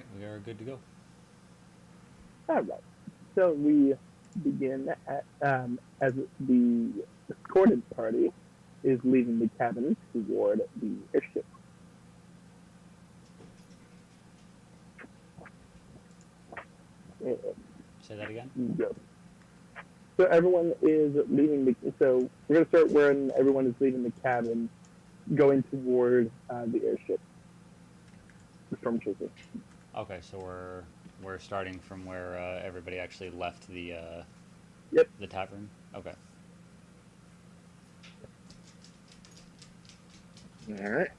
right, we are good to go. All right. So we begin as the escorted party is leaving the cabin toward the airship. Uh, Say that again. Go. So everyone is leaving the. So we're gonna start when everyone is leaving the cabin, going toward the airship, the stormtrooper. Okay, so we're starting from where everybody actually left Yep. the tavern. Okay. All right.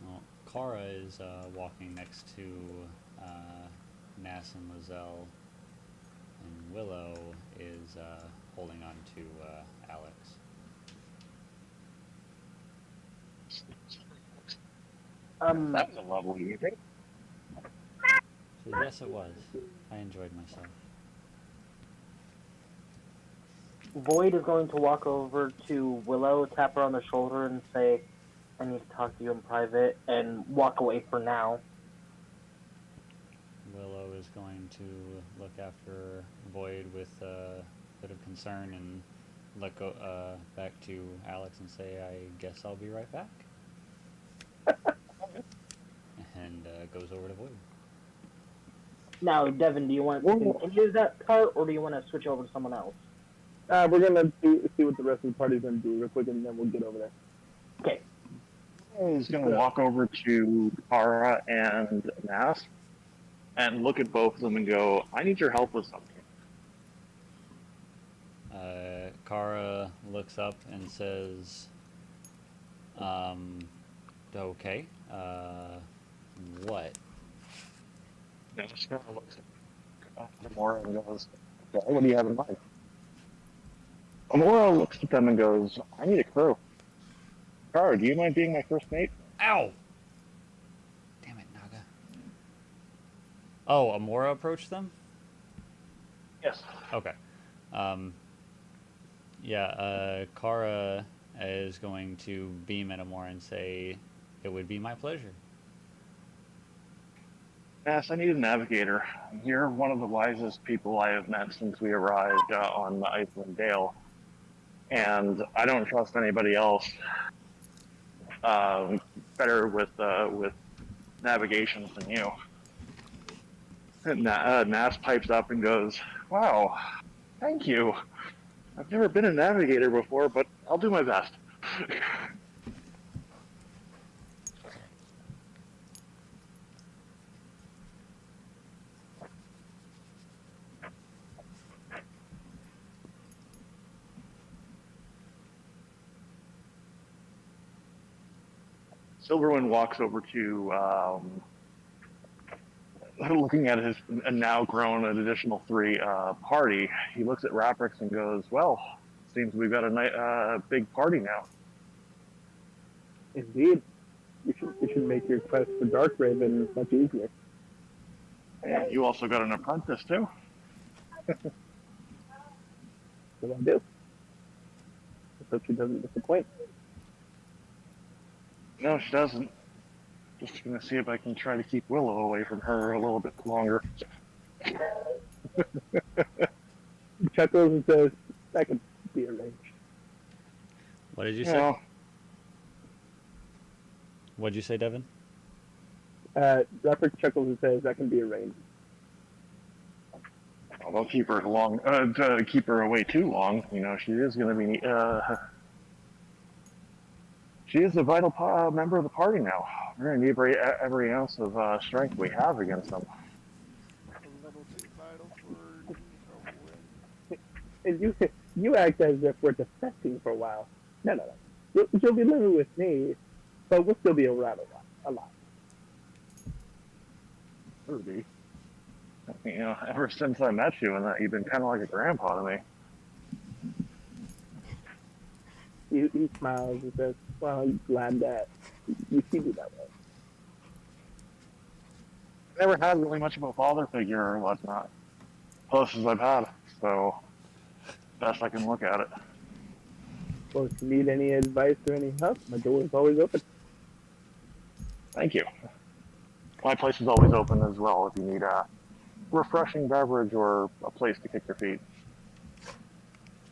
Well, Kara is walking next to Nass and Lizelle, and Willow is holding on to Alex. That was a lovely evening. So yes, it was. I enjoyed myself. Void is going to walk over to Willow, tap her on the shoulder, and say, I need to talk to you in private, and walk away for now. Willow is going to look after Void with a bit of concern and look back to Alex and say, I guess I'll be right back. And goes over to Void. Now, Devin, do you want to continue that part, or do you want to switch over to someone else? We're gonna see what the rest of the party's gonna do real quick, and then we'll get over there. Okay. He's going to walk over to Kara and Nass and look at both of them and go, I need your help with something. Kara looks up and says, okay, what? Nass kind of looks at Amora and goes, okay, what do you have in mind? Amora looks at them and goes, I need a crew. Kara, do you mind being my first mate? Ow! Damn it, Naga. Oh, Amora approached them? Yes. Okay. Kara is going to beam at Amora and say, it would be my pleasure. Nass, I need a navigator. You're one of the wisest people I have met since we arrived on Iceland Dale. And I don't trust anybody else better with navigations than you. And Nass pipes up and goes, wow, thank you. I've never been a navigator before, but I'll do my best. Silverwind walks over to, looking at his now grown an additional 3 party. He looks at Raprix and goes, well, seems we've got a big party now. Indeed, you should make your quest for Dark Raven much easier. And you also got an apprentice, too. What I do. I hope she doesn't disappoint. No, she doesn't. Just gonna see if I can try to keep Willow away from her a little bit longer. Chuckles and says, that could be arranged. What did you say? What did you say, Devin? Raprix chuckles and says, that can be arranged. Well, don't keep her keep her away too long. You know, she is gonna be. She is a vital member of the party now. We're gonna need every ounce of strength we have against them. A little too vital for trouble. And you act as if we're defecting for a while. No. You'll be living with me, but we'll still be around a lot. Ruby. You know, ever since I met you, and that you've been kind of like a grandpa to me. He smiles and says, well, I'm glad that you see me that way. I never had really much of a father figure or whatnot. Closest I've had, so best I can look at it. Well, if you need any advice or any help, my door is always open. Thank you. My place is always open as well if you need a refreshing beverage or a place to kick your feet.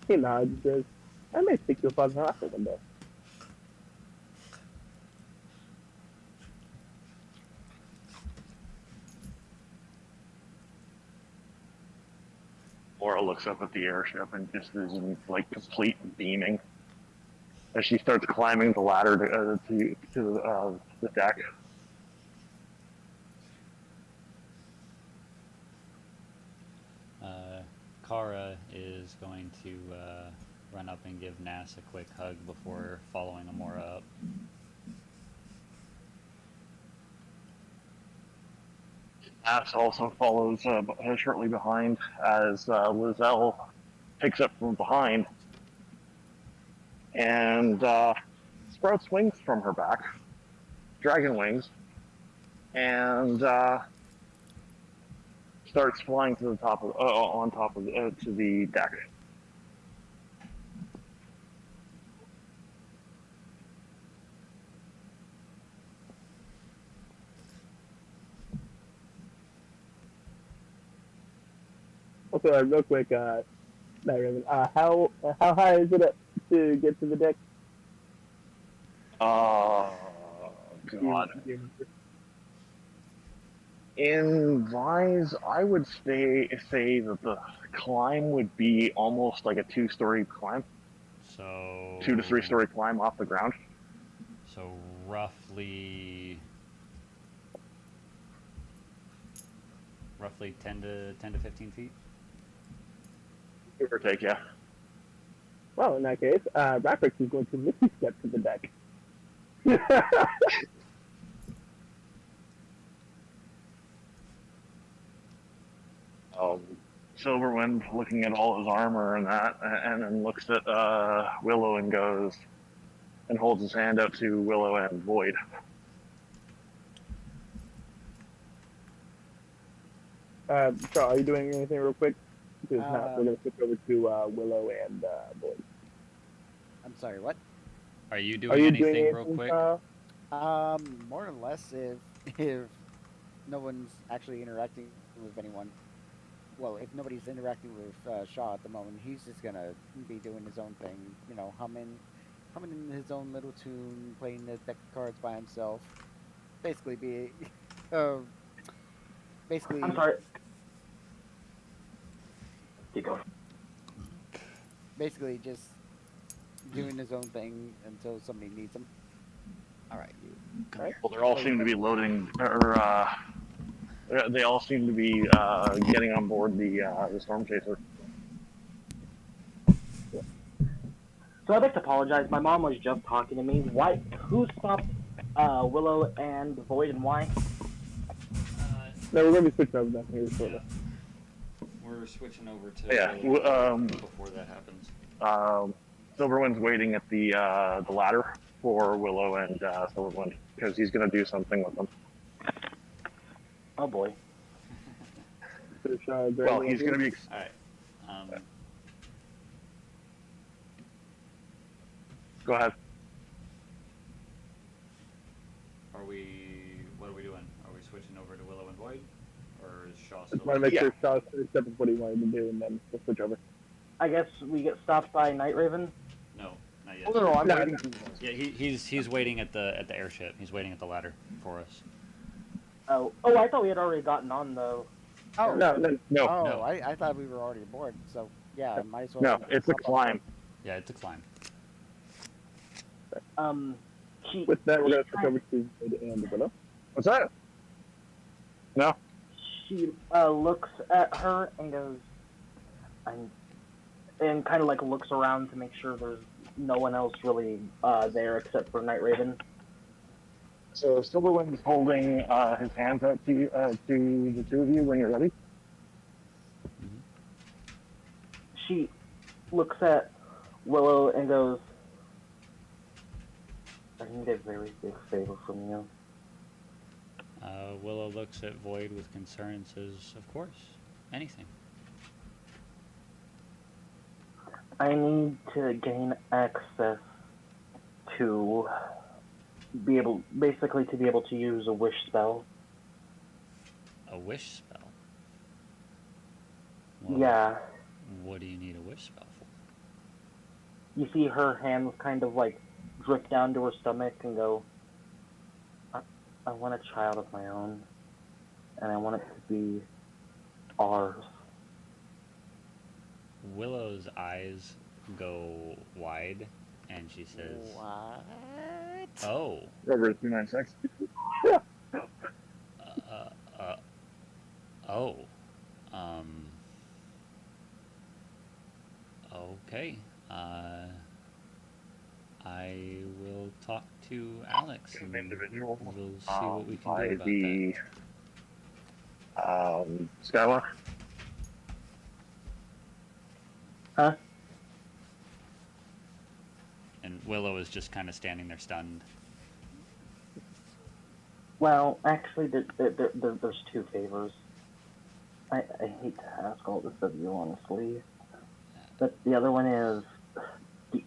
He nods and says, I may take you upon an offer one day. Laura looks up at the airship and just is in like complete beaming as she starts climbing the ladder to the deck. Kara is going to run up and give Nas a quick hug before following Amora up. Ass also follows shortly behind as Lizelle picks up from behind and sprouts wings from her back, dragon wings, and starts flying to the top of on top of to the deck. Also, real quick, how high is it up to get to the deck? God. Do you remember? In Vise, I would say that the climb would be almost like a 2-story climb, So 2 to 3-story climb off the ground. So roughly 10 to 15 feet. Give or take, yeah. Well, in that case, Rapix is going to Misty step to the deck. Silverwind looking at all his armor and that, and then looks at Willow and goes, and holds his hand out to Willow and Void. So, are you doing anything real quick? Because now we're going to switch over to Willow and Boyd. I'm sorry, what? Are you doing Are you anything doing real anything, quick? More or less, if no one's actually interacting with anyone. Well, if nobody's interacting with Shaw at the moment, he's just gonna be doing his own thing. You know, humming in his own little tune, playing the deck of cards by himself. Basically, basically. I'm sorry. Keep going. Basically, just doing his own thing until somebody needs him. All right, you come here. Well, they all seem to be loading, or they all seem to be getting on board the Storm Chaser. So I'd like to apologize. My mom was just talking to me. Why? Who stopped Willow and Void, and why? No, we're going to be switching over that here shortly. We're switching over to Yeah, before that happens. Silverwind's waiting at the ladder for Willow and Silverwind because he's going to do something with them. Oh boy. Well, he's going to be. All right. Go ahead. What are we doing? Are we switching over to Willow and Void, or is Shaw I still? just want to make Yeah. sure Shaw's finished up with what he wanted to do, and then we'll switch over. I guess we get stopped by Night Raven. No, not yet. Oh no, I'm No, waiting. Yeah, he's waiting at the airship. He's waiting at the ladder for us. Oh, I thought we had already gotten on though. Oh, No. No, oh, no. I thought we were already aboard. So yeah, might as well. no, it's a climb. Yeah, it's a climb. She. With that, we're going to switch over to Void and Willow. What's that? No. She looks at her and goes, and kind of like looks around to make sure there's no one else really there except for Night Raven. So Silverwind is holding his hands out to the two of you when you're ready. She looks at Willow and goes, I need a very big favor from you. Willow looks at Void with concern and says, "Of course, anything." I need to gain access to be able to use a wish spell A wish spell? Well, Yeah. what do you need a wish spell for? You see her hands kind of like drift down to her stomach and go, I want a child of my own, and I want it to be ours. Willow's eyes go wide, and she says, What? "Oh, Over 296. uh, uh, oh, um, okay. I will talk to Alex, An and individual we'll see what we can do by about that." the Skywalk. Huh? And Willow is just kind of standing there stunned. Well, actually, there's two favors. I hate to ask all this of you, honestly, but the other one is, do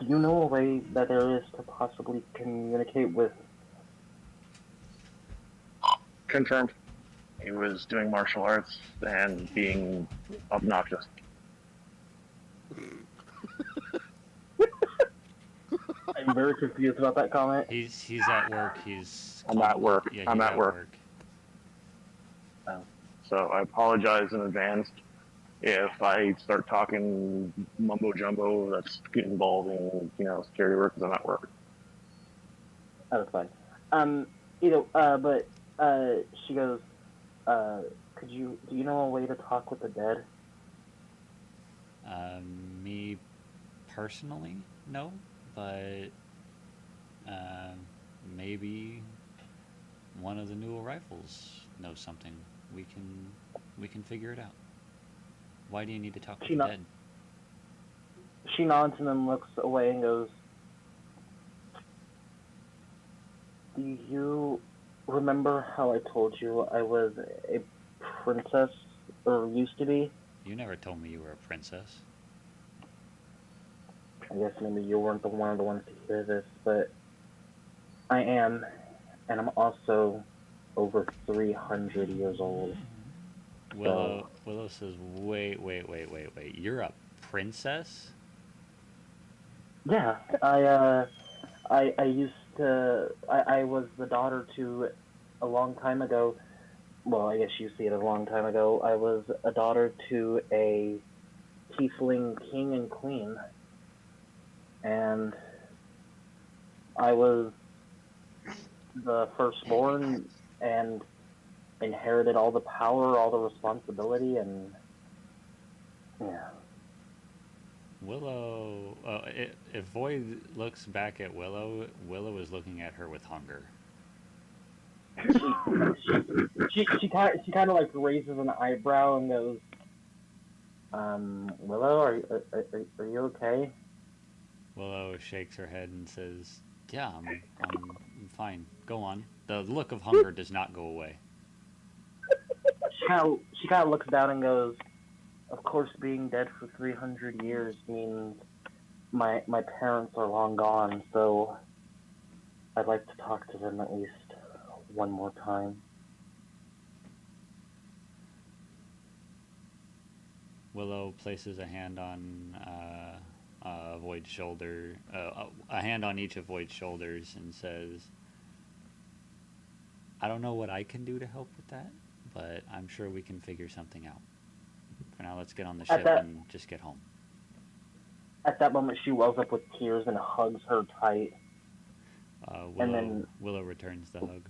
you know a way that there is to possibly communicate with? Confirmed. He was doing martial arts and being obnoxious. I'm very confused about that comment. He's at work. He's I'm at work. Yeah, I'm he's at work. So I apologize in advance if I start talking mumbo jumbo that's involving, security work because I'm at work. That's fine. But she goes, do you know a way to talk with the dead? Me personally, no, but maybe one of the newer rifles knows something. We can figure it out. Why do you need to talk with the dead? She nods and then looks away and goes, do you remember how I told you I was a princess, or used to be? You never told me you were a princess. I guess maybe you weren't one of the ones to hear this, but I am, and I'm also over 300 years old. Willow says, wait. You're a princess? Yeah, I used to, I was the daughter to, a long time ago, well, I guess you see it a long time ago, I was a daughter to a tiefling king and queen, and I was the firstborn and inherited all the power, all the responsibility, and yeah. Willow, if Void looks back at Willow, Willow is looking at her with hunger. She kind of like raises an eyebrow and goes, Willow, are you okay? Willow shakes her head and says, "Yeah, I'm fine. Go on." The look of hunger does not go away. She kind of looks down and goes, of course, being dead for 300 years means my parents are long gone, so I'd like to talk to them at least one more time. Willow places a hand on Void's shoulder, a hand on each of Void's shoulders, and says, "I don't know what I can do to help with that, but I'm sure we can figure something out. For now, let's get on the ship and just get home." At that moment, she wells up with tears and hugs her tight. Willow returns the hug.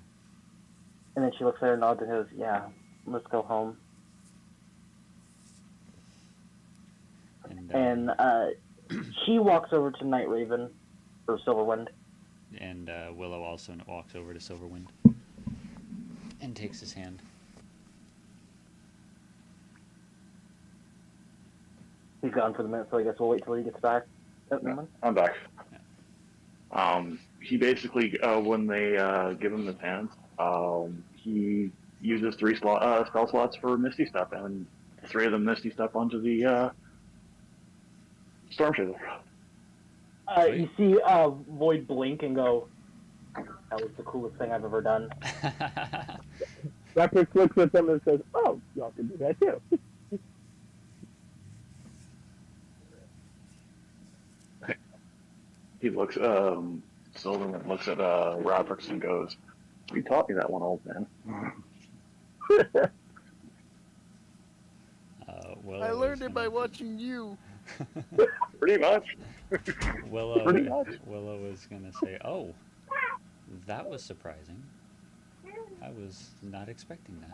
And then she looks at her, nods, and goes, "Yeah, let's go home." And she walks over to Night Raven, or Silverwind. And Willow also walks over to Silverwind and takes his hand. He's gone for the minute, so I guess we'll wait till he gets back. Yeah, I'm back. Yeah. He basically, when they give him his hands, he uses 3 spell slots for Misty Step, and 3 of them Misty Step onto the Storm Shadow. You see Void blink and go, that was the coolest thing I've ever done. Rapix looks at them and says, "Oh, y'all can do that too." He looks, Silverman looks at Roberts and goes, "You taught me that one, old man." Willow I is learned it by gonna- watching you. Pretty much. Willow, Pretty much. Willow is gonna say, "Oh, that was surprising. I was not expecting that."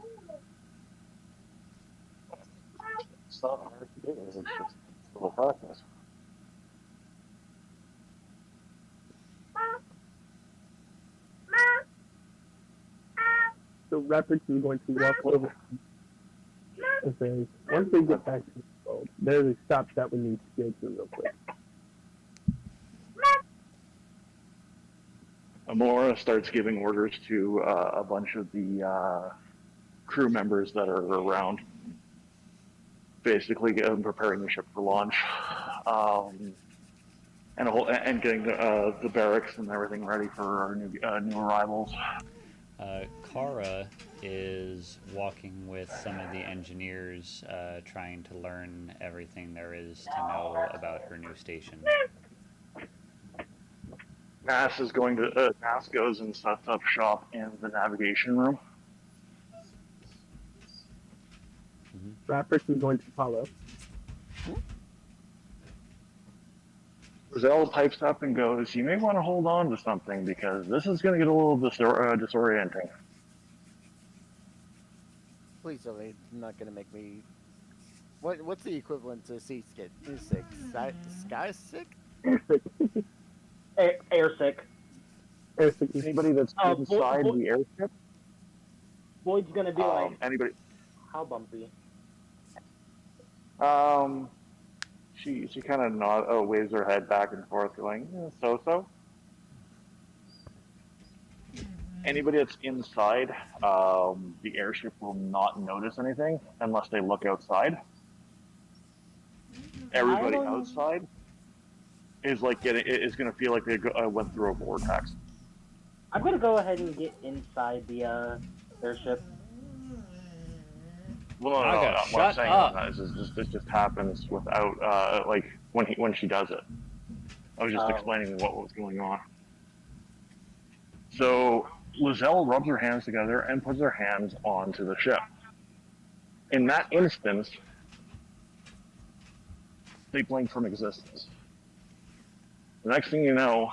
It's not hard to do. It's just a little practice. So Rapix is going to walk over and say, "Once they get back to the world, there's a stop that we need to go to real quick." Amora starts giving orders to a bunch of the crew members that are around, basically preparing the ship for launch, and getting the barracks and everything ready for our new arrivals. Kara is walking with some of the engineers, trying to learn everything there is to know about her new station. Nass goes and sets up shop in the navigation room. Rapix is going to follow. Roselle pipes up and goes, "You may want to hold on to something because this is going to get a little disorienting." Please tell me it's not gonna make me. What's the equivalent to seasick? Sick? Sky sick? Air sick. Anybody that's inside the airship, Boyd's gonna be like, anybody, how bumpy? she kind of waves her head back and forth, going, so. Anybody that's inside the airship will not notice anything unless they look outside. Everybody outside is like is going to feel like they went through a vortex. I'm gonna go ahead and get inside the airship. Well, no. Okay, What I'm shut saying up. is this just happens without like when she does it. I was just explaining what was going on. So Lizelle rubs her hands together and puts her hands onto the ship. In that instance, they blink from existence. The next thing you know,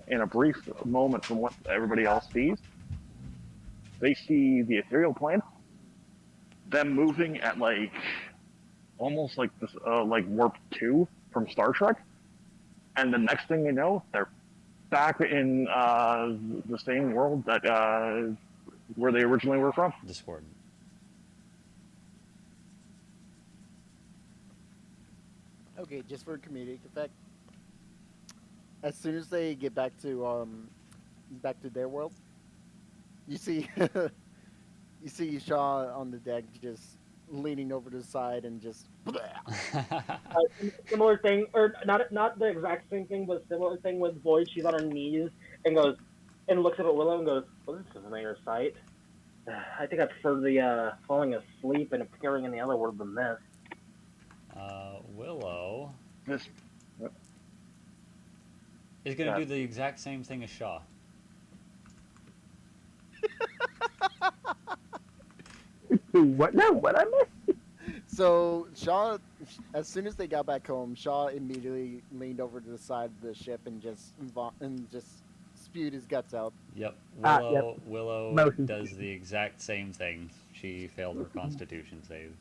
in a brief moment from what everybody else sees, they see the ethereal plane, them moving at like almost like this like warp 2 from Star Trek, and the next thing you know, they're back in the same world that where they originally were from. Discordant. Okay, just for comedic effect. As soon as they get back to their world, you see you see Shaw on the deck just leaning over to the side and just Similar thing, or not the exact same thing, but similar thing with Void. She's on her knees and goes and looks up at Willow and goes, "Well, this is an inner sight. I think I prefer the falling asleep and appearing in the other world than this." Willow This is going to do the exact same thing as Shaw. What now? What I missed? So Shaw, as soon as they got back home, Shaw immediately leaned over to the side of the ship and just spewed his guts out. Yep. Yep. Willow Motion. does the exact same thing. She failed her Constitution save.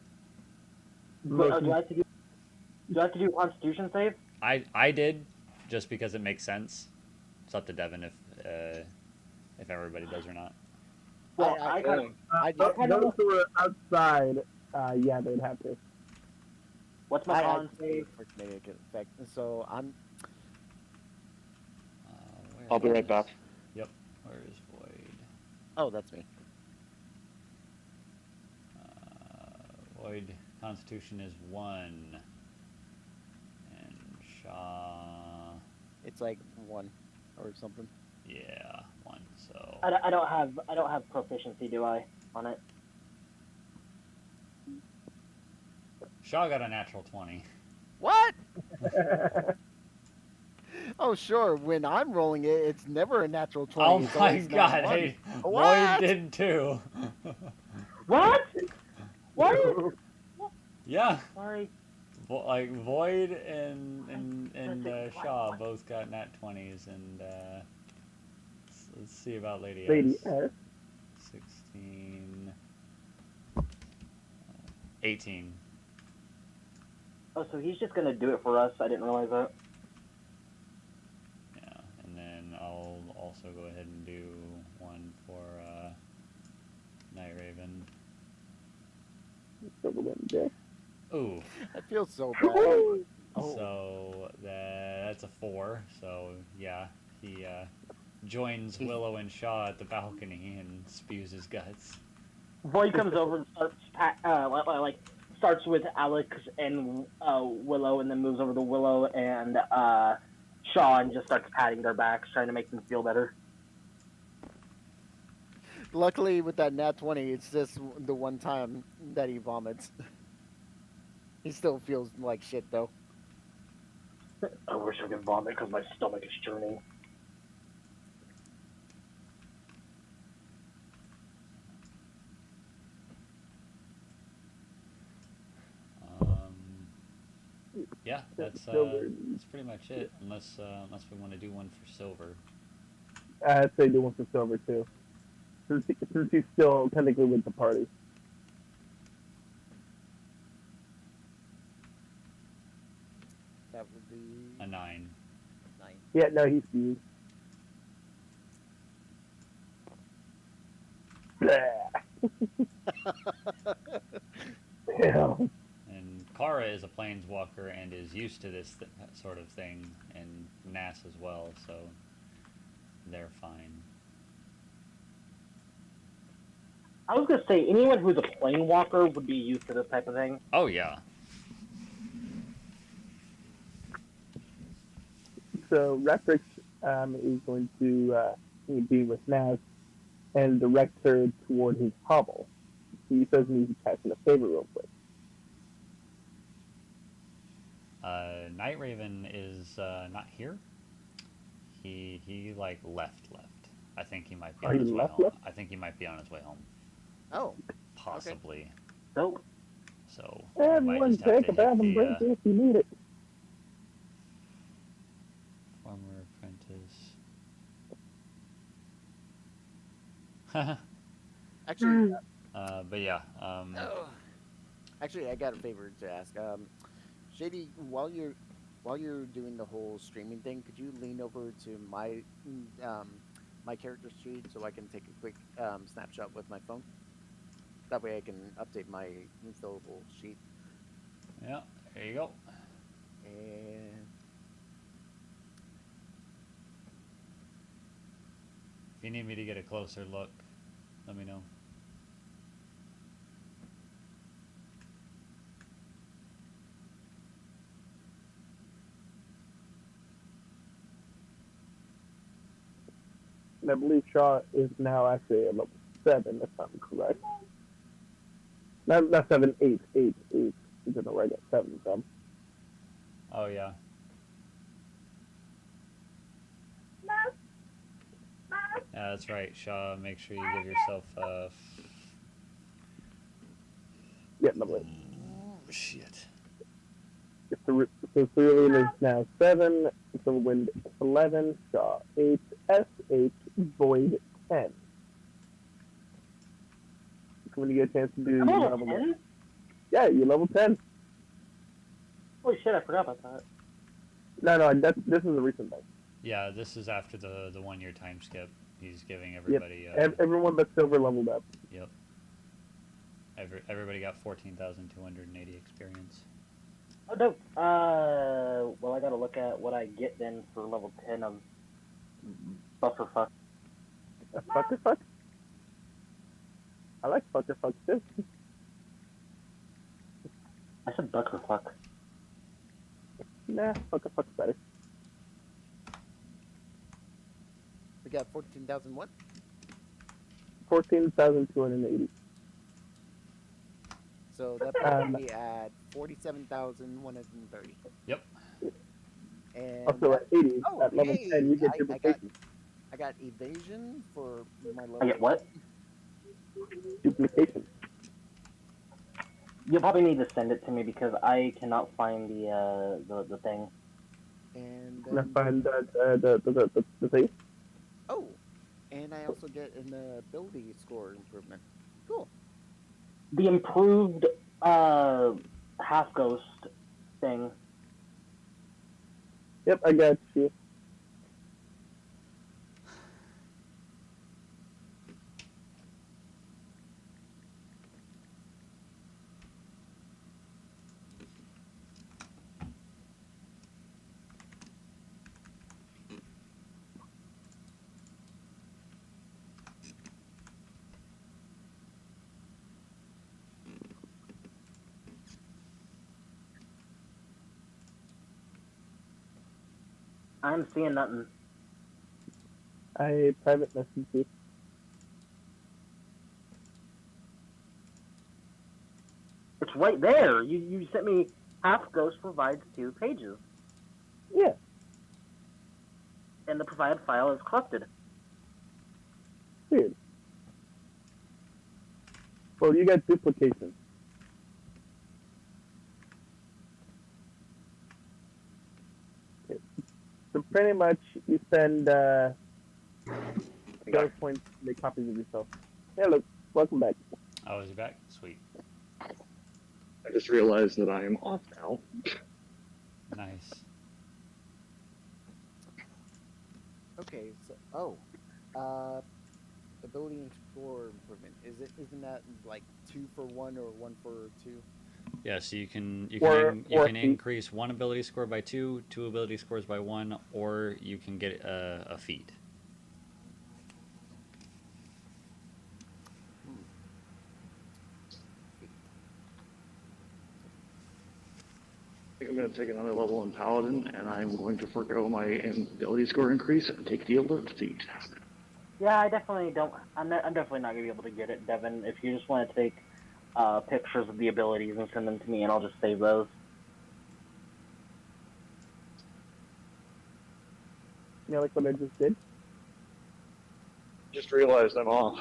Do I have to do Constitution save? I did, just because it makes sense. It's up to Devin if everybody does or not. Well, I Those who are outside, yeah, they'd have to. What's my con I save? for comedic effect. So I'm. Where I'll be right is- back. Yep. Where is Void? Oh, that's me. Void Constitution is 1. And Shaw, It's like 1 or something. yeah, 1. So I don't have proficiency, do I, on it? Shaw got a natural 20. What? Oh, sure. When I'm rolling it, it's never a natural 20. Oh It's my always nat god, 1. hey, Void What? did too. What? What? Yeah, Sorry. like Void and Shaw both got nat 20s, and let's see about Lady Lady S. S. 16, 18. Oh, so he's just gonna do it for us. I didn't realize that. Yeah, and then I'll also go ahead and do one for Night Raven. Silverwind there. Ooh, I feel so bad. Oh. so that's a 4. So yeah, he joins Willow and Shaw at the balcony and spews his guts. Void comes over and starts with Alex and Willow, and then moves over to Willow and Shaw, and just starts patting their backs, trying to make them feel better. Luckily, with that nat 20, it's just the one time that he vomits. He still feels like shit, though. I wish I could vomit because my stomach is churning. Yeah, that's Silver. pretty much it. Unless we want to do one for Silver. I'd say do one for Silver too, since he's still technically with the party. That would be A 9. 9. Yeah, no, he's fused. Yeah. And Kara is a planeswalker and is used to this sort of thing, and Nass as well, so they're fine. I was gonna say anyone who's a plane walker would be used to this type of thing. Oh yeah. So Retrix is going to be with Naz and direct her toward his hovel. He says he needs to catch in a favor real quick. Night Raven is not here. He like left. I think he might be on his way home. I think he might be on his way home. Oh. Possibly. Nope. So we might Everyone just have take to a bath hit and break the if you need it. former apprentice. Actually, But yeah. actually, I got a favor to ask. Shady, while you're doing the whole streaming thing, could you lean over to my character sheet so I can take a quick snapshot with my phone? That way I can update my infillable sheet. Yeah. There you go. And If you need me to get a closer look, let me know. And I believe Shaw is now actually at level 7, if I'm correct. Not 7, 8. He's in the right at 7, so. Oh yeah. Yeah, that's right, Shaw. Make sure you give yourself Yeah, level 8. Oh, shit. So Cerulean is now 7, Silverwind 11, Shaw 8, S 8, Void 10. When you get a chance to do I'm your level 10? Yeah, you're level 10. Holy shit, I forgot about that. No, this is a recent thing. Yeah, this is after the 1 year time skip. He's giving everybody. Everyone but Silver leveled up. Yep. Everybody got 14,280 experience. Oh, dope. Well, I gotta look at what I get then for level 10 of Bufferfuck. Fuck? I like fuck too. I said Buckerfuck. Nah, fuck's better. we got 14,000 what? 14,280. So that puts me at 47,130. Yep. And Also that. at 80, Oh, at level 10, hey! you get I got duplication. evasion for my I level get what? 80. Duplication. You'll probably need to send it to me because I cannot find the thing. And And I then find that the thing. oh, and I also get an ability score improvement. Cool. The improved half ghost thing. Yep, I got you. I'm seeing nothing. I private message you. It's right there. You sent me half ghost provides 2 pages, Yeah, and the provided file is corrupted. weird. Well, you got duplication. So pretty much you spend Yeah. points to make copies of yourself. Hello, welcome back. Oh, is he back? Sweet. I just realized that I am off now. Nice. Okay. So ability and score improvement. Isn't that like 2 for 1 or 1 for 2? Yeah, so you can Or increase one ability score by two ability scores by 1, or you can get a feat. I think I'm going to take another level in Paladin, and I'm going to forego my ability score increase and take the alert seat. Yeah, I definitely don't. I'm definitely not gonna be able to get it, Devin. If you just want to take pictures of the abilities and send them to me, and I'll just save those. You know, like what I just did. Just realized I'm off.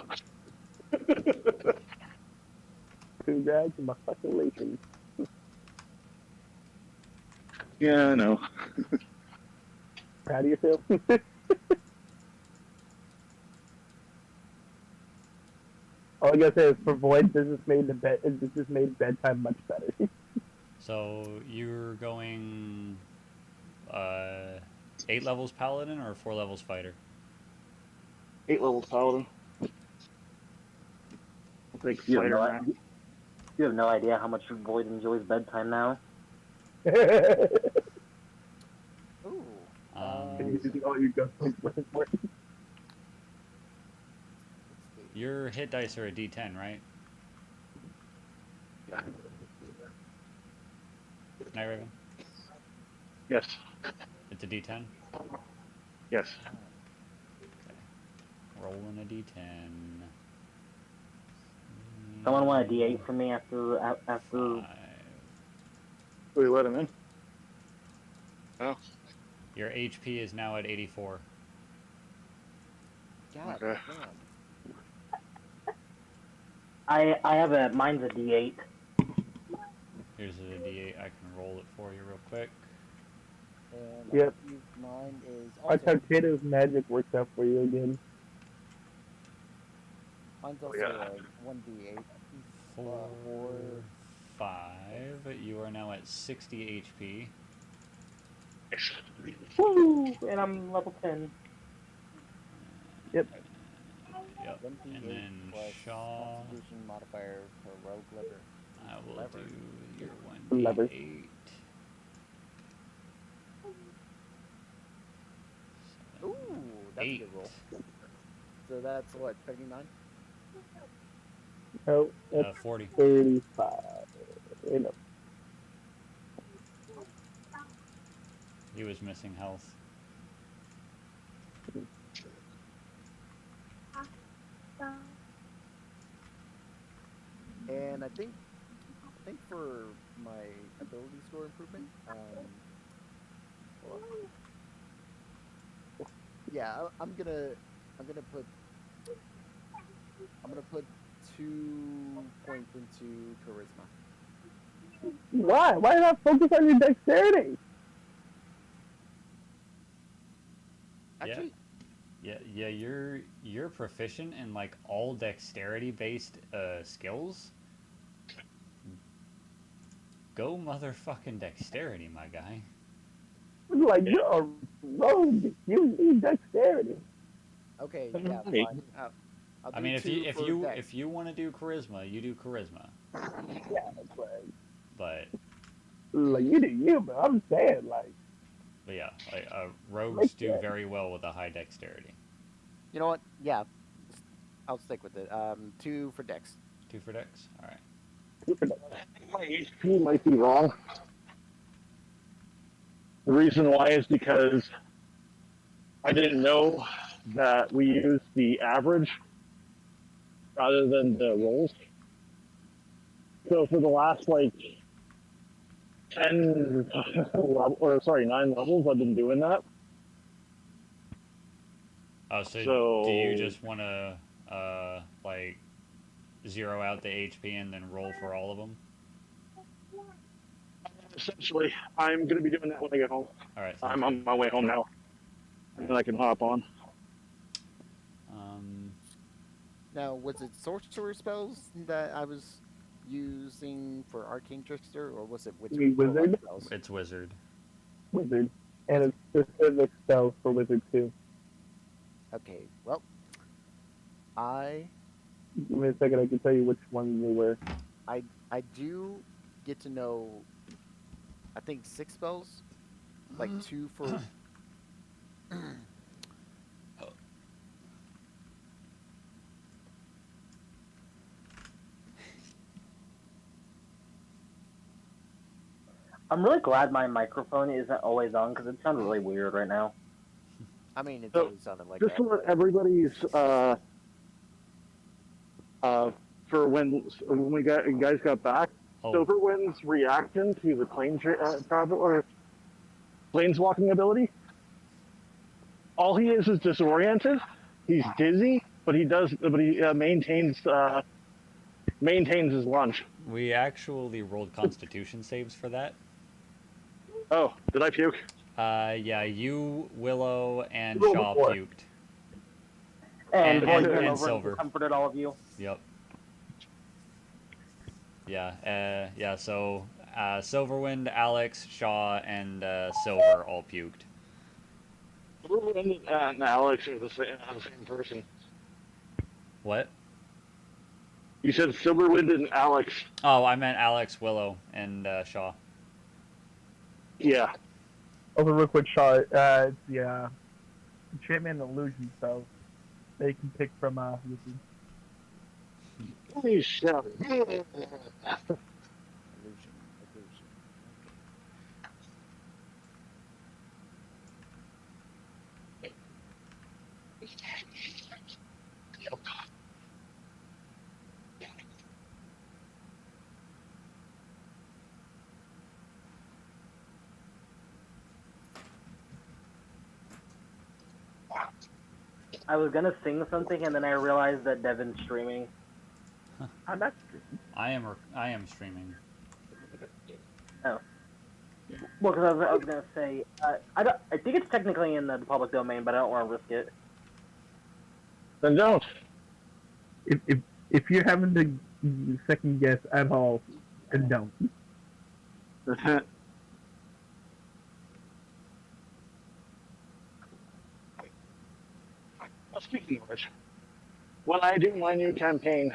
Congratulations. Yeah, I know. Proud of yourself. All I gotta say is for Void, this just made bedtime much better. So you're going 8 levels paladin or 4 levels fighter? 8 levels Paladin. I'll take You have Fighter no, Max. you have no idea how much Void enjoys bedtime now. Ooh. Using all your ghost points for his work. Let's see. Your hit dice are a D10, right? Yeah. Night Raven? Yes. It's a D10? Yes. Okay. Rolling a D10. Someone want a D8 from me after 5. We let him in. Oh. Your HP is now at 84. God Okay. damn. I have a mine's a D8. Here's a D8. I can roll it for you real quick. And Yep. I believe mine is Watch also how Kato's magic works out for you again. mine's also Yeah. 1d8. 4, 5. You are now at 60 HP. Woo! And I'm level 10. Yep. Yep. 1d8 And then plus Shaw. Constitution modifier for rogue lever. I will Lever. do your Lever. 1d8. Ooh, that's 8. a good roll. So that's what, 39? Oh, that's 40. 35. You know. He was missing health. And I think think for my ability score improvement, hold on. Yeah, I'm gonna put 2 points into charisma. Why? Why not focus on your dexterity? Actually, Yeah, you're proficient in like all dexterity based skills. Go motherfucking dexterity, my guy. Like, you're a rogue. You need dexterity. okay, yeah, Hey. fine. I'll I do mean, 2 for dex. if you want to do charisma, you do charisma. Yeah, but But you do you, but I'm saying, yeah, like make rogues do that. very well with a high dexterity. You know what? Yeah, I'll stick with it. 2 for dex. 2 for dex. All right. My HP might be wrong. The reason why is because I didn't know that we used the average rather than the rolls. So for the last like 9 levels, I've been doing that. Oh, so do you So just want to like zero out the HP and then roll for all of them? essentially, I'm going to be doing that when I get home. All right, sounds I'm good. on my way home now, and then I can hop on. Um, Now, was it sorcerer spells that I was using for arcane trickster, or was it You mean warlock wizard? spells? it's wizard. Wizard. And it's specific spell for wizard too. Okay, well, I Give me a second, I can tell you which one they were. I do get to know, I think 6 spells, like 2 for. I'm really glad my microphone isn't always on because it sounds really weird right now. I mean, it's So, always sounded like Just that. to let everybody's for when we got you guys got back, Oh, Silverwind's reaction to the travel or planeswalking ability. All he is disoriented. He's dizzy, but he maintains his lunge. we actually rolled Constitution saves for that. Oh, did I puke? Yeah, you, Willow, and Roll Shaw before. puked. And And- Void and- came and over Silver. and comforted all of you. Yep. Yeah. So Silverwind, Alex, Shaw, and Silver all puked. Silverwind and Alex are the same person. What? You said Silverwind and Alex. Oh, I meant Alex, Willow, and Shaw. Yeah. Over real quick shot, it's the enchantment and illusion spells that you can pick from wizard. Holy shit. Illusion. I was gonna sing something and then I realized that Devin's streaming. I'm not. I am streaming. Oh. Well, because I was gonna say, I think it's technically in the public domain, but I don't want to risk it. Then don't. If you're having to second guess at all, then don't. Speaking of which, when I do my new campaign,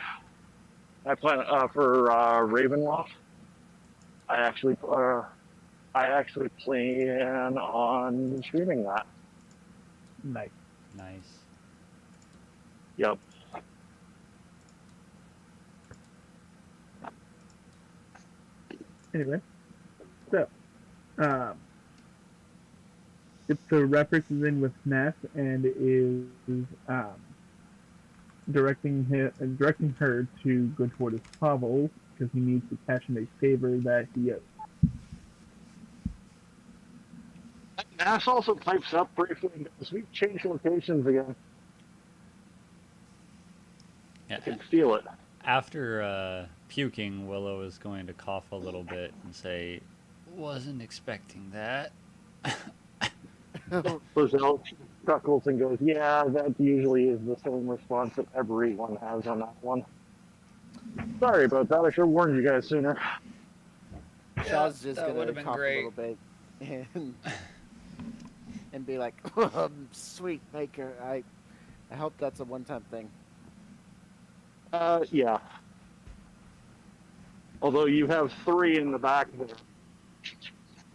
I plan for Ravenloft. I actually plan on streaming that. Nice. Nice. Yep. Anyway, so it's a reference is in with Nath and is directing her to go toward his hovel because he needs to cash in a favor that he owes. Nass also pipes up briefly and goes, "We've changed locations again. I Yeah. can feel it." After puking, Willow is going to cough a little bit and say, "Wasn't expecting that." Lizelle chuckles and goes, "Yeah, that usually is the same response that everyone has on that one. Sorry about that. I should have warned you guys sooner." Shaw's just that gonna would've been cough great. a little bit and be like, "Sweet maker, I hope that's a one-time thing." Yeah. Although you have 3 in the back there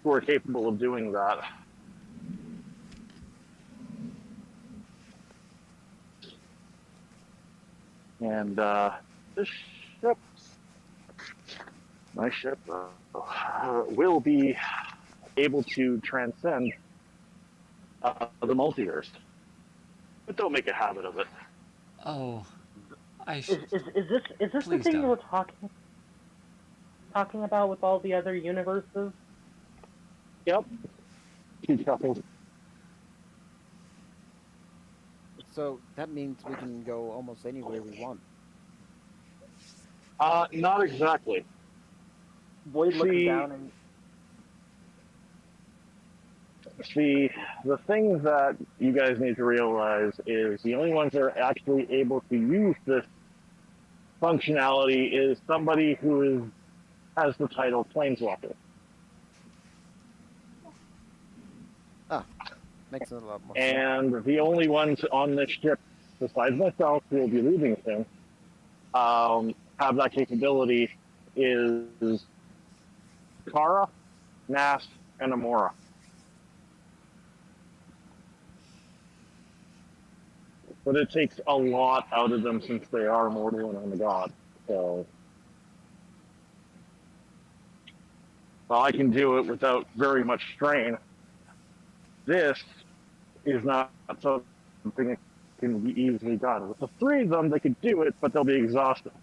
who are capable of doing that. And this ship, my ship, will be able to transcend the multiverse. But don't make a habit of it. Oh, Is this the Please thing you don't. were talking about with all the other universes? Yep. He chuckles. So that means we can go almost anywhere we want. Not exactly. Boyd looks See- down and See, the thing that you guys need to realize is the only ones that are actually able to use this functionality is somebody who has the title Planeswalker. Makes a lot more sense. And the only ones on this ship, besides myself, who will be leaving soon, have that capability is Kara, Nass, and Amora. But it takes a lot out of them since they are mortal and I'm a god. So, while I can do it without very much strain, this is not something that can be easily done. With the 3 of them, they could do it, but they'll be exhausted.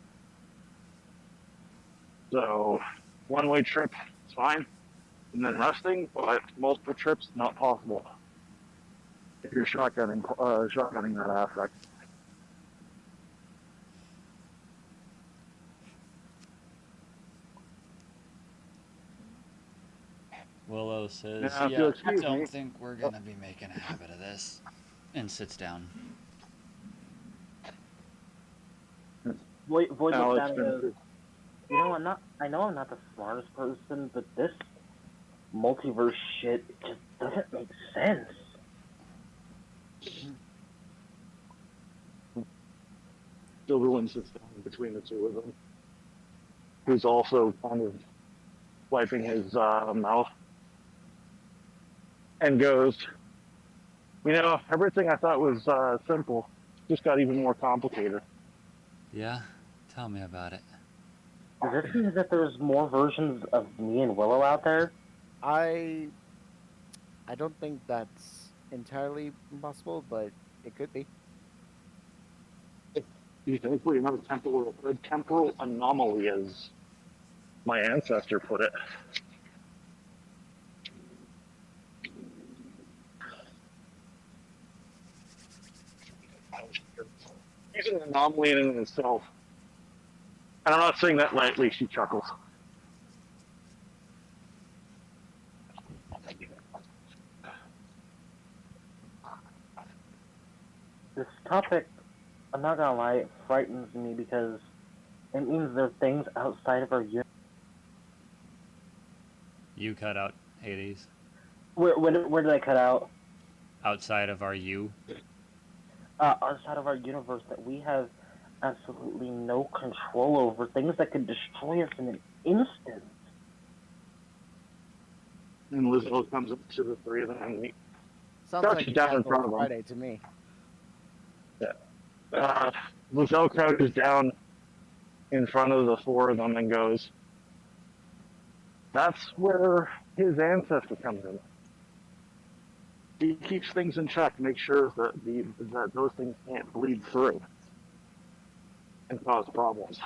So, one-way trip is fine, and then resting, but multiple trips, not possible. If you're shotgunning that aspect. Willow says, Now, if you'll excuse don't me. think we're gonna be making a habit of this, and sits down. Boyd looks Alex down and goes, "You know, I know I'm not the smartest person, but this multiverse shit just doesn't make sense." Silverwind sits down between the 2 of them, who's also kind of wiping his mouth, and goes, "You know, everything I thought was simple just got even more complicated." Yeah, tell me about it. Does this mean that there's more versions of me and Willow out there? I don't think that's entirely impossible, but it could be. You think we're not a temporal anomaly, as my ancestor put it. He's an anomaly in and of himself. And I'm not saying that lightly, she chuckles. This topic, I'm not gonna lie, it frightens me because it means there are things outside of our universe. You cut out Hades. Where did I cut out? Outside of our you. Outside of our universe that we have absolutely no control over, things that could destroy us in an instant. And Lizzo comes up to the 3 of them and he Sounds crouches like down in Apple front of them. Friday to me. Lizelle crouches down in front of the 4 of them and goes, "That's where his ancestor comes in. He keeps things in check, make sure that that those things can't bleed through and cause problems."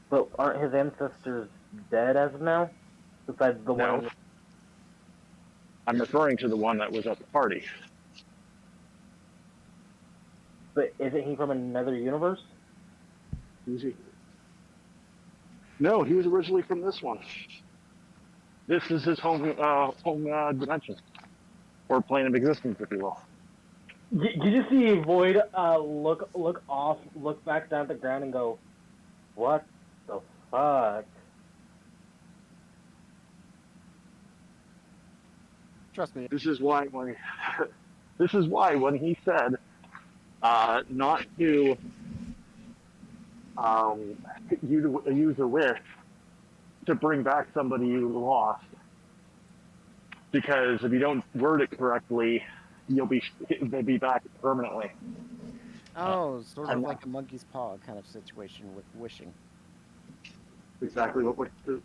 But aren't his ancestors dead as of now? Besides the one. No, I'm referring to the one that was at the party. But isn't he from another universe? Who's he? No, he was originally from this one. This is his home dimension, or plane of existence, if you will. Did you see Void look off, look back down at the ground, and go, "What the fuck?" Trust me. This is why when he said not to use a wish to bring back somebody you lost, because if you don't word it correctly, they'll be back permanently. Oh, sort of I'm like a monkey's paw kind of situation with wishing. Exactly what we're doing.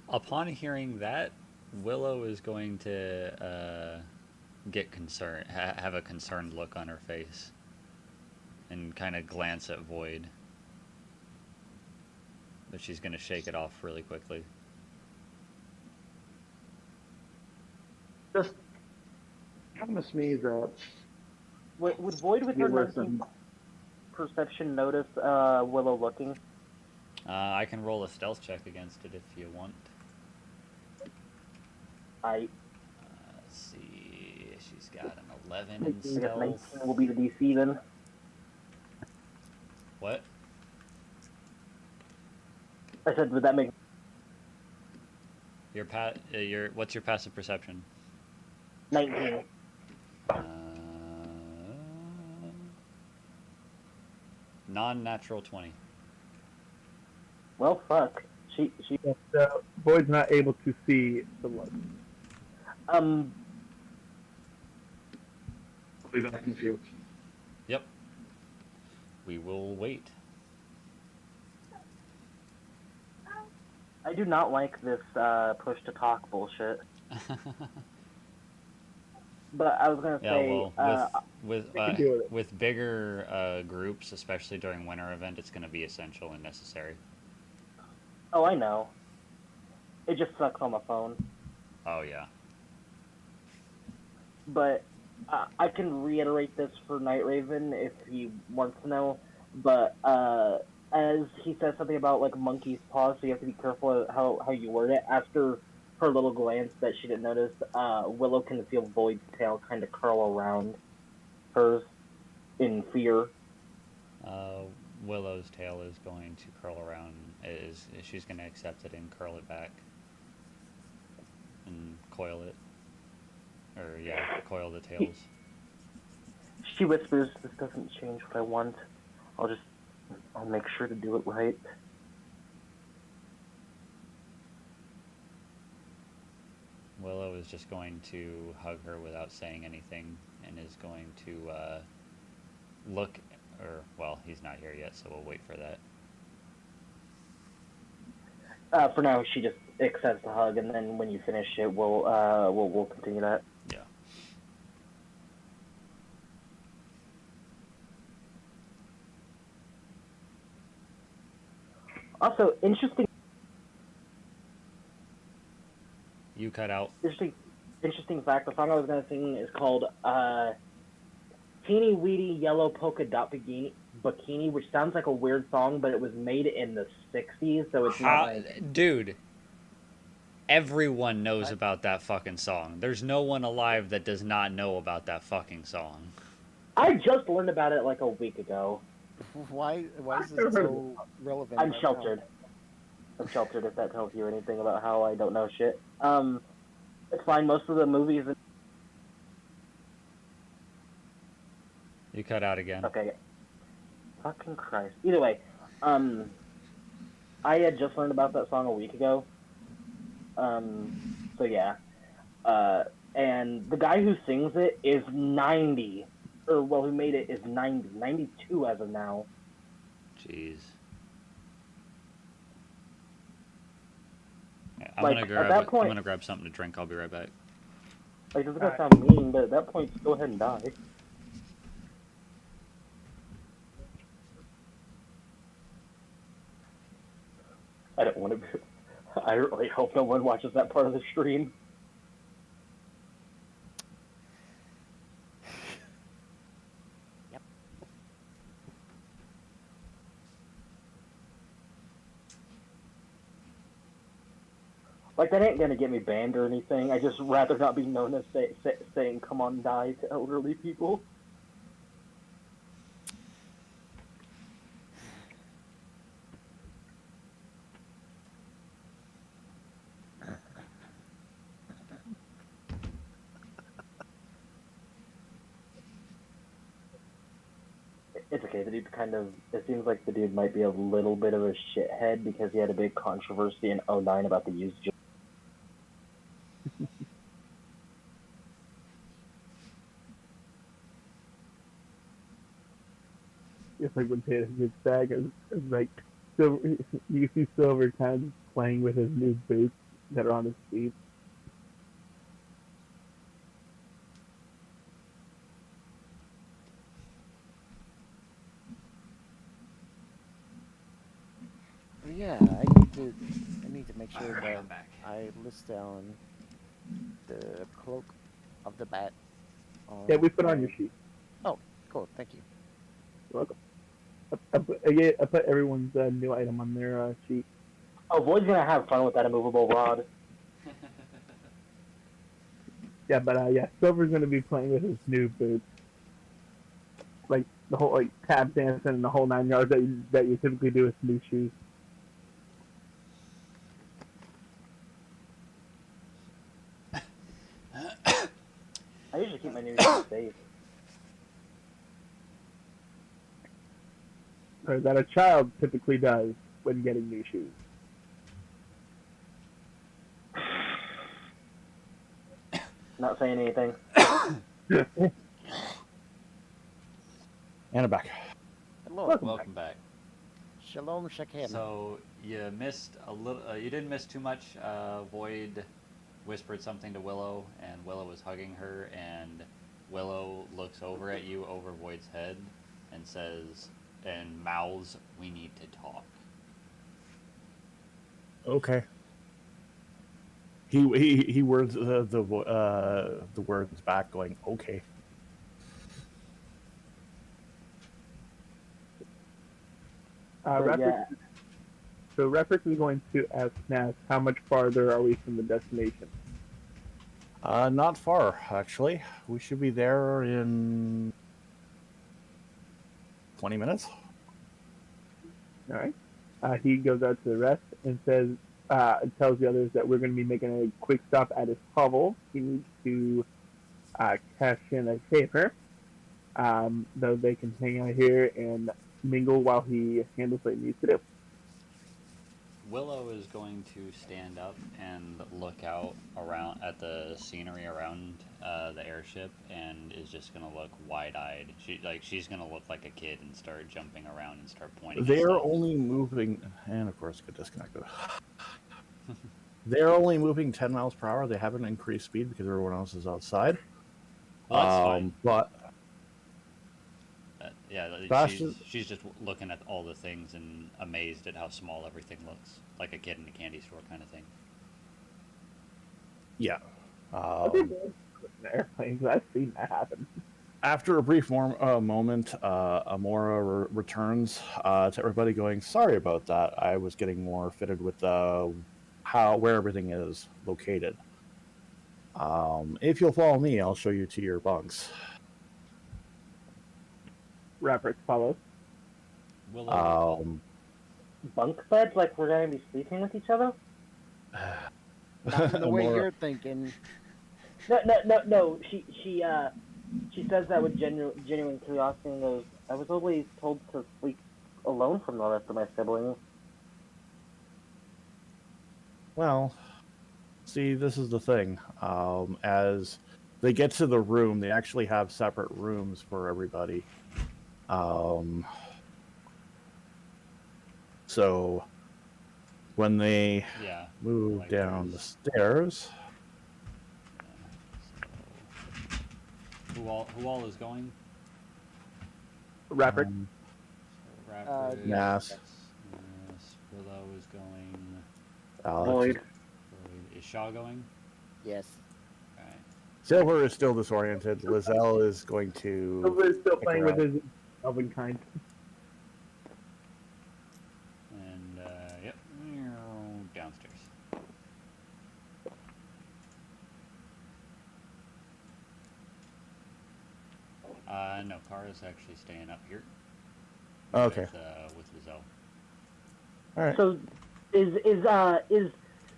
Upon hearing that, Willow is going to get concerned, have a concerned look on her face, and kind of glance at Void. But she's going to shake it off really quickly. Just promise me that Would Void with her you 19 listen. perception notice Willow looking? I can roll a stealth check against it if you want. I Let's see. She's got an 11 in I guess stealth. 19 will be the DC then. What? I said, would that make What's your passive perception? 19? Non-natural 20. Well, fuck. She Void's not able to see the light. I'll be back in a few. Yep. We will wait. I do not like this push to talk bullshit. But I was gonna Yeah, say, well, with can do it. with bigger groups, especially during winter event, it's going to be essential and necessary. oh, I know. It just sucks on my phone. Oh yeah. But I can reiterate this for Night Raven if he wants to know. But as he says something about like monkey's paws, so you have to be careful how you word it. After her little glance that she didn't notice, Willow can feel Void's tail kind of curl around hers in fear. Willow's tail is going to curl around. She's going to accept it and curl it back and coil it, or yeah, coil the tails. She whispers, "This doesn't change what I want. I'll make sure to do it right." Willow is just going to hug her without saying anything, and is going to look, or well, he's not here yet, so we'll wait for that. For now, she just accepts the hug, and then when you finish it, we'll continue that. Yeah. Also, interesting You cut out. interesting fact. The song I was gonna sing is called "Teeny Weedy Yellow Polka Dot Bikini," which sounds like a weird song, but it was made in the '60s, so it's not like... Dude, everyone knows about that fucking song. There's no one alive that does not know about that fucking song. I just learned about it like a week ago. Why is this so relevant? I'm right sheltered. I'm sheltered, if that tells you anything about how I don't know shit. It's fine. Most of the movies... You cut out again. Okay. Fucking Christ. Either way, I had just learned about that song a week ago. So yeah. And the guy who sings it is 90. Or, well, who made it is 90. 92 as of now. Jeez. Yeah, I'm Like, at that point- gonna grab something to drink. I'll be right back. Like, this is gonna sound mean, but at that point, just go ahead and die. I don't want to be. I really hope no one watches that part of the stream. Yep. Like, that ain't gonna get me banned or anything. I just rather not be known as saying "come on, die" to elderly people. It's okay. The dude kind of. It seems like the dude might be a little bit of a shithead because he had a big controversy in '09 about the used. It's like when Tatum gets back, it's like Silver. You can see Silver kind of playing with his new boots that are on his feet. But yeah, I need to make sure Alright, that I'm back. I list down the cloak of the bat. Yeah, we put on my- your sheet. Oh, cool. Thank you. You're welcome. I put everyone's new item on their sheet. Oh, Void's gonna have fun with that immovable rod. Yeah, but yeah, Silver's gonna be playing with his new boots, like the whole like tap dancing and the whole 9 yards that you typically do with new shoes. I usually keep my new shoes safe. Or that a child typically does when getting new shoes. Not saying anything. And I'm back. Hello. Welcome back. Shalom Shakem. So you missed a little. You didn't miss too much. Void whispered something to Willow, and Willow was hugging her, and Willow looks over at you over Void's head, and says, and mouths, "We need to talk." Okay. He words the words back, going okay. But yeah, So Reference is going to ask Nas, how much farther are we from the destination? Not far actually. We should be there in 20 minutes. All right. He goes out to the rest and tells the others that we're going to be making a quick stop at his hovel. He needs to cash in a favor, though they can hang out here and mingle while he handles what he needs to do. Willow is going to stand up and look out around at the scenery around the airship, and is just gonna look wide-eyed. She's gonna look like a kid and start jumping around and start pointing. At They're stuff. only moving, and of course, get disconnected. They're only moving 10 miles per hour. They haven't increased speed because everyone else is outside. Well, that's fine. But Yeah, she's just looking at all the things and amazed at how small everything looks, like a kid in a candy store kind of thing. yeah. Airplanes, I've seen that happen. After a brief moment, Amora returns to everybody, going, "Sorry about that. I was getting more fitted with where everything is located. If you'll follow me, I'll show you to your bunks." Reference follows. Willow, bunk beds, like we're gonna be sleeping with each other? Not in the way Amora- you're thinking. No. She says that with genuine curiosity and goes, "I was always told to sleep alone from the rest of my siblings." Well, see, this is the thing. As they get to the room, they actually have separate rooms for everybody. So when they yeah. move Like down the those. stairs, So, who all is going? Reference. um, Rapid, Yeah. Nas. Willow is going. Void. Is Shaw going? Yes. All right. Silver is still disoriented. Lizelle is going to. Silver is still pick playing her with up. his elven kind. And yep, downstairs. No, Kara's actually staying up here. Okay. With Lizelle. All right. So, is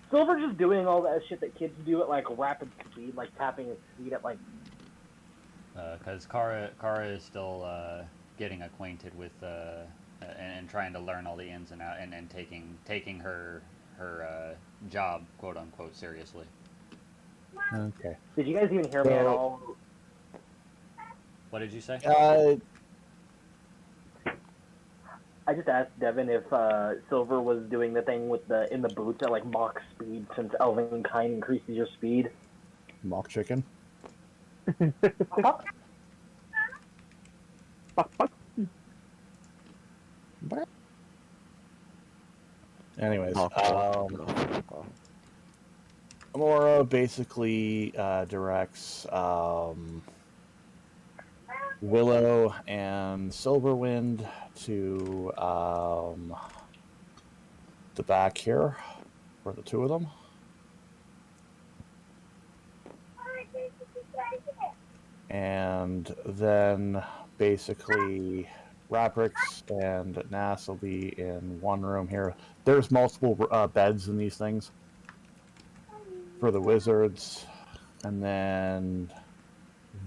Silver just doing all that shit that kids do at like rapid speed, like tapping his feet at like? Because Kara is still getting acquainted with and trying to learn all the ins and outs and taking her job, quote unquote, seriously. Okay. Did you guys even hear me at So- all? What did you say? I just asked Devin if Silver was doing the thing with the in the boots at like Mach speed, since elven kind increases your speed. Mock chicken. Fuck. Anyways, Oh. Amora basically directs Willow and Silverwind to the back here for the two of them. And then basically Raprix and Nas will be in one room here. There's multiple beds in these things for the wizards. And then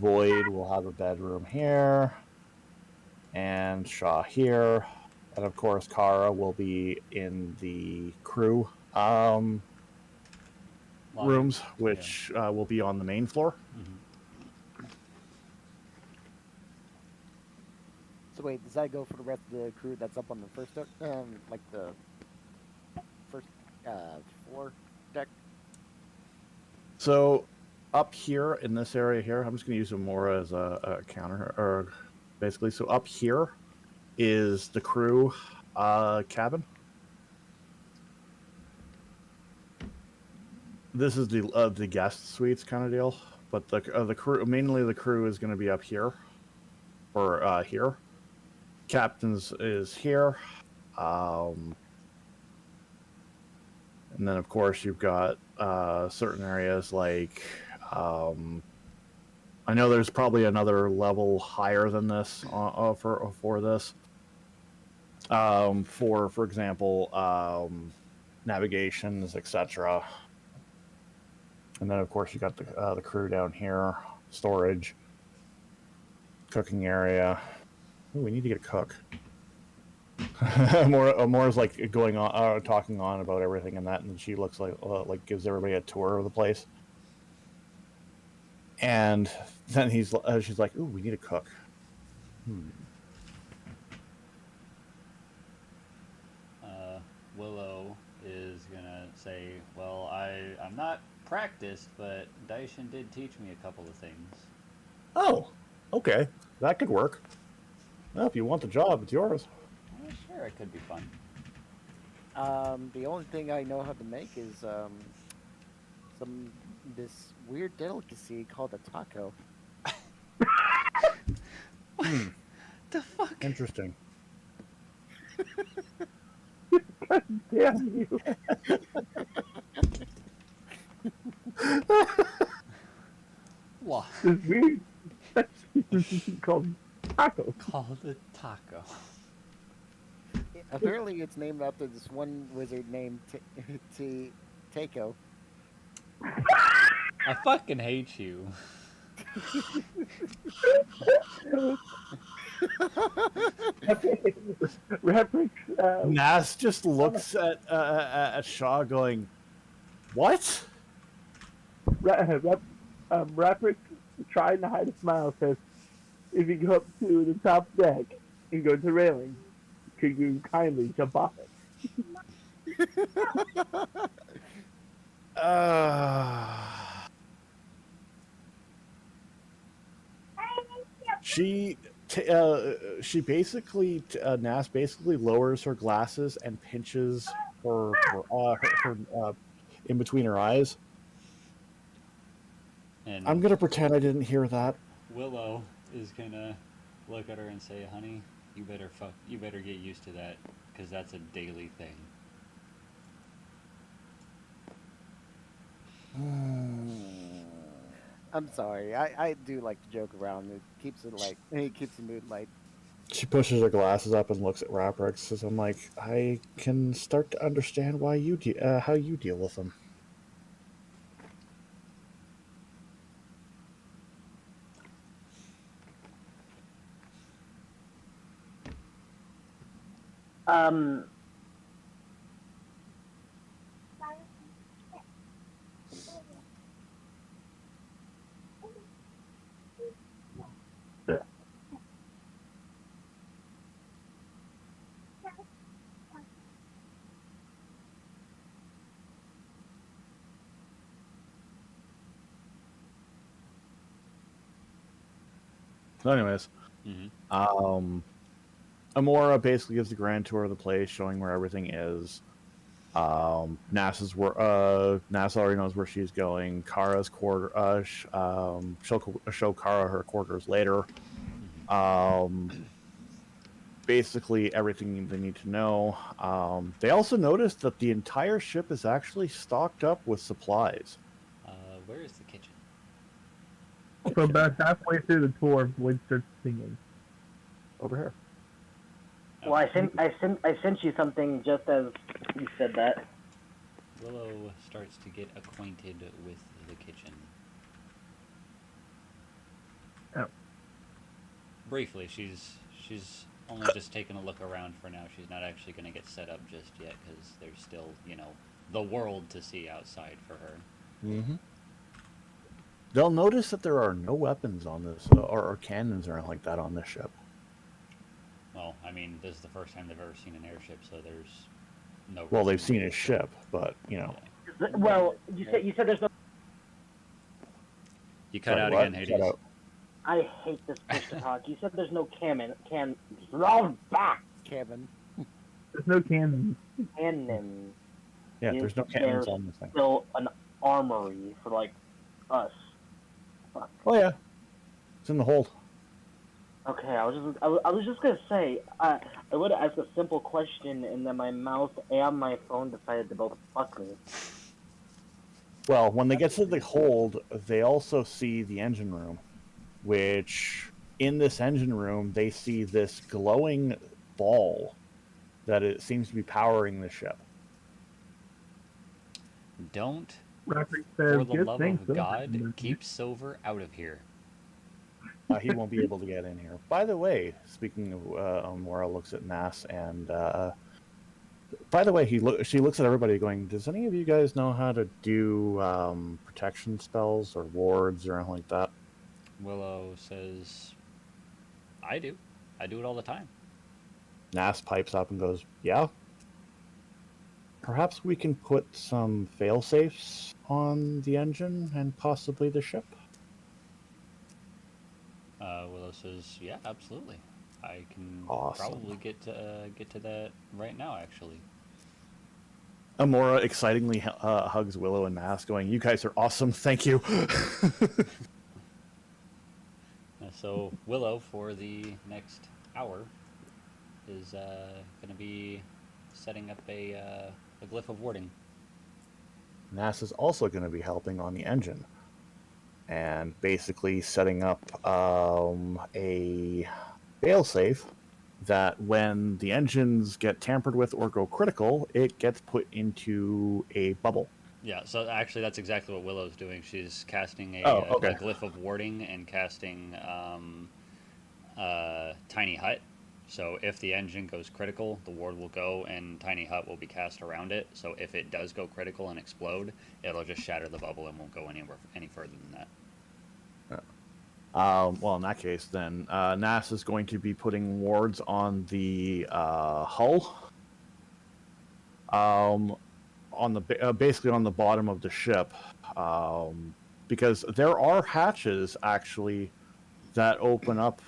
Void will have a bedroom here. And Shaw here. And of course, Kara will be in the crew Lobby. rooms, which will be on the main floor. Mm-hmm. So wait, does that go for the rest of the crew that's up on the first deck? Like the first floor deck? So up here in this area here, I'm just going to use Amora as a counter, or basically, so up here is the crew cabin. This is the guest suites kind of deal, but the crew, mainly the crew, is going to be up here, or here. Captain's is here, and then of course you've got certain areas like I know there's probably another level higher than this for this. For example, navigations, etc. And then of course you got the crew down here, storage, cooking area. Ooh, we need to get a cook. Mora's like going on, talking on about everything and that, and she looks like gives everybody a tour of the place. And then she's like, "Ooh, we need a cook." Willow is gonna say, "Well, I'm not practiced, but Daishin did teach me a couple of things." Oh, okay, that could work. Well, if you want the job, it's yours. Well, sure, it could be fun. The only thing I know how to make is this weird delicacy called a taco. The fuck? Interesting. Damn you. What? This weird called taco. Called a taco. Apparently, it's named after this one wizard named Taco. I fucking hate you. Reference, Nas just looks at Shaw, going, "What?" Reference, trying to hide a smile, says, if you go up to the top deck and go to the railing, could you kindly jump off it? She she basically Nas basically lowers her glasses and pinches her in between her eyes. And I'm gonna pretend I didn't hear that. Willow is gonna look at her and say, "Honey, you better get used to that, because that's a daily thing." I'm sorry. I do like to joke around. It keeps the mood light. She pushes her glasses up and looks at Rapper. Says, "I'm like, I can start to understand why how you deal with them." Um, So, anyways, Mm-hmm. Amora basically gives the grand tour of the place, showing where everything is. NASA already knows where she's going. Kara's quarter. She'll show Kara her quarters later. Basically everything they need to know. They also noticed that the entire ship is actually stocked up with supplies. Where is the kitchen? So about halfway through the tour, Boyd starts singing. Over here. well, I sent you something just as you said that. Willow starts to get acquainted with the kitchen. Oh. Briefly, she's only just taking a look around for now. She's not actually going to get set up just yet, because there's still, the world to see outside for her. Mm-hmm. They'll notice that there are no weapons on this, or cannons or anything like that on this ship. Well, I mean, this is the first time they've ever seen an airship, so there's no. Well, they've reason seen a ship, but Well, you said there's no. You cut Sorry, out what? again, Hades. Cut out. I hate this push to talk. You said there's no roll back Kevin. There's no cannon. cannon. Yeah, Is there's no cannons there on this thing. Still an armory for like us. Oh yeah, it's in the hold. Okay, I was just gonna say I would ask a simple question, and then my mouse and my phone decided to both fuck me. Well, when they get to the hold, they also see the engine room, which in this engine room they see this glowing ball that it seems to be powering the ship. Don't, Rapper for says, the "Good love thing of so." God, keep Silver out of here. He won't be able to get in here. By the way, speaking of Amora looks at Nas, and by the way, she looks at everybody going, "Does any of you guys know how to do protection spells or wards or anything like that?" Willow says, "I do. I do it all the time." Nas pipes up and goes, "Yeah. Perhaps we can put some fail-safes on the engine and possibly the ship." Willow says, "Yeah, absolutely. I can Awesome. probably get to that right now, actually." Amora excitingly hugs Willow and Nas, going, "You guys are awesome. Thank you." So Willow, for the next hour, is going to be setting up a glyph of warding. Nas is also going to be helping on the engine and basically setting up a failsafe that when the engines get tampered with or go critical, it gets put into a bubble. Yeah, so actually that's exactly what Willow's doing. She's casting a glyph of warding and casting Tiny Hut. So if the engine goes critical, the ward will go and Tiny Hut will be cast around it. So if it does go critical and explode, it'll just shatter the bubble and won't go any further than that. Well, in that case, then Nas is going to be putting wards on the hull, on the basically on the bottom of the ship, because there are hatches actually that open up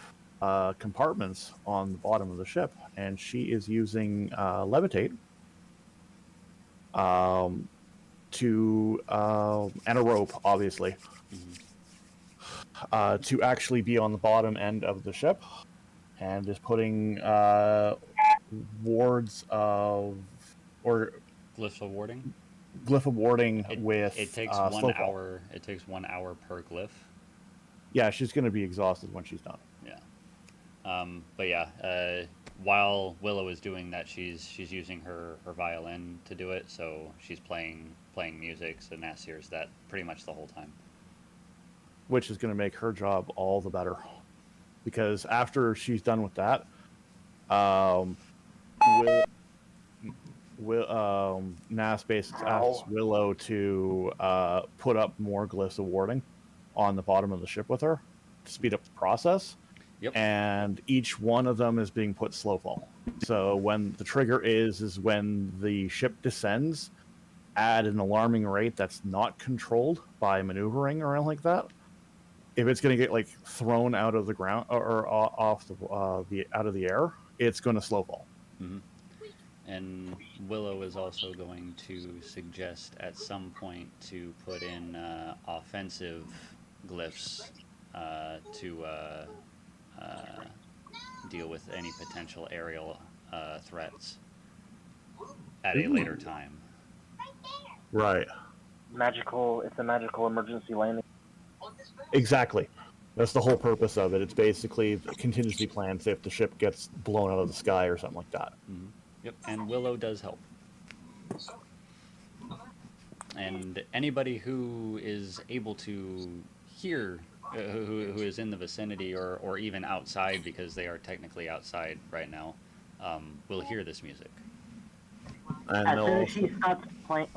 compartments on the bottom of the ship, and she is using levitate and a rope, obviously, to actually be on the bottom end of the ship, and is putting wards of or Glyphs of warding. glyph of warding It, with it takes slow fall. hour. It takes 1 hour per glyph. Yeah, she's going to be exhausted when she's done. Yeah. But yeah, while Willow is doing that, she's using her violin to do it. So she's playing music. So Nass hears that pretty much the whole time. Which is going to make her job all the better, because after she's done with that, Nass basically asks Willow to put up more glyphs of warding on the bottom of the ship with her to speed up the process. Yep. And each one of them is being put slow fall. So when the trigger is when the ship descends at an alarming rate that's not controlled by maneuvering or anything like that. If it's going to get like thrown out of the ground or off the out of the air, it's going to slow fall. Mm-hmm. And Willow is also going to suggest at some point to put in offensive glyphs to deal with any potential aerial threats at a later time. Right. It's a magical emergency landing. Exactly. That's the whole purpose of it. It's basically a contingency plans if the ship gets blown out of the sky or something like that. Mm-hmm. Yep, and Willow does help. And anybody who is able to hear, who is in the vicinity or even outside, because they are technically outside right now, will hear this music. And As soon as she stops playing...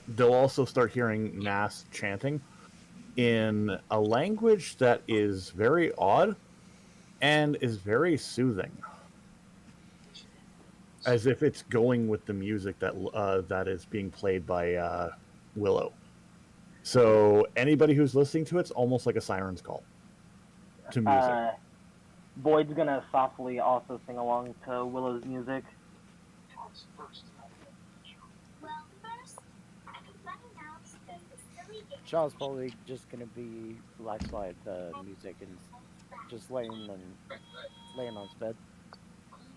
they'll also start hearing Nass chanting in a language that is very odd and is very soothing. As if it's going with the music that is being played by Willow. So anybody who's listening to it's almost like a siren's call to music. Boyd's gonna softly also sing along to Willow's music. Shaw's probably just gonna be relaxed by the music and just laying on his bed.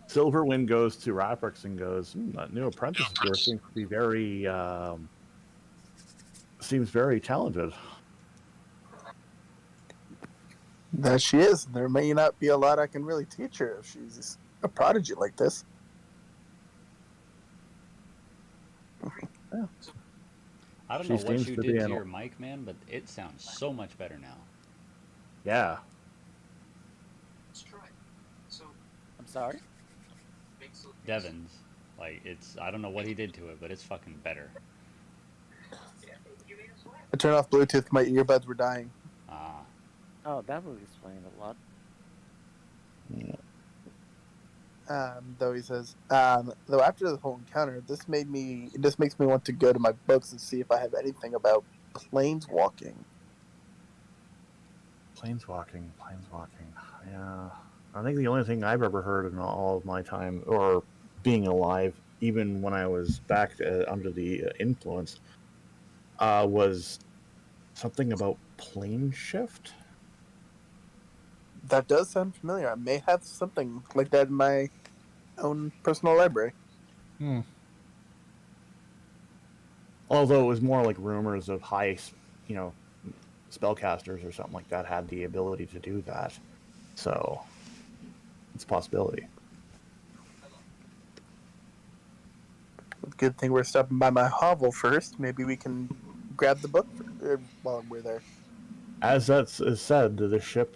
Silverwind goes to Raprix and goes, that new apprentice of yours seems to be very talented. That she is. There may not be a lot I can really teach her if she's a prodigy like this. Yeah. I don't know what you did to your mic, man, but it sounds so much better now. Yeah. I'm sorry? Devin's. Like, I don't know what he did to it, but it's fucking better. I turned off Bluetooth, my earbuds were dying. Ah. Oh, that would explain a lot. Yeah. Though he says, though after the whole encounter, this makes me want to go to my books and see if I have anything about planeswalking. Planeswalking. Yeah. I think the only thing I've ever heard in all of my time, or being alive, even when I was back under the influence, was something about plane shift. That does sound familiar. I may have something like that in my own personal library. Although it was more like rumors of high, spellcasters or something like that had the ability to do that. So it's a possibility. Good thing we're stopping by my hovel first. Maybe we can grab the book while we're there. As that's said, the ship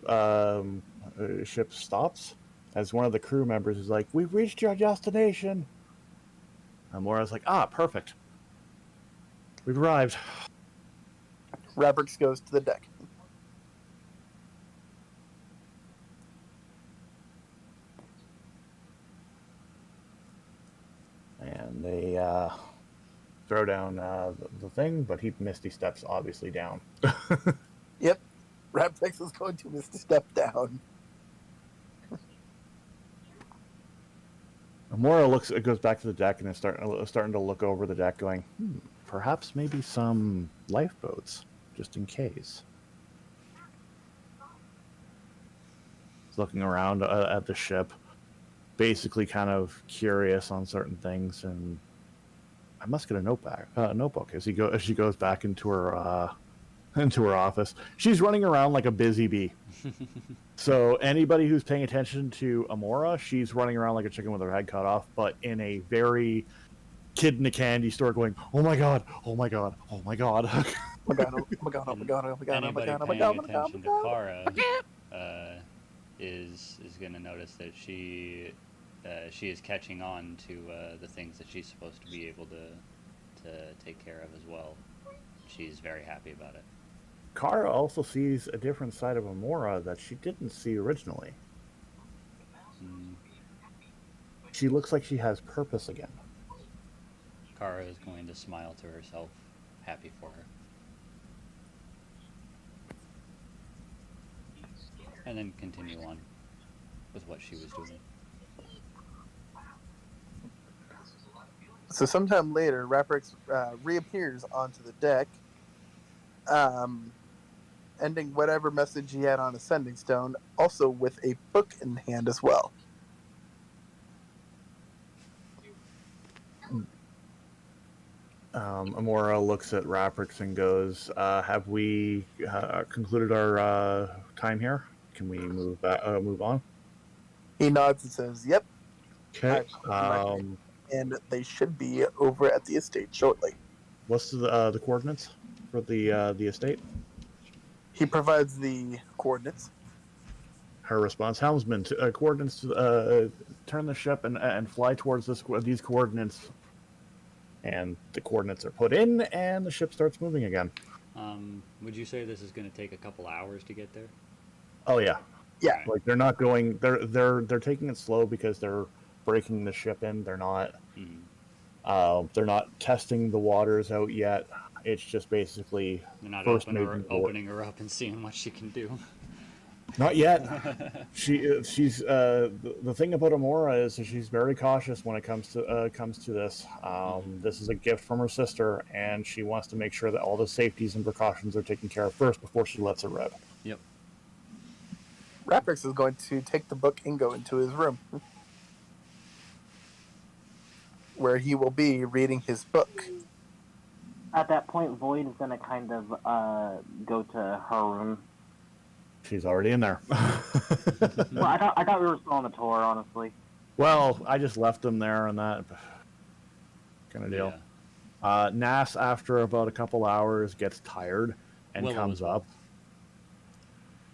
stops as one of the crew members is like, "We've reached your destination." And Mora's like, perfect. We've arrived. Rabrix goes to the deck. And they throw down the thing, but he Misty steps obviously down. Yep. Rabrix is going to Misty step down. Amora goes back to the deck and is starting to look over the deck, going, perhaps maybe some lifeboats, just in case. He's looking around at the ship, basically kind of curious on certain things, and I must get a notebook as she goes back into her office. She's running around like a busy bee. So anybody who's paying attention to Amora, she's running around like a chicken with her head cut off, but in a very kid in a candy store going, oh my god, oh my god, oh my god. Oh my god, oh my god, oh my god, oh my god, oh my Anybody god, oh my paying god, oh my god, attention oh to my god. Kara is going to notice that she is catching on to the things that she's supposed to be able to take care of as well. She's very happy about it. Kara also sees a different side of Amora that she didn't see originally. She looks like she has purpose again. Kara is going to smile to herself, happy for her. And then continue on with what she was doing. So sometime later, Raprix reappears onto the deck, ending whatever message he had on a sending stone, also with a book in hand as well. Amora looks at Raprix and goes, have we concluded our time here? Can we move on? He nods and says, yep. Okay. And they should be over at the estate shortly. What's the coordinates for the estate? He provides the coordinates. Her response: Helmsman, coordinates to turn the ship and fly towards these coordinates. And the coordinates are put in, and the ship starts moving again. Would you say this is going to take a couple hours to get there? Oh yeah, yeah. Like they're not going. They're taking it slow because they're breaking the ship in. They're not. They're not testing the waters out yet. It's just basically they're not opening her up and seeing what she can do. Not yet. She's the thing about Amora is that she's very cautious when it comes to this. This is a gift from her sister, and she wants to make sure that all the safeties and precautions are taken care of first before she lets it rip. Yep. Raprix is going to take the book and go into his room, where he will be reading his book. At that point, Void is going to kind of go to her room. She's already in there. Well, I thought we were still on the tour, honestly. Well, I just left them there and that kind of deal. Yeah. Nass, after about a couple hours, gets tired and comes up.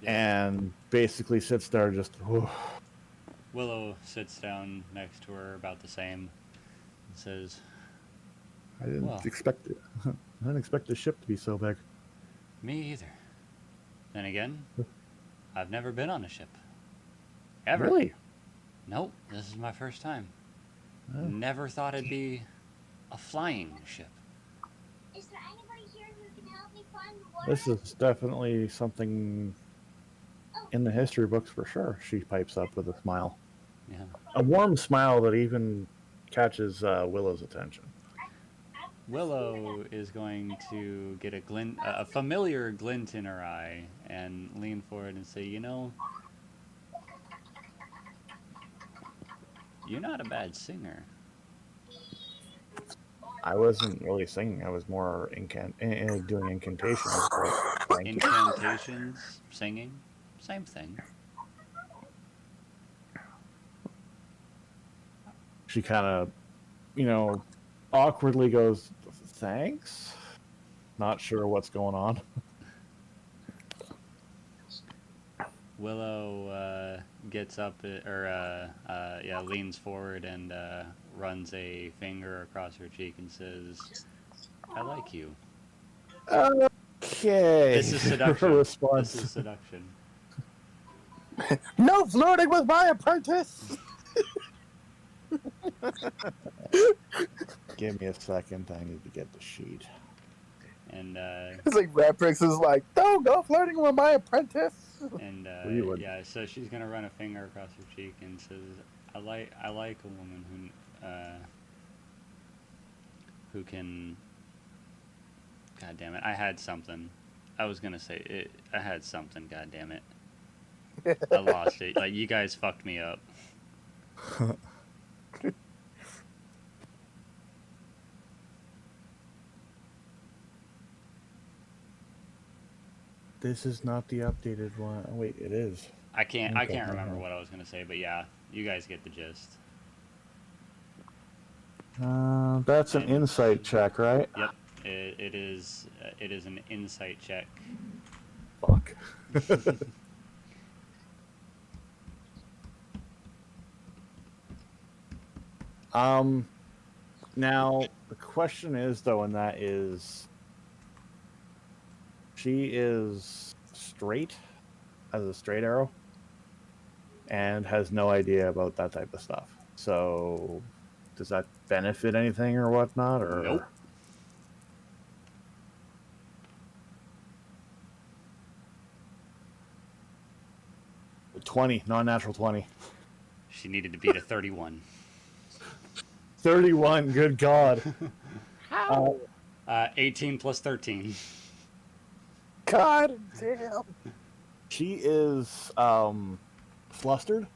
Yeah. And basically sits there just... Whew. Willow sits down next to her about the same and says... I didn't expect it. I didn't expect the ship to be so big. Me either. Then again, I've never been on a ship. Ever. Really? Nope, this is my first time. Oh. Never thought it'd be a flying ship. Is there anybody here who can help me find the water? This is definitely something in the history books for sure, she pipes up with a smile. Yeah. A warm smile that even catches Willow's attention. Willow is going to get a familiar glint in her eye and lean forward and say, you know, you're not a bad singer. I wasn't really singing. I was more doing incantations. Incantations, singing, same thing. She kind of, awkwardly goes, thanks? Not sure what's going on. Willow gets up, leans forward and runs a finger across her cheek and says, I like you. Okay. This is seduction. This is seduction. No flirting with my apprentice! Give me a second. I need to get the sheet. And it's like Raprix is like, don't go flirting with my apprentice. And so she's gonna run a finger across her cheek and says, I like a woman who can. God damn it! I had something. I was gonna say it. I had something. God damn it! I lost it. Like you guys fucked me up. This is not the updated one. Oh, wait, it is. I can't. I Okay, can't never remember mind. what I was gonna say, but yeah, you guys get the gist. That's an And insight check, right? yep, it is. It is an insight check. Fuck. um, now the question is though, and that is, she is straight, has a straight arrow, and has no idea about that type of stuff. So, does that benefit anything or whatnot, or? Nope. $20, non-natural 20. She needed to beat a 31. 31, good God. How? 18 plus 13. God damn. She is flustered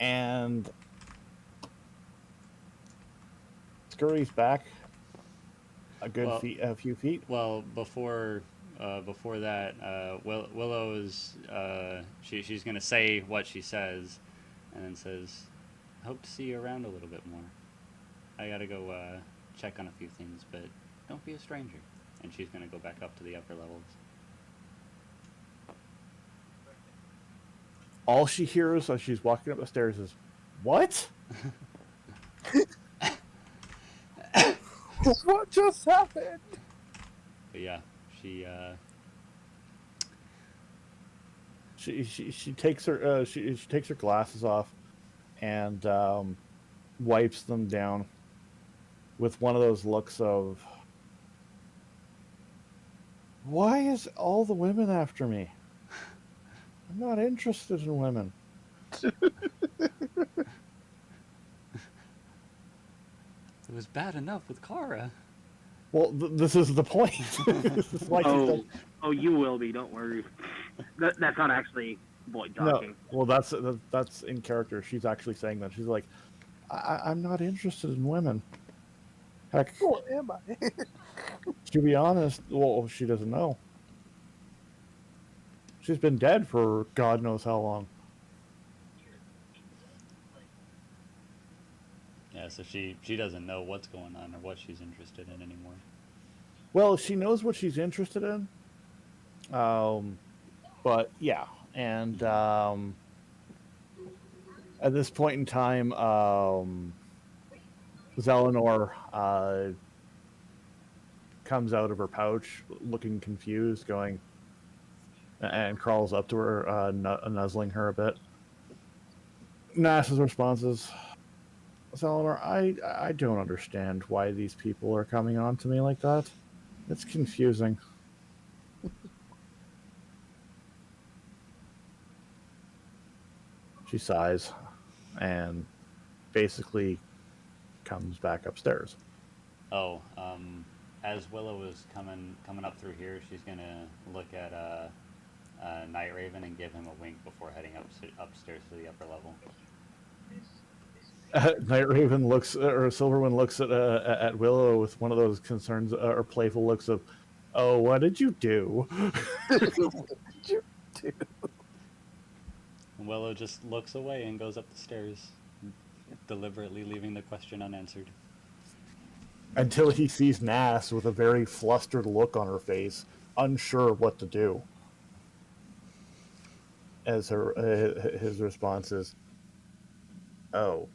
and scurries back a few feet. Well, before that, Willow is she's gonna say what she says, and then says, "Hope to see you around a little bit more. I gotta go check on a few things, but don't be a stranger." And she's gonna go back up to the upper levels. All she hears as she's walking up the stairs is, "What?" What just happened? But yeah, she She takes her she takes her glasses off and wipes them down with one of those looks of, "Why is all the women after me? I'm not interested in women." it was bad enough with Kara. Well, this is the point. This is like Oh, you will be. Don't worry. That's not actually Boyd no. talking. Well, that's in character. She's actually saying that. She's like, I'm not interested in women. Heck, What am I? to be honest, well, she doesn't know. She's been dead for God knows how long. Yeah, so she doesn't know what's going on or what she's interested in anymore. Well, she knows what she's interested in. But yeah, and at this point in time, Zelenor comes out of her pouch, looking confused, going, and crawls up to her, nuzzling her a bit. Nasa's response is, "Zelenor, I don't understand why these people are coming on to me like that. It's confusing." She sighs and basically comes back upstairs. Oh, as Willow is coming up through here, she's gonna look at Night Raven and give him a wink before heading upstairs to the upper level. Night Raven looks, or Silverwind looks at Willow with one of those concerns or playful looks of, "Oh, what did you do?" What did you do? And Willow just looks away and goes up the stairs, deliberately leaving the question unanswered. Until he sees Nas with a very flustered look on her face, unsure what to do. As his response is, "Oh."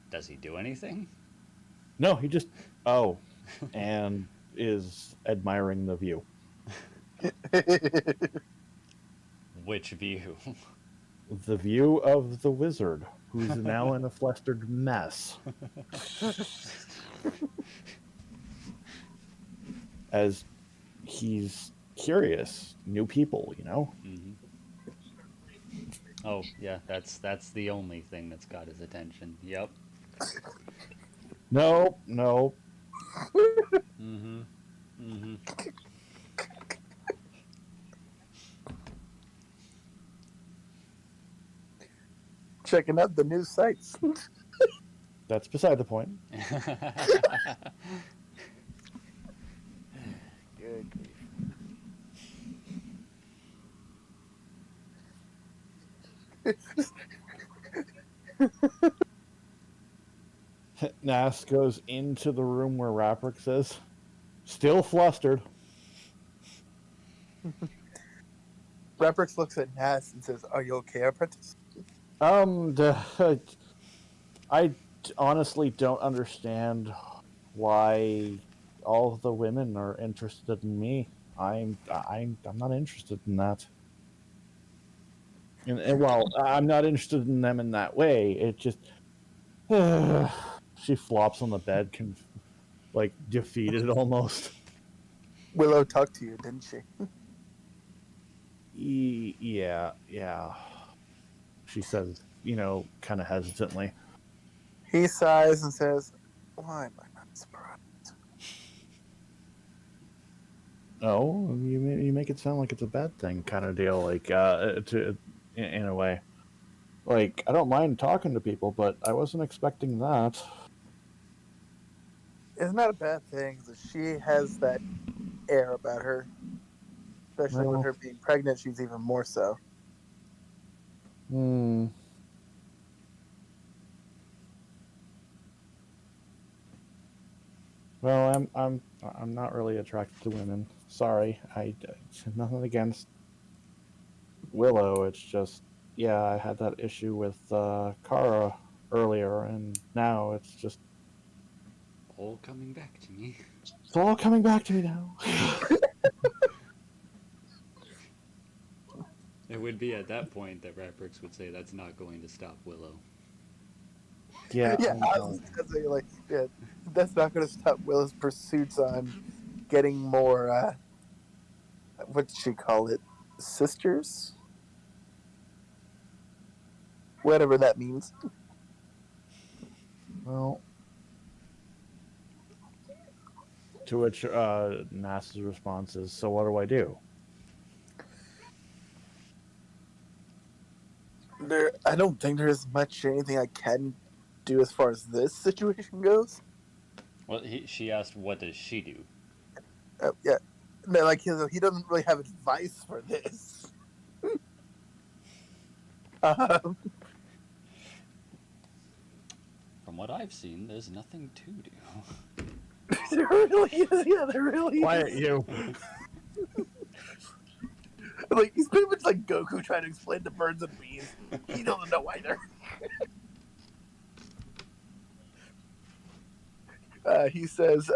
Does he do anything? No, he just, "Oh," and is admiring the view. Which view? the view of the wizard, who's now in a flustered mess. As he's curious, new people, you know? Mm-hmm. Oh yeah, that's the only thing that's got his attention. Yep. No, no. Mm-hmm. Mm-hmm. Checking out the new sites. That's beside the point. Good grief. Nas goes into the room where Raprick is, still flustered. Rebrix looks at Nas and says, "Are you okay, apprentice?" I honestly don't understand why all of the women are interested in me. I'm not interested in that. And while I'm not interested in them in that way, it just she flops on the bed, like defeated almost. Willow talked to you, didn't she? Yeah, yeah. She says, kind of hesitantly. He sighs and says, "Why am I not surprised?" Oh, you make it sound like it's a bad thing, kind of deal, like in a way. Like, I don't mind talking to people, but I wasn't expecting that. It's not a bad thing that she has that air about her. Especially with Well, her being pregnant, she's even more so. hmm. Well, I'm not really attracted to women. Sorry, it's nothing against Willow. It's just, yeah, I had that issue with Kara earlier, and now it's just All coming back to me. it's all coming back to me now. It would be at that point that Raprix would say that's not going to stop Willow. Yeah, Yeah, I I know. was just saying, like, yeah, that's not going to stop Willow's pursuits on getting more. What did she call it? Sisters, whatever that means. Well, to which NASA's response is, "So what do I do?" I don't think there's much anything I can do as far as this situation goes. Well, she asked, "What does she do?" Yeah, no, like he doesn't really have advice for this. um, From what I've seen, there's nothing to do. there really is. Yeah, there really Quiet, is. you. Like he's pretty much like Goku trying to explain the birds and bees. He doesn't know either. He says,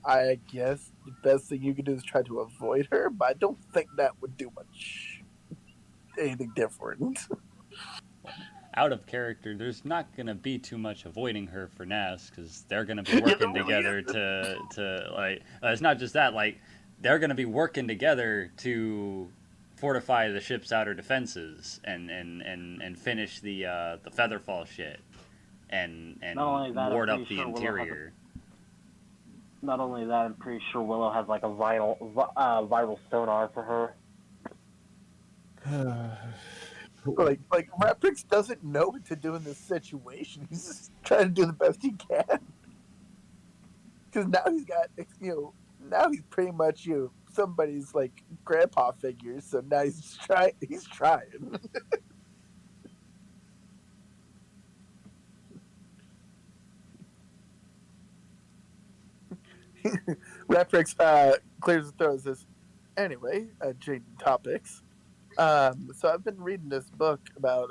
"I guess the best thing you can do is try to avoid her, but I don't think that would do much anything different." Out of character, there's not gonna be too much avoiding her for Nas because they're gonna be Yeah, there working really together is. to like. It's not just that, like they're gonna be working together to fortify the ship's outer defenses and finish the Featherfall shit and Not only that, I'm ward up pretty the sure Willow has interior. Not only that, I'm pretty sure Willow has like a viral sonar for her. Like Raptrix doesn't know what to do in this situation. He's just trying to do the best he can. Because now he's got, now he's pretty much somebody's like grandpa figure. So now he's trying. He's trying. Raptrix clears his throat and says, "Anyway, changing topics. So I've been reading this book about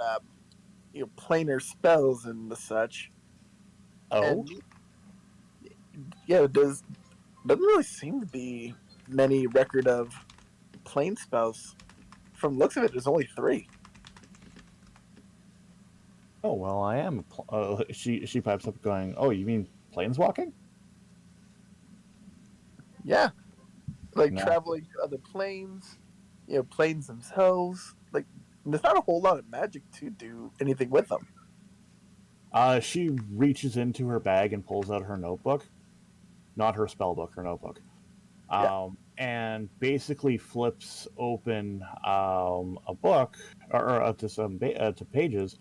planar spells and the such. Oh, And yeah, doesn't really seem to be many record of plane spells. From the looks of it, there's only 3. Oh well, I am. She pipes up, going, "Oh, you mean planeswalking?" Yeah, like No. traveling to other planes, planes themselves. Like, there's not a whole lot of magic to do anything with them. She reaches into her bag and pulls out her notebook, not her spell book, her notebook, Yeah. and basically flips open a book or to pages.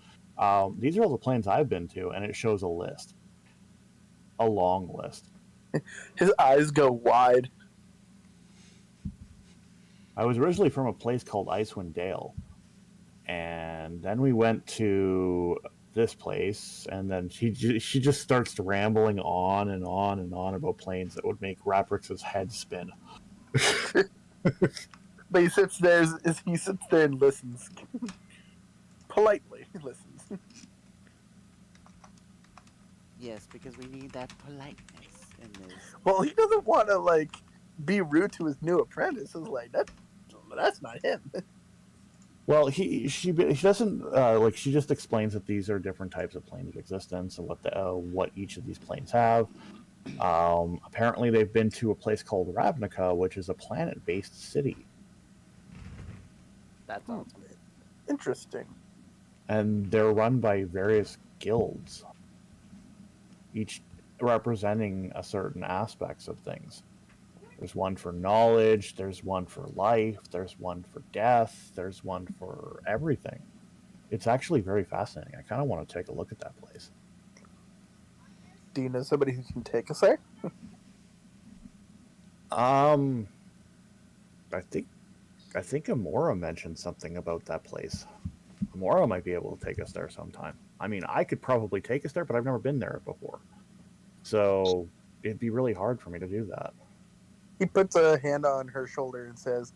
These are all the planes I've been to, and it shows a list, a long list. His eyes go wide. I was originally from a place called Icewind Dale, and then we went to this place, and then she just starts rambling on and on and on about planes that would make Raprix's head spin. But he sits there and listens politely. He listens. Yes, because we need that politeness in this. Well, he doesn't want to like be rude to his new apprentice. It's like that's not him. Well, she doesn't like. She just explains that these are different types of planes of existence and what each of these planes have. Apparently, they've been to a place called Ravnica, which is a planet-based city, That's awesome. Interesting. and they're run by various guilds, each representing a certain aspects of things. There's one for knowledge, there's one for life, there's one for death, there's one for everything. It's actually very fascinating. I kind of want to take a look at that place. Do you know somebody who can take us there? Um, I think Amora mentioned something about that place. Amora might be able to take us there sometime. I mean, I could probably take us there, but I've never been there before, so it'd be really hard for me to do that. He puts a hand on her shoulder and says,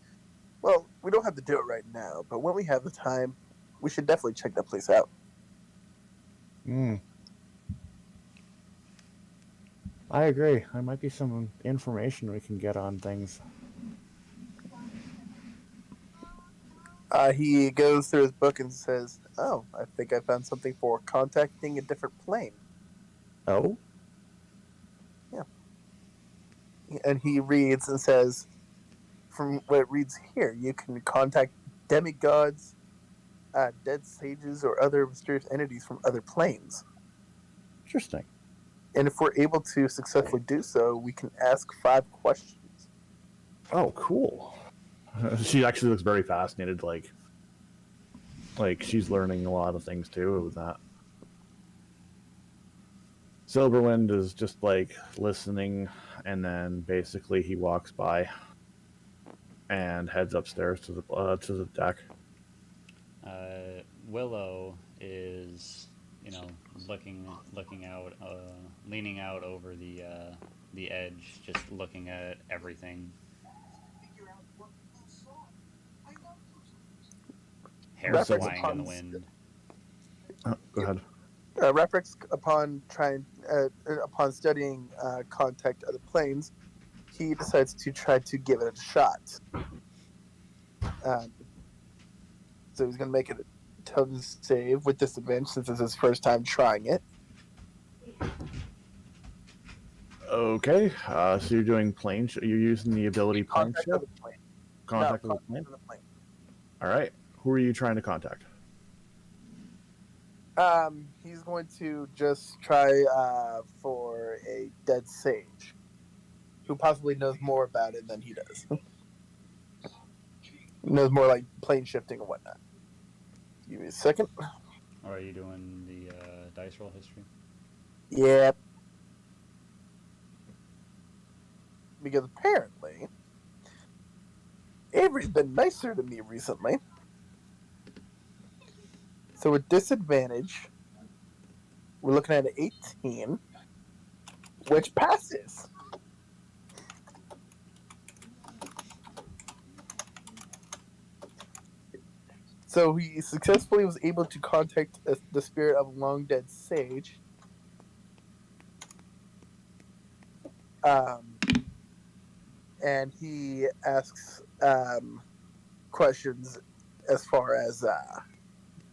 "Well, we don't have to do it right now, but when we have the time, we should definitely check that place out." Hmm. I agree. There might be some information we can get on things. He goes through his book and says, "Oh, I think I found something for contacting a different plane." Oh, And he reads and says, from what it reads here, you can contact demigods, dead sages, or other mysterious entities from other planes. interesting. And if we're able to successfully do so, we can ask 5 questions. Oh, cool. She actually looks very fascinated. Like she's learning a lot of things too with that. Silverwind is just like listening, and then basically he walks by and heads upstairs to the deck. Willow is, you know, looking out, leaning out over the edge, just looking at everything. Hair Reference flying in the upon wind. Go ahead. Reference upon studying contact other planes, he decides to try to give it a shot. So he's going to make it a intelligence save with disadvantage since it's his first time trying it. Okay. So you're doing plane. You're using the ability plane Contact shift. other plane. Contact No, with the plane. other plane. All right. Who are you trying to contact? He's going to just try for a dead sage who possibly knows more about it than he does. Knows more like plane shifting and whatnot. Give me a second. Or are you doing the dice roll history? Yep. Because apparently, Avery's been nicer to me recently. So with disadvantage, we're looking at an 18, which passes. So he successfully was able to contact the spirit of a long dead sage. And he asks questions as far as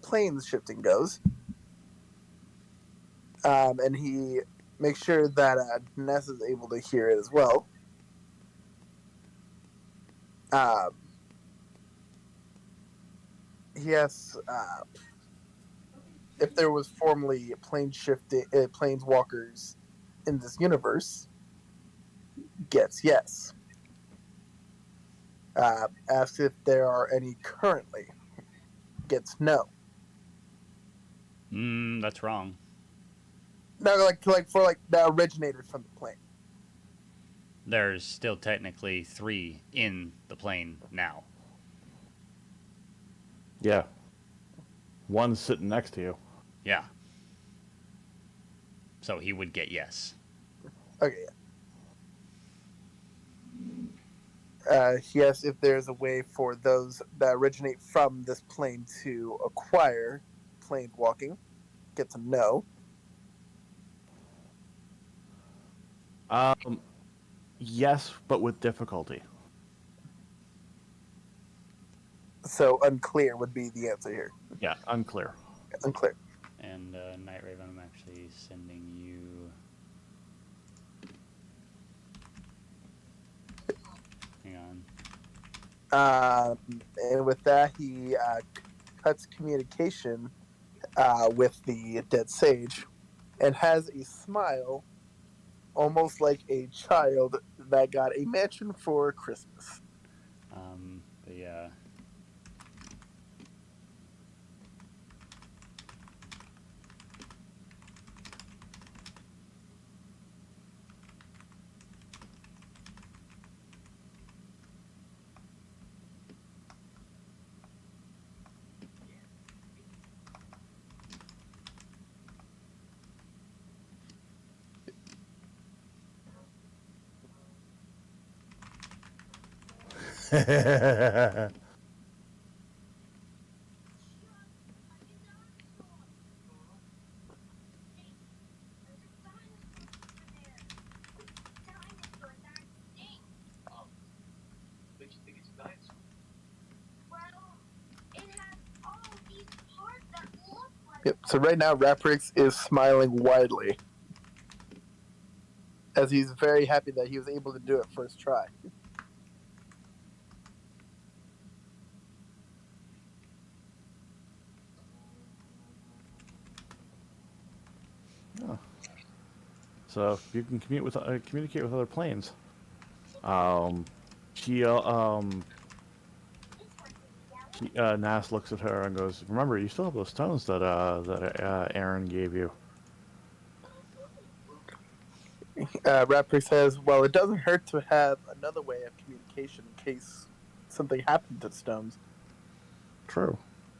planes shifting goes. and he makes sure that Ness is able to hear it as well. He asks if there was formerly planeswalkers in this universe. Gets yes. Asks if there are any currently. Gets no. That's wrong. No, like that originated from the plane. There's still technically 3 in the plane now. Yeah. One's sitting next to you. Yeah. So he would get yes. Okay. He asks if there's a way for those that originate from this plane to acquire plane walking. Gets a no. Yes, but with difficulty. So unclear would be the answer here. Yeah, unclear. Unclear. And Night Raven, I'm actually sending you. Hang on. And with that, he cuts communication with the dead sage and has a smile, almost like a child that got a mansion for Christmas. But yeah. Yep. So right now, Raprix is smiling widely, as he's very happy that he was able to do it first try. Oh. So if you can communicate with other planes. Nas looks at her and goes, "Remember, you still have those stones that Aaron gave you." Raprix says, "Well, it doesn't hurt to have another way of communication in case something happened to the stones, True.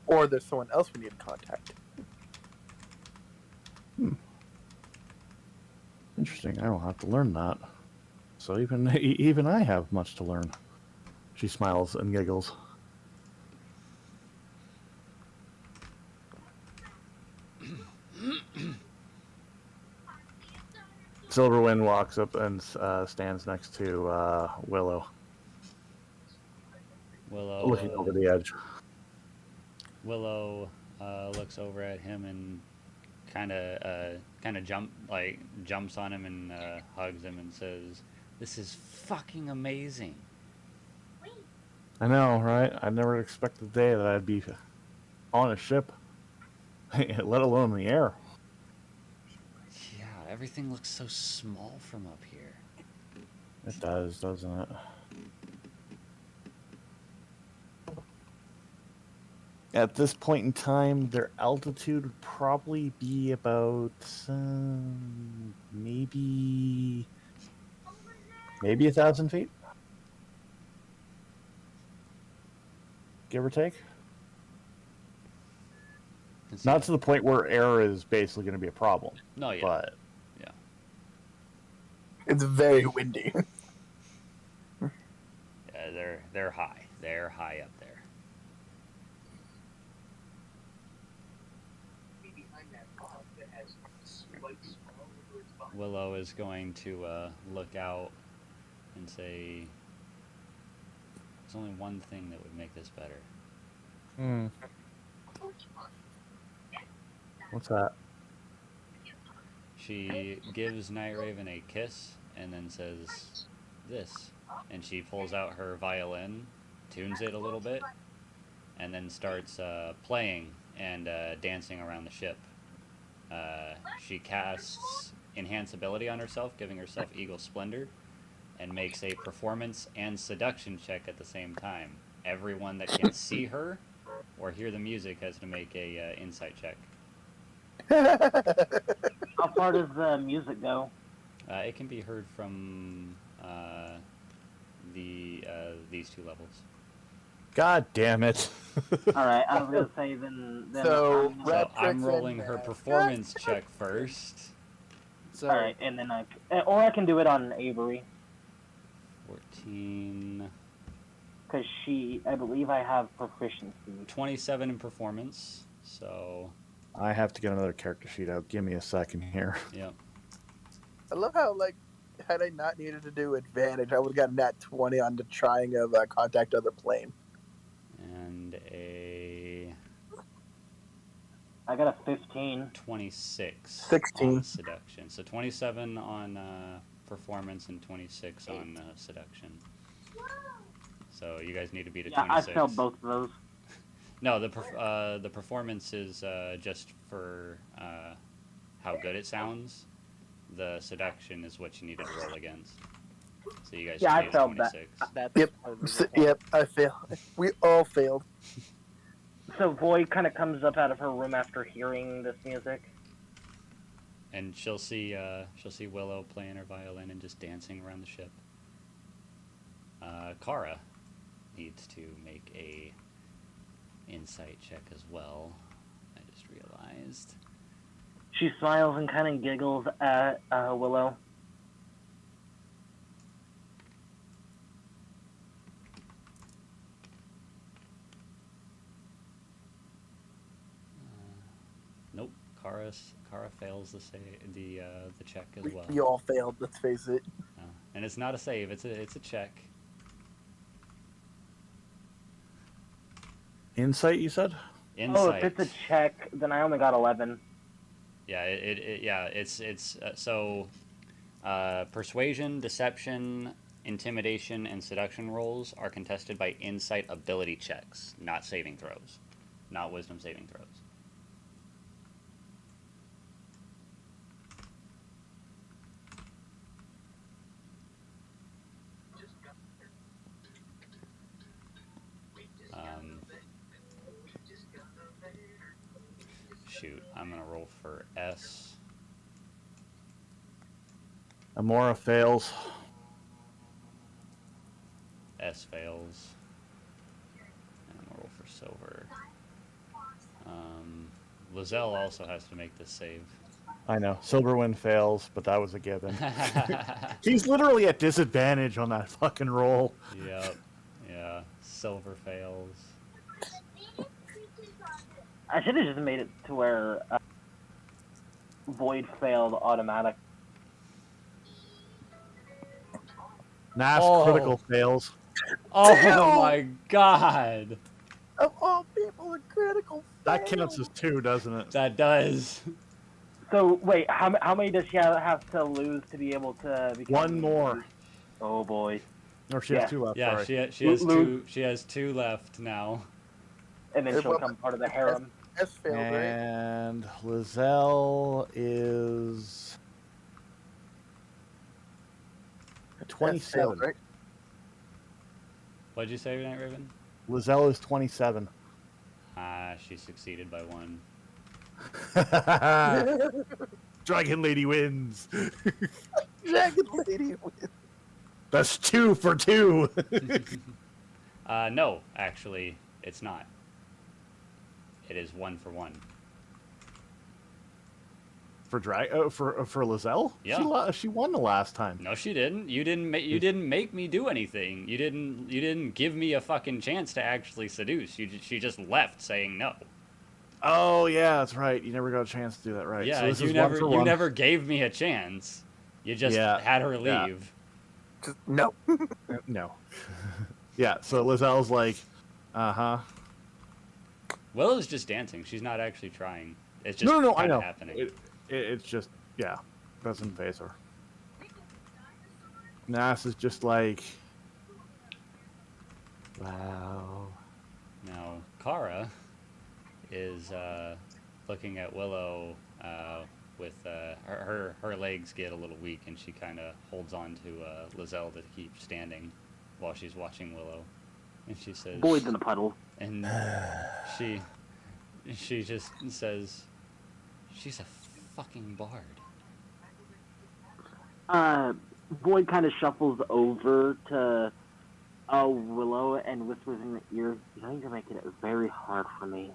or there's someone else we need to contact." Interesting. I will have to learn that. So even I have much to learn. She smiles and giggles. Silverwind walks up and stands next to Willow, looking over the edge. Willow looks over at him and kind of jumps on him and hugs him and says, "This is fucking amazing." I know, right? I never expected the day that I'd be on a ship, let alone in the air. Yeah, everything looks so small from up here. It does, doesn't it? At this point in time, their altitude would probably be about maybe 1,000 feet, give or take. Not to the point where air is basically going to be a problem. No, yeah, but yeah, It's very windy. yeah, they're high. They're high up there. Willow is going to look out and say, "There's only one thing that would make this better." What's that? she gives Night Raven a kiss and then says, "This," and she pulls out her violin, tunes it a little bit, and then starts playing and dancing around the ship. She casts Enhance Ability on herself, giving herself Eagle Splendor, and makes a performance and seduction check at the same time. Everyone that can see her or hear the music has to make a insight check. How far does the music go? It can be heard from these two levels. God damn it. All right, I was gonna say then. So, So Red I'm Tricks rolling and, her performance check first. So, all right, and then or I can do it on Avery 14, because I believe I have proficiency. 27 in performance. So, I have to get another character sheet out. Give me a second here. yep. I love how, like, had I not needed to do advantage, I would have gotten that 20 on the trying of contact other plane. And a I got a 15. 26 16. on seduction. So 27 on performance and 26 on seduction. So you guys need to beat a Yeah, 26. I failed both of those. No, the performance is just for how good it sounds. The seduction is what you need to roll against. So you guys Yeah, I just need a failed that. 26. That's Yep. part of the result. Yep, I failed. We all failed. So Void kind of comes up out of her room after hearing this music. And she'll see Willow playing her violin and just dancing around the ship. Kara needs to make a insight check as well. I just realized. She smiles and kind of giggles at Willow. Nope. Kara fails the check as well. We all failed, let's face it. And it's not a save. It's a check. Insight, you said? Insight. Oh, if it's a check, then I only got 11. Yeah, it's persuasion, deception, intimidation, and seduction rolls are contested by insight ability checks, not saving throws, not wisdom saving throws. Shoot, I'm gonna roll for S. Amora fails. S fails. And I'm gonna roll for silver. Lizelle also has to make this save. I know. Silverwind fails, but that was a given. He's literally at disadvantage on that fucking roll. Yep. Yeah. Silver fails. I should have just made it to where Void failed automatic. Nash Oh. critical fails. Oh Ew. my god! Of all people, a critical That fail. counts as 2, doesn't it? That does. So wait, how many does she have to lose to be able to become? One more. Oh boy. Or she Yeah. has 2 left, Yeah, sorry. she has Lu- two. She has 2 left now. And then Hey, she'll well, become part of the harem. S failed, right? And Lizelle is S 27. failed, right? What'd you say, Night Raven? Lizelle is 27. She succeeded by 1. Dragon Lady wins. Dragon Lady wins. That's 2 for 2. No, actually, it's not. It is 1 for 1. For Lizelle? Yeah. She won the last time. No, she didn't. You didn't make me do anything. You didn't give me a fucking chance to actually seduce. She just left saying no. Oh yeah, that's right. You never got a chance to do that, right? Yeah, so this you is never 1 for 1. never gave me a chance. You just Yeah, had her yeah. leave. Just, no. No. Yeah. So Lizelle's like, Willow's just dancing. She's not actually trying. It's just No, I kinda know. happening. It's just, yeah. Doesn't phase her. Nas is just like, wow. Now, Kara is looking at Willow with her legs get a little weak, and she kind of holds on to Lizelle to keep standing while she's watching Willow, and she says, Boyd's in a puddle. and she just says, she's a fucking bard. Boyd kind of shuffles over to Willow and whispers in her ear, "You know you're making it very hard for me."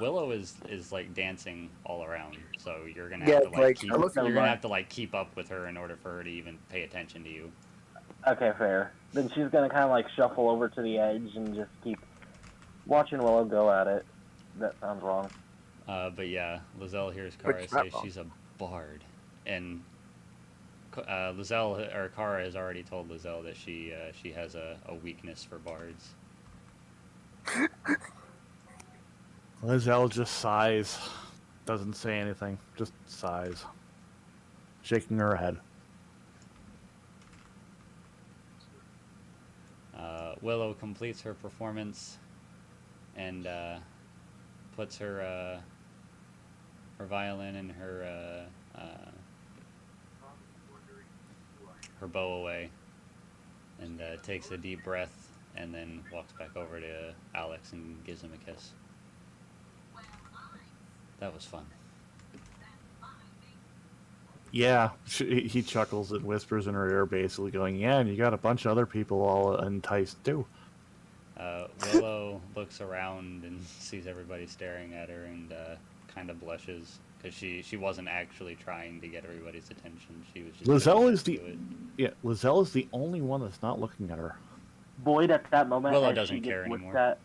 Willow is like dancing all around, so you're gonna Yeah, have to like like, keep, I look you're at gonna her- have to like keep up with her in order for her to even pay attention to you. Okay, fair. Then she's gonna kind of like shuffle over to the edge and just keep watching Willow go at it. That sounds wrong. But yeah, Lizelle hears Kara Which say not wrong. she's a bard, and Lizelle or Kara has already told Lizelle that she has a weakness for bards. Lizelle just sighs. Doesn't say anything. Just sighs. Shaking her head. Willow completes her performance and puts her violin and her bow away, and takes a deep breath, and then walks back over to Alex and gives him a kiss. That was fun. Yeah, he chuckles and whispers in her ear, basically going, yeah, and you got a bunch of other people all enticed too. Willow looks around and sees everybody staring at her and kind of blushes because she wasn't actually trying to get everybody's attention. She was just Lizelle is the only one that's not looking at her. Boyd at that moment, Willow as doesn't she care gets looked anymore. at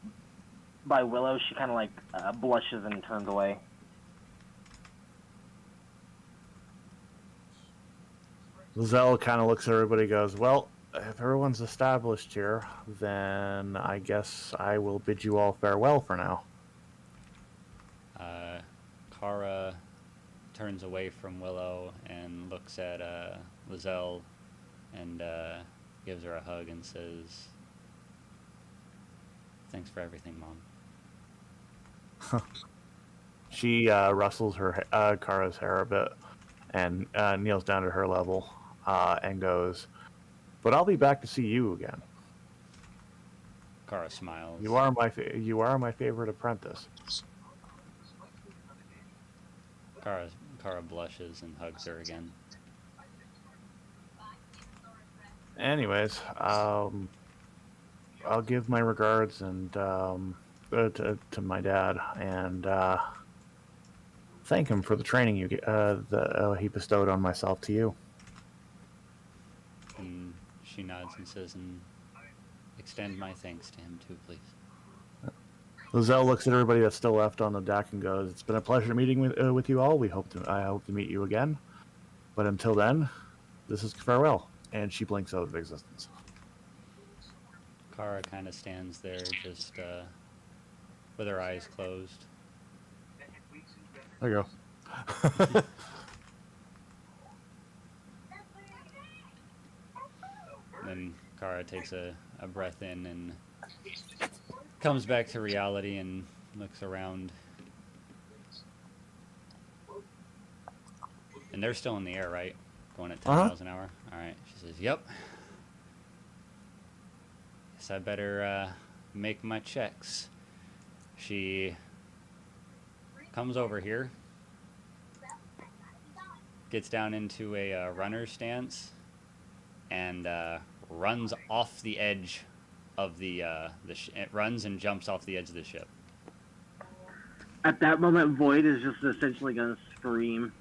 by Willow, she kind of like blushes and turns away. Lizelle kind of looks at everybody and goes, well, if everyone's established here, then I guess I will bid you all farewell for now. Kara turns away from Willow and looks at Lizelle and gives her a hug and says, "Thanks for everything, Mom." She rustles her Kara's hair a bit and kneels down to her level and goes, but I'll be back to see you again. Kara smiles. You are my favorite apprentice. Kara blushes and hugs her again. Anyways, I'll give my regards and to my dad and thank him for the training he bestowed on myself to you. And she nods and says, "And extend my thanks to him too, please." Lizelle looks at everybody that's still left on the deck and goes, "It's been a pleasure meeting with you all. I hope to meet you again. But until then, this is farewell." And she blinks out of existence. Kara kind of stands there just with her eyes closed. There you go. Then Kara takes a breath in and comes back to reality and looks around. And they're still in the air, right? Going at 10 miles an hour? Alright. She says, "Yep. Guess I better make my checks." She comes over here, gets down into a runner stance, and runs off the edge of it runs and jumps off the edge of the ship. At that moment, Void is just essentially going to scream.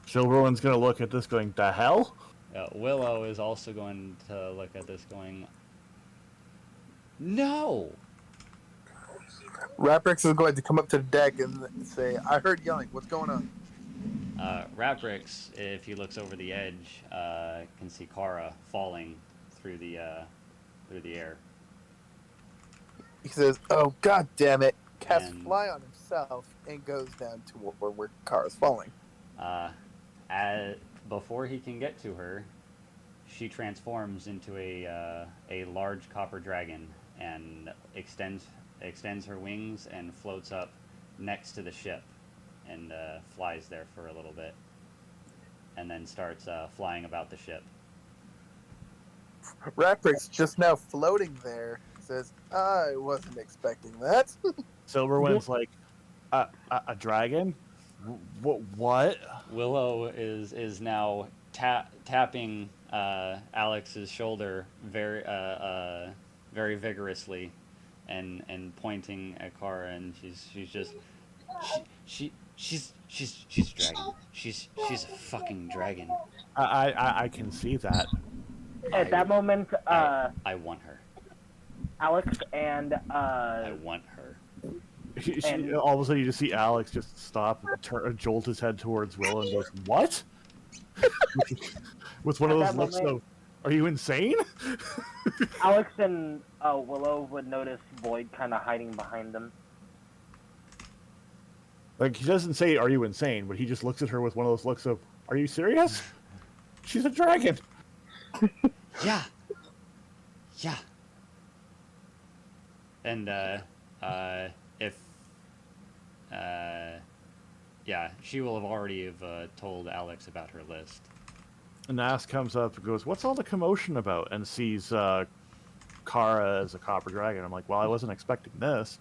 Silverwind's gonna look at this going, the hell? Willow is also going to look at this going, "No!" Raprix is going to come up to the deck and say, I heard yelling. What's going on? Raprix, if he looks over the edge, can see Kara falling through the air. He says, oh, god damn it. Casts And- fly on himself and goes down to where Cara's falling. As, before he can get to her, she transforms into a large copper dragon and extends her wings and floats up next to the ship and flies there for a little bit, and then starts flying about the ship. Raprix just now floating there says, "I wasn't expecting that." Silverwind's like, a dragon? What? Willow is now tapping Alex's shoulder very vigorously, and pointing at Kara, and she's just she's a dragon. She's a fucking dragon. I can see that. At that moment, I want her. Alex and I want her. And- All of a sudden, you just see Alex just stop, jolt his head towards Willow, and goes, "What?" With one of At those that looks moment- of, "Are you insane?" Alex and Willow would notice Void kind of hiding behind them. Like, he doesn't say, "Are you insane?" but he just looks at her with one of those looks of, "Are you serious? She's a dragon." Yeah. And if she will have already have told Alex about her list. And Nas comes up and goes, "What's all the commotion about?" and sees Kara as a copper dragon. I'm like, "Well, I wasn't expecting this."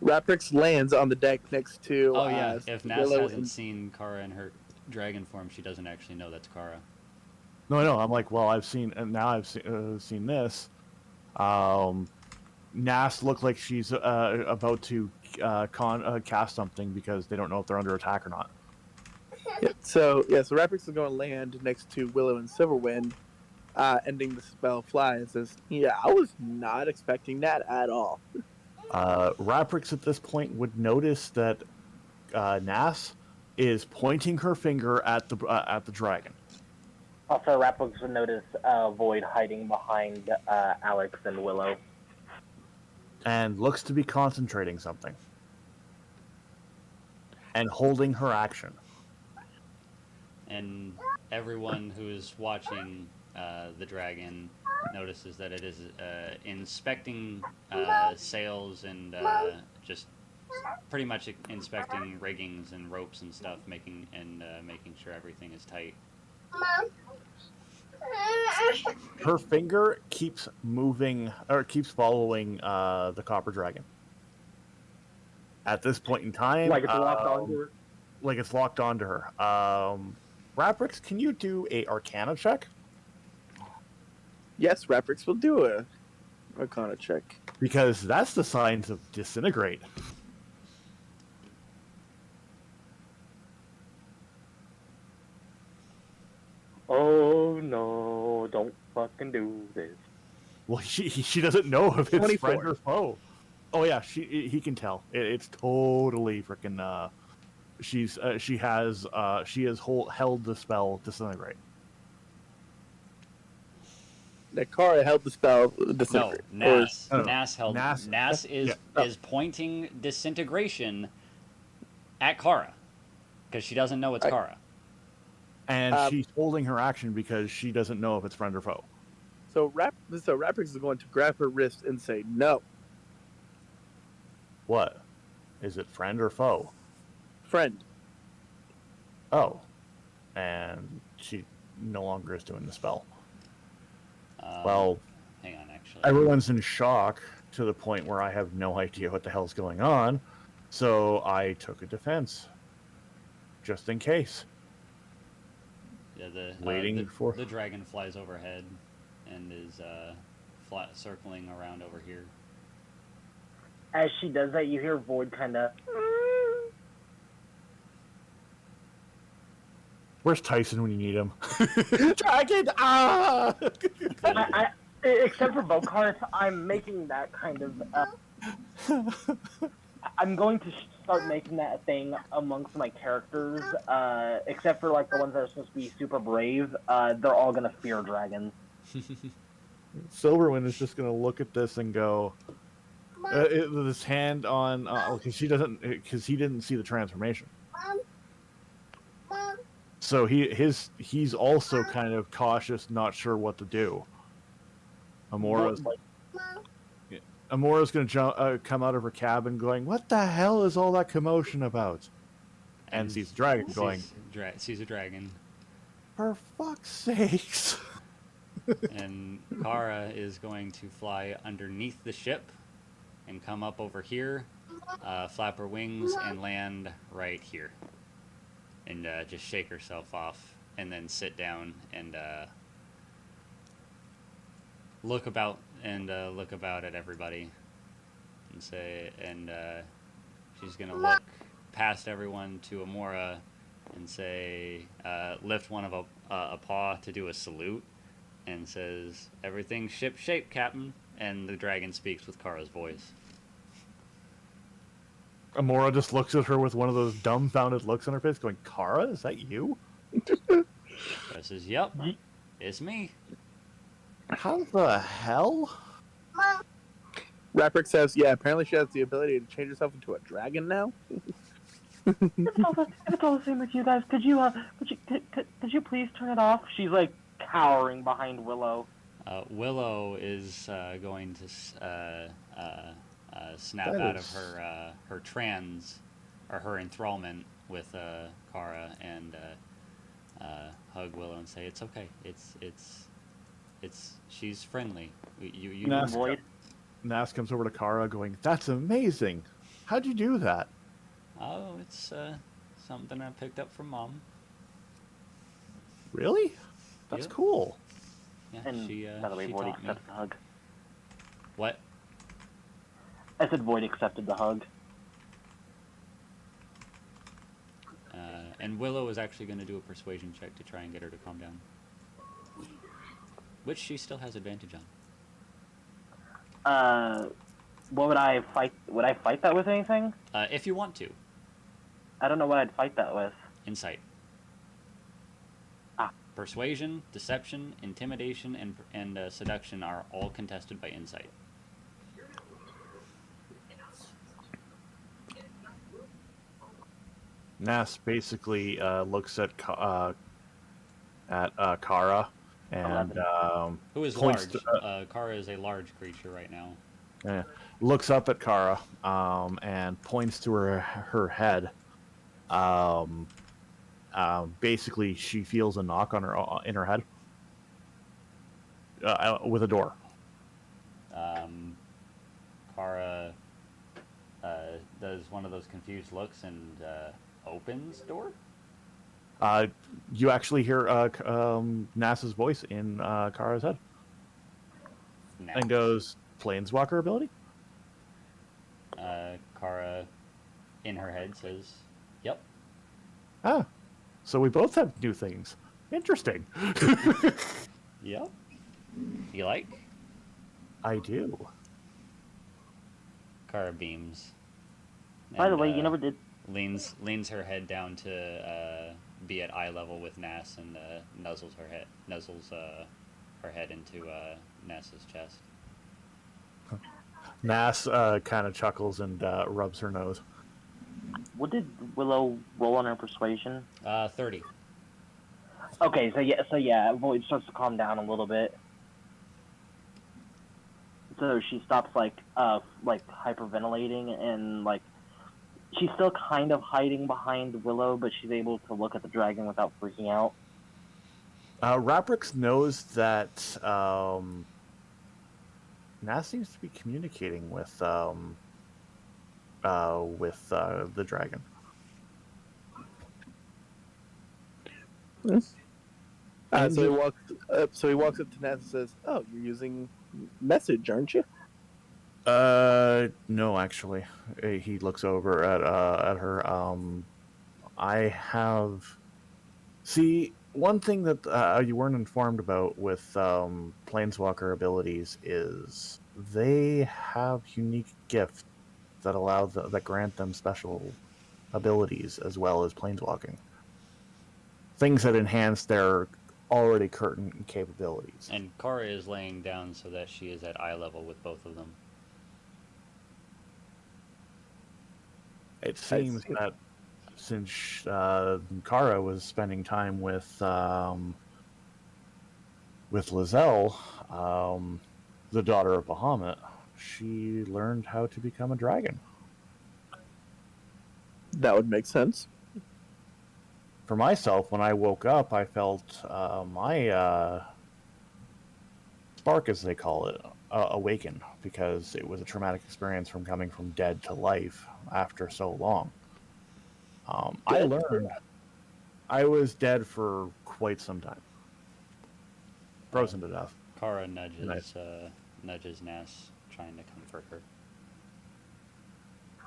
Raprix lands on the deck next to. Oh yeah, if Nas Willow hasn't and- seen Kara in her dragon form, she doesn't actually know that's Kara. No, I know. I'm like, "Well, I've seen, and now I've seen this." Nas looked like she's about to cast something because they don't know if they're under attack or not. Yeah, so Raprix is going to land next to Willow and Silverwind, ending the spell fly, and says, "Yeah, I was not expecting that at all." Raprix at this point would notice that Nas is pointing her finger at the dragon. Also, Rapix would notice Void hiding behind Alex and Willow. And looks to be concentrating something. And holding her action. And everyone who is watching the dragon notices that it is inspecting sails and just pretty much inspecting riggings and ropes and stuff, making sure everything is tight. Her finger keeps moving, or keeps following the copper dragon. At this point in time, Like it's locked onto her? Like it's locked onto her. Raprix, can you do a Arcana check? Yes, Raprix will do a Arcana check. Because that's the signs of disintegrate. Oh no, don't fucking do this. Well, she doesn't know if it's 24. friend or foe. Oh yeah, he can tell. It's totally freaking. She has held the spell disintegrate. Nakara held the spell disintegrate. No, Nas. Or- Nas held. Nas is yeah. is pointing disintegration at Kara because she doesn't know it's Right. Kara. And she's holding her action because she doesn't know if it's friend or foe. So Raprix is going to grab her wrist and say, "No, What? Is it friend or foe? friend." Oh. And she no longer is doing the spell. Well, hang on, actually. everyone's in shock to the point where I have no idea what the hell's going on. So I took a defense. Just in case. Yeah, for the dragon flies overhead and is circling around over here. As she does that, you hear Void kind of. Where's Tyson when you need him? Dragon! Ah! Except for Bokart, I'm making that kind of. I'm going to start making that a thing amongst my characters, except for like the ones that are supposed to be super brave. They're all gonna fear dragons. Silverwind is just gonna look at this and go, this hand on, because he didn't see the transformation. So he's also kind of cautious, not sure what to do. Amora's like, Amora's going to come out of her cabin, going, "What the hell is all that commotion about?" And sees the dragon going, sees a dragon. "For fuck's sakes!" And Kara is going to fly underneath the ship and come up over here, flap her wings, and land right here. And just shake herself off, and then sit down and look about at everybody, and say, and she's gonna look past everyone to Amora, and say, lift one of a paw to do a salute, and says, "Everything's ship shape, Captain." And the dragon speaks with Kara's voice. Amora just looks at her with one of those dumbfounded looks on her face, going, "Kara, is that you?" Kara says, "Yep, it's me." How the hell? Raprick says, "Yeah, apparently she has the ability to change herself into a dragon now." If it's all the same with you guys, could you please turn it off? She's like cowering behind Willow. Willow is going to snap out of her trance, or her enthrallment with Kara, and hug Willow and say, "It's okay. It's she's friendly. You Nas, Void. Nas comes over to Kara, going, "That's amazing. How'd you do that?" Oh, it's something I picked up from Mom. Really? That's Yeah. cool. Yeah, And she by the way, she Void taught me. accepted the hug. What? I said Void accepted the hug. And Willow is actually going to do a persuasion check to try and get her to calm down, which she still has advantage on. What would I fight? Would I fight that with anything? If you want to. I don't know what I'd fight that with. Insight. Ah. Persuasion, deception, intimidation, and seduction are all contested by insight. Nas basically looks at Kara and Who is points large? Kara is a large creature right now. looks up at Kara and points to her head. Basically, she feels a knock on in her head with a door. Kara does one of those confused looks and opens door. You actually hear Nas's voice in Kara's head, and goes, "Planeswalker ability?" Kara, in her head, says, "Yep." Ah, so we both have new things. Interesting. Yep. You like? I do. Kara beams. By the way, you never did. Leans her head down to be at eye level with Nas, and nuzzles her head into Nas's chest. Nas kind of chuckles and rubs her nose. What did Willow roll on her persuasion? 30. Okay, so yeah, Void starts to calm down a little bit. So she stops like hyperventilating, and like she's still kind of hiding behind Willow, but she's able to look at the dragon without freaking out. Raprix knows that Nas seems to be communicating with the dragon. So he walks up to Naz and says, "Oh, you're using message, aren't you?" No, actually. He looks over at her. I have. See, one thing that you weren't informed about with Planeswalker abilities is they have unique gifts that that grant them special abilities as well as Planeswalking. Things that enhance their already current capabilities. And Kara is laying down so that she is at eye level with both of them. It seems that since Kara was spending time with Lizelle, the daughter of Bahamut, she learned how to become a dragon. That would make sense. For myself, when I woke up, I felt my spark, as they call it, awaken, because it was a traumatic experience from coming from dead to life after so long. I learned I was dead for quite some time, frozen to death. Kara nudges Nas, trying to comfort her.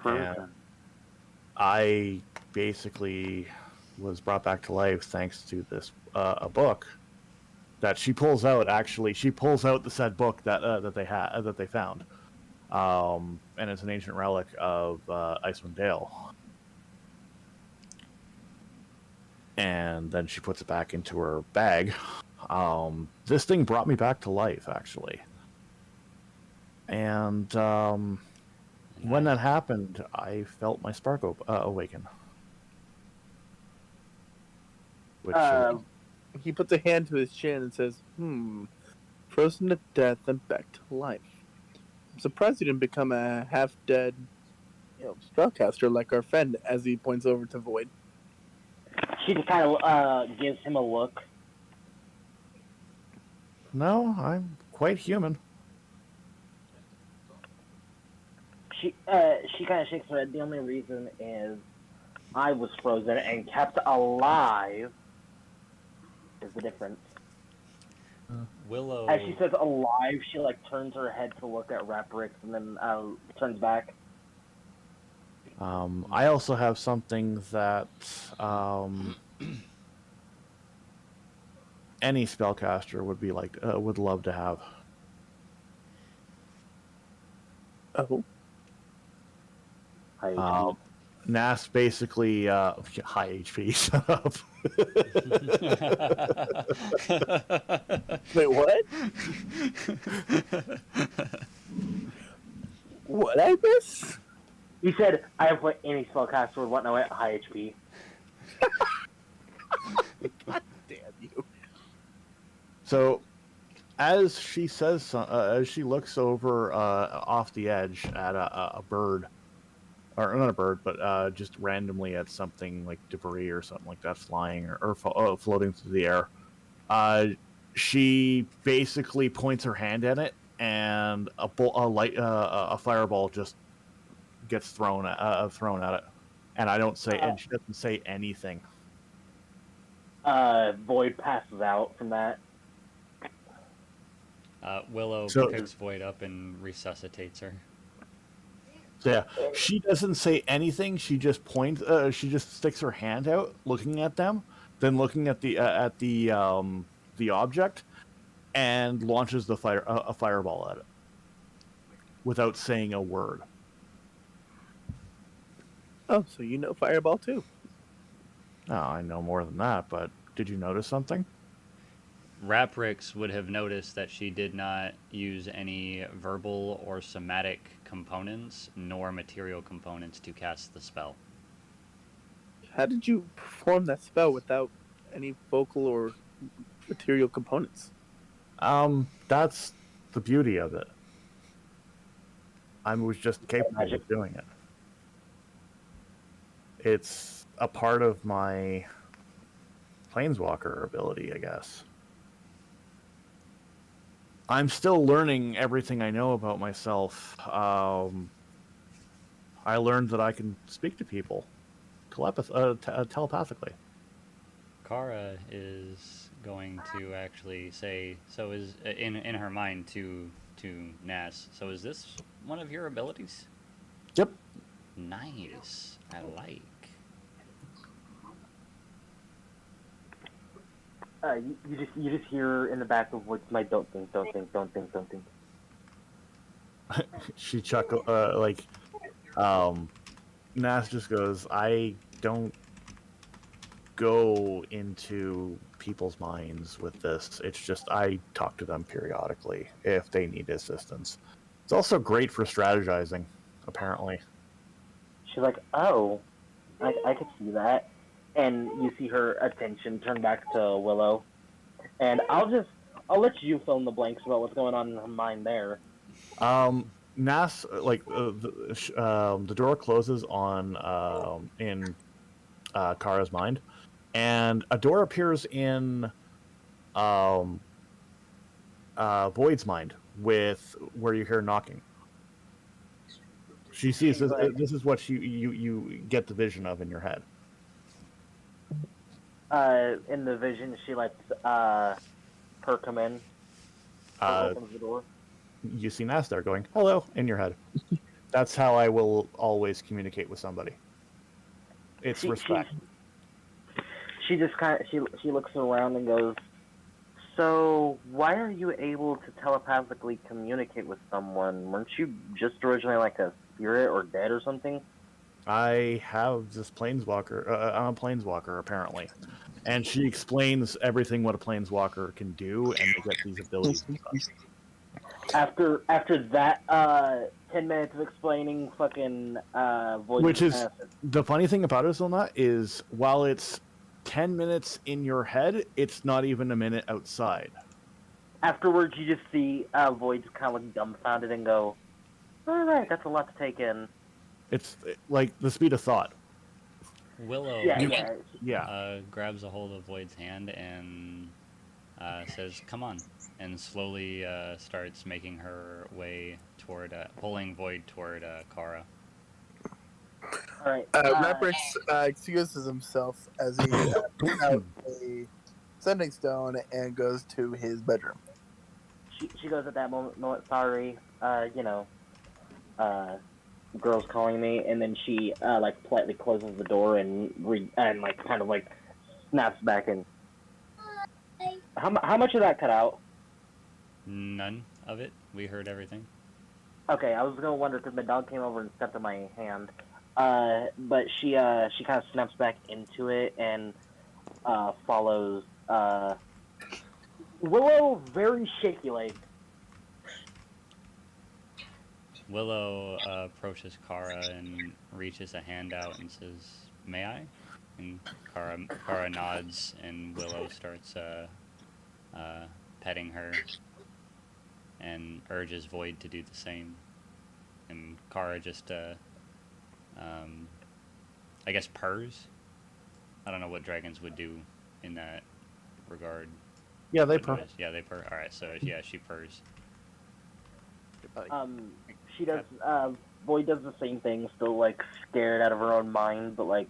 And I basically was brought back to life thanks to this a book that she pulls out. Actually, she pulls out the said book that they found, and it's an ancient relic of Icewind Dale. And then she puts it back into her bag. This thing brought me back to life, actually. And when that happened, I felt my spark awaken. Which He puts a hand to his chin and says, frozen to death and back to life. I'm surprised you didn't become a half-dead, spellcaster like our friend," as he points over to Void. She just kind of gives him a look. no, I'm quite human. She kind of shakes her head. The only reason is I was frozen and kept alive is the difference. Willow. As she says alive, she turns her head to look at Raprix and then turns back. I also have something that any spellcaster would love to have. Oh. High HP. Nas basically high HP. Shut up. Wait, what? What I miss? He said, "I have what any spellcaster would want now at high HP." God damn you. So, as she says, as she looks over off the edge at a bird, or not a bird, but just randomly at something like debris or something like that flying or floating through the air, she basically points her hand at it, and a fireball just gets thrown at it, and and she doesn't say anything. Void passes out from that. Willow picks Void up and resuscitates her. So yeah, she doesn't say anything. She just points. She just sticks her hand out, looking at them, then looking at the object, and launches a fireball at it without saying a word. Oh, so you know Fireball too? Oh, I know more than that, but did you notice something? Raprix would have noticed that she did not use any verbal or somatic components, nor material components to cast the spell. How did you perform that spell without any vocal or material components? That's the beauty of it. I was just capable of doing it. It's a part of my planeswalker ability, I guess. I'm still learning everything I know about myself. I learned that I can speak to people telepathically. Kara is going to actually say, so is in her mind to Nas. So is this one of your abilities? Yep. Nice. I like. You just hear in the back of what's my don't think. She chuckles, Nas just goes, I don't go into people's minds with this. It's just I talk to them periodically if they need assistance. It's also great for strategizing, apparently. She's like, oh, I could see that. And you see her attention turn back to Willow. And I'll let you fill in the blanks about what's going on in her mind there. Nas, like the door closes on in Kara's mind, and a door appears in Void's mind with where you hear knocking. She sees this. This is what you get the vision of in your head. In the vision, she lets her come in. Opens the door. You see Nas there going, "Hello," in your head. That's how I will always communicate with somebody. It's respect. She just kind of she looks around and goes, "So why are you able to telepathically communicate with someone? Weren't you just originally like a spirit or dead or something?" I have this planeswalker. I'm a planeswalker, apparently. And she explains everything what a planeswalker can do, and they get these abilities. After that 10 minutes of explaining fucking Void. Which is the funny thing about it, Zilna, is while it's 10 minutes in your head, it's not even a minute outside. Afterwards, you just see Void kind of look dumbfounded and go, "All right, that's a lot to take in." It's like the speed of thought. Willow grabs a hold of Void's hand and says, "Come on," and slowly starts making her way toward, pulling Void toward Kara. All right. Reprix excuses himself as he pulls out a sending stone and goes to his bedroom. She goes at that moment, "Sorry, girl's calling me," and then she like politely closes the door and like kind of like snaps back in. How much of that cut out? None of it. We heard everything. Okay, I was gonna wonder because my dog came over and stepped on my hand. But she kind of snaps back into it and follows Willow very shaky-like. Willow approaches Kara and reaches a hand out and says, "May I?" And Kara nods, and Willow starts petting her and urges Void to do the same. And Kara just, I guess, purrs. I don't know what dragons would do in that regard. Yeah, they purr. Yeah, they purr. All right, so yeah, she purrs. She does. Void does the same thing, still like scared out of her own mind, but like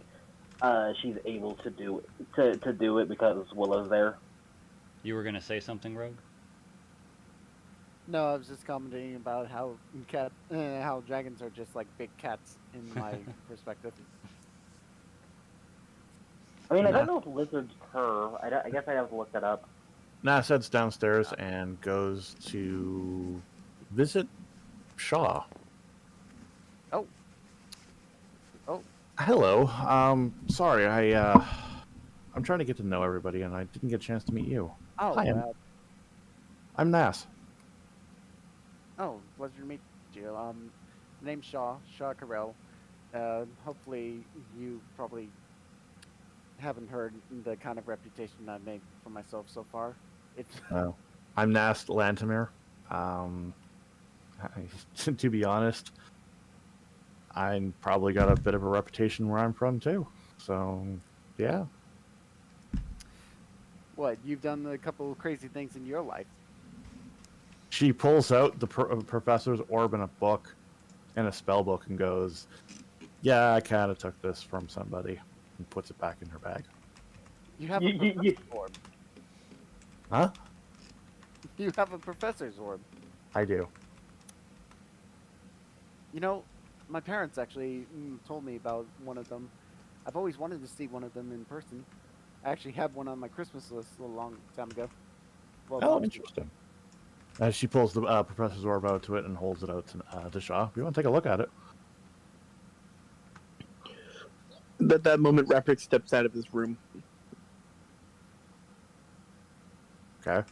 she's able to do it because Willow's there. You were gonna say something, Rogue? No, I was just commenting about how how dragons are just like big cats in my perspective. I mean, I don't know if lizards purr. I guess I'd have to look that up. Nas heads downstairs and goes to visit Shaw. Oh. Hello. Sorry, I'm trying to get to know everybody, and I didn't get a chance to meet you. Oh, Hi, I'm Nas. Oh, pleasure to meet you. Name's Shaw Carell. Hopefully you probably haven't heard the kind of reputation I've made for myself so far. I'm Nas Lantimir. To be honest, I probably got a bit of a reputation where I'm from too. So, yeah. What, you've done a couple of crazy things in your life? She pulls out the professor's orb in a book, in a spell book, and goes, "Yeah, I kind of took this from somebody," and puts it back in her bag. You have a professor's orb. Huh? You have a professor's orb. I do. You know, my parents actually told me about one of them. I've always wanted to see one of them in person. I actually had one on my Christmas list a long time ago. Well, Interesting. As she pulls the professor's orb out to it and holds it out to Shaw. If you want to take a look at it. At that moment, Reprix steps out of his room. Okay.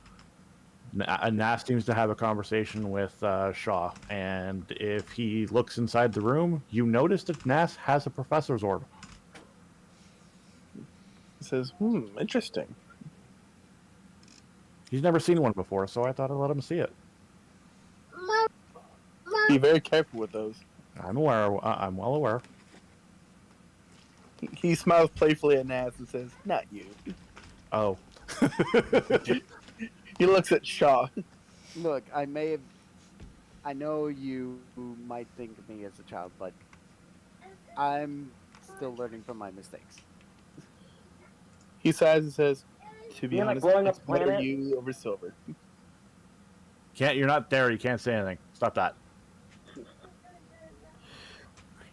Nas seems to have a conversation with Shaw, and if he looks inside the room, you notice that Nas has a professor's orb. says, interesting. He's never seen one before, so I thought I'd let him see it. Be very careful with those. I'm aware. I'm well aware. He smiles playfully at Naz and says, "Not you." Oh. He looks at Shaw. Look, I know you might think of me as a child, but I'm still learning from my mistakes. He sighs and says, "To be You're like honest, blowing up it's better planet? you over Silver." You're not there. You can't say anything. Stop that.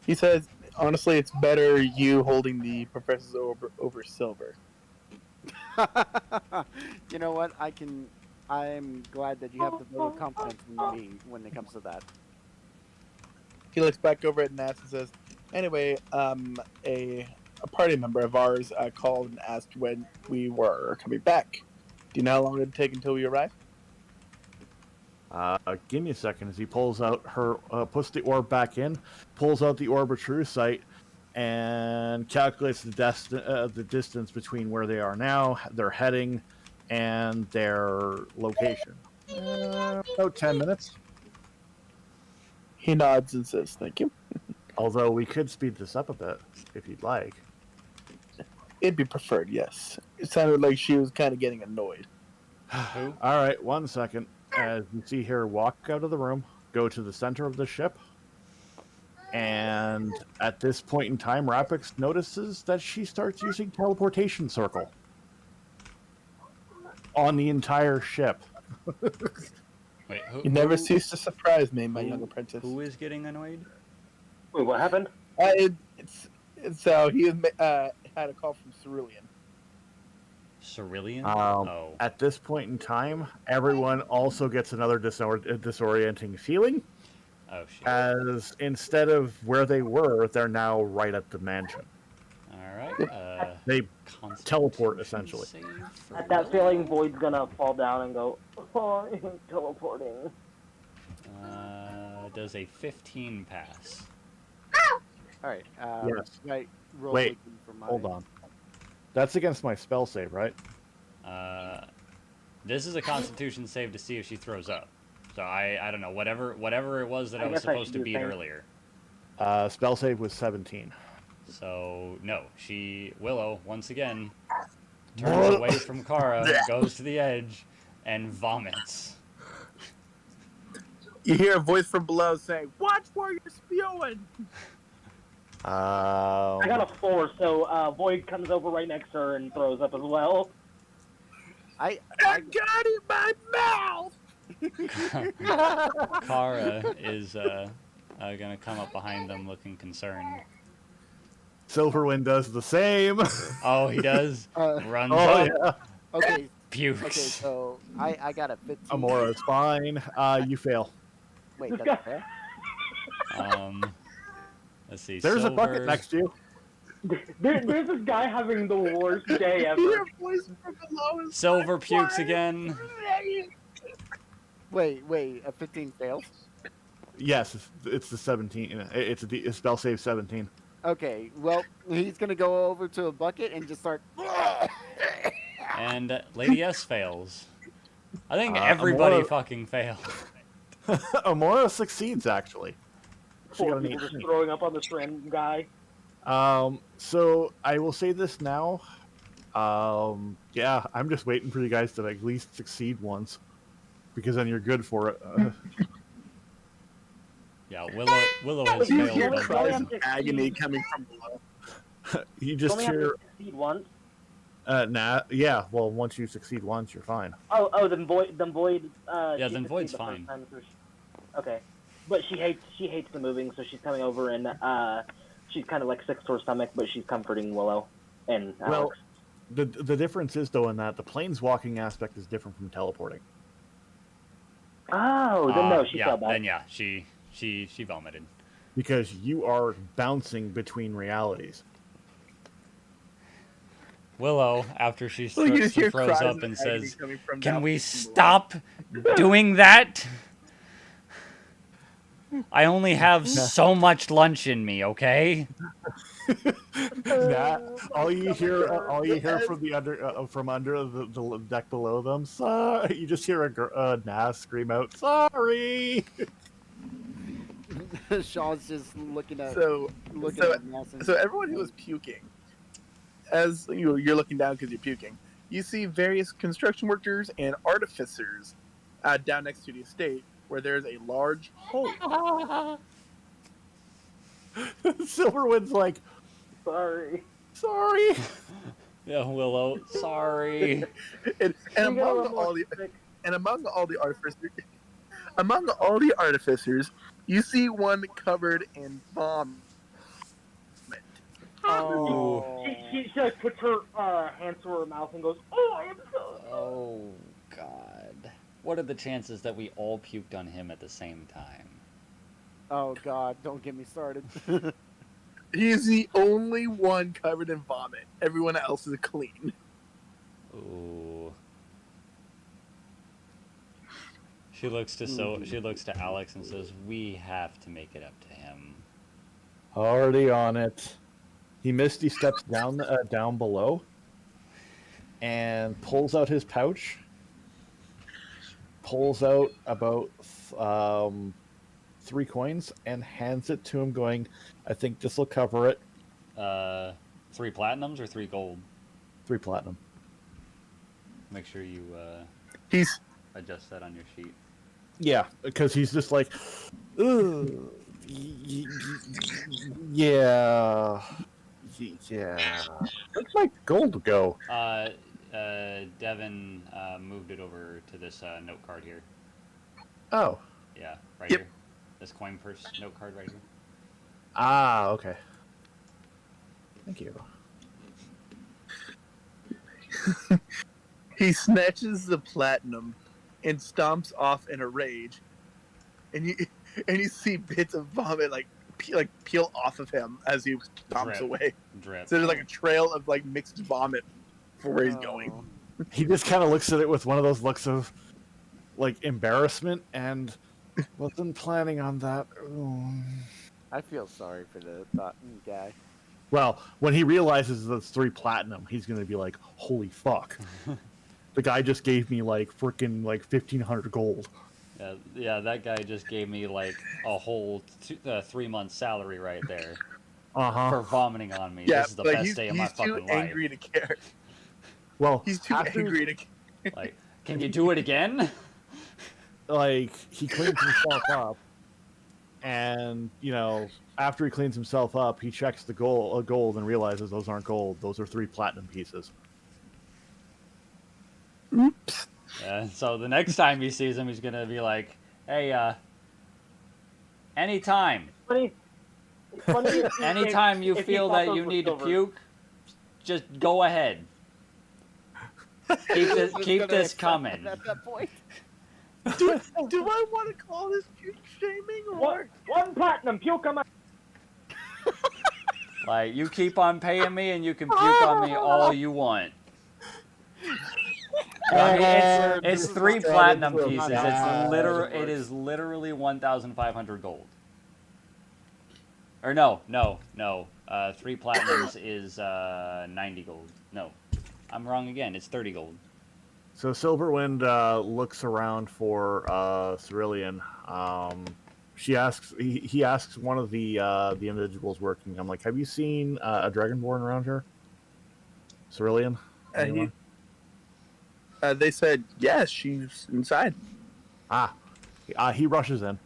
He says, "Honestly, it's better you holding the professors over Silver." You know what? I'm glad that you have the vote of confidence in me when it comes to that. He looks back over at Naz and says, "Anyway, a party member of ours called and asked when we were coming back. Do you know how long it'd take until we arrive?" Give me a second as he pulls out puts the orb back in, pulls out the orb of true sight, and calculates the distance between where they are now, their heading, and their location. About 10 minutes. He nods and says, "Thank you." Although we could speed this up a bit if you'd like. It'd be preferred, yes. It sounded like she was kind of getting annoyed. Who? All right, 1 second. As you see her walk out of the room, go to the center of the ship, and at this point in time, Rapix notices that she starts using teleportation circle on the entire ship. Wait, You never cease to surprise me, my young apprentice. Who is getting annoyed? Wait, what happened? So he had a call from Cerulean. Cerulean? At this point in time, everyone also gets another disorienting feeling. Oh, shit. As instead of where they were, they're now right at the mansion. Alright. They teleport, essentially. At that feeling, Void's gonna fall down and go, "Oh, I hate teleporting." Does a 15 pass? All right. Yes. Right. Wait. Hold on. That's against my spell save, right? This is a Constitution save to see if she throws up. So I don't know, whatever it was that I was supposed to beat earlier. Spell save was 17. So no, Willow once again turns away from Kara, goes to the edge, and vomits. You hear a voice from below saying, "Watch where you're spewing." I got a 4, so Void comes over right next to her and throws up as well. I got it in my mouth. Kara is gonna come up behind them looking concerned. Silverwind does the same. Oh, he does? Runs up. Yeah. Okay. Pukes. Okay, so I got a 15. Amora's fine. You fail. Wait, that's fair? Let's see. There's Silver... a bucket next to you. There's this guy having the worst day ever. Silver pukes again. Wait, a 15 fails? Yes, it's the 17. It's a spell save 17. Okay, well, he's gonna go over to a bucket and just start. And Lady S fails. I think everybody fucking failed. Amora succeeds, actually. She got 4 an people just 18. throwing up on this random guy. So I will say this now. Yeah, I'm just waiting for you guys to at least succeed once, because then you're good for it. Yeah, Willow has You failed. hear both cries of of them. agony coming from below. You just Only have hear. to succeed once. Yeah. Well, once you succeed once, you're fine. Oh, then Void. Yeah, she then Void's succeeded the fine. first time, so okay, but she hates the moving, so she's coming over and she's kind of like sick to her stomach, but she's comforting Willow and Alex. Well, the difference is though in that the planeswalking aspect is different from teleporting. Oh, then no, she yeah, fell back. then yeah, she vomited. Because you are bouncing between realities. Willow, after she Well, you just hear throws cries up of and agony says, coming from "Can down we below." stop doing that? I only have so much lunch in me, okay?" All you hear, Yes. from the under the deck below them. Sorry, you just hear a Nas scream out, "Sorry!" Shaw's just looking at So Ness and so everyone who was puking, as you're looking down because you're puking, you see various construction workers and artificers down next to the estate where there's a large hole. Silverwind's like, Sorry. "Sorry." Yeah, Willow. Sorry. and We got a among little more all the sick. among all the artificers, you see one covered in vomit. oh, She like puts her hands to her mouth and goes, "Oh, I am so." Oh, God. What are the chances that we all puked on him at the same time? oh God, don't get me started. He's the only one covered in vomit. Everyone else is clean. Ooh. She looks to Alex and says, "We have to make it up to him." Already on it. He Misty steps down below and pulls out his pouch. Pulls out about 3 coins and hands it to him, going, "I think this will cover it." 3 platinums or 3 gold? 3 platinum. Make sure you He's adjust that on your sheet. Yeah, because he's just like, "Ugh, yeah, yeah." Where'd my gold go? Devin moved it over to this note card here. Oh, Yeah, right Yep. here. This coin purse note card right here. Okay. Thank you. he snatches the platinum and stomps off in a rage, and you see bits of vomit like peel off of him as he stomps Drip. away. Drip. So there's like a trail of like mixed vomit for where he's going. Oh. He just kind of looks at it with one of those looks of like embarrassment and wasn't planning on that. Ooh. I feel sorry for the guy. Well, when he realizes that it's 3 platinum, he's gonna be like, "Holy fuck!" The guy just gave me like freaking like 1,500 gold. Yeah, that guy just gave me like a whole 3 months salary right there for vomiting on me. Yeah, This is the but best day of my he's too fucking angry life. to care. Well, He's too after, angry to care. Like, can you do it again? like he cleans himself up, and after he cleans himself up, he checks the gold and realizes those aren't gold; those are 3 platinum pieces. Oops. So the next time he sees him, he's gonna be like, "Hey, anytime anytime you if feel thought that those you were need to silver. puke, just go ahead. Keep this coming." At that point. Do I want to call this puke shaming or? One platinum, puke on my. Like, you keep on paying me, and you can puke on me all you want. I mean, it's 3 platinum pieces. It is literally 1,500 gold. Or no. 3 platinums is 90 gold. No, I'm wrong again. It's 30 gold. So Silverwind looks around for Cerulean. He asks one of the individuals working. I'm like, "Have you seen a Dragonborn around here?" Cerulean? Anyone? They said yes. She's inside. He rushes in,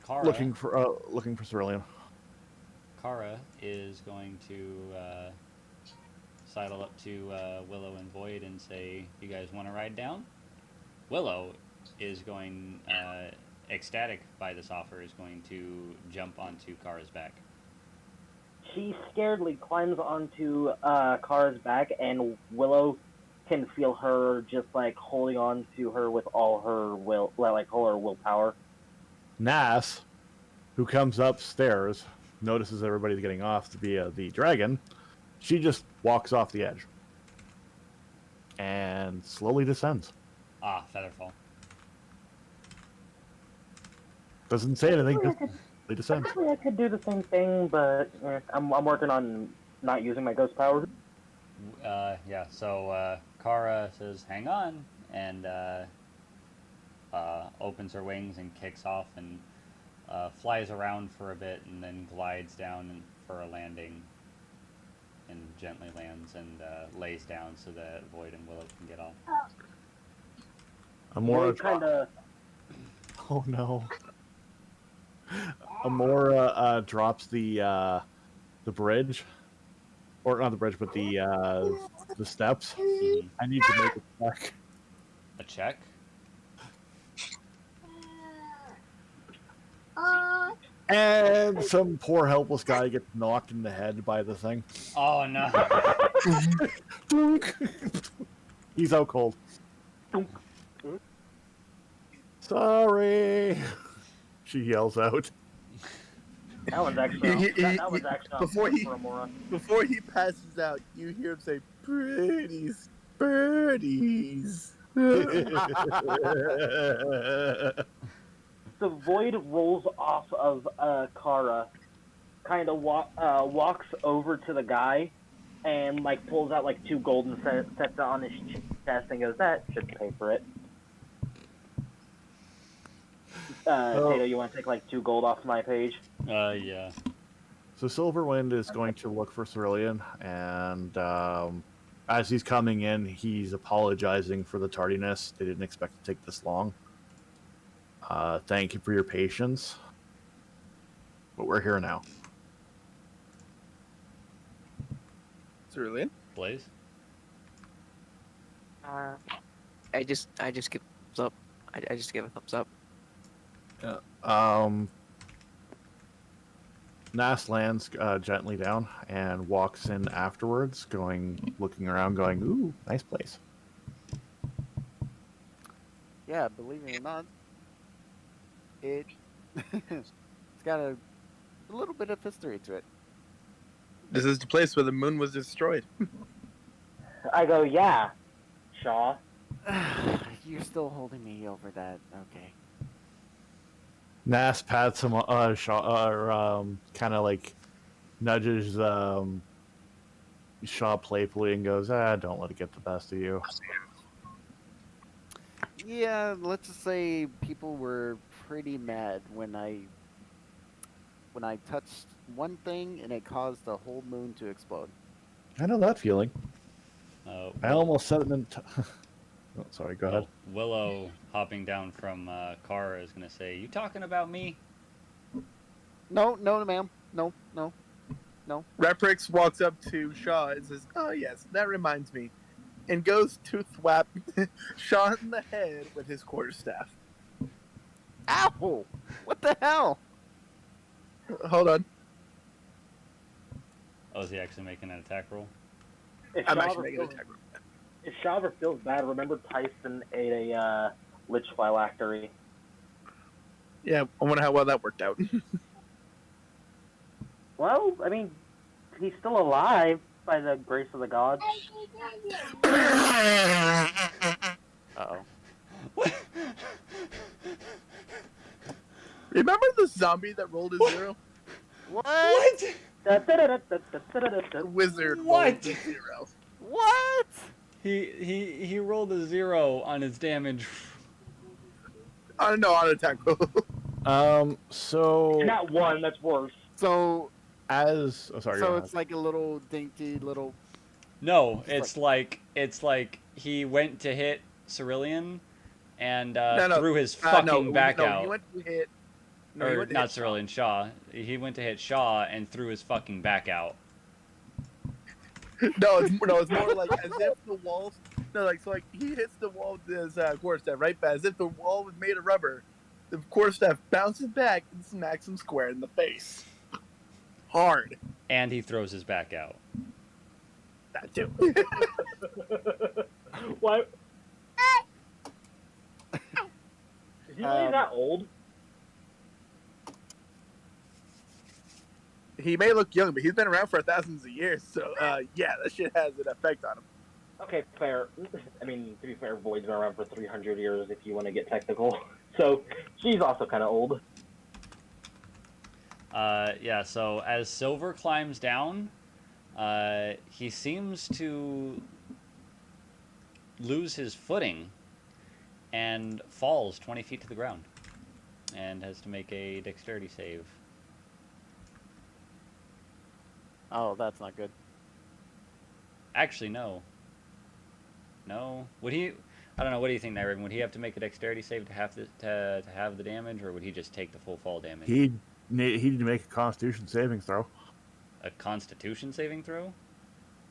Kara, looking for Cerulean. Kara is going to sidle up to Willow and Void and say, "You guys want to ride down?" Willow is going, ecstatic by this offer, is going to jump onto Kara's back. She scaredly climbs onto Kara's back, and Willow can feel her just like holding on to her with all her all her willpower. Nas, who comes upstairs, notices everybody's getting off to be the dragon. She just walks off the edge and slowly descends. Featherfall. Doesn't say anything. descends. Actually, I could do the same thing, but I'm working on not using my ghost power. Yeah. So Kara says, "Hang on," and opens her wings and kicks off and flies around for a bit and then glides down for a landing and gently lands and lays down so that Void and Willow can get off. Amora Void kind of. Oh no. Amora drops the bridge, or not the bridge, but the steps. Mhm. I need to make a check. A check? And some poor helpless guy gets knocked in the head by the thing. Oh no! He's out cold. Sorry. She yells out. That was actually. That was actually before he passes out, you hear him say, "Pretties, birdies." So Void rolls off of Kara, kind of walks over to the guy, and like pulls out like 2 gold and sets it on his chest and goes, "That should pay for it." Tato, you want to take like 2 gold off my page? Yeah. So Silverwind is going to look for Cerulean, and as he's coming in, he's apologizing for the tardiness. They didn't expect to take this long. Thank you for your patience, but we're here now. Cerulean? Blaze? I just give thumbs up. I just give a thumbs up. Nas lands gently down and walks in afterwards, looking around, going, "Ooh, nice place." Yeah, believe it or not, it's got a little bit of history to it. This is the place where the moon was destroyed. I go, "Yeah, Shaw." You're still holding me over that. Okay. Nas pats him, kind of like nudges Shaw playfully and goes, "Don't let it get the best of you." Yeah, let's just say people were pretty mad when I touched one thing and it caused the whole moon to explode. I know that feeling. I almost said it in... Oh, sorry, go ahead. Willow, hopping down from Kara, is going to say, "You talking about me?" No, ma'am. No. Reprix walks up to Shaw and says, "Oh yes, that reminds me," and goes to thwap Shaw in the head with his quarterstaff. Ow! What the hell? Hold on. Oh, is he actually making an attack roll? I'm actually making an attack roll. If Shaver feels bad, remember Tyson ate a lich phylactery. Yeah, I wonder how well that worked out. Well, I mean, he's still alive by the grace of the gods. Uh-oh. Remember the zombie that rolled a 0? What? The wizard rolled a 0. What? He rolled a 0 on his damage. I don't know, on attack roll. So... Not 1, that's worse. So... sorry. So it's like a little dainty little... No, it's like he went to hit Cerulean and threw his fucking back out. He went to hit... No, or not Cerulean, Shaw. He went to hit Shaw and threw his fucking back out. No, it's more like as if the walls... No, like he hits the wall with his quarterstaff, right? But as if the wall was made of rubber, the quarterstaff bounces back and smacks him square in the face. Hard. And he throws his back out. That too. What? Is he really that old? He may look young, but he's been around for thousands of years. So, yeah, that shit has an effect on him. Okay, fair. I mean, to be fair, Void's been around for 300 years if you want to get technical. So, she's also kind of old. Yeah, so as Silver climbs down, he seems to lose his footing and falls 20 feet to the ground and has to make a dexterity save. Oh, that's not good. Actually, no. No? Would he... I don't know, what do you think, Raven? Would he have to make a dexterity save to have to have the damage, or would he just take the full fall damage? He need to make a Constitution saving throw. A Constitution saving throw?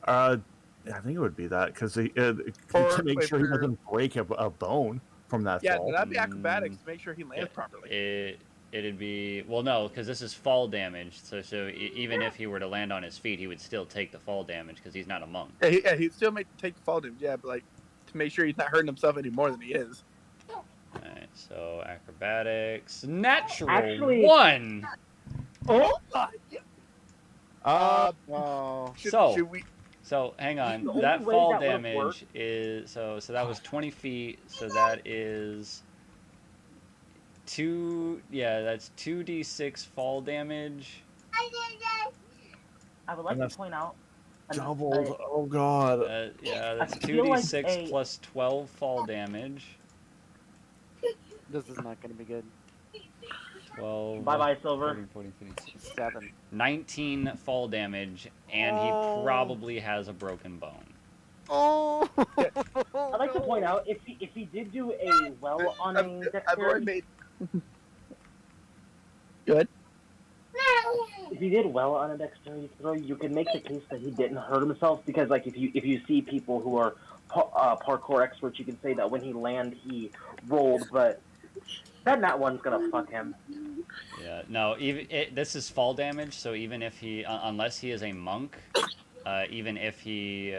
I think it would be that because Or to make wait, sure he for- doesn't break a bone from that Yeah, fall. that'd be acrobatics to make sure he lands properly. It'd be... Well, no, because this is fall damage, so even if he were to land on his feet, he would still take the fall damage because he's not a monk. Yeah, he'd still take the fall damage. Yeah, but like to make sure he's not hurting himself any more than he is. Alright, so acrobatics. Natural Actually- 1! Oh my! Oh. Should we? So hang on, The only that way fall that would've damage worked- is so that was 20 feet, so that is that's 2d6 fall damage. I would like And to that's point out. Doubled. Oh god. Yeah, that's feel like 2d6 plus 12 fall damage. This is not going to be good. 12. Bye bye, Silver. 13, 14, 15, 16. 7. 19 fall damage, and he probably has a broken bone. Oh! I'd like to point out if he did do a well on a I've already dexterity, made. Good. if he did well on a dexterity throw, you could make the case that he didn't hurt himself because like if you see people who are parkour experts, you can say that when he landed he rolled, but then that one's gonna fuck him. Yeah, no, this is fall damage, so even if he, unless he is a monk, even if he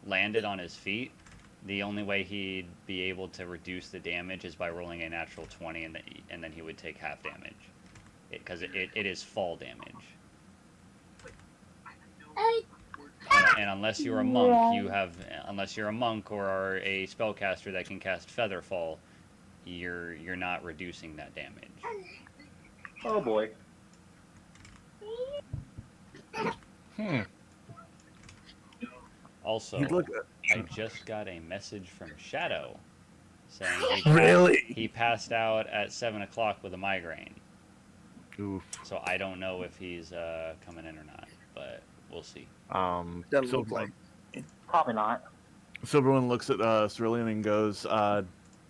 landed on his feet, the only way he'd be able to reduce the damage is by rolling a natural 20, and then he would take half damage, because it is fall damage. And unless you're a monk, unless you're a monk or are a spellcaster that can cast Featherfall, you're not reducing that damage. Oh boy. Also, I just got a message from Shadow saying he passed out at 7 o'clock with a migraine. Oof. So I don't know if he's coming in or not, but we'll see. Doesn't look like. Probably not. Silverwind looks at Cerulean and goes,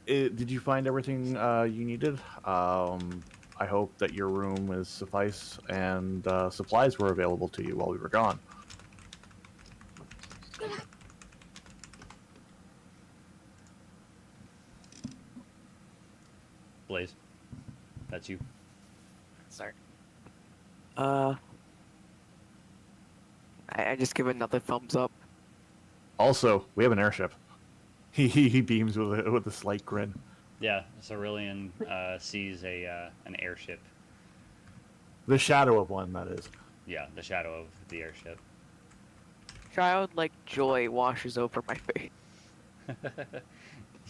did you find everything you needed? I hope that your room is suffice and supplies were available to you while we were gone. Blaze, that's you. Sorry. I just give another thumbs up. Also, we have an airship. He beams with a slight grin. Yeah, Cerulean sees an airship. The shadow of one, that is. Yeah, the shadow of the airship. Childlike joy washes over my face.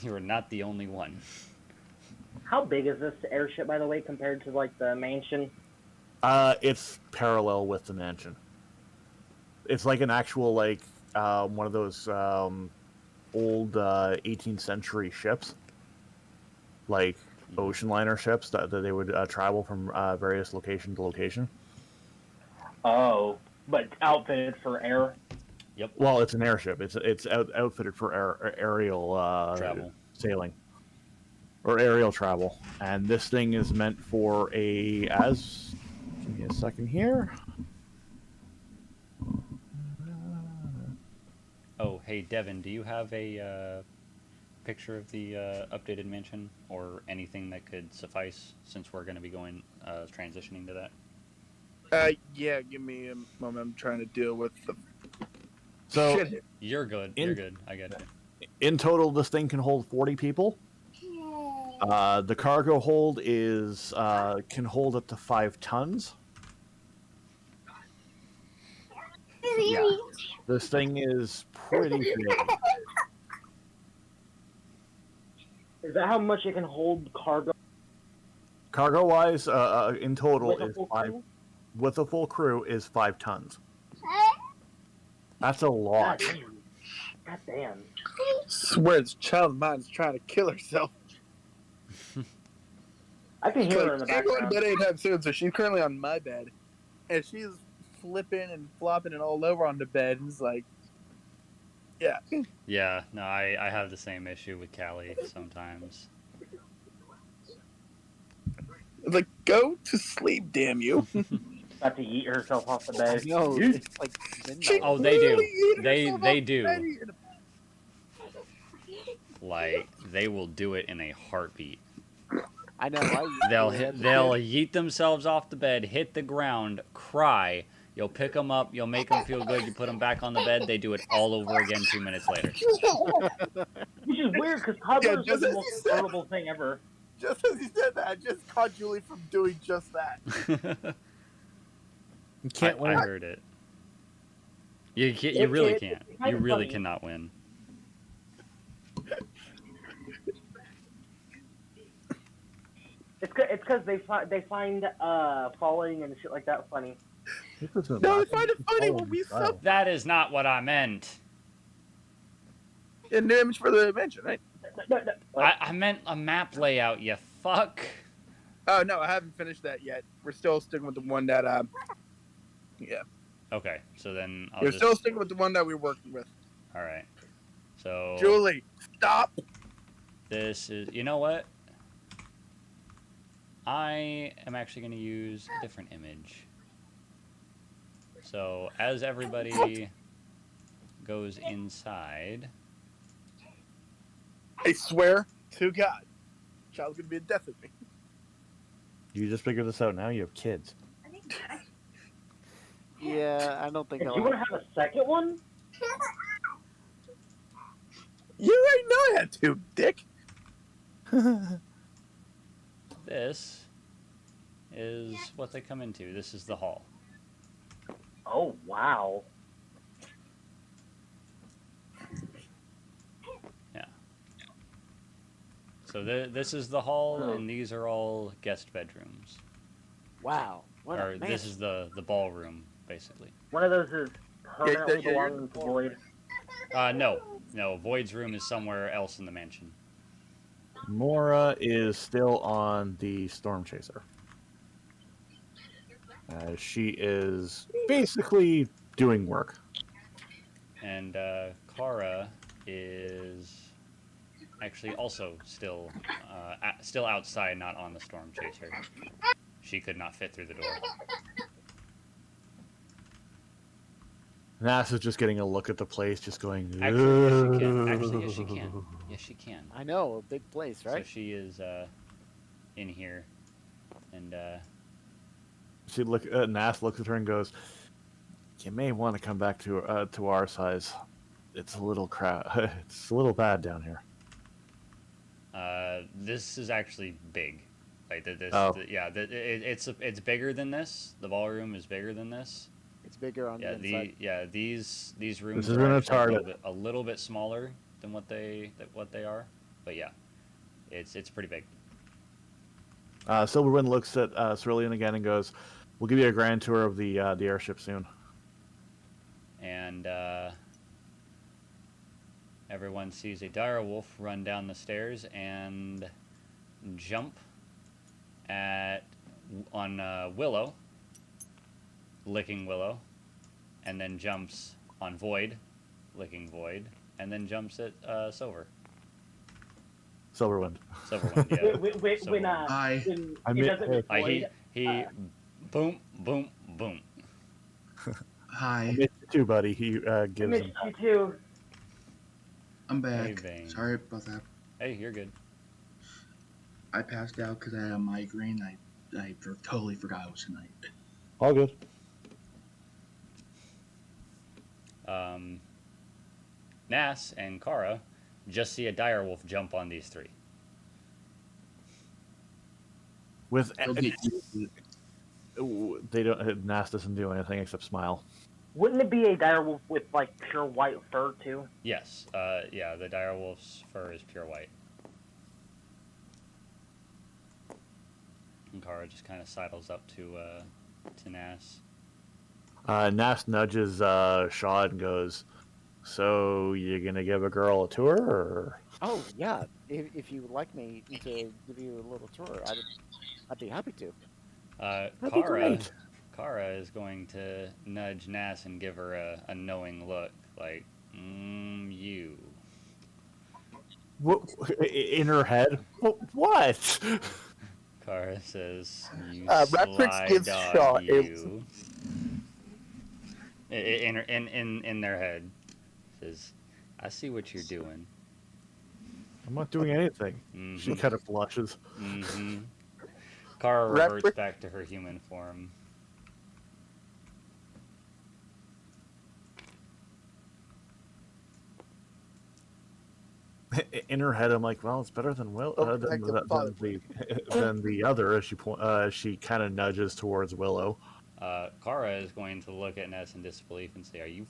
You are not the only one. How big is this airship, by the way, compared to like the mansion? It's parallel with the mansion. It's like an actual one of those old 18th century ships, like ocean liner ships that they would travel from various location to location. Oh, but outfitted for air. Yep. Well, it's an airship. It's outfitted for aerial Travel. sailing or aerial travel, and this thing is meant for Give me a second here. Oh, hey Devin, do you have a picture of the updated mansion or anything that could suffice since we're going to be going transitioning to that? Yeah, give me a moment. I'm trying to deal with the So shit. You're good. You're good. I get it. in total, this thing can hold 40 people. The cargo hold is can hold up to 5 tons. Yeah, this thing is pretty big. Is that how much it can hold cargo? Cargo wise, in total With a is full 5. crew? With a full crew is 5 tons. That's a God lot. damn. God damn. Swear this child of mine is trying to kill herself. I can hear her in Like, the she ain't going to background. bed anytime soon, so she's currently on my bed. And she's flipping and flopping and all over on the bed. And it's like, yeah. Yeah, no, I have the same issue with Callie sometimes. It's like, go to sleep, damn you. About to eat herself off the I bed. know. Yeet. It's like She midnight. Oh, they do. literally ate They herself they off the do. bed. Like they will do it in a heartbeat. I know. They'll usually as a they'll kid- yeet themselves off the bed, hit the ground, cry. You'll pick them up. You'll make them feel good. You put them back on the bed. They do it all over again 2 minutes later. Which is weird because toddlers Yeah, are just the as most you said. adorable thing ever. Just as he said that, I just caught Julie from doing just that. You can't win. I heard it. You can't, you really can't. It's kind You of really funny. cannot win. It's because they find falling and shit like that funny. No, I find it funny when we sub That is not what I meant. an image for the dimension, right? No, I meant a map layout. You fuck. Oh no, I haven't finished that yet. We're still sticking with the one that yeah. Okay, so then I'll We're just. still sticking with the one that we're working with. All right. So Julie, stop. this is. You know what? I am actually going to use a different image. So as everybody goes inside. I swear to God, child's gonna be a death of me. You just figured this out now. You have kids. Yeah, I don't think If I'll. you want to have a second one, You already know I had to, dick. This is what they come into. This is the hall. oh wow. So this is the hall, and these are all guest bedrooms. Wow. What Or a this is the ballroom, basically. One of those is permanently yeah, you're- belonging to Void. No. Void's room is somewhere else in the mansion. Mora is still on the Storm Chaser. She is basically doing work. And Kara is actually also still outside, not on the Storm Chaser. She could not fit through the door. Nasa's just getting a look at the place, just going. Actually, yes, she can. Actually, yes, she can. Yes, she can. I know, a big place, So right? she is in here, and Nas looks at her and goes, "You may want to come back to our size. It's a little It's a little bad down here." this is actually big. Like it's bigger than this. The ballroom is bigger than this. It's bigger on the inside. These rooms isn't are a actually target. a little bit smaller than what they are. But yeah, it's pretty big. Silverwind looks at Cerulean again and goes, "We'll give you a grand tour of the airship soon." And everyone sees a direwolf run down the stairs and jump on Willow, licking Willow, and then jumps on Void, licking Void, and then jumps at Silver. Silverwind. Silverwind, yeah. When I it mean, doesn't hey, Void, he boom, boom, boom. I missed you too, buddy. He I gives missed him. you too. I'm back. Hey, Vane. Sorry about that. Hey, you're good. I passed out because I had a migraine. I totally forgot it was tonight. All good. Nas and Kara just see a direwolf jump on these three. With They'll get they don't. Nas doesn't do anything except smile. Wouldn't it be a direwolf with like pure white fur too? Yes, yeah, the direwolf's fur is pure white. And Kara just kind of sidles up to Nas. Nas nudges Shaw and goes, "So you're gonna give a girl a tour, or?" Oh yeah, if you would like me to give you a little tour, I'd be happy to. That'd be great. Kara is going to nudge Nas and give her a knowing look, like, you. What, in her head? What? Kara says, "You Raptrix sly gives dog, Shaw you." In their head, says, "I see what you're doing." I'm not doing anything. Mm-hmm. She kind of blushes. Mm-hmm. Kara reverts back to her human form. In her head, I'm like, well, it's better than than the other. She kind of nudges towards Willow. Kara is going to look at Ness in disbelief and say, Are you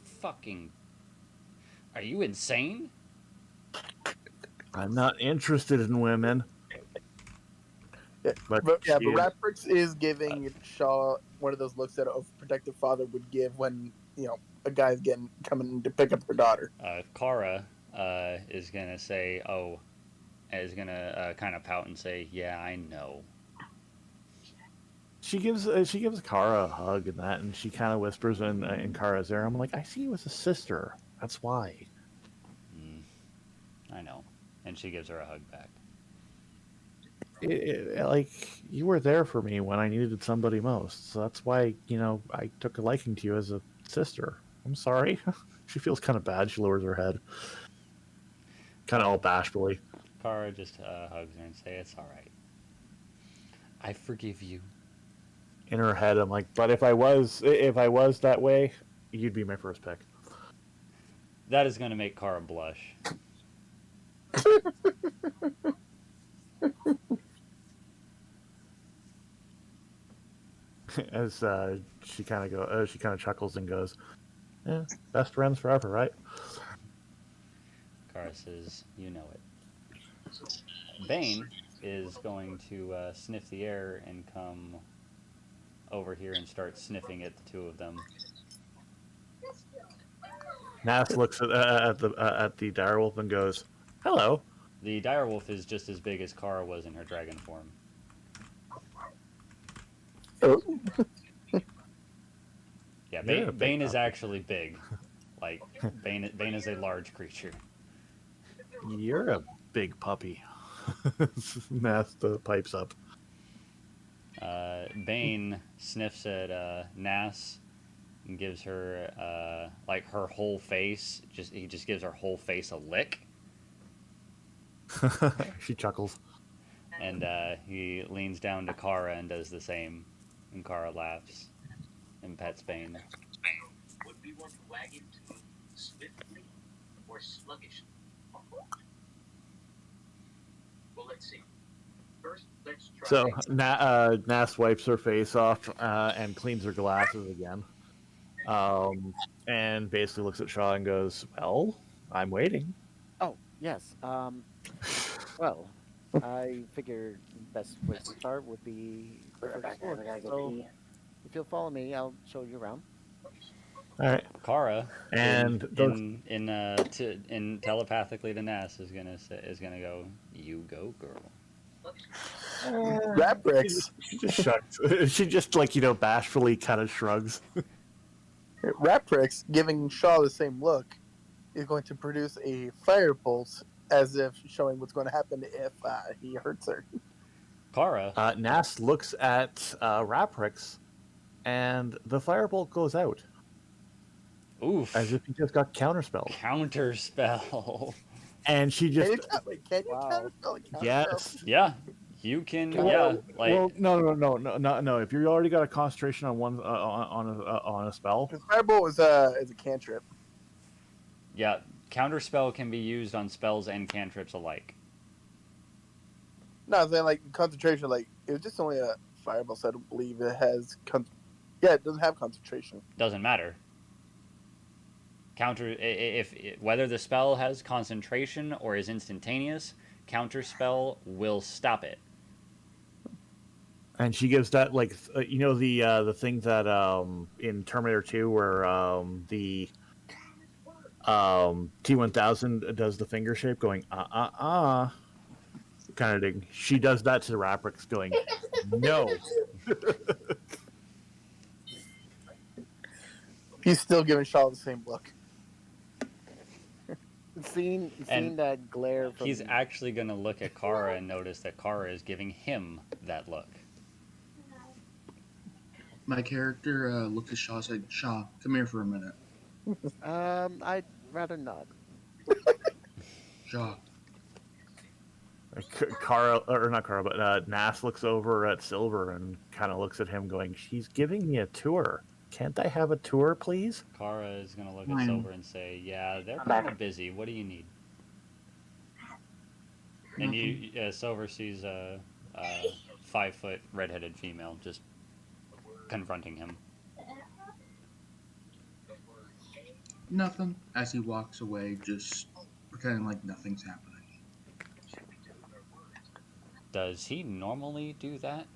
insane? I'm not interested in women." But Raptrix is giving Shaw one of those looks that a protective father would give when a guy's coming to pick up her daughter. Kara is gonna say, is gonna kind of pout and say, "Yeah, I know." She gives Kara a hug and she kind of whispers in Kara's ear. I'm like, "I see you as a sister. That's why." I know, and she gives her a hug back. Like, you were there for me when I needed somebody most, so that's why I took a liking to you as a sister. I'm sorry. She feels kind of bad. She lowers her head, kind of all bashfully. Kara just hugs her and say, "It's all right. I forgive you." In her head, I'm like, "But if I was that way, you'd be my first pick." That is going to make Kara blush. As she kind of chuckles and goes, "Yeah, best friends forever, right?" Kara says, "You know it." Bane is going to sniff the air and come over here and start sniffing at the two of them. Nas looks at the direwolf and goes, "Hello." The direwolf is just as big as Kara was in her dragon form. Oh. Yeah, Bane is actually big. Like, Bane is a large creature. You're a big puppy. Nas pipes up. Bane sniffs at Nas and gives her like her whole face. He just gives her whole face a lick. She chuckles. And he leans down to Kara and does the same. And Kara laughs and pets Bane. Would we want the wagon to move swiftly or sluggishly? Well, let's see. First, let's try. So Nas wipes her face off and cleans her glasses again. And basically looks at Shaw and goes, "Well, I'm waiting." Oh yes. Well, I figured the best place to start would be the first floor. So if you'll follow me, I'll show you around. All right. Kara and in telepathically to Nas is gonna go, "You go, girl." Raptrix. She just shrugs. She just bashfully kind of shrugs. Raptrix, giving Shaw the same look, is going to produce a firebolt as if showing what's going to happen if he hurts her. Kara. Nas looks at Raptrix, and the firebolt goes out. Oof. As if he just got counterspelled. Counterspell. And she just... Can you counterspell? Yes. Yeah. You can, no. If you already got a concentration on one on a spell, firebolt is a cantrip. Yeah, counterspell can be used on spells and cantrips alike. No, I'm saying concentration. It was just only a fireball, so I don't believe it has. It doesn't have concentration. Doesn't matter. Whether the spell has concentration or is instantaneous, counterspell will stop it. And she gives that you know the thing that in Terminator 2 where the T1000 does the finger shape going kind of thing. She does that to the Raprix going no. He's still giving Shaw the same look. Seeing And that glare from he's actually going to look at Kara and notice that Kara is giving him that look. My character looked at Shaw and said, Shaw, come here for a minute. I'd rather not. Shaw. Kara, or not Kara, but Nass looks over at Silver and kind of looks at him going, she's giving me a tour. Can't I have a tour, please? Kara is going to look at Silver and say, yeah, they're I'm kind back. of busy. What do you need? And Silver sees a 5-foot redheaded female just confronting him. Nothing. As he walks away, just pretending like nothing's happening. Does he normally do that?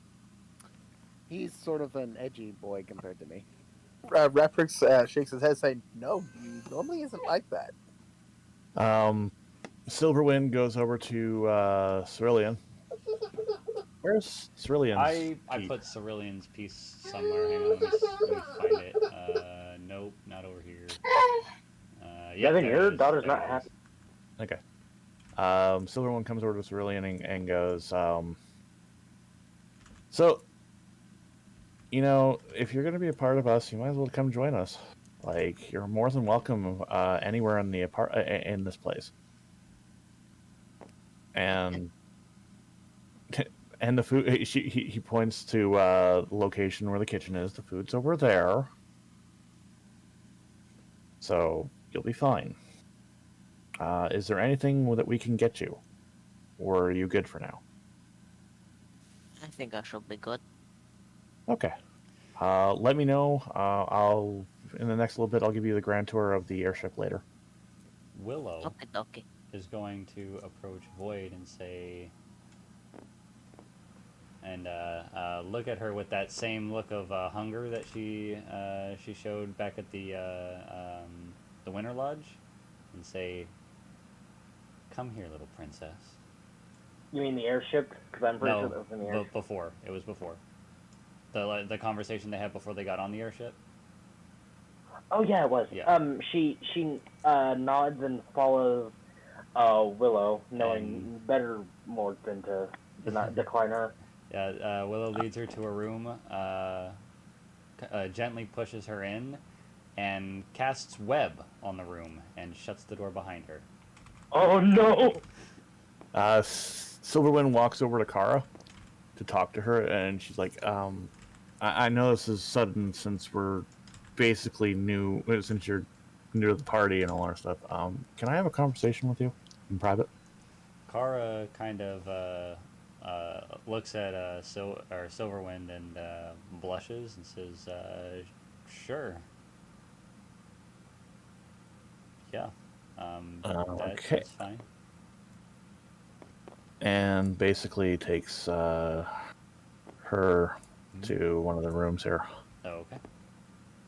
He's sort of an edgy boy compared to me. Raprix shakes his head, saying, "No, he normally isn't like that." Silverwind goes over to Cerulean. Where's Cerulean's I piece? put Cerulean's piece somewhere. Hang on, let me find it. Nope, not over here. Yeah, Devin, there your it is. daughter's There not it is. happy. Okay. Silverwind comes over to Cerulean and goes, so, you know, if you're going to be a part of us, you might as well come join us. Like, you're more than welcome anywhere in in this place. And the food, he points to the location where the kitchen is. The food's over there. So, you'll be fine. Is there anything that we can get you? Or are you good for now? I think I shall be good. Okay. Let me know. I'll in the next little bit. I'll give you the grand tour of the airship later. Willow Okay. is going to approach Void and say, and look at her with that same look of hunger that she showed back at the Winter Lodge, and say, "Come here, little princess." You mean the airship? Because I'm pretty sure No, that was in the airship. before. It was before. The conversation they had before they got on the airship. Oh yeah, it was. Yeah. She nods and follows Willow, knowing better more than to not decline her. Yeah, Willow leads her to a room, gently pushes her in, and casts web on the room and shuts the door behind her. Oh no! Silverwind walks over to Kara to talk to her, and she's like, I know this is sudden since we're basically new, since you're new to the party and all our stuff. Can I have a conversation with you in private? Kara kind of looks at Silverwind and blushes and says, "Sure." Yeah. Okay. That's fine. And basically takes her to one of the rooms here. Oh, okay.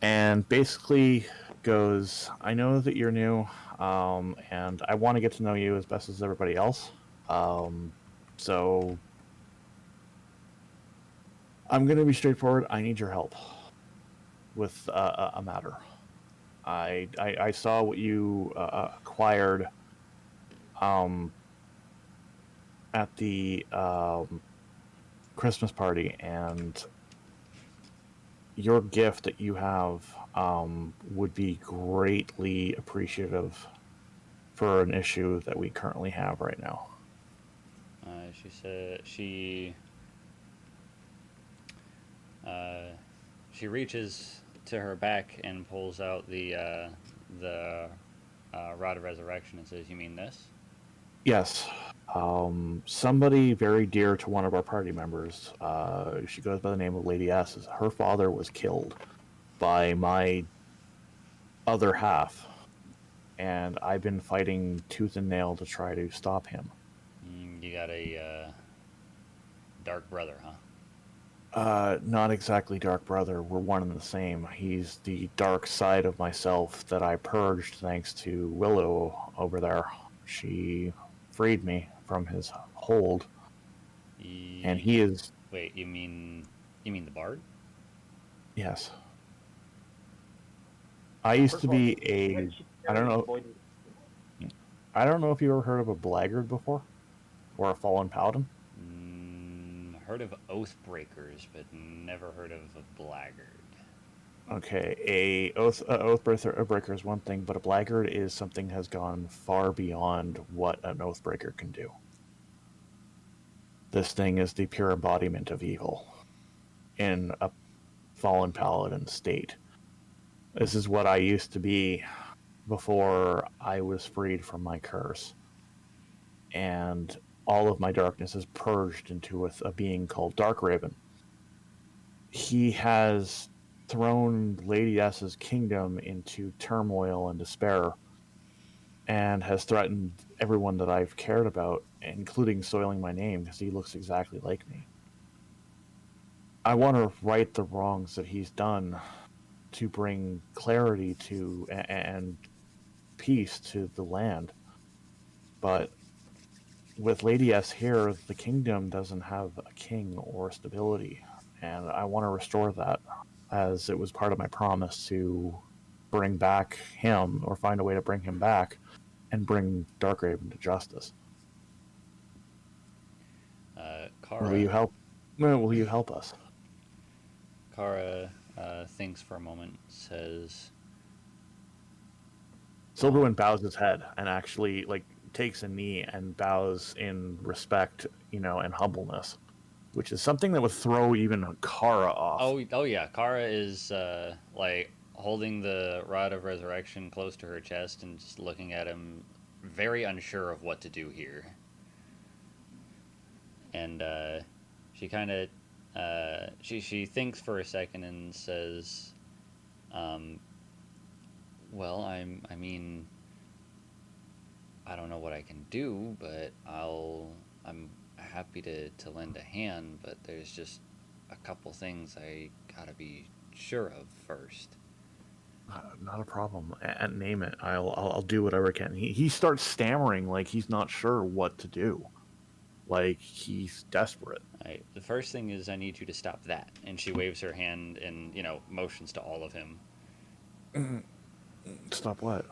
And basically goes, I know that you're new, and I want to get to know you as best as everybody else. So I'm going to be straightforward. I need your help with a matter. I saw what you acquired at the Christmas party, and your gift that you have would be greatly appreciative for an issue that we currently have right now. She said she reaches to her back and pulls out the Rod of Resurrection and says, "You mean this?" Yes. Somebody very dear to one of our party members, she goes by the name of Lady S. Her father was killed by my other half, and I've been fighting tooth and nail to try to stop him. You got a dark brother, huh? Not exactly Dark Brother. We're one and the same. He's the dark side of myself that I purged thanks to Willow over there. She freed me from his hold, and he is. Wait, you mean the bard? Yes. I used First to of all, be did a. she I don't know. avoid I don't know if you ever heard of a blackguard before, or a fallen paladin. Heard of oath breakers, but never heard of a blackguard. Okay, oath breaker is one thing, but a blackguard is something has gone far beyond what an oath breaker can do. This thing is the pure embodiment of evil in a fallen paladin state. This is what I used to be before I was freed from my curse. And all of my darkness is purged into a being called Darkraven. He has thrown Lady S's kingdom into turmoil and despair, and has threatened everyone that I've cared about, including soiling my name because he looks exactly like me. I want to right the wrongs that he's done to bring clarity to and peace to the land. But with Lady S here, the kingdom doesn't have a king or stability, and I want to restore that, as it was part of my promise to bring back him or find a way to bring him back and bring Darkraven to justice. Kara, Will you help? Will you help us? Kara thinks for a moment, says, Silverwind bows his head and actually takes a knee and bows in respect, and humbleness, which is something that would throw even Kara off. Oh yeah, Kara is like holding the rod of resurrection close to her chest and just looking at him, very unsure of what to do here. And she kind of she thinks for a second and says, "Well, I mean, I don't know what I can do, but I'm happy to lend a hand, but there's just a couple things I gotta be sure of first." Not a problem. And name it. I'll do whatever I can. He starts stammering like he's not sure what to do. Like he's desperate. Right. The first thing is I need you to stop that. And she waves her hand and, motions to all of him. Stop what?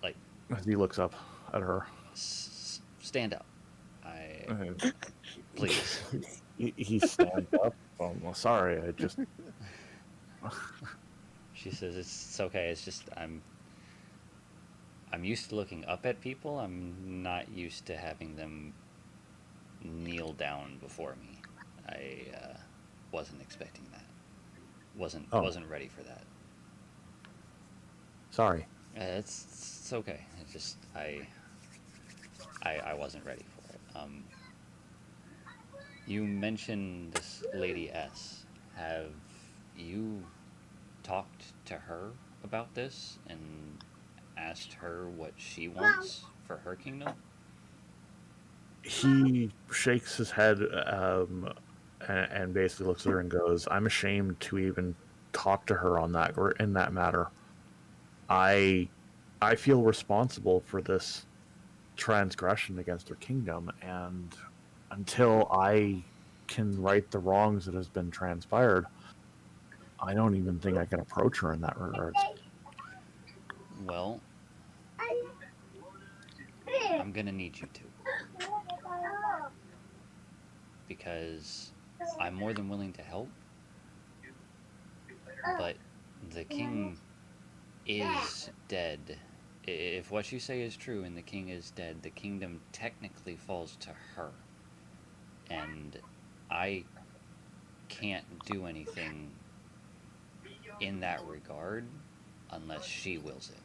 Like, as he looks up at her. Stand up. Please. He stands up. Oh, well, sorry. I just. She says it's okay. It's just I'm used to looking up at people. I'm not used to having them kneel down before me. I wasn't expecting that. Wasn't ready for that. Sorry. It's okay. It's just I wasn't ready for it. You mentioned this Lady S. Have you talked to her about this and asked her what she wants for her kingdom? He shakes his head and basically looks at her and goes, "I'm ashamed to even talk to her on that or in that matter. I feel responsible for this transgression against her kingdom, and until I can right the wrongs that has been transpired, I don't even think I can approach her in that regard." Well, I'm gonna need you to. Because I'm more than willing to help, but the king is dead. If what you say is true and the king is dead, the kingdom technically falls to her. And I can't do anything in that regard unless she wills it.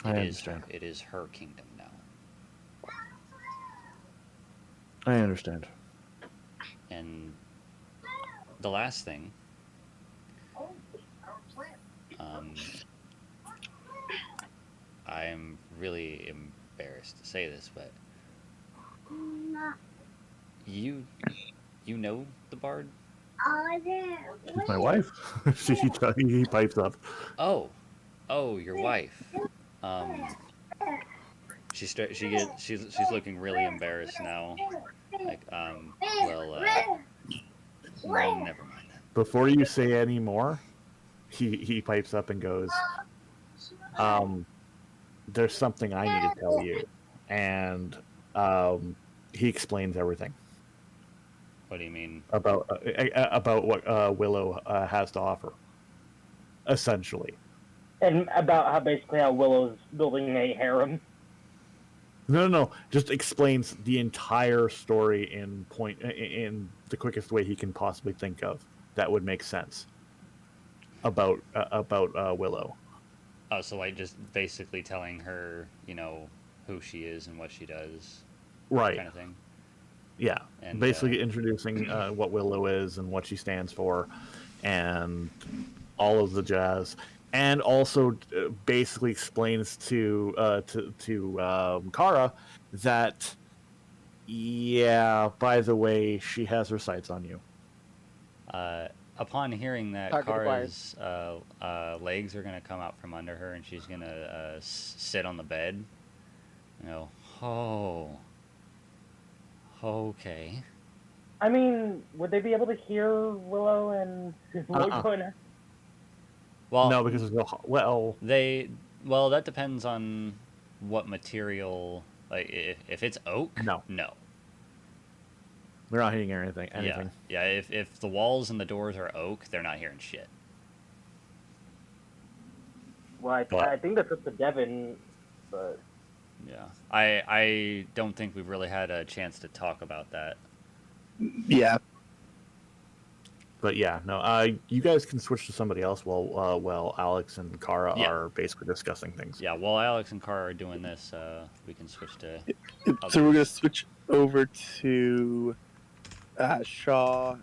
I understand. It is her kingdom now. I understand. And the last thing, I'm really embarrassed to say this, but you You know the bard? She's my wife. He pipes up. Oh, oh, your wife. Um, she's looking really embarrassed now. Like, well, never mind then. Before you say any more, he pipes up and goes, there's something I need to tell you. And he explains everything What do you mean? about what Willow has to offer, essentially. And about how basically how Willow's building a harem. No. Just explains the entire story in the quickest way he can possibly think of that would make sense about Willow. Oh, so like just basically telling her, who she is and what she does, Right. kind of thing. Yeah, And basically introducing what Willow is and what she stands for, and all of the jazz, and also basically explains to Kara that, yeah, by the way, she has her sights on you. Upon hearing that, Target Kara's legs are gonna come out from under her, and she's gonna sit on the bed. Oh, okay. I mean, would they be able to hear Willow and Lloyd going on? Well, no, because that depends on what material. Like, if it's oak, no. They're not hearing anything. Yeah. If the walls and the doors are oak, they're not hearing shit. Well, I think that's up to Devin, but yeah, I don't think we've really had a chance to talk about that. Yeah. But yeah, no. You guys can switch to somebody else while Alex and Kara are basically discussing things. Yeah, while Alex and Kara are doing this, we can switch to. So we're gonna switch over to Shaw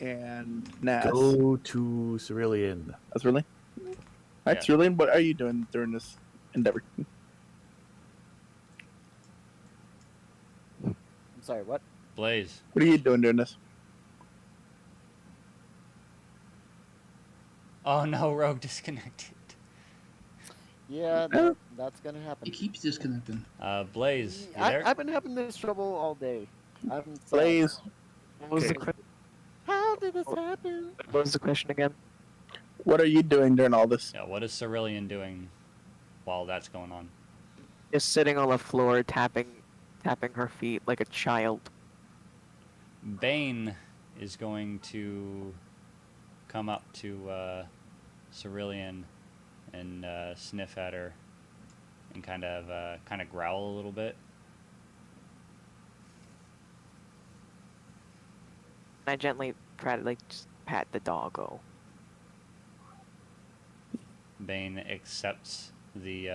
and Nas. Go to Cerulean. That's really. All right, Cerulean, what are you doing during this endeavor? I'm sorry, what? Blaze. What are you doing during this? Oh no, Rogue disconnected. Yeah, that's gonna happen. He keeps disconnecting. Blaze, you there? I've been having this trouble all day. Blaze. What was the question? How did this happen? What was the question again? What are you doing during all this? Yeah, what is Cerulean doing while that's going on? Just sitting on the floor, tapping her feet like a child. Bane is going to come up to Cerulean and sniff at her and kind of growl a little bit. I gently try to just pat the doggo. Bane accepts the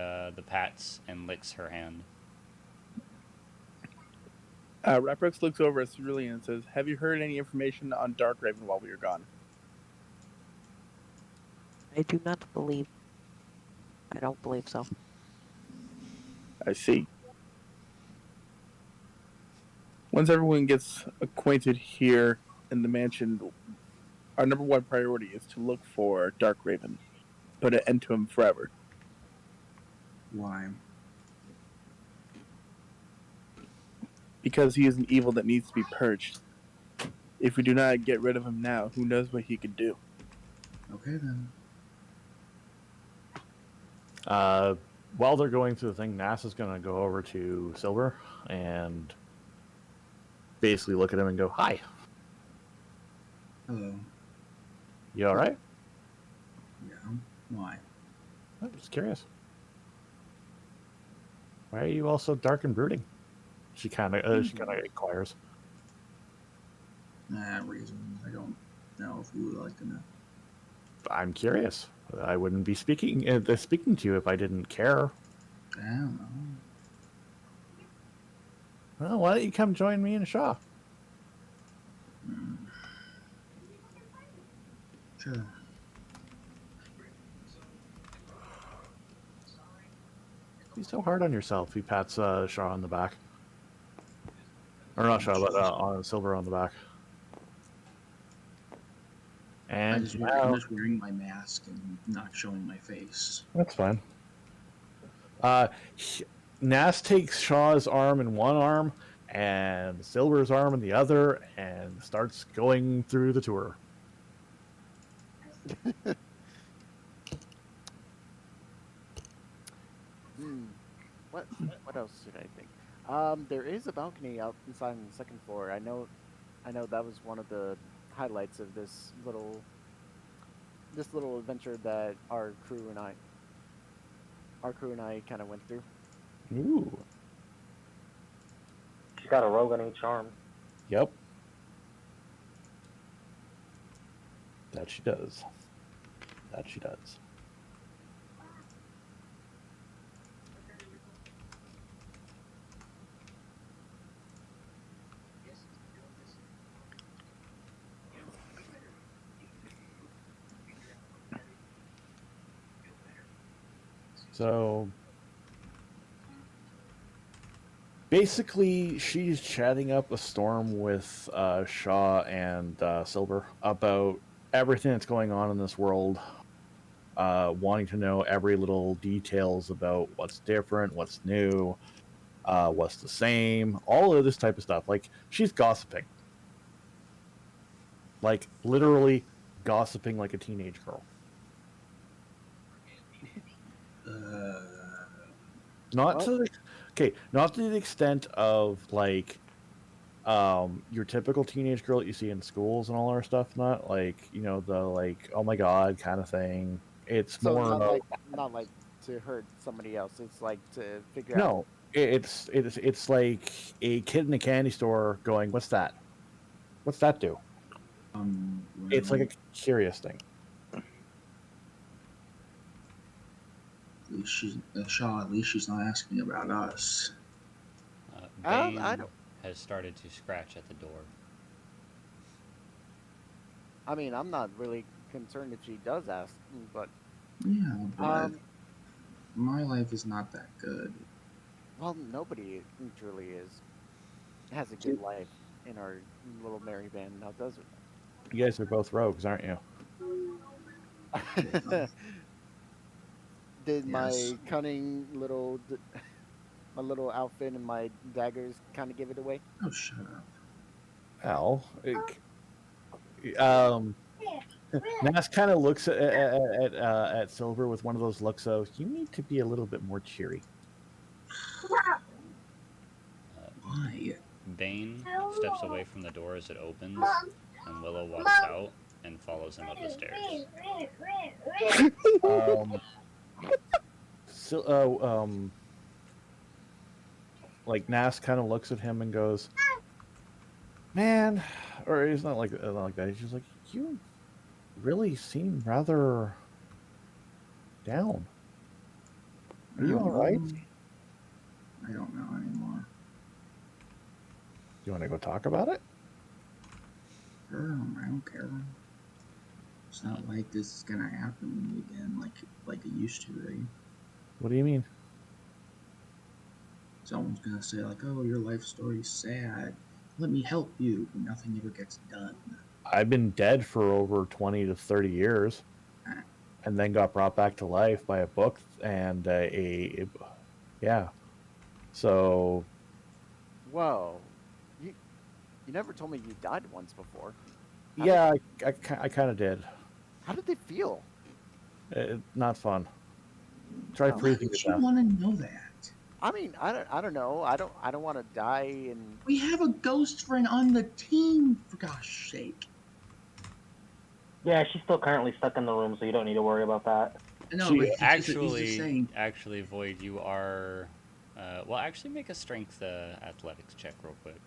pats and licks her hand. Raprix looks over at Cerulean and says, "Have you heard any information on Dark Raven while we were gone?" I do not believe. I don't believe so. I see. Once everyone gets acquainted here in the mansion, our number one priority is to look for Dark Raven. Put an end to him forever. Why? Because he is an evil that needs to be purged. If we do not get rid of him now, who knows what he could do? Okay then. While they're going through the thing, NASA's going to go over to Silver and basically look at him and go, "Hi. Hello. You all right?" Yeah. Why? I'm just curious. Why are you all so dark and brooding? She kind of inquires. Reasons. I don't know if you would like to know. I'm curious. I wouldn't be speaking to you if I didn't care. I don't know. Well, why don't you come join me and Shaw? Sure. Be so hard on yourself. He pats Shaw on the back. Or not Shaw, but on Silver on the back. And I'm now, just wearing my mask and not showing my face. that's fine. Nas takes Shaw's arm in one arm and Silver's arm in the other and starts going through the tour. What else should I think? There is a balcony out inside on the second floor. I know that was one of the highlights of this little adventure that our crew and I kind of went through. Ooh. She's got a rogue on each arm. Yep. That she does. That she does. So basically, she's chatting up a storm with Shaw and Silver about everything that's going on in this world, wanting to know every little details about what's different, what's new, what's the same, all of this type of stuff. Like, she's gossiping. Like, literally gossiping like a teenage girl. Not to the extent of like your typical teenage girl that you see in schools and all our stuff, not like, the like, oh my god kind of thing. It's So more not like to hurt somebody else. It's like to figure out. no, it's like a kid in a candy store going, what's that? What's that do? It's like a curious thing. At least Shaw, at least she's not asking about us. Bane I don't. has started to scratch at the door. I mean, I'm not really concerned if she does ask, but Yeah, but my life is not that good. well, nobody truly has a good life in our little merry band, now does it? You guys are both rogues, aren't you? Did Yes. my cunning little my little outfit and my daggers kind of give it away? Oh, shut up. Al, Nas kind of looks at Silver with one of those looks of, you need to be a little bit more cheery. Why? Bane steps away from the door as it opens, and Willow walks out and follows him up the stairs. Like Nas kind of looks at him and goes, "Man," or he's not like that. He's just like, "You really seem rather down. Are you all right? I don't know anymore. You want to go talk about it?" Sure, I don't care. It's not like this is gonna happen to me again, like it used to, right? What do you mean? Someone's gonna say like, "Oh, your life story's sad. Let me help you," but nothing ever gets done. I've been dead for over 20 to 30 years, and then got brought back to life by a book and yeah. So, Whoa, you never told me you died once before. yeah, I kind of did. How did they feel? Not fun. Try Why freezing would it you down. want to know that? I mean, I don't know. I don't want to die and. We have a ghost friend on the team, for gosh sake. Yeah, she's still currently stuck in the room, so you don't need to worry about that. No, She but he's actually, just saying. actually, Void, you are. Well, actually, make a strength athletics check real quick.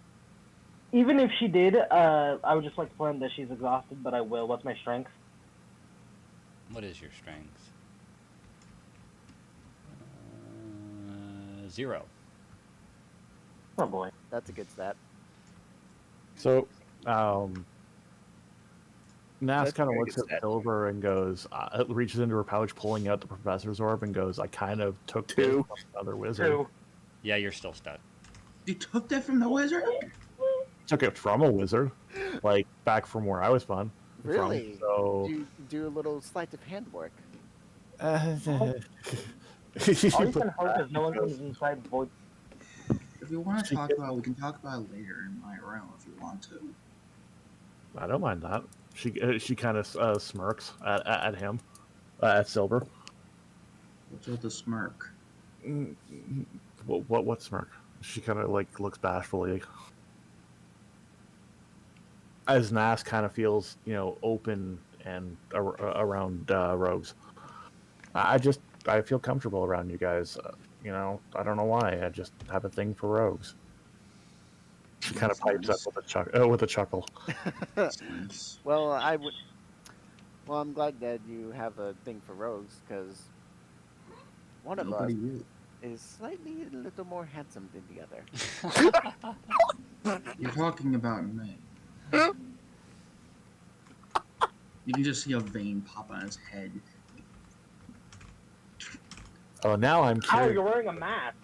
Even if she did, I would just like to point that she's exhausted, but I will. What's my strength? What is your strength? 0. Oh boy, That's a good stat. So, Nas That's kind of very looks good at stat. Silver and goes, reaches into her pouch, pulling out the professor's orb, and goes, "I kind of took this Two. from another wizard. two. Yeah, you're still stuck. You took that from the wizard? Took it from a wizard, like back from where I was from. Really? So Do you do a little sleight of hand work? All she you put can hope is no one comes inside Void. If you want to She talk did- about it, we can talk about it later in my room if you want to. I don't mind that. She kind of smirks at him, at Silver. What's with the smirk? What smirk? She kind of like looks bashfully. As Nas kind of feels, open and around rogues. I feel comfortable around you guys. I don't know why. I just have a thing for rogues. She kind of That's pipes nice. up with a chuckle. That's nice. Well, Well, I'm glad that you have a thing for rogues, because one of us Nobody really. is slightly a little more handsome than the other. You're talking about me. You can just see a vein pop on his head. Oh, now I'm Oh, curious. you're wearing a mask.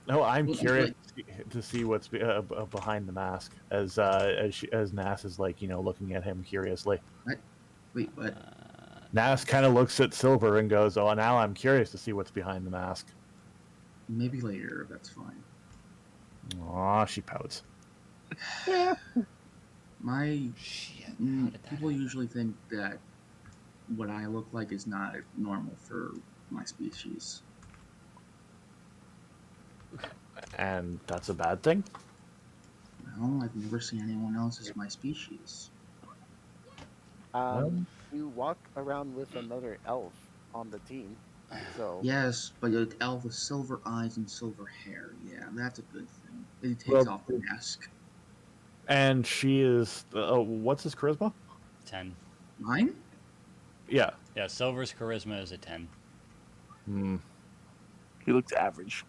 No, I'm Well, curious to see what's behind the mask. As Nas is looking at him curiously. Wait, what? Nas kind of looks at Silver and goes, "Oh, now I'm curious to see what's behind the mask." Maybe later, that's fine. Aw, she pouts. My Shit. How did that people happen? usually think that what I look like is not normal for my species. And that's a bad thing? No, I've never seen anyone else as my species. You walk around with another elf on the team, so Yes, but an elf with silver eyes and silver hair. Yeah, that's a good thing. It takes Well, off the mask. And she is. What's his charisma? 10. Mine? Yeah. Yeah, Silver's charisma is a 10, Hmm. He looks average.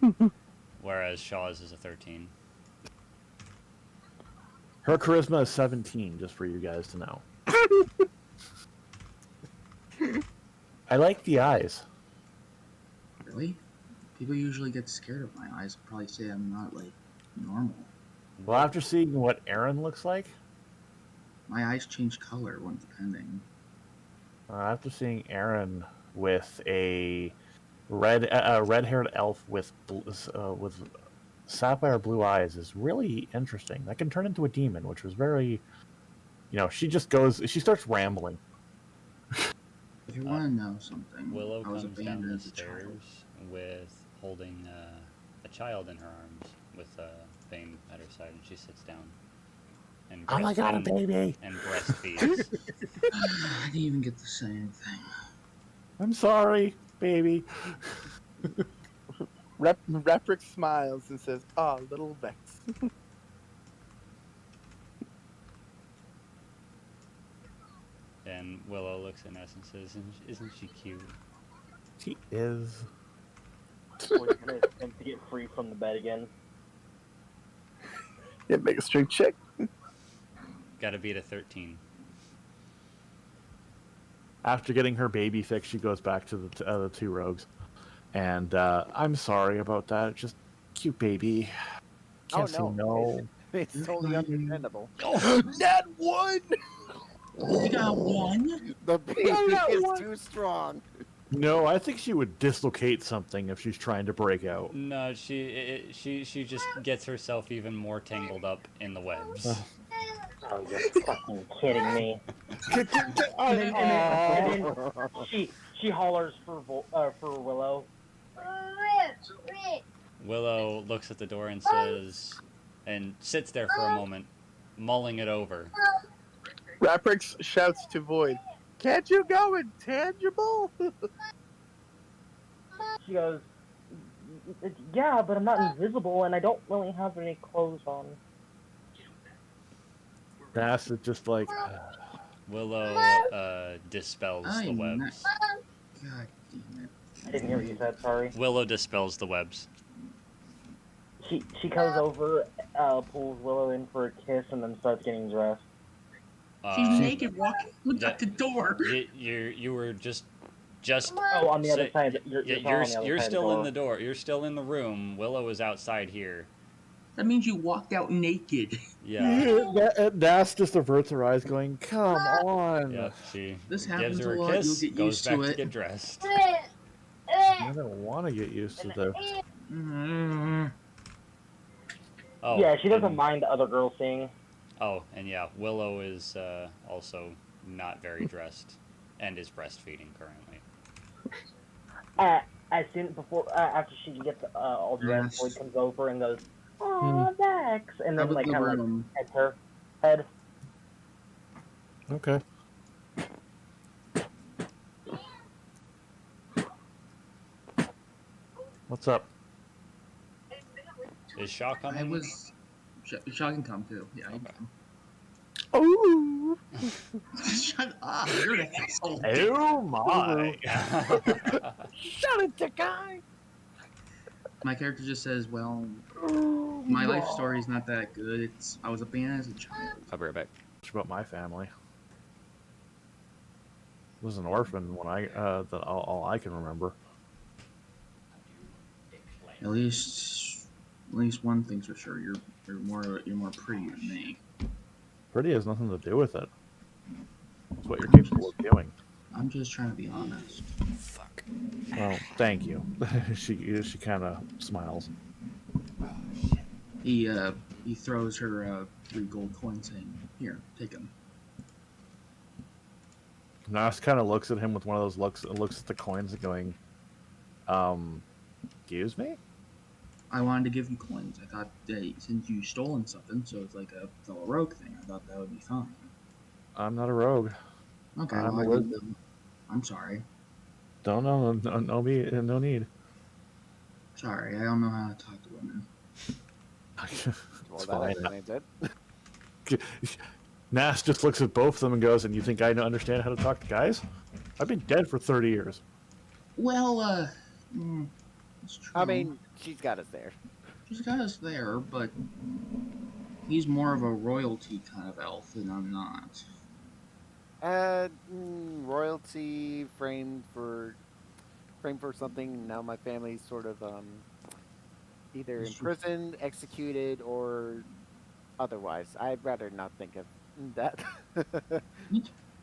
whereas Shaw's is a 13. Her charisma is 17, just for you guys to know. I like the eyes. Really? People usually get scared of my eyes. Probably say I'm not like normal. Well, after seeing what Aaron looks like, My eyes change color when depending. after seeing Aaron with a red-haired elf with sapphire blue eyes is really interesting. That can turn into a demon, which was very, she starts rambling. If you want to know something, Willow I was comes down abandoned the as a child. stairs with holding a child in her arms with Fame at her side, and she sits down. And Oh my God, a baby! And breastfeeds. I didn't even get to say anything. I'm sorry, baby. Reprick smiles and says, "Ah, little Vex." And Willow looks at Ness and says, "Isn't she cute?" She is. We're gonna attempt to get free from the bed again. Yeah, make a strength check. Gotta beat a 13. After getting her baby fixed, she goes back to the two rogues. And I'm sorry about that. Just cute baby. Can't say no. It's totally understandable. Nat 1! You got one? The baby is too strong. No, I think she would dislocate something if she's trying to break out. No, she just gets herself even more tangled up in the webs. Oh, you're fucking kidding me. and then she hollers for Willow. Willow looks at the door and says, and sits there for a moment, mulling it over. Reprick shouts to Void, "Can't you go intangible?" She goes, "Yeah, but I'm not invisible, and I don't really have any clothes on." That's just like. Willow dispels the webs. God damn it. I didn't hear what you said, sorry. Willow dispels the webs. She comes over, pulls Willow in for a kiss, and then starts getting dressed. She's naked walking out the door. You were just. Oh, on the other side. You're you're still in the door. You're still in the room. Willow is outside here. That means you walked out naked. Yeah. Nas just averts her eyes, going, "Come on." Yep. She This gives happens her a a lot. You'll kiss, get goes used back to to it. get dressed. I don't want to get used to this. Oh. Yeah, she doesn't and- mind the other girls seeing. Oh, and yeah, Willow is also not very dressed and is breastfeeding currently. As soon before after she gets all dressed, Yes. Boyd comes over and goes, "Oh, Vex," and How then about like the kind of like room? pets her head. Okay. What's up? Is Shaw coming? I was. Shaw can come too. Yeah, he can come. Oh, Shut up! You're the asshole. Oh my! shut it, Takai. My character just says, "Well, Oh, my life story is not that good. I was a band as a child." I'll be right back. It's about my family. I was an orphan when all I can remember. At least one thing's for sure. You're more pretty than me. Pretty has nothing to do with it. It's what you're capable of doing. I'm just trying to be honest. Fuck. Well, thank you. she kind of smiles. He throws her 3 gold coins, saying, "Here, take them." Nas kind of looks at him with one of those looks at the coins and going, excuse me? I wanted to give you coins. I thought that since you stolen something, so it's like a fellow rogue thing. I thought that would be fine. I'm not a rogue. Okay, I'm well, a I need them. I'm sorry. No need. Sorry, I don't know how to talk to women. Well, It's that fine. explains it. Nas just looks at both of them and goes, "And you think I don't understand how to talk to guys? I've been dead for 30 years." Well, it's true. I mean, she's got us there. She's got us there, but he's more of a royalty kind of elf, and I'm not. Royalty framed for something. Now my family's sort of either imprisoned, executed, or otherwise. I'd rather not think of that. At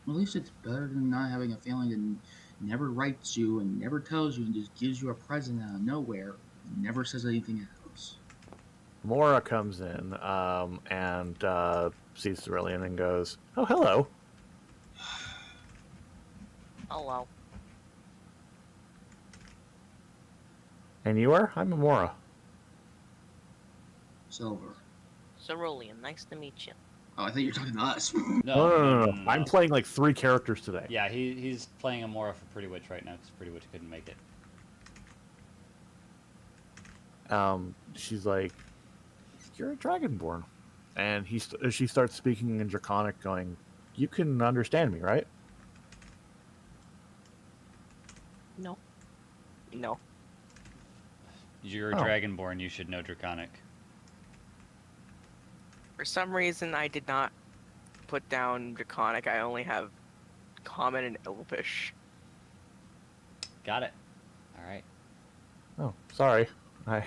least it's better than not having a family that never writes you and never tells you and just gives you a present out of nowhere and never says anything else. Mora comes in and sees Cerulean and goes, "Oh, hello." Hello. And you are? I'm Mora. Silver. Cerulean, nice to meet you. Oh, I think you're talking to us. No. I'm playing like 3 characters today. Yeah, he's playing Amora for Pretty Witch right now because Pretty Witch couldn't make it. She's like, "You're a Dragonborn," and she starts speaking in Draconic, going, "You can understand me, right?" No. No. You're a Oh. Dragonborn, you should know Draconic. For some reason, I did not put down Draconic. I only have Common and Elvish. Got it. Alright. Oh, sorry. I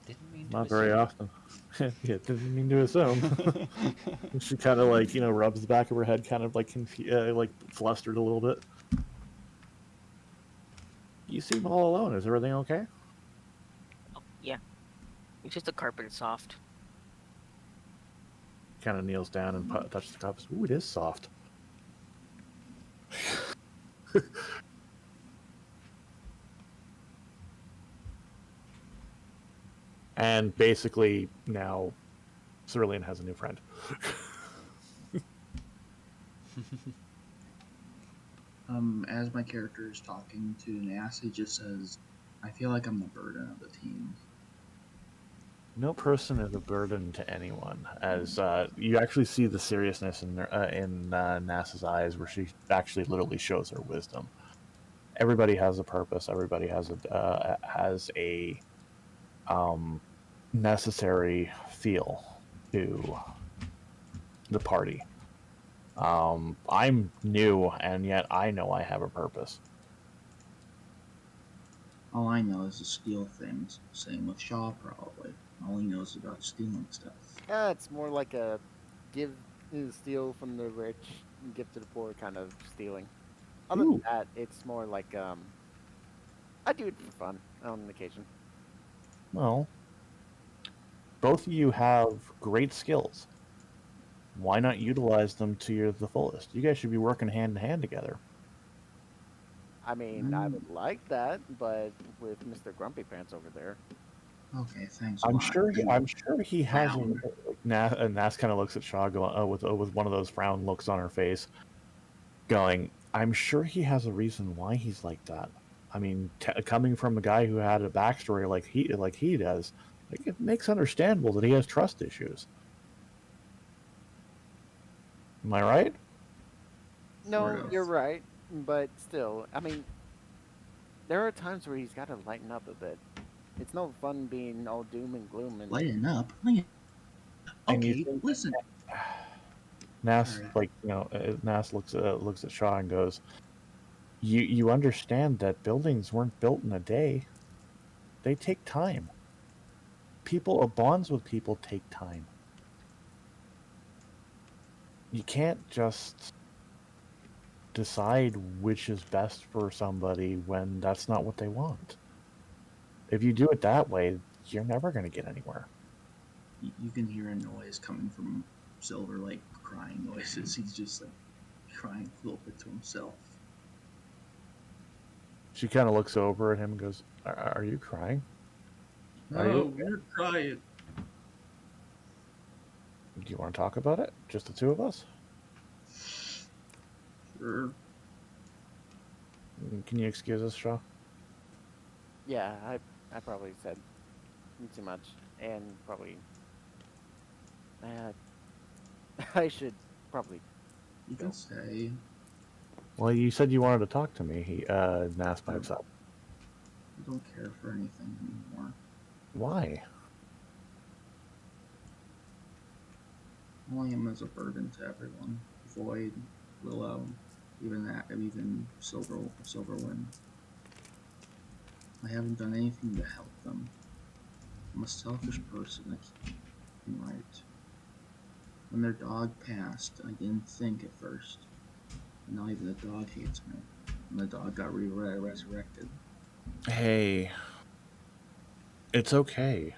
Didn't mean to not very often. Yeah, didn't mean to assume. She kind of like, rubs the back of her head, kind of like like flustered a little bit. You seem all alone. Is everything okay? Oh, yeah. It's just the carpet is soft. Kind of kneels down and touches the cups. Ooh, it is soft. And basically now Cerulean has a new friend. As my character is talking to Nas, he just says, "I feel like I'm the burden of the team." No person is a burden to anyone, as you actually see the seriousness in Nas's eyes, where she actually literally shows her wisdom. Everybody has a purpose. Everybody has a necessary feel to the party. I'm new, and yet I know I have a purpose. All I know is to steal things. Same with Shaw, probably. All he knows about stealing stuff. It's more like a give steal from the rich and give to the poor kind of stealing. Other Ooh. than that, it's more like I do it for fun on occasion. Well, both of you have great skills. Why not utilize them to the fullest? You guys should be working hand in hand together. I mean, I would like that, but with Mr. Grumpy Pants over there. Okay, thanks. I'm a lot. sure. I'm sure he has. Wow. Nas kind of looks at Shaw, going with one of those frown looks on her face, going. I'm sure he has a reason why he's like that. I mean, coming from a guy who had a backstory like he does, like, it makes understandable that he has trust issues. Am I right? No, Sort of. you're right, but still, I mean, there are times where he's got to lighten up a bit. It's no fun being all doom and gloom and Lighten up. And you Okay, think- listen. Nas, Alright. Nas looks at Shaw and goes, "You understand that buildings weren't built in a day. They take time. Bonds with people take time. You can't just decide which is best for somebody when that's not what they want. If you do it that way, you're never going to get anywhere." You can hear a noise coming from Silver, like crying noises. He's just like crying a little bit to himself. She kind of looks over at him and goes, Are you crying? Are you okay? You're crying. Do you want to talk about it? Just the two of us? Sure. Can you excuse us, Shaw? yeah, I probably said too much, and probably I should probably. You can say. Well, you said you wanted to talk to me. Nas pipes up. I don't care for anything anymore. Why? Only him as a burden to everyone. Void, Willow, even Silverwind. I haven't done anything to help them. I'm a selfish person. I keep being right. When their dog passed, I didn't think at first. And now even the dog hates me. And the dog got resurrected. Hey, it's okay.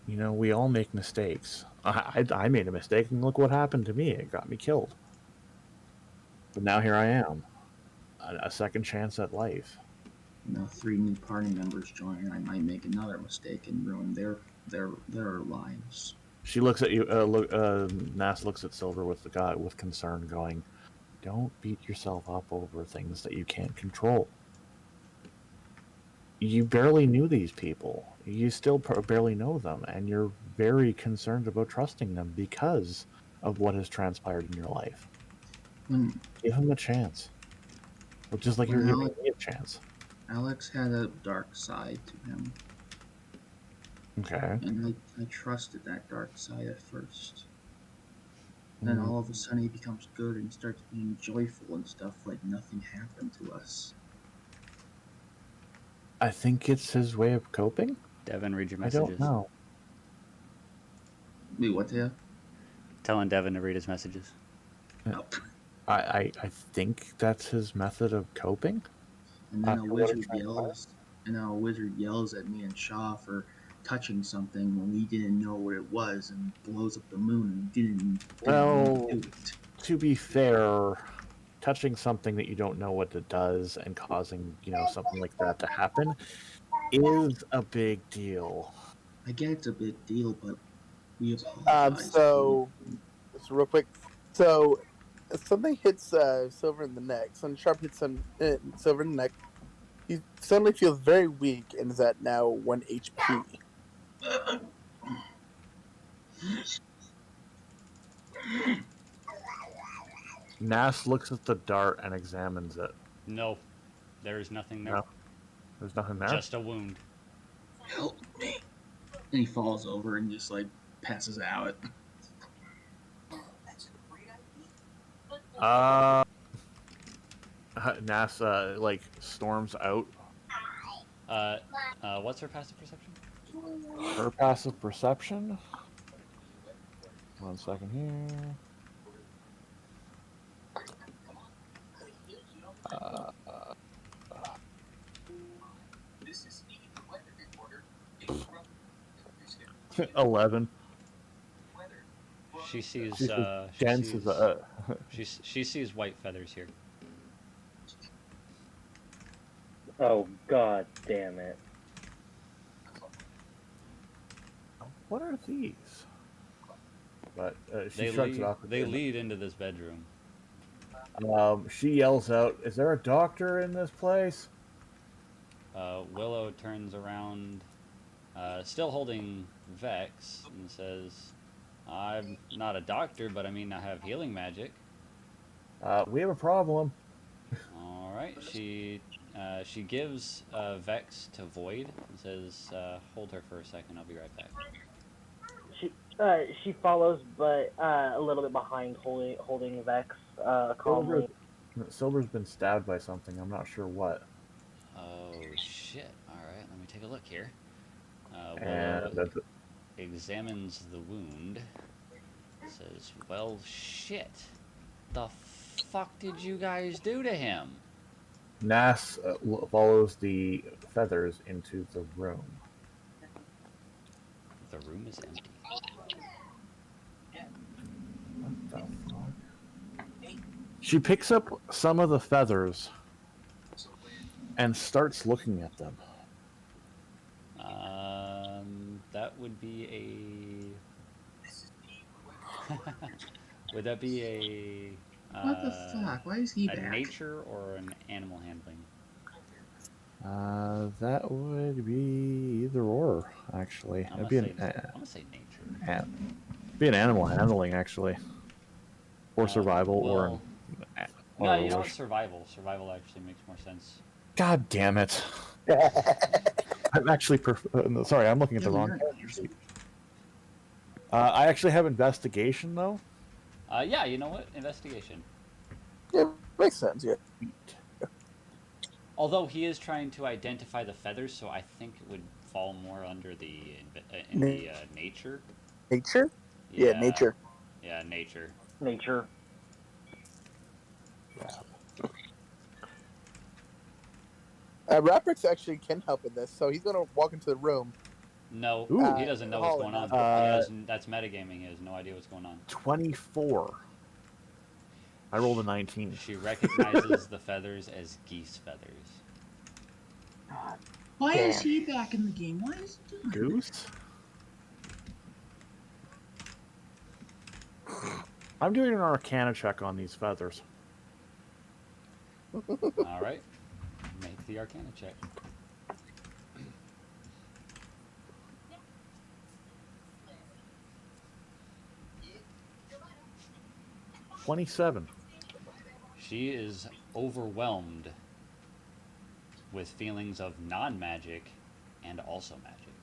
You know, we all make mistakes. I made a mistake, and look what happened to me. It got me killed. But now here I am. A second chance at life. Now 3 new party members join, and I might make another mistake and ruin their lives. She looks at you. Nas looks at Silver with concern, going, "Don't beat yourself up over things that you can't control. You barely knew these people. You still barely know them, and you're very concerned about trusting them because of what has transpired in your life. Give him a chance, just like you're giving me a chance." Alex had a dark side to him. Okay. And I trusted that dark side at first. Then all of a sudden he becomes good and starts being joyful and stuff like nothing happened to us. I think it's his way of coping. Devin, read your I messages. don't know. Wait, what, Taya? Telling Devin to read his messages. Oh. I think that's his method of coping. And then a wizard yells at me and Shaw for touching something when we didn't know what it was and blows up the moon and didn't Well, do it. to be fair, touching something that you don't know what it does and causing, something like that to happen is a big deal. I get it's a big deal, but we apologize. So real quick. So, something hits Silver in the neck. Something sharp hits him, Silver in the neck. He suddenly feels very weak and is at now 1 HP. Nas looks at the dart and examines it. No, there is nothing there. No, there's nothing there. Just a wound. Help me. And he falls over and just like passes out. Nas storms out. What's her passive perception? her passive perception. 1 second here. This is the weather reporter. Interrupt. 11. Weather. She sees. She's as She dense sees. as She sees white feathers here. Oh god damn it. What are these? But she They shrugs lead. it off. They lead into this bedroom. She yells out, "Is there a doctor in this place?" Willow turns around, still holding Vex, and says, "I'm not a doctor, but I mean I have healing magic." We have a problem. All right. She gives Vex to Void and says, "Hold her for a second. I'll be right back." She follows, but a little bit behind, holding Vex calmly. Silver's been stabbed by something. I'm not sure what. Oh shit! All right. Let me take a look here. And Willow that's it. examines the wound. Says, "Well, shit. The fuck did you guys do to him?" Nas follows the feathers into the room. The room is empty. What the fuck? She picks up some of the feathers and starts looking at them. That would be a. Would that be a? What the fuck? Why is he a back? nature or an animal handling? That would be either or, actually. I'm It'd gonna be say nature. be an animal handling, actually, or survival, or an. No, you know what? Survival. Survival actually makes more sense. God damn it! I'm actually sorry. I'm looking at the wrong character sheet. I actually have investigation though. Yeah, you know what? Investigation. Yeah, makes sense. Yeah. Although he is trying to identify the feathers, so I think it would fall more under the nature. Nature? Yeah, nature. Yeah, nature. Nature. Raprix actually can help in this, so he's gonna walk into the room. No, he doesn't know what's going on. That's metagaming. He has no idea what's going on. 24. I rolled a 19. She recognizes the feathers as geese feathers. Why is he back in the game? Why is he doing Goose? I'm doing an Arcana check on these feathers. All right, make the Arcana check. 27. She is overwhelmed with feelings of non-magic and also magic.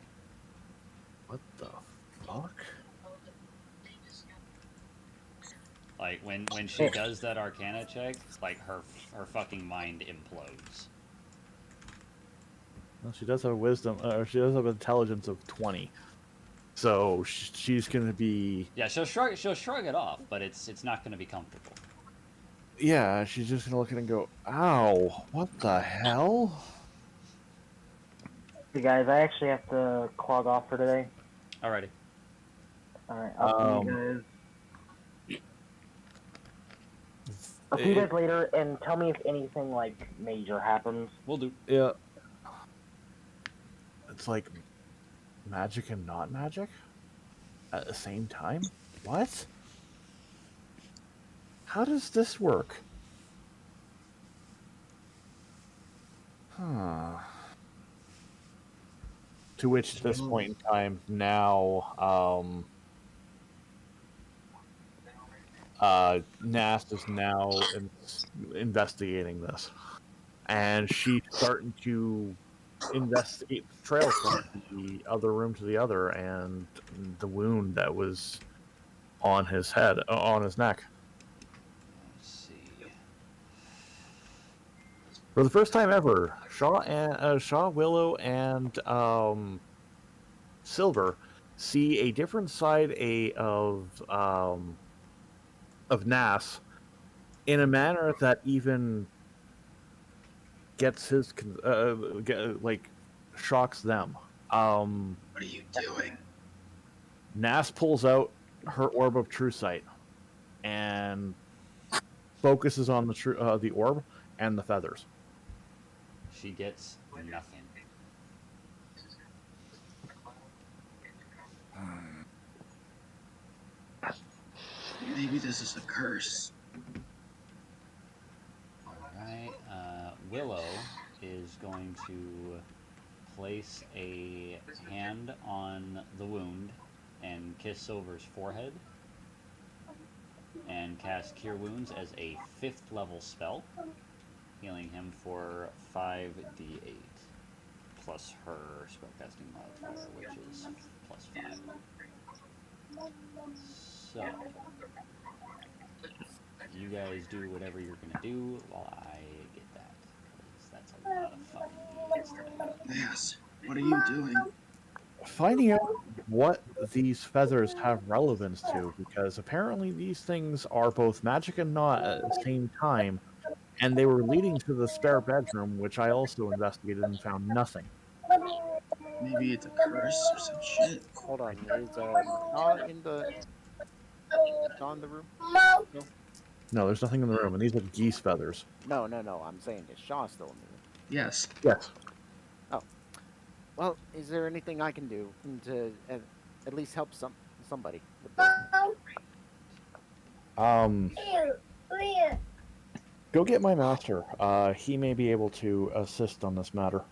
What the fuck? Like when she does that Arcana check, like her fucking mind implodes. Well, she does have wisdom, or she does have intelligence of 20. So she's gonna be. Yeah, she'll shrug it off, but it's not gonna be comfortable. Yeah, she's just gonna look at it and go, "Ow! What the hell?" You guys, I actually have to clog off for today. Alrighty. Alright, I'll see you guys. I'll see you guys later, and tell me if anything like major happens. We'll do. Yeah. It's like magic and not magic at the same time. What? How does this work? Huh. To which, at this point in time, now, Nast is now investigating this, and she's starting to investigate the trails from the other room to the other, and the wound that was on his head, on his neck. Let's see. For the first time ever, Shaw, Willow, and Silver see a different side of Nas in a manner that even gets like shocks them. What are you doing? Nas pulls out her orb of true sight and focuses on the orb and the feathers. She gets nothing. Maybe this is a curse. Alright, Willow is going to place a hand on the wound and kiss Silver's forehead and cast Cure Wounds as a 5th level spell, healing him for 5d8 plus her spellcasting modifier, which is plus 5. So, you guys do whatever you're gonna do while I get that, because that's a lot of fucking d8s tonight. Yes. What are you doing? Finding out what these feathers have relevance to, because apparently these things are both magic and not at the same time, and they were leading to the spare bedroom, which I also investigated and found nothing. Maybe it's a curse or some shit. Hold on, is Shaw Shaw in the room? No, No, there's nothing in the room, and these are geese feathers. no. I'm saying is Shaw still in the room? Yes. Yes. Oh, well, is there anything I can do to at least help somebody with this? Go get my master. He may be able to assist on this matter.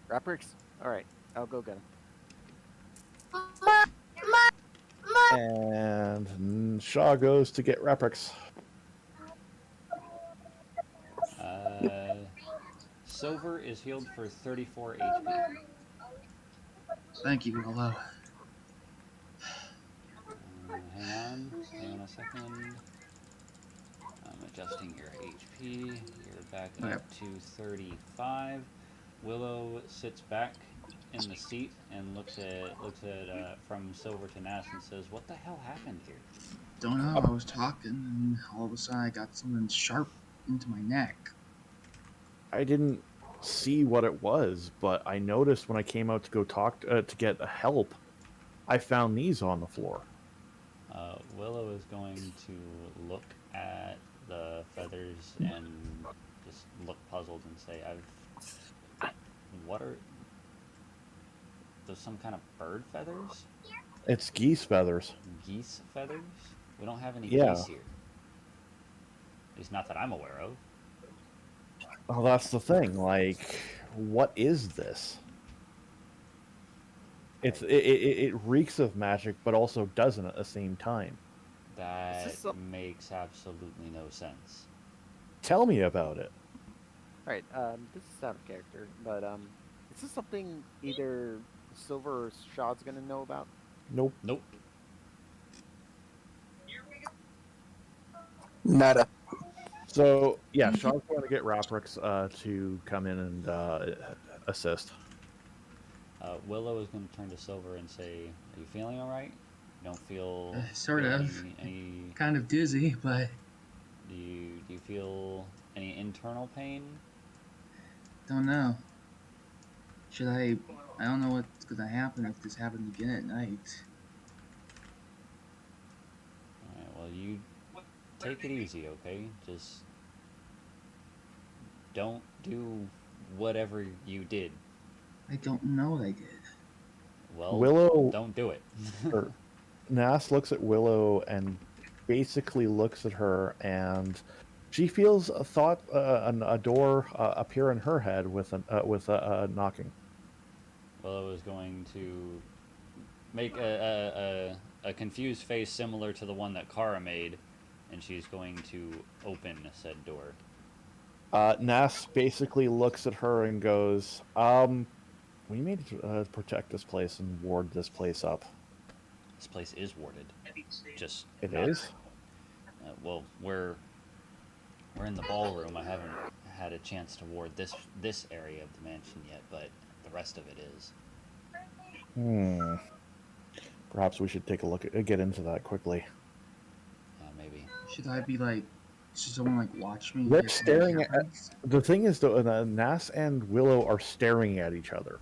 Rapprix? Alright, I'll go get him. And Shaw goes to get Reprix. Silver is healed for 34 HP. Thank you, Willow. Hang on a second. I'm adjusting your HP. You're back up to 35. Willow sits back in the seat and looks at from Silver to Nass and says, "What the hell happened here?" Don't know. I was talking, and all of a sudden I got something sharp into my neck. I didn't see what it was, but I noticed when I came out to go talk to get help, I found these on the floor. Willow is going to look at the feathers and just look puzzled and say, what are those? Some kind of bird feathers? It's geese feathers. Geese feathers? We don't have any Yeah. geese here. At least not that I'm aware of. Oh, that's the thing. Like, what is this? It reeks of magic, but also doesn't at the same time. That makes absolutely no sense. Tell me about it. Alright, this is out of character, but is this something either Silver or Shaw's gonna know about? Nope. Nope. Nada. So yeah, Shaw's going to get Raprix to come in and assist. Willow is going to turn to Silver and say, "Are you feeling all right? You don't feel Sort feel of. any Kind of dizzy, but do you feel any internal pain?" don't know. Should I? I don't know what's gonna happen if this happens again at night. Alright, well, you take it easy, okay? Just don't do whatever you did. I don't know what I did. Well, Willow, don't do it. Nass looks at Willow and basically looks at her, and she feels a door appear in her head with a knocking. Willow is going to make a confused face similar to the one that Kara made, and she's going to open said door. Nass basically looks at her and goes, we need to protect this place and ward this place up. This place is warded. Just It not, is? Well, we're in the ballroom. I haven't had a chance to ward this area of the mansion yet, but the rest of it is. Perhaps we should take a look at get into that quickly. Yeah, maybe. Should I be like, should someone like watch me? They're if something staring at. happens? The thing is, though, Nas and Willow are staring at each other.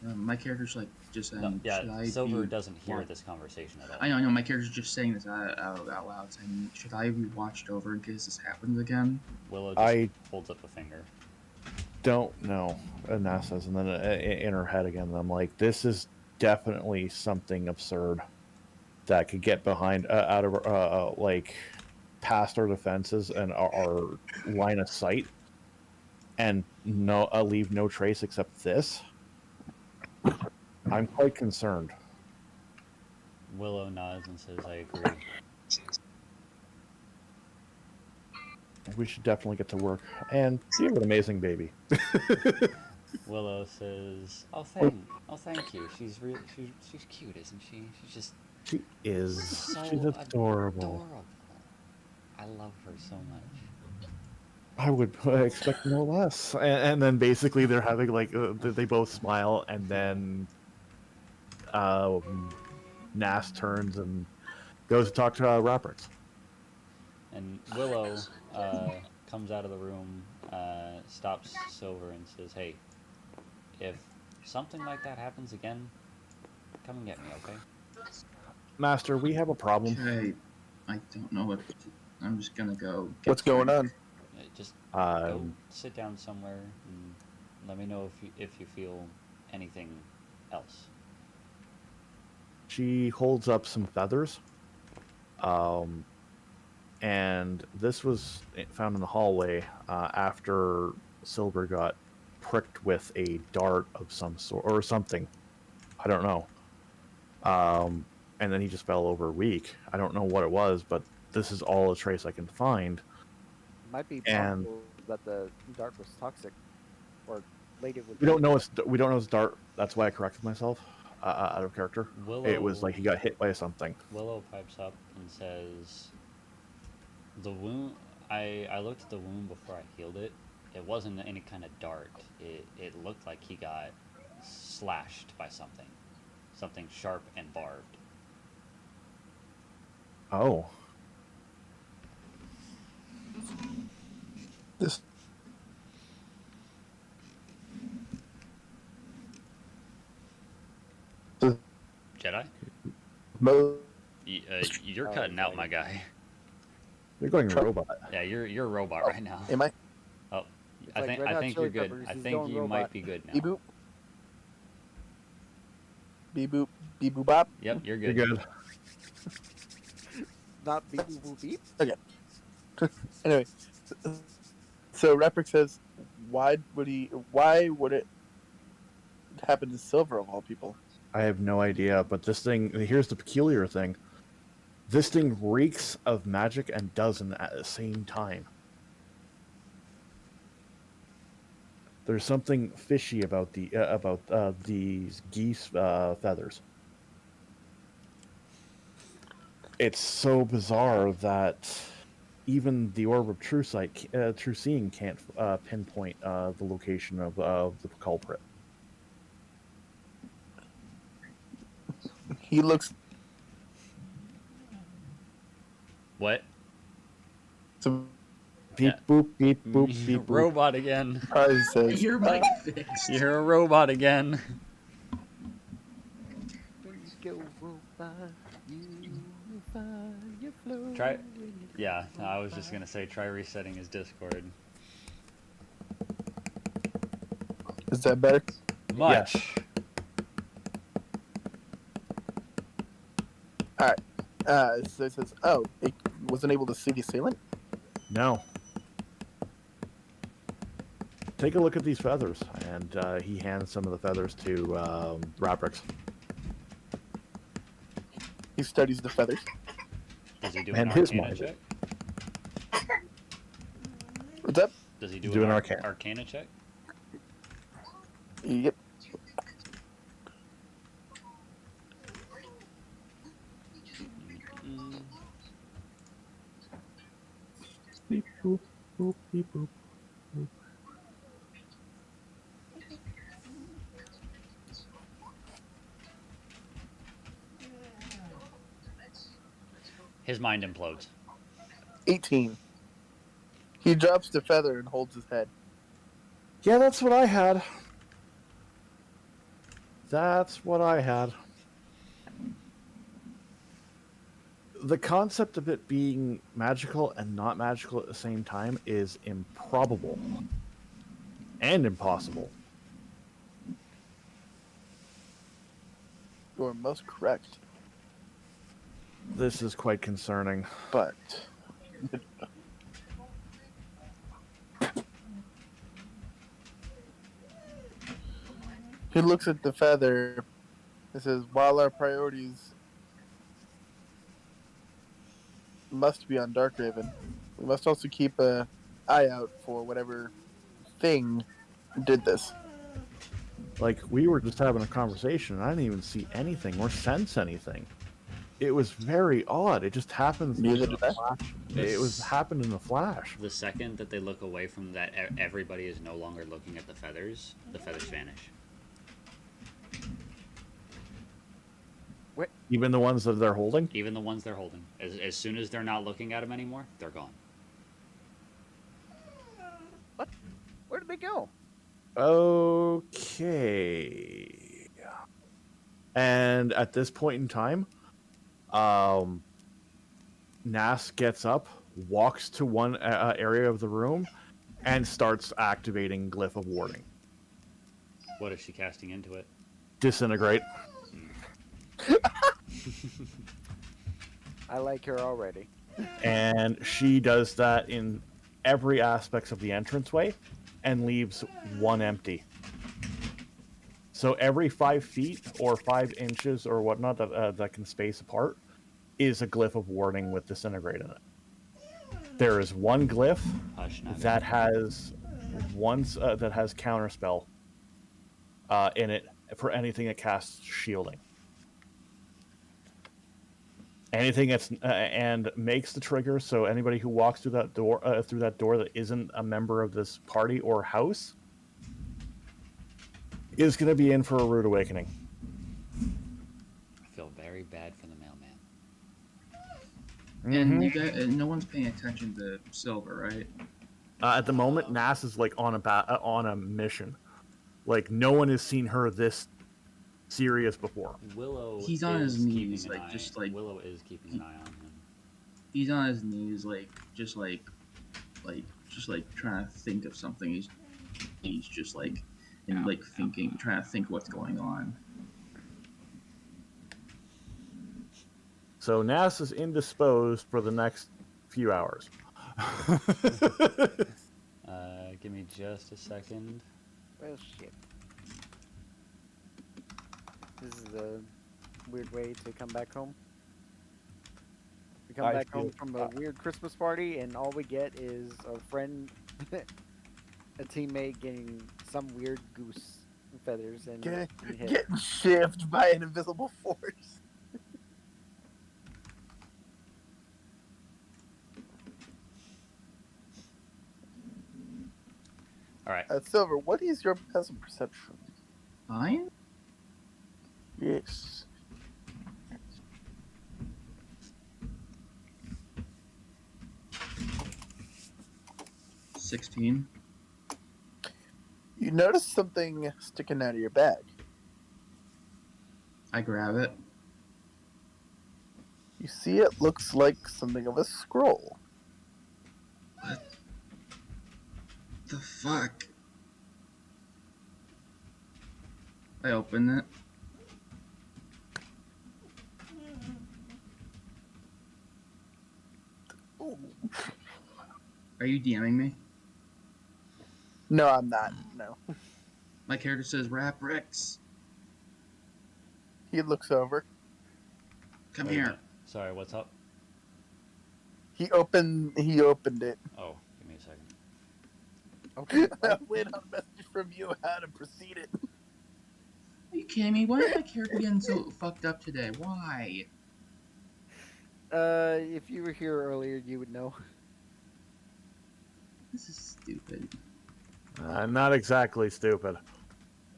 My character's like just No, saying, yeah, should I Silver be doesn't hear watched? this conversation at all. I know. My character's just saying this out loud, saying, should I be watched over in case this happens again? Willow just holds up a finger. Don't know, Nas says, and then in her head again, I'm like, this is definitely something absurd that could get behind out of like past our defenses and our line of sight, and no leave no trace except this. I'm quite concerned. Willow nods and says, I agree. We should definitely get to work. And you have an amazing baby. Willow says, "Oh, thank you. She's cute, isn't she? She is. So She's adorable. I love her so much." I would expect no less. And then basically they're having like they both smile, and then Nas turns and goes to talk to Raprix. And Willow comes out of the room, stops Silver, and says, "Hey, if something like that happens again, come and get me, okay?" Master, we have a problem. Okay, I don't know what. I'm just gonna go. What's going on? Just go sit down somewhere and let me know if you feel anything else. She holds up some feathers. And this was found in the hallway after Silver got pricked with a dart of some sort or something. I don't know. And then he just fell over weak. I don't know what it was, but this is all a trace I can find. It might be possible that the dart was toxic, or laden with. We don't know it's dart. That's why I corrected myself out of character. It was like he got hit by something. Willow pipes up and says, "The wound. I looked at the wound before I healed it. It wasn't any kind of dart. It looked like he got slashed by something sharp and barbed." Oh. This. Jedi? You're cutting out, my guy. You're going robot. Yeah, you're a robot right now. Am I? Oh, It's I like think Red I Hot think Chili you're good. Peppers, I he's think going you robot. might be good now. Beep boop. Beep boop. Beep boop bop. Yep, you're good. You're good. Not beep boop boop beep. Okay. Anyway, so Reprick says, why would it happen to Silver of all people? I have no idea, but this thing, here's the peculiar thing. This thing reeks of magic and doesn't at the same time. There's something fishy about these geese feathers. It's so bizarre that even the orb of true seeing can't pinpoint the location of the culprit. He looks. What? So, beep boop beep boop beep boop. Robot again. Probably says, You're my fixed. You're a robot again. Go robot, you find your flow. Try. Yeah, I was just gonna say try resetting his Discord. is that better? Much. Yes. All right. So it says, oh, it wasn't able to see the assailant? No. Take a look at these feathers, and he hands some of the feathers to Raprix. He studies the feathers. Does he do And an his Arcana magic. check? What's up? Does he do Do an an Arcana. Arcana check? Yep. Mm, Beep boop boop beep boop. His mind implodes. 18. He drops the feather and holds his head. Yeah, that's what I had. That's what I had. The concept of it being magical and not magical at the same time is improbable and impossible. You're most correct. This is quite concerning. But he looks at the feather and says, while our priorities must be on Darkraven, we must also keep an eye out for whatever thing did this. Like, we were just having a conversation, and I didn't even see anything or sense anything. It was very odd. It just happened. Neither did I. Happened in a flash. The second that they look away from that, everybody is no longer looking at the feathers vanish. Even the ones that they're holding? Even the ones they're holding. As soon as they're not looking at them anymore, they're gone. What? Where did they go? Okay. And at this point in time, Nas gets up, walks to one area of the room, and starts activating Glyph of Warding. What is she casting into it? Disintegrate. I like her already. And she does that in every aspect of the entranceway and leaves one empty. So every 5 feet or 5 inches or whatnot that can space apart is a Glyph of Warding with Disintegrate in it. There is one glyph that has Counterspell in it for anything that casts shielding. Anything that's and makes the trigger so anybody who walks through that door that isn't a member of this party or house is going to be in for a rude awakening. I feel very bad for the mailman. And you guys, no one's paying attention to Silver, right? At the moment, Nas is like on a mission. Like no one has seen her this serious before. Willow. He's on his knees, like Willow is keeping an eye on him. He's on his knees, just trying to think of something. He's just thinking, trying to think what's going on. So Nas is indisposed for the next few hours. Give me just a second. Well, shit. This is a weird way to come back home. We come back home from a weird Christmas party, and all we get is a friend, a teammate getting some weird goose feathers and getting shivved by an invisible force. All right. Silver, what is your peasant perception? Mine? Yes. $16. You notice something sticking out of your bag. I grab it. You see it looks like something of a scroll. What the fuck? I open it. Are you DMing me? No, I'm not. No. My character says Rap Rex. He looks over. Come Wait a here. minute. Sorry, what's up? He opened it. Oh, give me a second. Okay. I'm waiting on a message from you how to proceed it. Are you kidding me? Why is my character getting so fucked up today? Why? If you were here earlier, you would know. This is stupid. Not exactly stupid.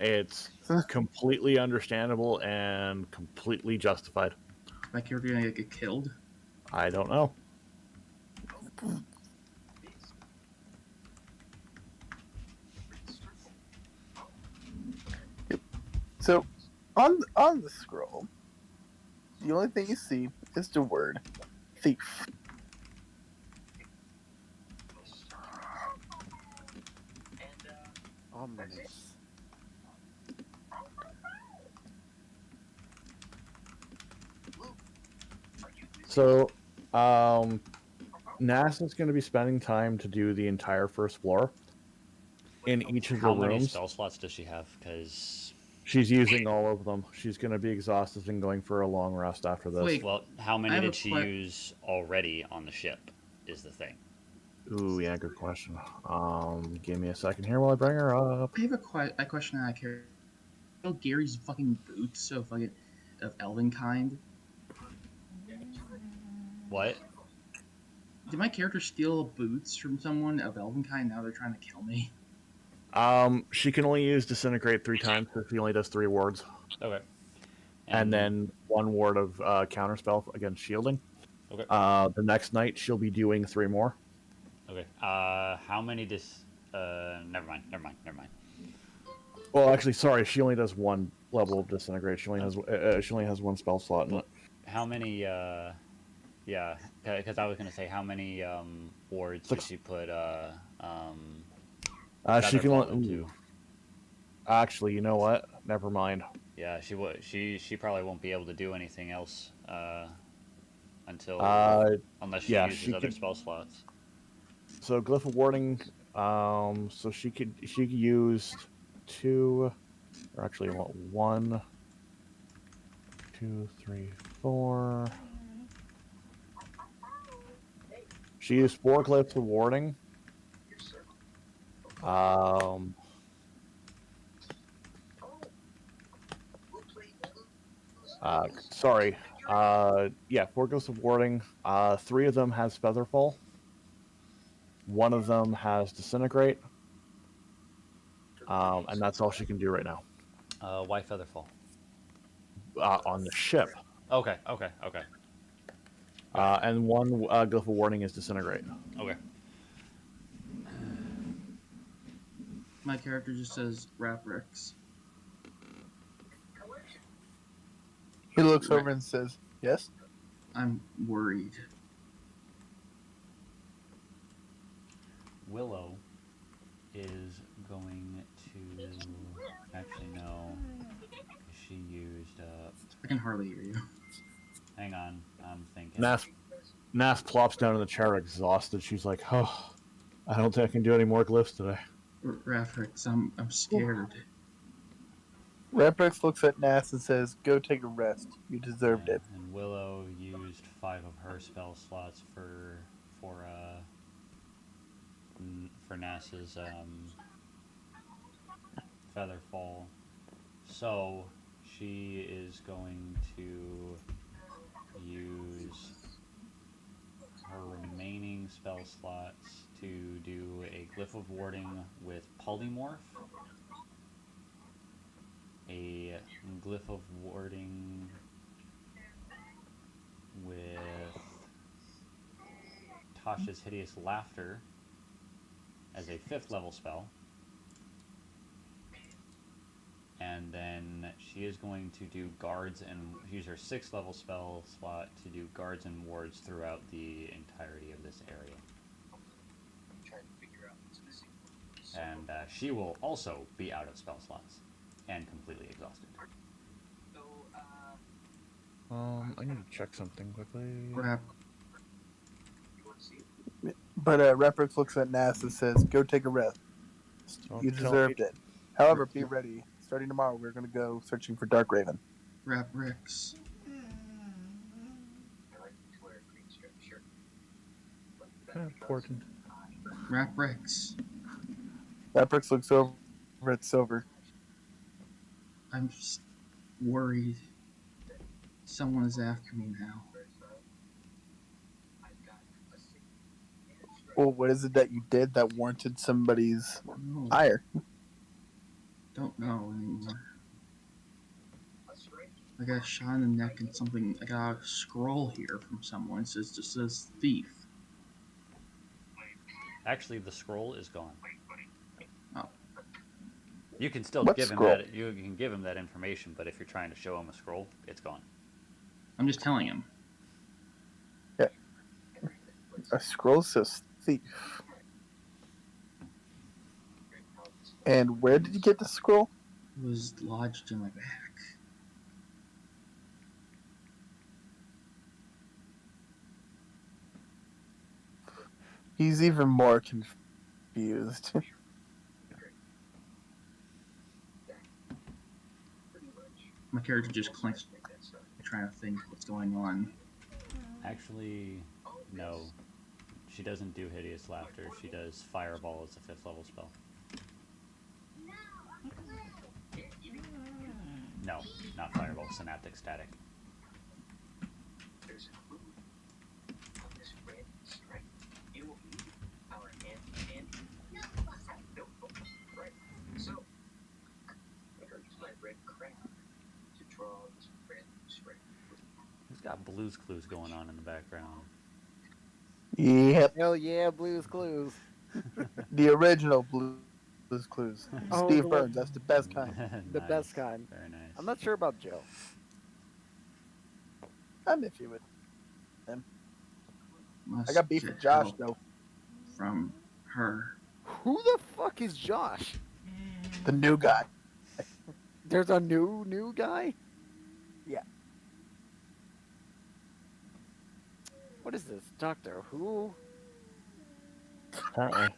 It's completely understandable and completely justified. My character gonna get killed? I don't know. So, on the scroll, the only thing you see is the word thief. Ominous. So, NASA's going to be spending time to do the entire first floor in each of the How many rooms. spell slots does she have? Because She's using all of them. She's going to be exhausted and going for a long rest after this. Wait, well, how I many have a did she use already on the ship? Is the thing. Ooh, yeah, good question. Give me a second here while I bring her up. I have a question that I care. You know Gary's fucking boots of elven kind. What? Did my character steal boots from someone of elven kind? Now they're trying to kill me. She can only use disintegrate 3 times, so she only does 3 wards. Okay. And then 1 ward of counterspell against shielding. Okay. The next night she'll be doing 3 more. Okay. How many never mind. Well, actually, sorry, she only does 1 level of disintegrate. She only has 1 spell slot in it. How many? Yeah, because I was gonna say how many wards did she put? She can Featherfall only. into? Actually, you know what? Never mind. Yeah, she probably won't be able to do anything else until unless she yeah, uses other spell slots. So glyph of warding. So she could use 2, or actually 1, 2, 3, 4. She used 4 glyphs of warding. Sorry. Yeah, 4 glyphs of warding. 3 of them has Featherfall. 1 of them has Disintegrate. And that's all she can do right now. Why Featherfall? On the ship. Okay. And 1 glyph of warding is Disintegrate. Okay. My character just says Raprix. He looks over and says, "Yes." I'm worried. Willow is going to actually no. She used. I can hardly hear you. Hang on, I'm thinking. Nas plops down in the chair, exhausted. She's like, "Oh, I don't think I can do any more glyphs today." Raprix, I'm scared. Raprix looks at Nas and says, "Go take a rest. You deserved it." And Willow used 5 of her spell slots for NASA's Featherfall. So she is going to use her remaining spell slots to do a Glyph of Warding with Polymorph, a Glyph of Warding with Tasha's Hideous Laughter as a 5th level spell. And then she is going to do guards and use her 6th level spell slot to do guards and wards throughout the entirety of this area. And she will also be out of spell slots and completely exhausted. I need to check something quickly. But Raprix looks at Nas and says, "Go take a rest. You deserved it. However, be ready. Starting tomorrow, we're going to go searching for Dark Raven." Raprix. Important. Raprix. Raprix looks over at Silver. I'm just worried. Someone is after me now. Well, what is it that you did that warranted somebody's hire? Don't know anymore. I got a shot in the neck and something. I got a scroll here from someone. It just says thief. Actually, the scroll is gone. Oh. You can still What give him scroll? that. You can give him that information, but if you're trying to show him a scroll, it's gone. I'm just telling him. Yeah. A scroll says thief. And where did you get the scroll? It was lodged in my back. He's even more confused. My character just clinks, trying to think what's going on. Actually, no. She doesn't do hideous laughter. She does fireball as a 5th level spell. No, not fireball. Synaptic static. There's a clue on this red stripe. You will need our hand notebook, right? So, I'm going to use my red crayon to draw this red stripe. Who's got Blue's Clues going on in the background? Yep. Hell yeah, Blue's Clues. The original Blue's Clues. Oh, Steve the Burns. That's the best kind. The Nice. best kind. Very nice. I'm not sure about Joe. I'm iffy with him. Must I got beef get with Josh help though. from her. Who the fuck is Josh? The new guy. There's a new guy? Yeah. What is this? Doctor Who? Apparently. As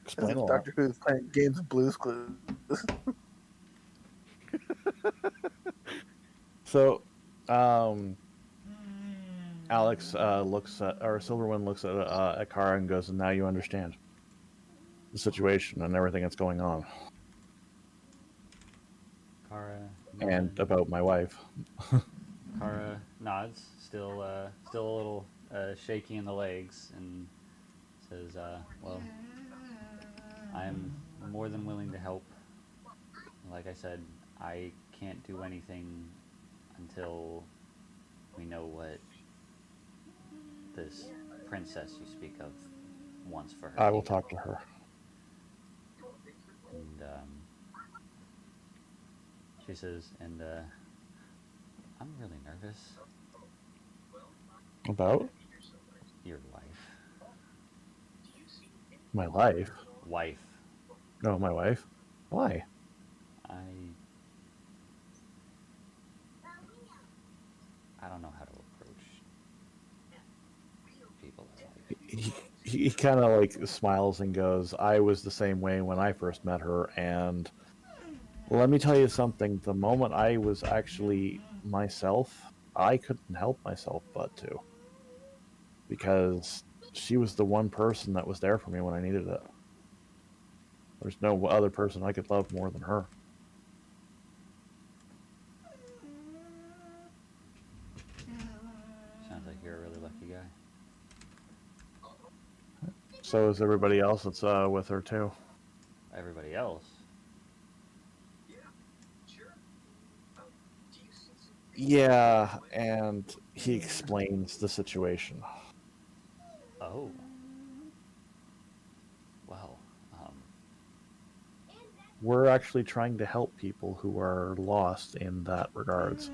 Explain if a lot. Doctor Who is playing games of Blue's Clues. So, Alex looks at, or Silverwind looks at Kara and goes, and now you understand the situation and everything that's going on. Kara. And about my wife. Kara nods, still a little shaky in the legs, and says, "Well, I'm more than willing to help. Like I said, I can't do anything until we know what this princess you speak of wants for her. I will talk to her." And she says, "And I'm really nervous. About Your life." my life. Wife. No, my wife. Why? I don't know how to approach people that He kind of like smiles and goes, "I was the same way when I first met her, and let me tell you something. The moment I was actually myself, I couldn't help myself but to, because she was the one person that was there for me when I needed it. There's no other person I could love more than her." Sounds like you're a really lucky guy. So is everybody else that's with her too. Everybody else? Yeah, and he explains the situation. Oh. Well, We're actually trying to help people who are lost in that regards,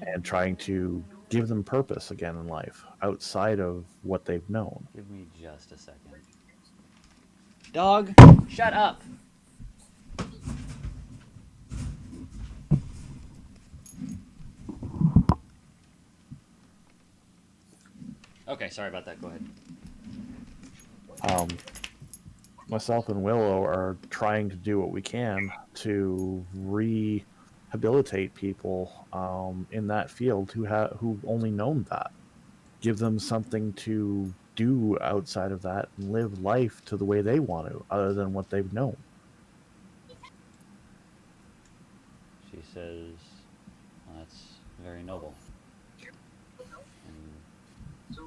and trying to give them purpose again in life outside of what they've known. give me just a second. Dog, shut up! Okay, sorry about that. Go ahead. Myself and Willow are trying to do what we can to rehabilitate people in that field who've only known that. Give them something to do outside of that and live life to the way they want to, other than what they've known. She says, well, that's very noble. And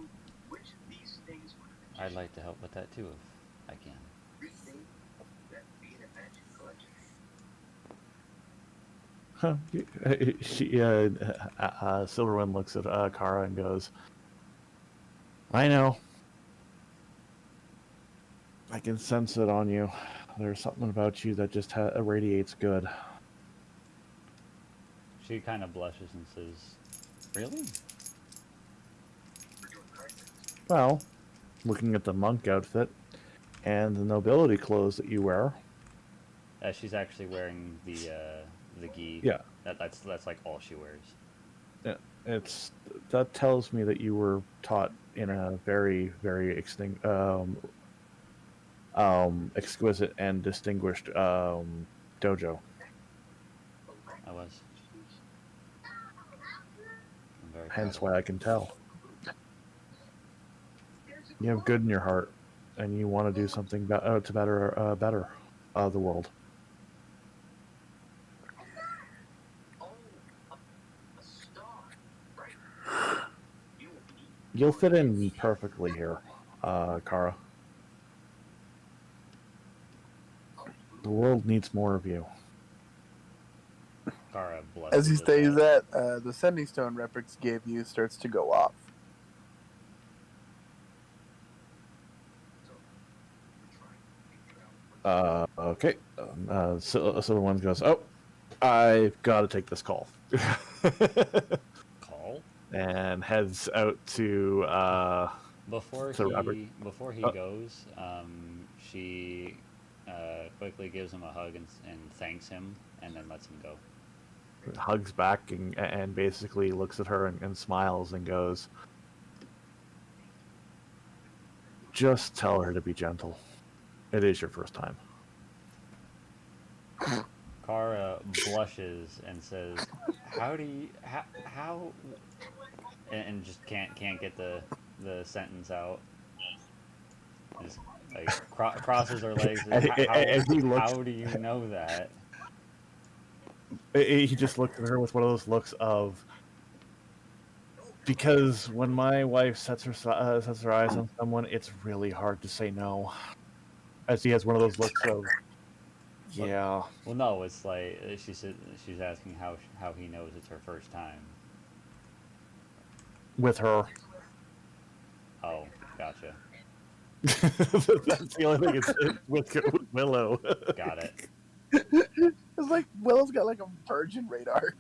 I'd like to help with that too, if I can. Silverwind looks at Kara and goes, I know. I can sense it on you. There's something about you that just radiates good. She kind of blushes and says, "Really?" Well, looking at the monk outfit and the nobility clothes that you wear. She's actually wearing the gi. Yeah. That's like all she wears. Yeah, that tells me that you were taught in a very, very exquisite and distinguished dojo. I was. I'm very Hence proud why I can tell. You have good in your heart, and you want to do something to better the world. You'll fit in perfectly here, Kara. The world needs more of you. Kara blushes. As he at stays that. that, the sending stone Reprix gave you starts to go off. Okay. Silver One goes, oh, I've got to take this call. Call? And heads out to Before Robert. Before he goes, she quickly gives him a hug and thanks him, and then lets him go. Hugs back and basically looks at her and smiles and goes, just tell her to be gentle. It is your first time. Kara blushes and says, "How do you how?" And just can't get the sentence out. Just like crosses her legs. How do you know that? He just looks at her with one of those looks of, because when my wife sets her eyes on someone, it's really hard to say no. As he has one of those looks of, yeah. Well, no, it's like she's asking how he knows it's her first time. With her. Oh, gotcha. That's the only thing it's with Willow. Got it. It's like Willow's got like a virgin radar.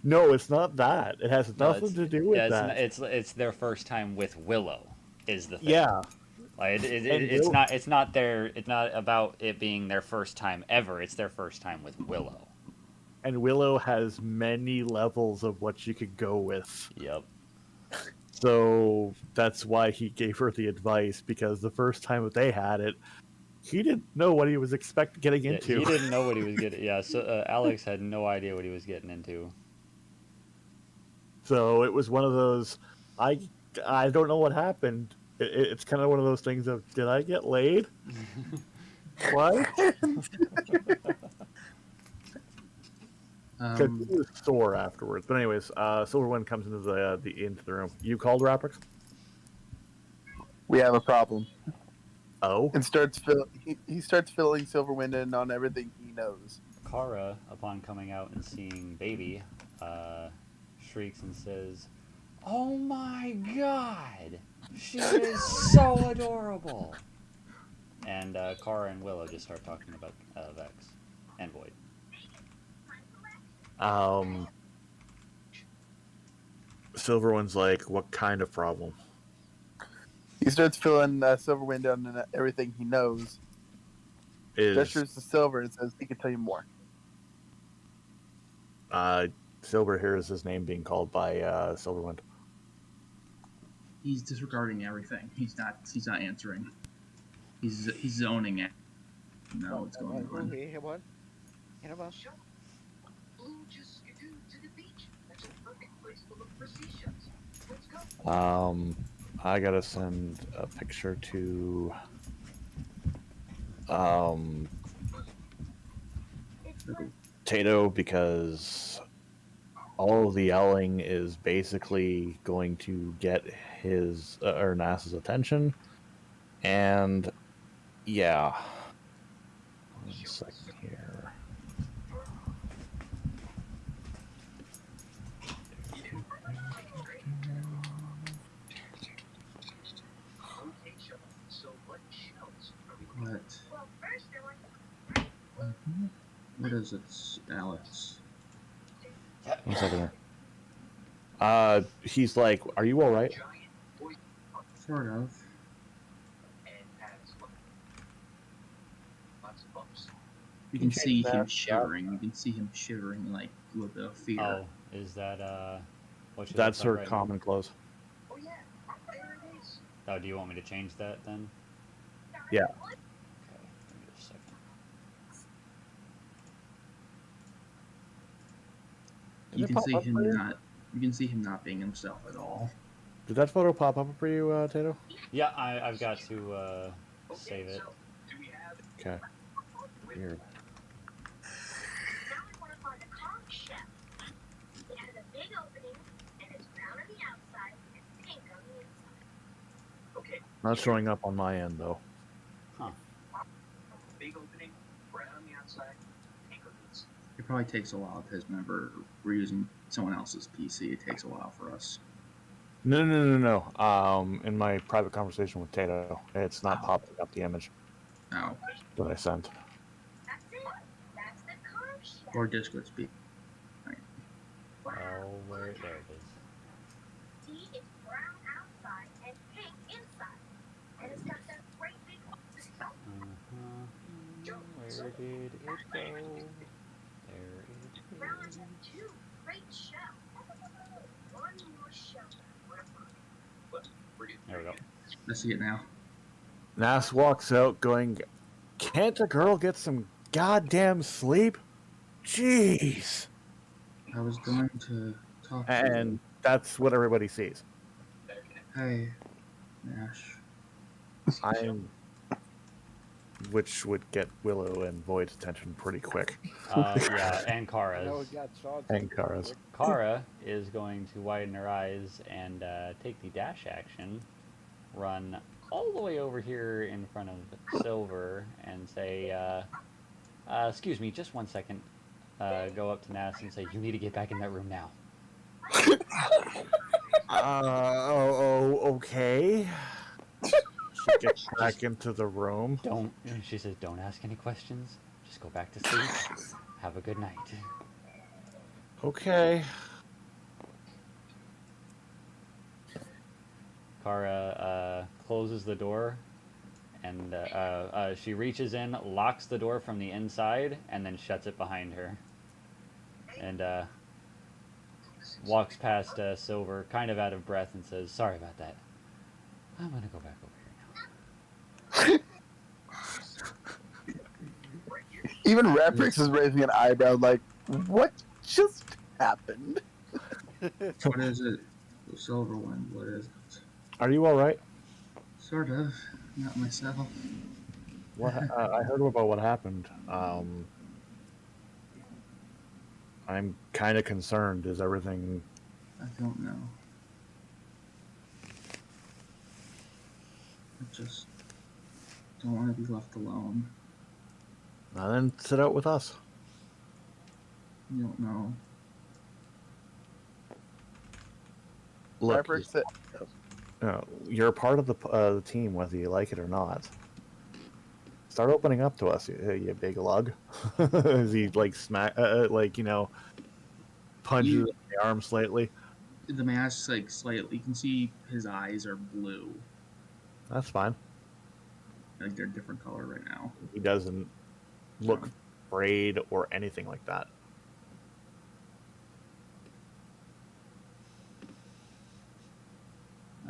No, it's not that. It has nothing to do with that. It's their first time with Willow, is the thing. Yeah. Like it's not about it being their first time ever. It's their first time with Willow. And Willow has many levels of what she could go with. Yep. So that's why he gave her the advice, because the first time that they had it, he didn't know what he was getting into. He didn't know what he was getting. Yeah, so Alex had no idea what he was getting into. So it was one of those, I don't know what happened. It's kind of one of those things of, did I get laid? What? Because he was sore afterwards. But anyways, Silverwind comes into the room. You called Rapix? We have a problem. Oh? And he starts filling Silverwind in on everything he knows. Kara, upon coming out and seeing Baby, shrieks and says, "Oh my God! She is so adorable!" And Kara and Willow just start talking about Vex and Void. Silverwind's like, what kind of problem? He starts filling Silverwind on everything he knows. Gestures to Silver and says he can tell you more. Silver hears his name being called by Silverwind. He's disregarding everything. He's not answering. He's zoning it. No, what's going on? I gotta send a picture to Tato, because all of the yelling is basically going to get his or NASA's attention, and yeah. 1 second here. does it's Alex. One second here. He's like, "Are you all right?" Sort of. You can see him shivering. You can see him shivering, like with a fear. Oh, is that what she That's looks her like right common clothes. now? Oh, do you want me to change that then? Yeah. Okay, give me just a second. You can see him not. You can see him not being himself at all. Did that photo pop up for you, Tato? Yeah, I've got to save it. Okay. Weird. Now we want to find a conch shell. It has a big opening, and it's brown on the outside and pink on the inside. Okay. Not showing up on my end though. Huh. Big opening, brown on the outside, pink on the inside. It probably takes a while because remember we're using someone else's PC. It takes a while for us. No. In my private conversation with Tato, it's not popping up the image Oh. that I sent. That's it. That's the conch shell. Or Discord speak. Oh, there it is. See, it's brown outside and pink inside. And it's got that great big opening. Where did it go? There it Brown is. has two great shells. One more shell. There we go. I see it now. Nas walks out going, "Can't a girl get some goddamn sleep? Jeez." I was going to talk to And that's what everybody sees. Hey, Nash. Which would get Willow and Void's attention pretty quick. Yeah, and No, Kara's. we got Shaw's And Kara's. Kara is going to widen her eyes and take the dash action, run all the way over here in front of Silver and say, excuse me, just 1 second. Go up to Nas and say, you need to get back in that room now. Okay. She gets back into the room. She says, don't ask any questions. Just go back to sleep. Have a good night. Okay. Kara closes the door, and she reaches in, locks the door from the inside, and then shuts it behind her. And walks past Silver, kind of out of breath, and says, sorry about that. I'm going to go back over here now. Even Reprix is raising an eyebrow like, what just happened? What is it? The Silver Wind, what is it? Are you alright? Sort of. Not myself. What? I heard about what happened. I'm kind of concerned. Is everything... I don't know. I just don't want to be left alone. Then sit out with us. You don't know. Look, Reprix said, you're a part of the team, whether you like it or not. Start opening up to us, you big lug. As he punches in the arm slightly. The mask, like, slightly, you can see his eyes are blue. That's fine. Like, they're a different color right now. He doesn't look afraid or anything like that.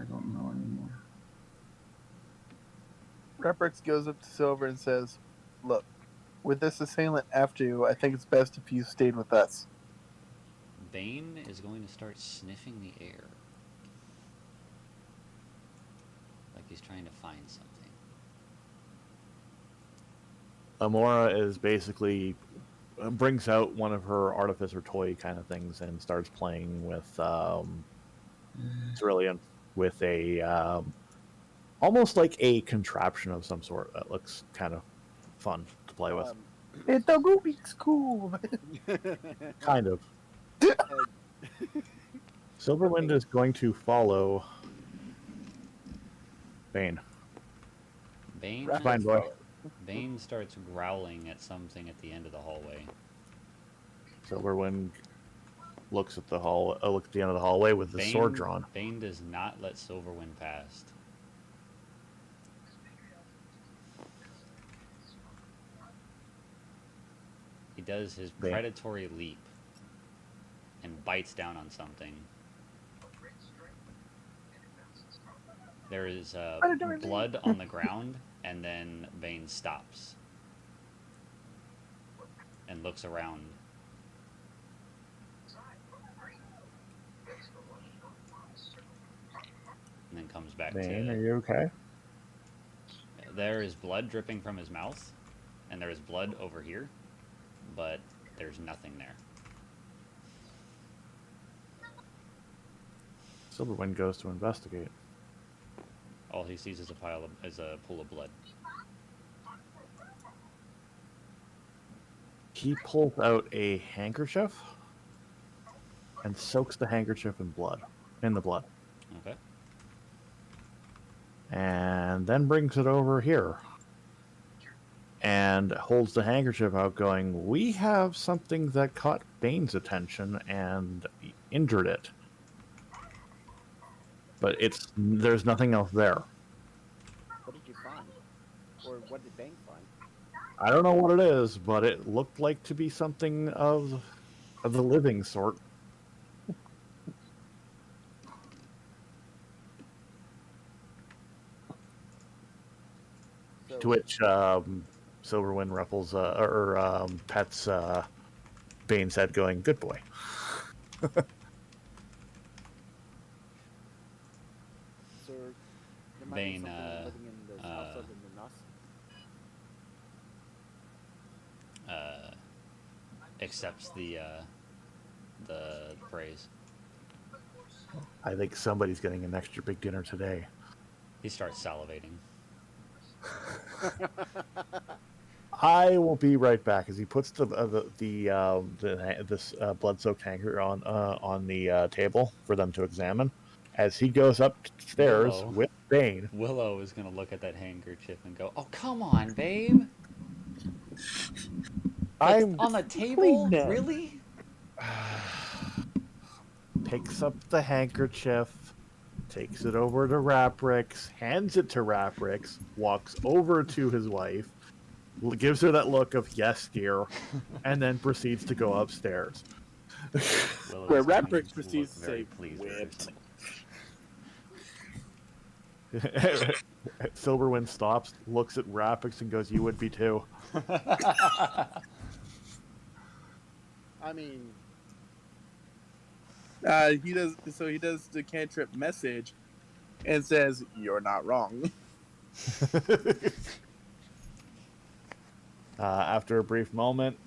I don't know anymore. Reprix goes up to Silver and says, look, with this assailant after you, I think it's best if you stayed with us. Bane is going to start sniffing the air. Like he's trying to find something. Amora is basically brings out one of her artificer toy kind of things and starts playing with Cerulean with a almost like a contraption of some sort that looks kind of fun to play with. It's a Rubik's Cube. Kind of. Silverwind is going to follow Bane. Bane, Fine boy. Bane starts growling at something at the end of the hallway. Silverwind looks at the look at the end of the hallway with the sword drawn. Bane does not let Silverwind past. He does his Bane. predatory leap and bites down on something. There is blood on the ground, and then Bane stops and looks around. And then comes back Bane, to... are you okay? There is blood dripping from his mouth, and there is blood over here, but there's nothing there. Silverwind goes to investigate. All he sees is a pool of blood. He pulls out a handkerchief and soaks the handkerchief in the blood. Okay. And then brings it over here and holds the handkerchief out going, we have something that caught Bane's attention and injured it. But there's nothing else there. What did you find? Or what did Bane find? I don't know what it is, but it looked like to be something of the living sort. So, To which Silverwind ruffles pets Bane's head, going, "Good boy." so there might Bane, be something living in this house other than us. Accepts the praise. I think somebody's getting an extra big dinner today. He starts salivating. I will be right back as he puts this blood-soaked hanker on the table for them to examine. As he goes upstairs Willow. with Bane, Willow is going to look at that handkerchief and go, "Oh, come on, babe. I'm on the table? clean. Really?" Picks up the handkerchief, takes it over to Raprix, hands it to Raprix, walks over to his wife, gives her that look of "yes, dear," and then proceeds to go upstairs. Where Raprix proceeds to say, "Whipped." Silverwind stops, looks at Raprix, and goes, "You would be too." I mean, he does the cantrip message and says, "You're not wrong." After a brief moment,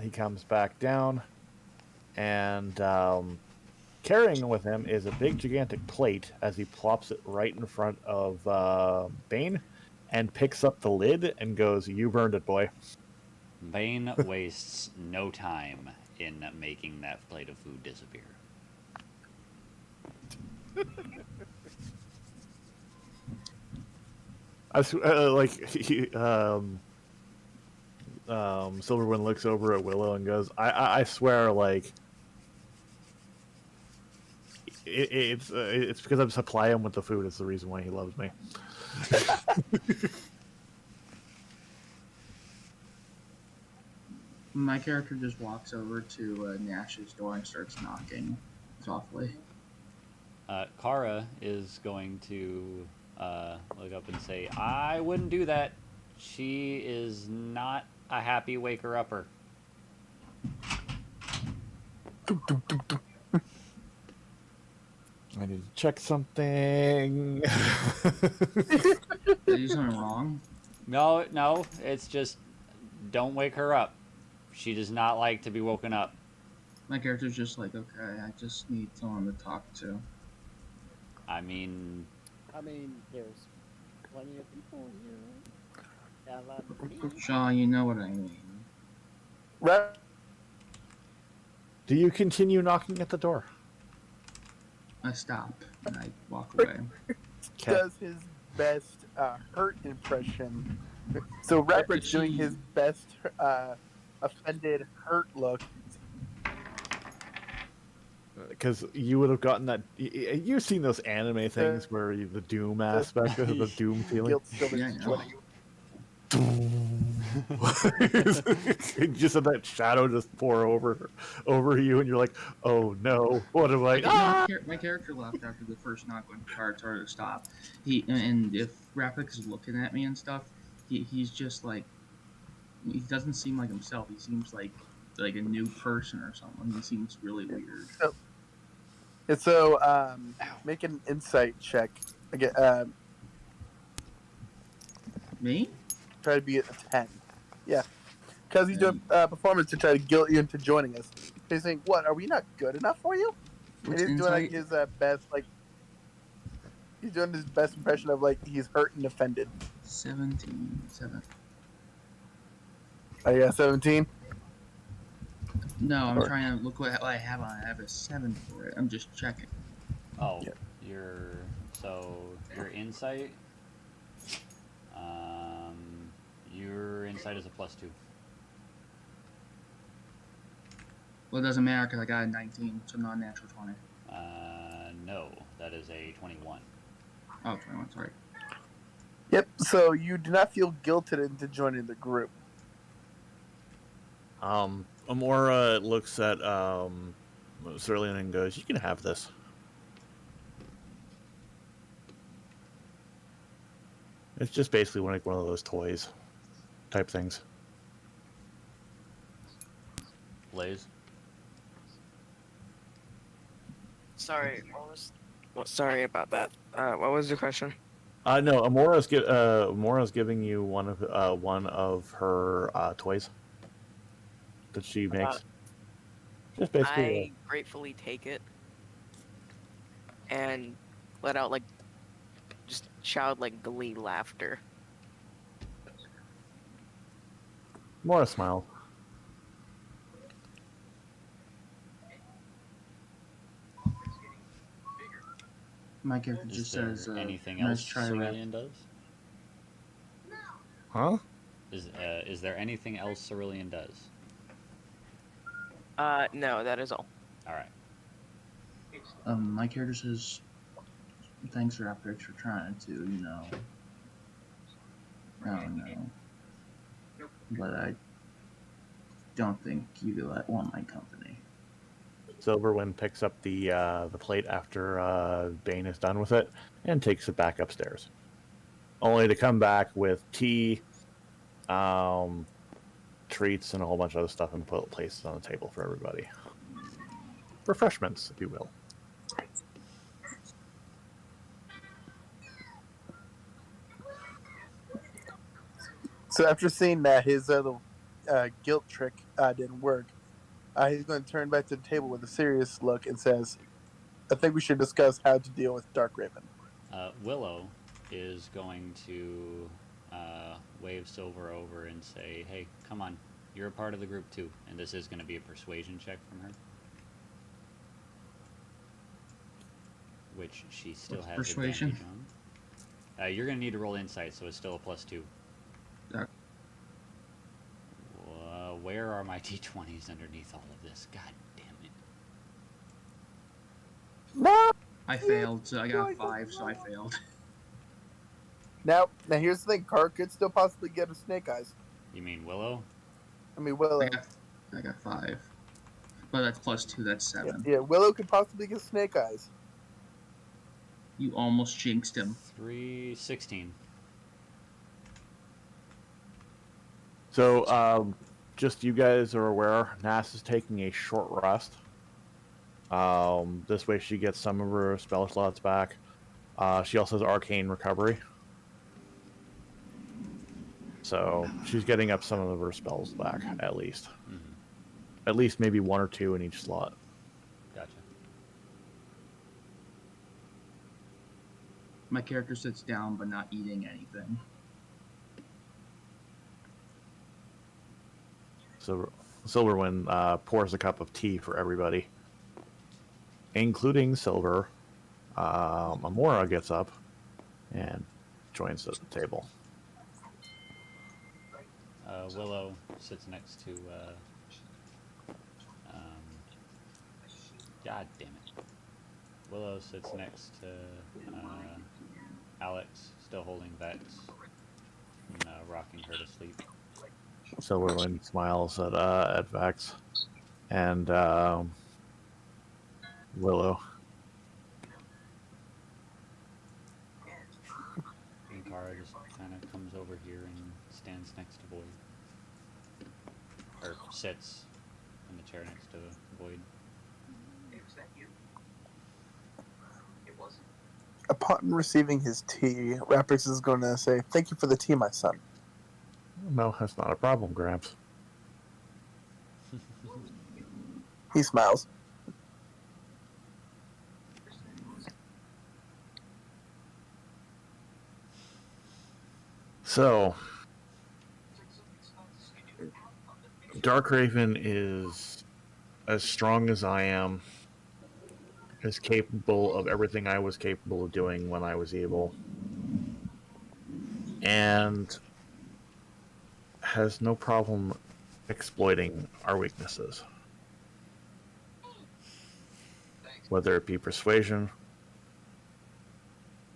he comes back down, and carrying with him is a big, gigantic plate as he plops it right in front of Bane and picks up the lid and goes, "You burned it, boy." Bane wastes no time in making that plate of food disappear. Silverwind looks over at Willow and goes, I swear, like, it's because I'm supplying him with the food. It's the reason why he loves me. My character just walks over to Nash's door and starts knocking softly. Kara is going to look up and say, "I wouldn't do that. She is not a happy waker-upper." I need to check something. Did I do something wrong? No, it's just don't wake her up. She does not like to be woken up. My character's just like, okay, I just need someone to talk to. I mean, there's plenty of people here. Got a lot of people. Shaw, you know what I mean. Do you continue knocking at the door? I stop and I walk away. Does his best hurt impression. So Raprix doing his best offended hurt look. because you would have gotten that. You've seen those anime things where the Doom aspect of the Doom feeling. Guilt Silver Yeah, I is know. joining you. Just have that shadow just pour over you, and you're like, "Oh no, what am I?" Okay, no, my character left after the first knock when Picard told her to stop. And if Rapix is looking at me and stuff, he's just like, he doesn't seem like himself. He seems like a new person or something. He seems really weird. So, make an insight check. Again, Me? try to be at a 10. Yeah, because he's doing performance to try to guilt you into joining us. He's saying, "What? Are we not good enough for you?" What's and he's doing like insight? his best, like he's doing his best impression of like he's hurt and offended. 17. 7. Oh yeah, 17. No, I'm Or- trying to look what I have on. I have a 7 for it. I'm just checking. Oh, Yeah. your insight. Your insight is a +2. Well, it doesn't matter because I got a 19, so not a natural 20. No, that is a 21. Oh, 21, sorry. Yep. So you do not feel guilted into joining the group. Amora looks at Cerulean and goes, "You can have this." It's just basically one of those toys type things. Blaze. Sorry, sorry about that. What was the question? No, Amora's giving you one of her toys that she makes. Just basically. I gratefully take it and let out just shout glee laughter. Amora smiled. My character Is just there says, anything nice else try, Rap. Cerulean does? Huh? Is there anything else Cerulean does? No, that is all. All right. My character says, thanks, Rapix, for trying to, I don't know. But I don't think you want my company. Silverwind picks up the plate after Bane is done with it and takes it back upstairs, only to come back with tea, treats, and a whole bunch of other stuff and put places on the table for everybody. Refreshments, if you will. So after seeing that his little guilt trick didn't work, he's going to turn back to the table with a serious look and says, "I think we should discuss how to deal with Darkraven." Willow is going to wave Silver over and say, "Hey, come on, you're a part of the group too." And this is going to be a persuasion check from her, which she still has persuasion? advantage on. You're going to need to roll insight, so it's still a +2. Okay. Where are my d20s underneath all of this? God damn it. No. I failed, so I got 5, so I failed. Now here's the thing: Car could still possibly get a Snake Eyes. You mean Willow? I mean Willow. I got 5, but that's +2. That's 7. Yeah, Willow could possibly get Snake Eyes. You almost jinxed him. 16. So, just you guys are aware, Nass is taking a short rest. This way she gets some of her spell slots back. She also has Arcane Recovery. So, she's getting up some of her spells back, at least. Mm-hmm. At least maybe 1 or 2 in each slot. Gotcha. My character sits down, but not eating anything. So Silverwind pours a cup of tea for everybody, including Silver. Amora gets up and joins the table. Willow sits next to God damn it. Willow sits next to Alex, still holding Vex, and rocking her to sleep. Silverwind smiles at Vex and Willow. And Kara just kind of comes over here and stands next to Void. Or sits in the chair next to Void. Hey, was that you? It wasn't. Upon receiving his tea, Rapix is going to say, "Thank you for the tea, my son." No, that's not a problem, Gramps. He smiles. So, Darkraven is as strong as I am, is capable of everything I was capable of doing when I was evil, and has no problem exploiting our weaknesses. Whether it be persuasion,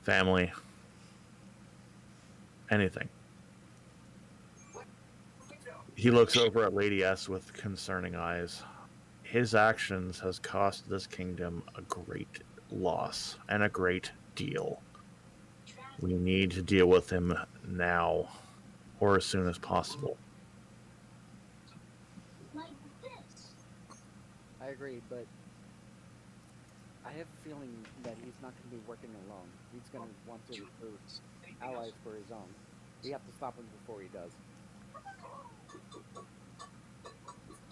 family, anything. He looks over at Lady S with concerning eyes. His actions has cost this kingdom a great loss and a great deal. We need to deal with him now, or as soon as possible. I agree, but I have a feeling that he's not going to be working alone. He's going to want to recruit allies for his own. We have to stop him before he does.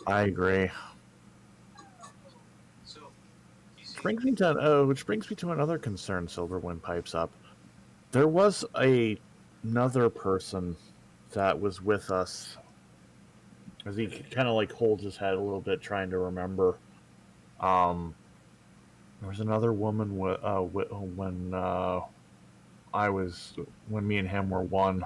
I agree. Which brings me to another concern. Silverwind pipes up. There was another person that was with us, as he kind of like holds his head a little bit, trying to remember. There was another woman when me and him were one.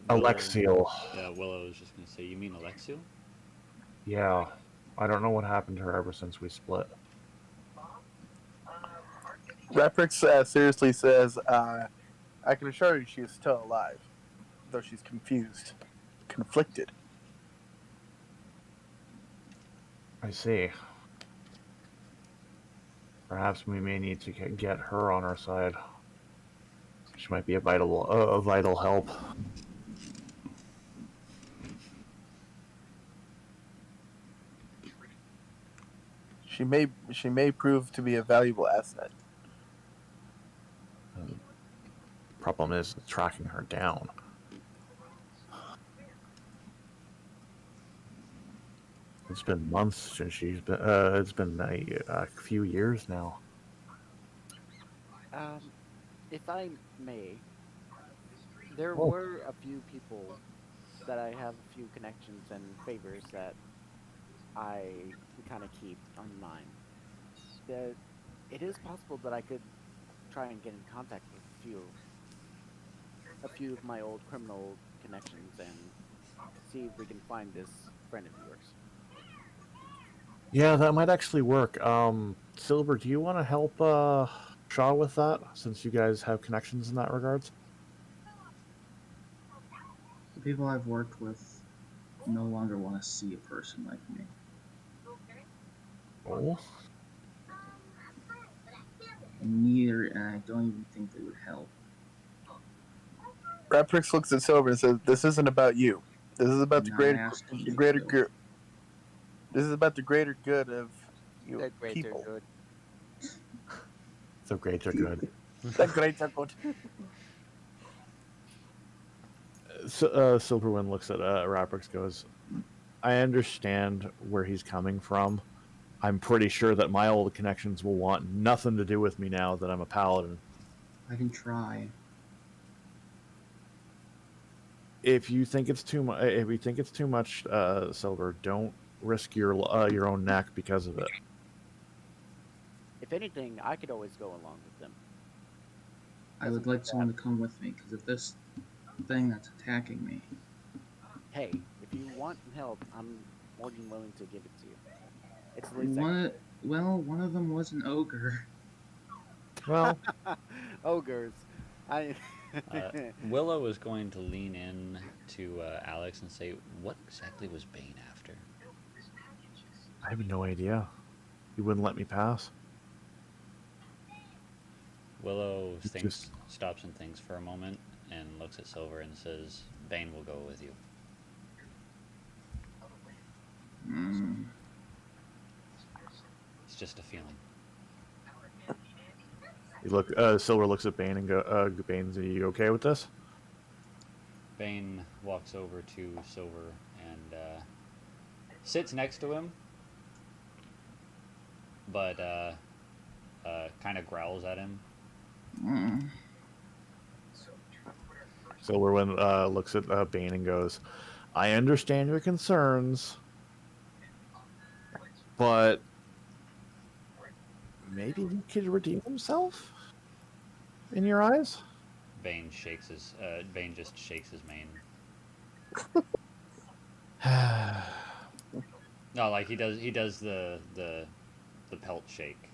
Alexiel. Yeah, Willow was just going to say, you mean Alexiel? Yeah. I don't know what happened to her ever since we split. Rapix seriously says, "I can assure you she is still alive, though she's confused, conflicted." I see. Perhaps we may need to get her on our side. She might be a vital help. She may prove to be a valuable asset. Problem is tracking her down. It's been months since she's been. It's been a few years now. If I may, there were a few people that I have a few connections and favors that I kind of keep on mind. That it is possible that I could try and get in contact with a few of my old criminal connections and see if we can find this friend of yours. Yeah, that might actually work. Silver, do you want to help Shaw with that, since you guys have connections in that regards? The people I've worked with no longer want to see a person like me. Oh? And I don't even think they would help. Rapix looks at Silver and says, "This isn't about you. This is about the greater good. This is about the greater good of people. Good. The greater good. The greater good." Silverwind looks at Rapix, goes, I understand where he's coming from. I'm pretty sure that my old connections will want nothing to do with me now that I'm a paladin. I can try. If you think it's too much, Silver, don't risk your own neck because of it. If anything, I could always go along with them. I would like someone to come with me, because if this thing that's attacking me... Hey, if you want help, I'm more than willing to give it to you. It's the least I One, can one of them was an ogre. Well, do. Ogres. I. Willow is going to lean in to Alex and say, "What exactly was Bane after?" I have no idea. He wouldn't let me pass. Willow It's thinks, stops and thinks for a moment, and looks at Silver and says, "Bane will go with you." Mm. It's just a feeling. Silver looks at Bane and Bane's, are you okay with this? Bane walks over to Silver and sits next to him, but kind of growls at him. Mm. Silver looks at Bane and goes, I understand your concerns, but maybe he could redeem himself in your eyes? Bane just shakes his mane. No, like he does the pelt shake.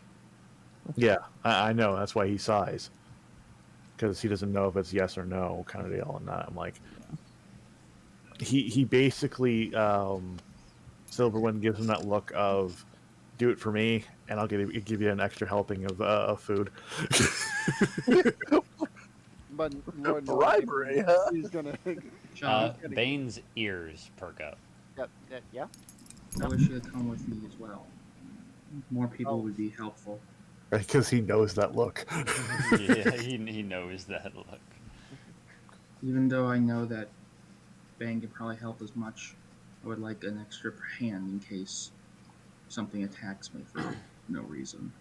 Yeah, I know. That's why he sighs. Because he doesn't know if it's yes or no kind of deal. And I'm like, he basically, Silverwind gives him that look of, do it for me, and I'll give you an extra helping of food. But Lord knows bribery, huh? he's gonna. Sean, Bane's ears perk up. Yeah. I wish you had come with me as well. More people would be helpful. Because he knows that look. Yeah, he knows that look. Even though I know that Bang can probably help as much, I would like an extra hand in case something attacks me for no reason.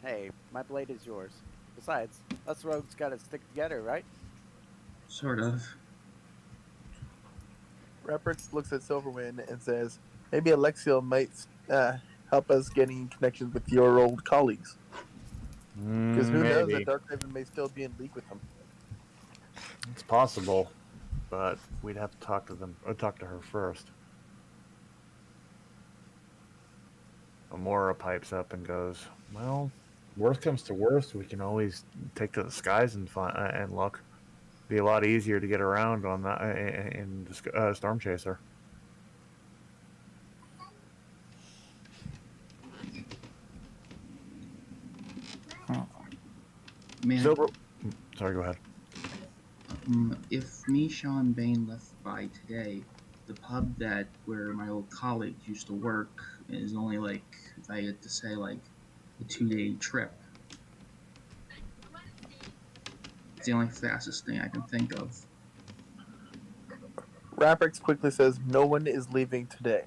Hey, my blade is yours. Besides, us rogues gotta stick together, right? Sort of. Reference looks at Silverwind and says, maybe Alexio might help us getting connections with your old colleagues. Because who knows that Darkhaven may still be in league with them. It's possible, but we'd have to talk to them, or talk to her first. Amora pipes up and goes, well, worst comes to worst, we can always take to the skies and look. Be a lot easier to get around on that in Storm Chaser. Man, Silver. Sorry, go ahead. If me, Sean, Bane left by today, the pub where my old colleagues used to work is only like, if I had to say, like a 2-day trip. It's the only fastest thing I can think of. Raprix quickly says, no one is leaving today.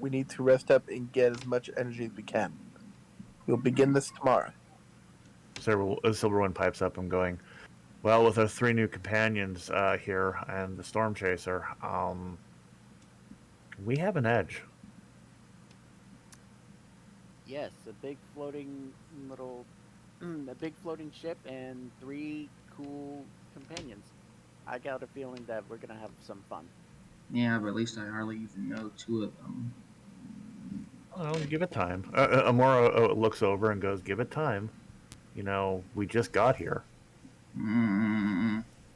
We need to rest up and get as much energy as we can. We'll begin this tomorrow. Silverwind pipes up and going, well, with our 3 new companions here and the Storm Chaser, we have an edge. Yes, a big floating ship and 3 cool companions. I got a feeling that we're gonna have some fun. Yeah, but at least I hardly even know 2 of them. Oh, give it time. Amora looks over and goes, give it time. You know, we just got here.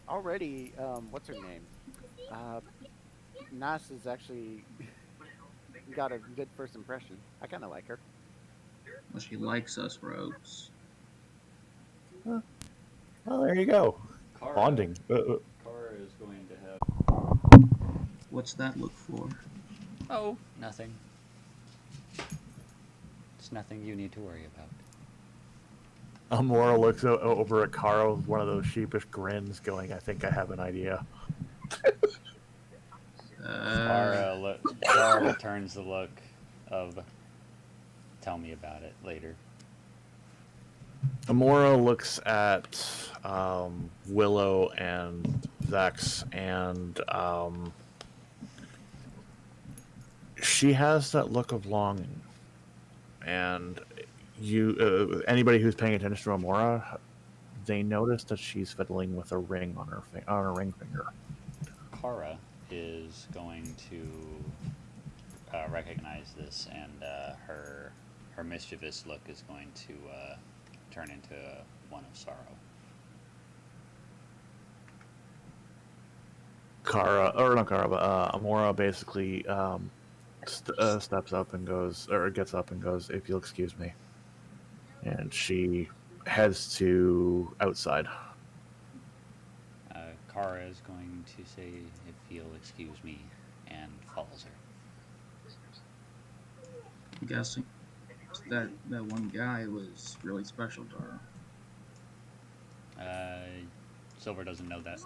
Already, what's her name? Nas has actually got a good first impression. I kind of like her. Well, she likes us rogues. Well, there you go. Bonding. Kara is going to have... What's that look for? Oh, nothing. It's nothing you need to worry about. Amora looks over at Kara with one of those sheepish grins going, I think I have an idea. Kara returns the look of, tell me about it later. Amora looks at Willow and Vex, and she has that look of longing. And anybody who's paying attention to Amora, they notice that she's fiddling with a ring on her ring finger. Kara is going to recognize this, and her mischievous look is going to turn into one of sorrow. Kara, or not Kara, but Amora basically steps up and goes, or gets up and goes, "If you'll excuse me," and she heads to outside. Kara is going to say, "If you'll excuse me," and follows her. I'm guessing that one guy was really special to her. Silver doesn't know that.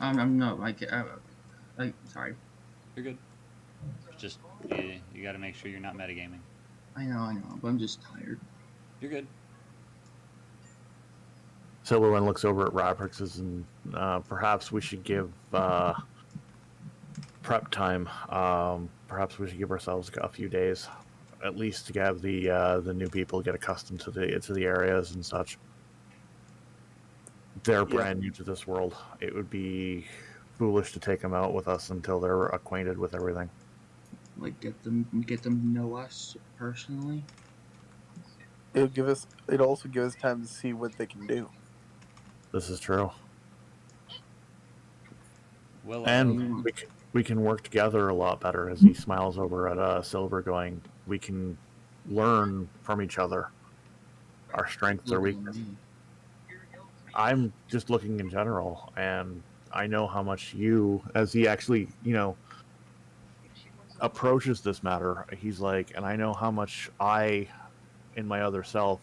I'm no, sorry. You're good. Just you got to make sure you're not metagaming. I know, but I'm just tired. You're good. Silverwind looks over at Raprix's and perhaps we should give prep time. Perhaps we should give ourselves a few days, at least to have the new people get accustomed to the areas and such. They're brand new to this world. It would be foolish to take them out with us until they're acquainted with everything. Like get them to know us personally. It'll also give us time to see what they can do. This is true. Well, and we can work together a lot better. As he smiles over at Silver, going, "We can learn from each other. Our strengths, our weaknesses." I'm just looking in general, and I know how much you, as he actually, approaches this matter, he's like, and I know how much I, in my other self,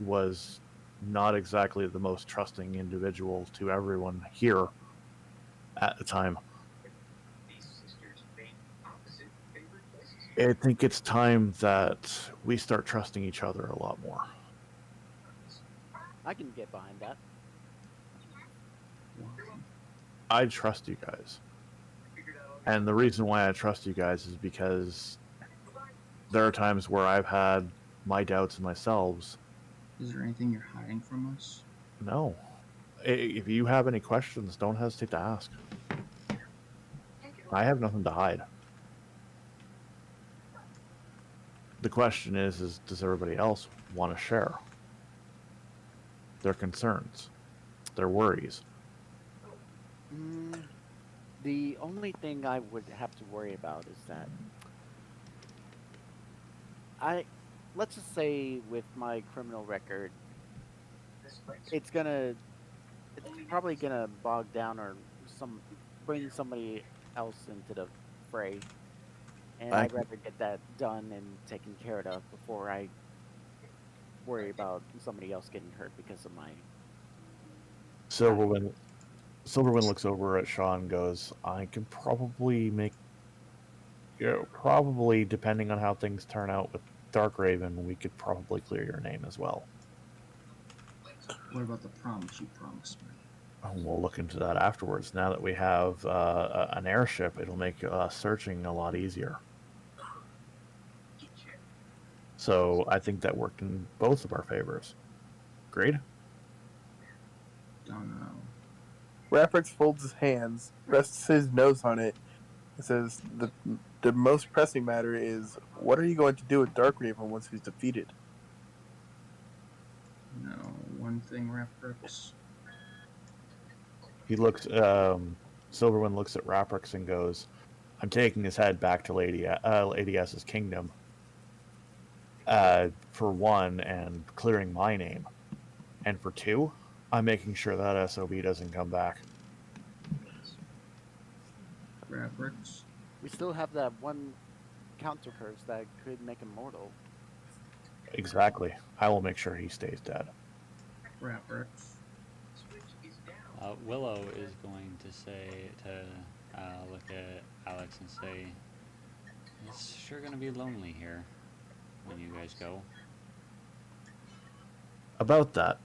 was not exactly the most trusting individual to everyone here at the time. I think it's time that we start trusting each other a lot more. I can get behind that. I trust you guys. And the reason why I trust you guys is because there are times where I've had my doubts in myself. Is there anything you're hiding from us? No. If you have any questions, don't hesitate to ask. I have nothing to hide. The question is does everybody else want to share their concerns, their worries? The only thing I would have to worry about is that let's just say with my criminal record, it's probably gonna bog down or bring somebody else into the fray, and I'd rather get that done and taken care of before I worry about somebody else getting hurt because of my. Silverwind looks over at Shaw and goes, "I can probably probably depending on how things turn out with Darkraven, we could probably clear your name as well." What about the promise you promised me? We'll look into that afterwards. Now that we have an airship, it'll make searching a lot easier. So I think that worked in both of our favors. Agreed? Don't know. Raprix folds his hands, rests his nose on it, and says, the most pressing matter is, what are you going to do with Darkraven once he's defeated? No, one thing, Raprix. He looks. Silverwind looks at Raprix and goes, "I'm taking his head back to Lady S's kingdom. For one, and clearing my name, and for two, I'm making sure that SOB doesn't come back." Raprix. We still have that one counter curse that could make him mortal. Exactly. I will make sure he stays dead. Raprix. Willow is going to look at Alex and say, "It's sure going to be lonely here when you guys go." About that,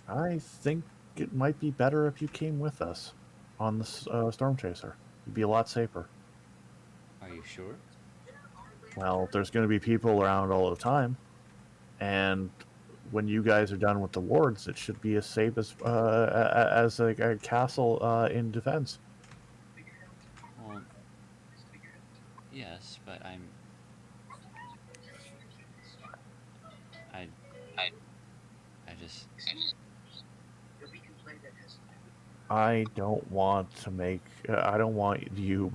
I think it might be better if you came with us on the Storm Chaser. You'd be a lot safer. Are you sure? Well, there's going to be people around all the time, and when you guys are done with the wards, it should be as safe as a castle in defense. Well, but I just I don't want to make. I don't want you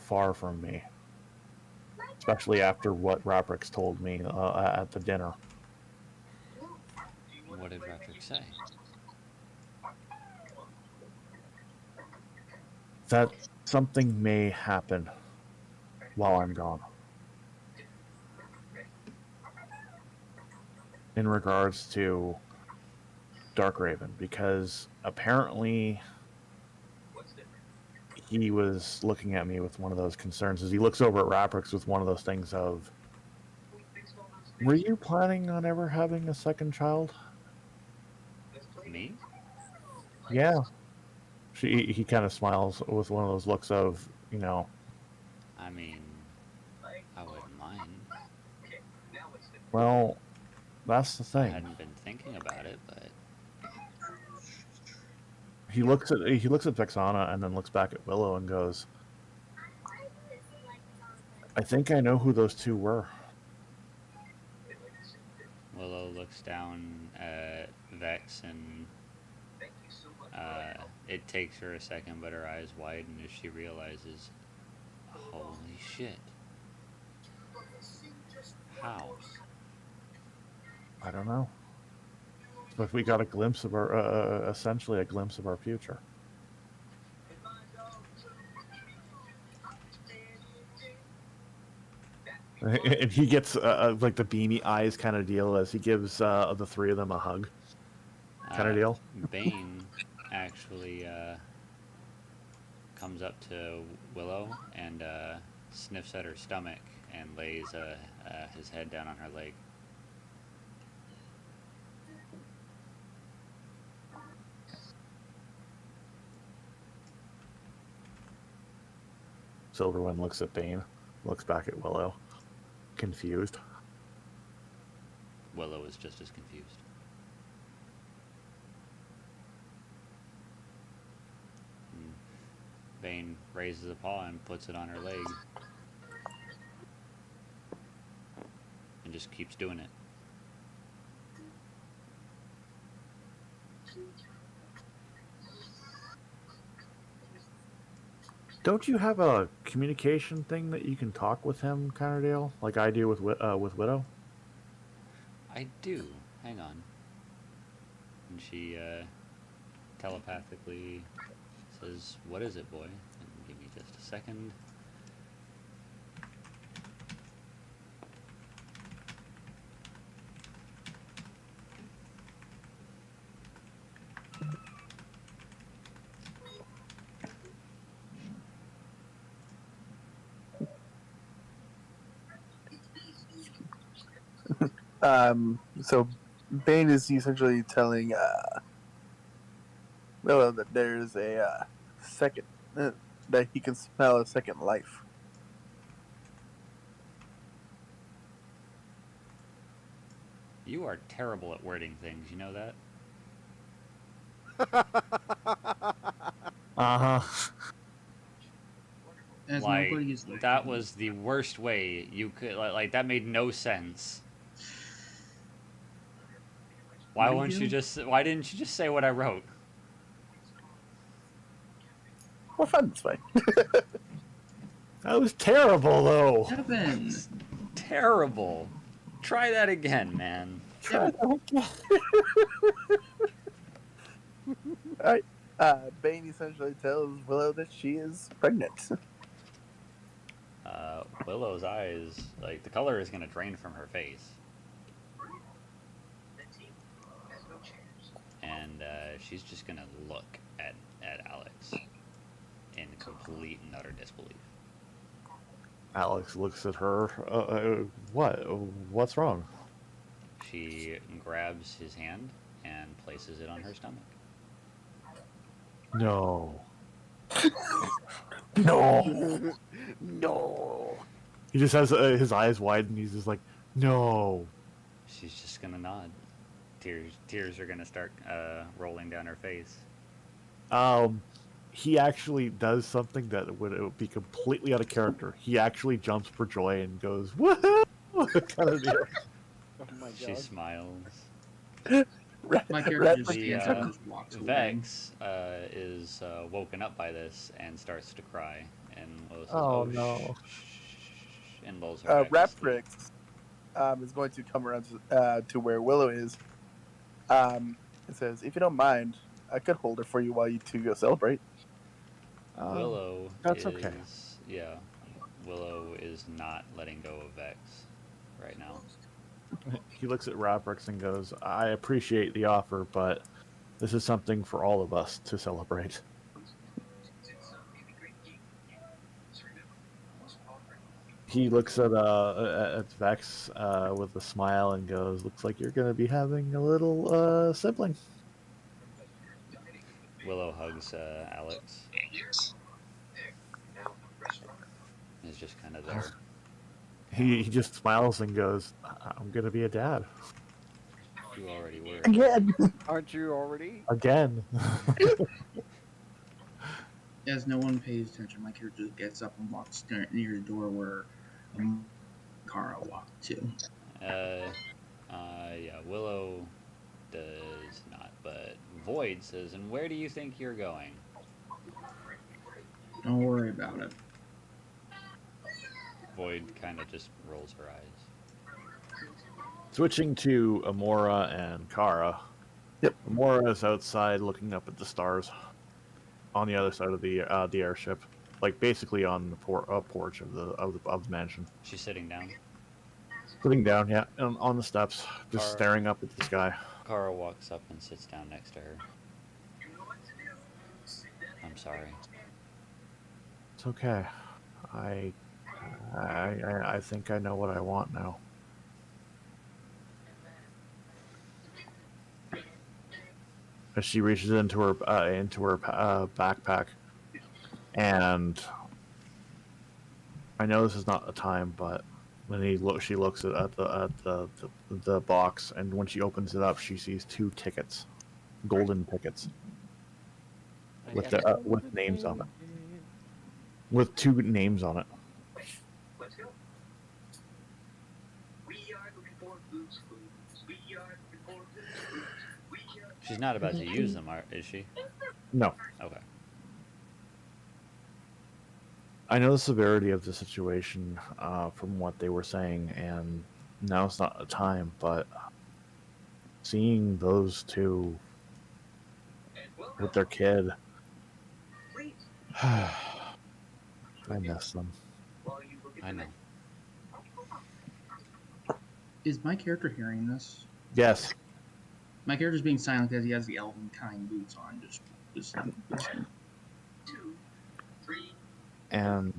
far from me, especially after what Raprix told me at the dinner. what did Ratrick say? That something may happen while I'm gone. In regards to Darkraven, because apparently he was looking at me with one of those concerns as he looks over at Raprix with one of those things of, were you planning on ever having a second child? Me? Yeah. He kind of smiles with one of those looks of, I mean, I wouldn't mind. well, that's the I thing. hadn't been thinking about it, but He looks at Vexana and then looks back at Willow and goes, I think I know who those two were. Willow looks down at Vex and it takes her a second, but her eyes widen as she realizes, holy shit. How? I don't know. But we got a glimpse of our, essentially a glimpse of our future. And he gets like the beamy eyes kind of deal as he gives the three of them a hug kind of deal. Bane actually comes up to Willow and sniffs at her stomach and lays his head down on her leg. Silverwind looks at Bane, looks back at Willow, confused. Willow is just as confused. Bane raises a paw and puts it on her leg. And just keeps doing it. Don't you have a communication thing that you can talk with him kind of deal? Like I do with Widow? I do. Hang on. And she telepathically says, what is it, boy? And give me just a second. So Bane is essentially telling Willow that there's a second that he can smell a second life. You are terrible at wording things, you know that? Uh-huh. As like, nobody is looking. that was the worst way you could, like that made no sense. Why What do you do? why didn't you just say what I wrote? We're fun this way. That was terrible, though. Devin. Terrible. Try that again, man. Try that again. Alright. Bane essentially tells Willow that she is pregnant. Willow's eyes, like, the color is going to drain from her face. And she's just going to look at Alex in complete and utter disbelief. Alex looks at her. What? What's wrong? She grabs his hand and places it on her stomach. No. No. No. He just has his eyes wide and he's just like, no. She's just gonna nod. Tears are gonna start rolling down her face. he actually does something that would be completely out of character. He actually jumps for joy and goes, "Woohoo!" kind of deal. Oh my She god. smiles. My character Rat just The stands up and just walks away. Vex is woken up by this and starts to cry. And Willow says, Oh, "Oh, no. shh," and lulls her back to sleep. Raprix is going to come around to where Willow is. It says, "If you don't mind, I could hold her for you while you two go celebrate." Willow that's is okay. yeah. Willow is not letting go of Vex right now. He looks at Rabrix and goes, "I appreciate the offer, but this is something for all of us to celebrate." He looks at Vex with a smile and goes, "Looks like you're going to be having a little sibling." Willow hugs Alex. Is just kind of there. He just smiles and goes, "I'm going to be a dad You already were. Again. Aren't you already? again." As no one pays attention, my character just gets up and walks near the door where Kara walked to. Yeah, Willow does not, but Void says, "And where do you think you're going?" Don't worry about it. Void kind of just rolls her eyes. Switching to Amora and Kara. Yep. Amora is outside looking up at the stars on the other side of the airship, like basically on the porch of the mansion. She's sitting down. Sitting down, yeah, on the steps, just Kara. staring up at the sky. Kara walks up and sits down next to her. I'm sorry. It's okay. I think I know what I want now. As she reaches into her backpack, and I know this is not the time, but when she looks at the box, and when she opens it up, she sees 2 tickets, golden tickets, with names on it, with 2 names on it. Let's go. We are looking for booze foods. We are looking for booze foods. We are... She's not about to use them, is she? No. Okay. I know the severity of the situation from what they were saying, and now it's not a time, but seeing those 2 with their kid, I miss them. I know. Is my character hearing this? Yes. My character's being silent because he has the elven kind boots on. Just. 2, 3. And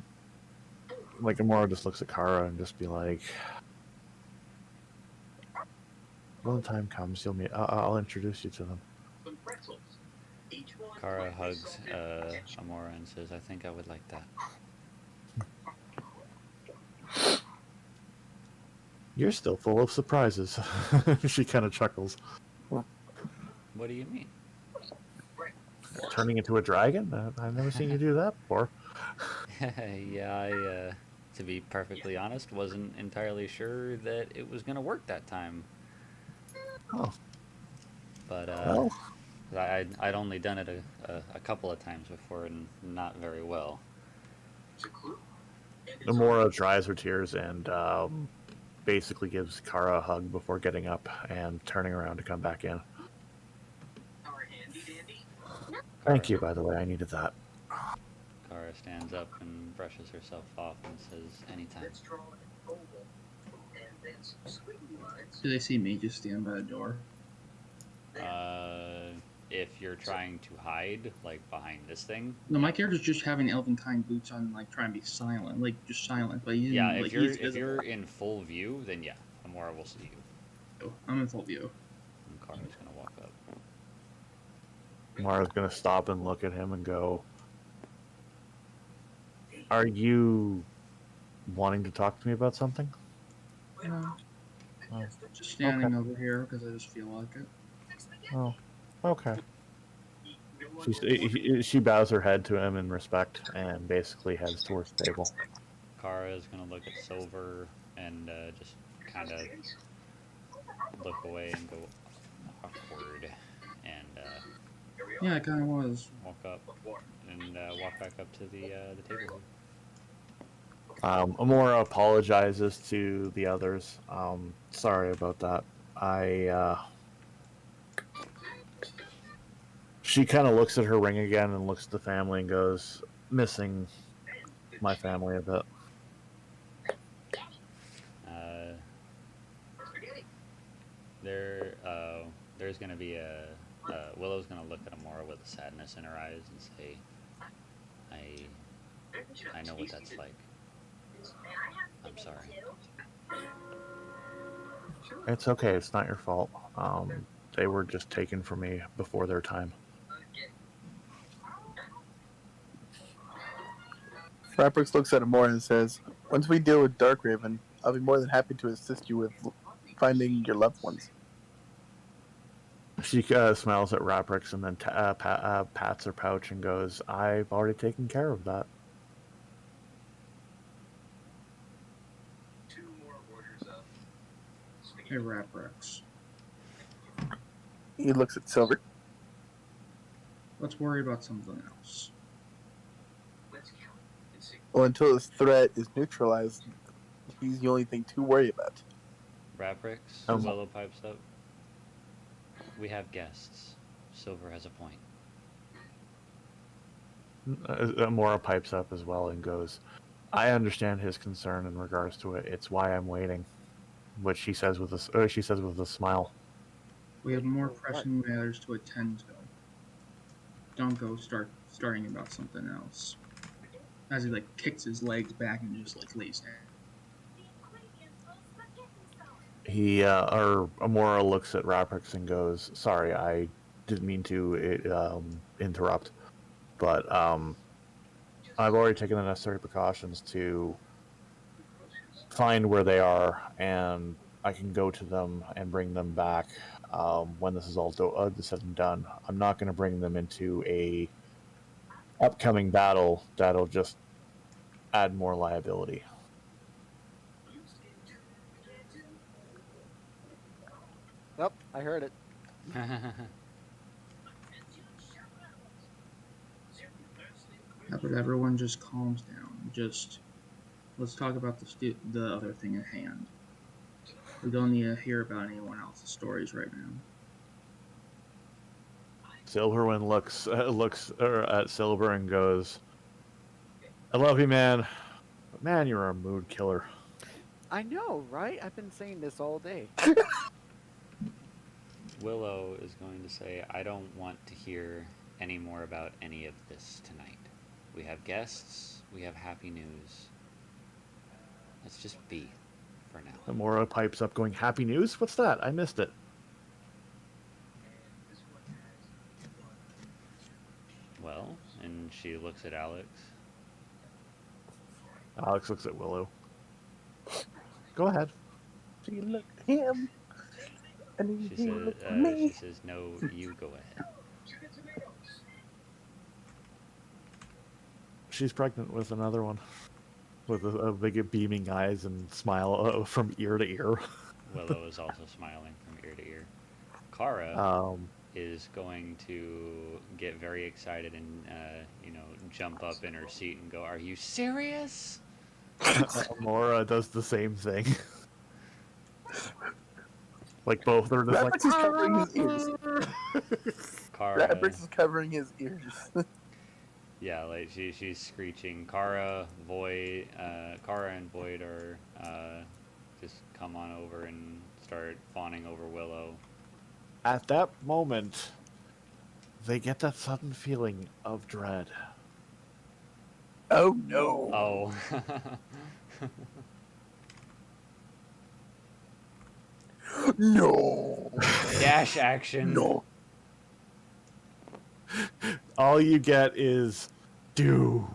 like Amora just looks at Kara and just be like, when the time comes, you'll meet. I'll introduce you to them. Some pretzels. Each one. Kara hugs Amora and says, "I think I would like that." You're still full of surprises. She kind of chuckles. What do you mean? Turning into a dragon? I've never seen you do that before. Yeah, to be perfectly honest, wasn't entirely sure that it was going to work that time. Oh. But Well. I'd only done it a couple of times before and not very well. Amora dries her tears and basically gives Kara a hug before getting up and turning around to come back in. Thank you, by the way. I needed that. Kara stands up and brushes herself off and says, "Anytime." Let's draw an oval and then some squiggly lines. Do they see me just stand by the door? If you're trying to hide, like, behind this thing. No, my character's just having elven kind boots on, like trying to be silent, like just silent. But he's Yeah, like, if you're in full view, then yeah, Amora will see you. I'm in full view. And Kara's gonna walk up. Mara's gonna stop and look at him and go, "Are you wanting to talk to me about something?" No. Oh, Just standing okay. over here because I just feel like it. Oh, okay. She bows her head to him in respect and basically heads towards the table. Kara is gonna look at Silver and just kind of look away and go awkward, and Yeah, it kind of was. walk up and walk back up to the table. Amora apologizes to the others. Sorry about that. She kind of looks at her ring again and looks at the family and goes, missing my family a bit. There's gonna be Willow's gonna look at Amora with sadness in her eyes and say, I know what that's like. I'm sorry. It's okay. It's not your fault. They were just taken from me before their time. Raprix looks at Amora and says, "Once we deal with Darkraven, I'll be more than happy to assist you with finding your loved ones." She smiles at Raprix and then pats her pouch and goes, I've already taken care of that. Hey, Raprix. He looks at Silver. Let's worry about something else. Well, until this threat is neutralized, he's the only thing to worry about. Raprix, Willow pipes up. We have guests. Silver has a point. Amora pipes up as well and goes, I understand his concern in regards to it. It's why I'm waiting. Which she says with a smile. We have more pressing matters to attend to. Don't go starting about something else. As he kicks his legs back and just lays down. Amora looks at Raprix and goes, sorry, I didn't mean to interrupt, but I've already taken the necessary precautions to find where they are, and I can go to them and bring them back when this is all said and done. I'm not going to bring them into a upcoming battle that'll just add more liability. Yep, I heard it. But everyone just calms down. Let's talk about the other thing at hand. We don't need to hear about anyone else's stories right now. Silverwind looks at Silver and goes, I love you, man. But man, you're a mood killer. I know, right? I've been saying this all day. Willow is going to say, I don't want to hear any more about any of this tonight. We have guests. We have happy news. Let's just be for now. Amora pipes up going, happy news? What's that? I missed it. Well, and she looks at Alex. Alex looks at Willow. Go ahead. She looked at him. And he looked at me. She says, no, you go ahead. She's pregnant with another one. With a big beaming eyes and smile from ear to ear. Willow is also smiling from ear to ear. Kara is going to get very excited and jump up in her seat and go, "Are you serious?" Amora does the same thing. Both are just Raprix is covering his ears. Raprix is covering his ears. Yeah, she's screeching. Kara and Void are just come on over and start fawning over Willow. At that moment, they get that sudden feeling of dread. Oh no! Oh. No! Dash action. No! All you get is doom.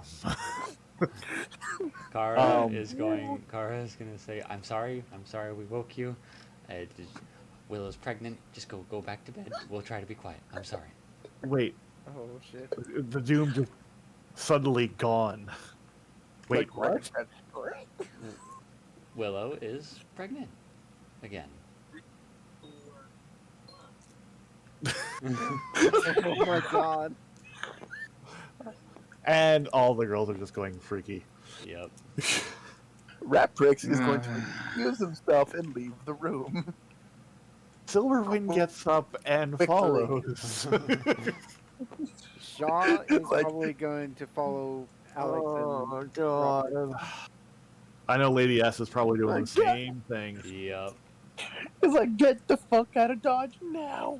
Kara is going to say, I'm sorry we woke you. Willow's pregnant. Just go back to bed. We'll try to be quiet. I'm sorry. Wait, Oh shit. The doom just suddenly gone. Wait, Like, what? That's great. Willow is pregnant again. Oh my god. And all the girls are just going freaky. Yep. Raprix is going to excuse himself and leave the room. Silverwing gets up and Victory. follows. Shaw is Like- probably going to follow Alex Oh and god. Robert. I know Lady S is probably doing the same thing. Yep. It's like, get the fuck out of Dodge now.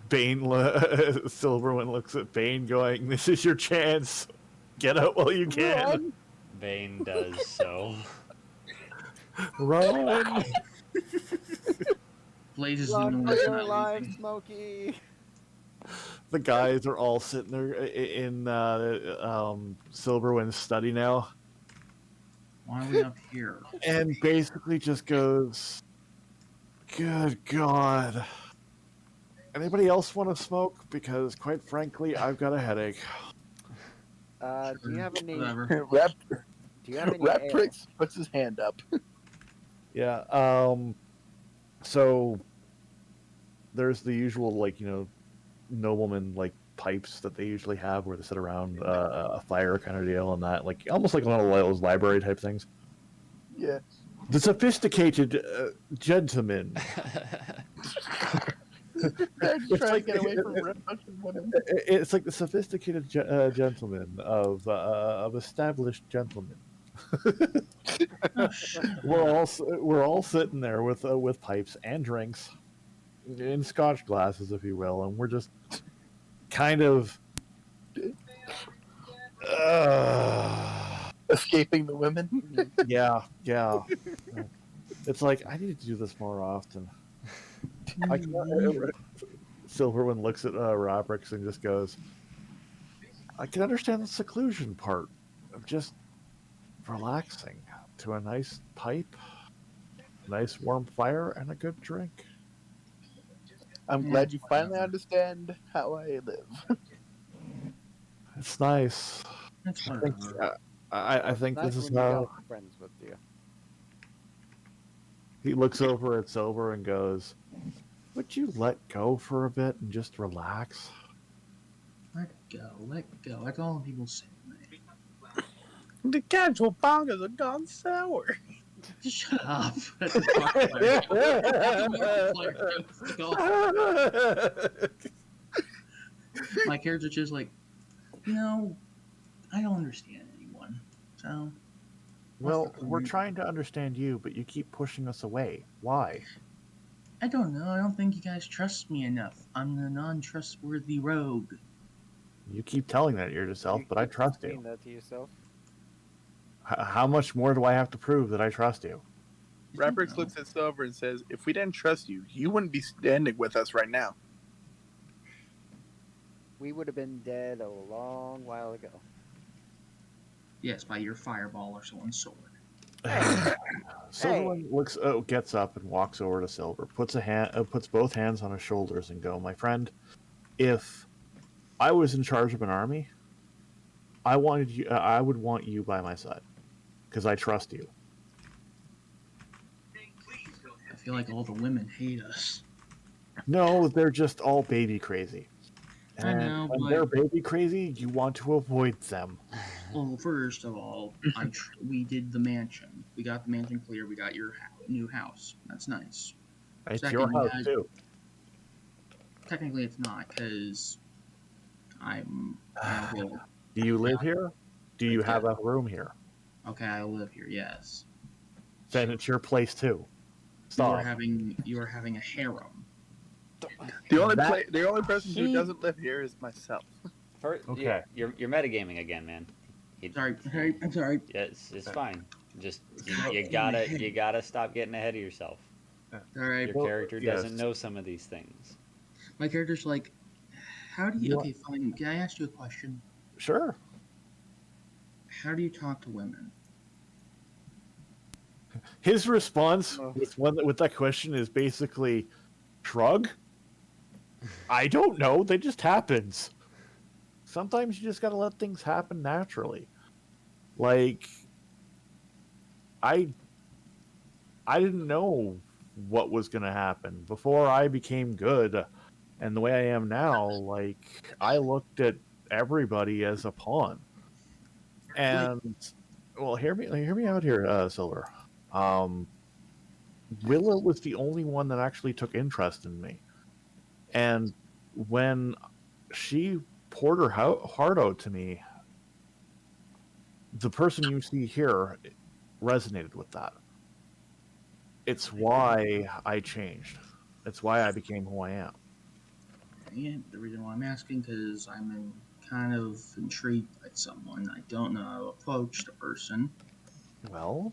Bane, Silverwing looks at Bane going, "This is your chance. Get out while you can. Run. Bane does so. Run!" Blaze is Run doing for what's your not life, leaving. Smokey. The guys are all sitting there in Silverwind's study now, Why are we up here? and basically just goes, "Good God. Anybody else want to smoke? Because quite frankly, I've got a headache." Do you have any? Do Whatever. you have any? ale? Raprix puts his hand up. Yeah. So there's the usual, like, nobleman like pipes that they usually have where they sit around a fire kind of deal, and that, like, almost like one of those library type things. Yeah. The sophisticated gentleman. They're It's trying like- to get away from reproduction women. It's like the sophisticated gentleman of established gentlemen. We're all sitting there with pipes and drinks in Scotch glasses, if you will, and we're just kind of Escaping the women. yeah. It's like, I need to do this more often. Silverwind looks at Robrix and just goes, "I can understand the seclusion part of just relaxing to a nice pipe, nice warm fire, and a good drink." I'm glad you finally understand how I live. It's nice. That's I think, whatever. I think Nice this is when you how got friends with you. he looks over at Silver and goes, "Would you let go for a bit and just relax?" Let go. That's all people say. The casual bongers are gone sour. Shut up. My character's just like, I don't understand anyone. So. Well, what's the we're point? trying to understand you, but you keep pushing us away. Why? I don't know. I don't think you guys trust me enough. I'm the non-trustworthy rogue. You keep telling that to yourself, You but I keep trust saying you. that to yourself. How much more do I have to prove that I trust you? I don't Raprix know. looks at Silver and says, if we didn't trust you, you wouldn't be standing with us right now. We would have been dead a long while ago. Yes, by your fireball or someone's sword. Silverwind gets up and walks over to Silver, puts both hands on his shoulders, and go, "My friend, if I was in charge of an army, I would want you by my side, because I trust you." I feel like all the women hate us. No, they're just all baby crazy. I And know, when but- they're baby crazy, you want to avoid them. Well, first of all, we did the mansion. We got the mansion clear. We got your new house. That's nice. It's Second, your we house had- too. Technically, it's not because I'm. Do you live here? Do you have a room here? Okay, I live here. Yes. Then it's your place too. You Stop. are having a harem. The only That- the only person who doesn't live here is myself. Okay. You're metagaming again, man. Sorry. I'm sorry. Yeah, it's fine. Just you gotta stop getting ahead of yourself. All right. Your character yes. doesn't know some of these things. My character's like, how do you? You Okay, fine. Can I ask you a question? Sure. How do you talk to women? His response Oh. with that question is basically shrug. I don't know. They just happens. Sometimes you just gotta let things happen naturally. Like, I didn't know what was gonna happen before I became good, and the way I am now. Like, I looked at everybody as a pawn, and well, hear me out here, Silver. Um, Willow was the only one that actually took interest in me, and when she poured her heart out to me, the person you see here resonated with that. It's why I changed. It's why I became who I am. Yeah, the reason why I'm asking because kind of intrigued by someone. I don't know how to approach the person. Well,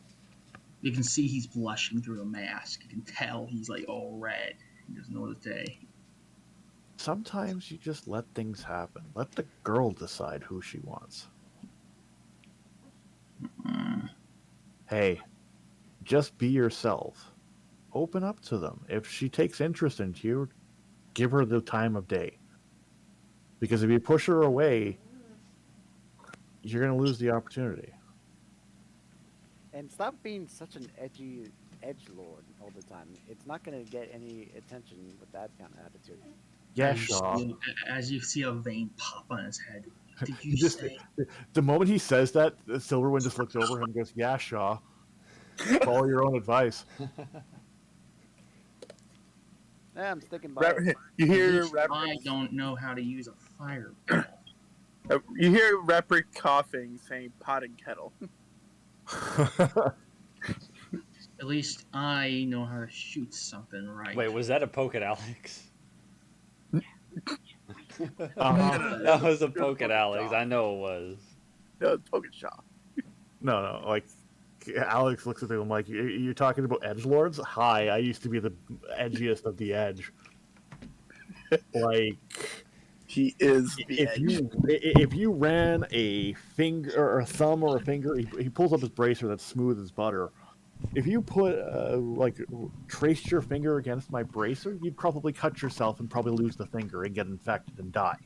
you can see he's blushing through a mask. You can tell he's like all red. He doesn't know what to say. Sometimes you just let things happen. Let the girl decide who she wants. Hey, just be yourself. Open up to them. If she takes interest in you, give her the time of day. Because if you push her away, you're going to lose the opportunity. And stop being such an edgy edgelord all the time. It's not going to get any attention with that kind of attitude. Yeah, Shaw. As you see a vein pop on his head. Did you just, say? The moment he says that, Silverwind just looks over him and goes, "Yeah, Shaw. Follow your own advice." Yeah, I'm sticking by it. You hear I don't know how to use a fireball. You hear Reprick coughing, saying pot and kettle. At least I know how to shoot something right. Wait, was that a poke at Alex? Uh-huh. That was a poke at Alex. I know it was. No, it's poke at Shaw. No. Like, Alex looks at him like, "You're talking about edgelords? Hi, I used to be the edgiest of the edge." Like, he is the edge. If you ran a finger or a thumb or a finger, he pulls up his bracer that's smooth as butter. If you put traced your finger against my bracer, you'd probably cut yourself and probably lose the finger and get infected and die.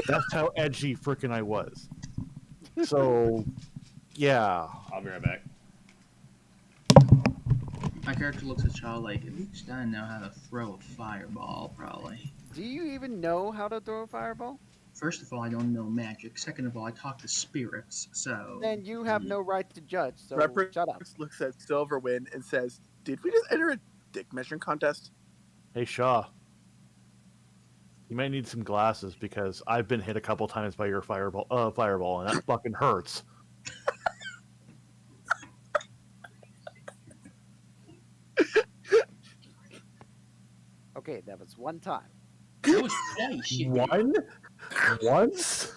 That's how edgy frickin' I was. So, yeah. I'll be right back. My character looks at Shaw like, at least I know how to throw a fireball, probably. Do you even know how to throw a fireball? First of all, I don't know magic. Second of all, I talk to spirits, so... Then you have no right to judge, so Reprick shut up. looks at Silverwind and says, "Did we just enter a dick measuring contest?" Hey, Shaw. You might need some glasses because I've been hit a couple times by your fireball, and that fucking hurts. Okay, that was one time. That was twice.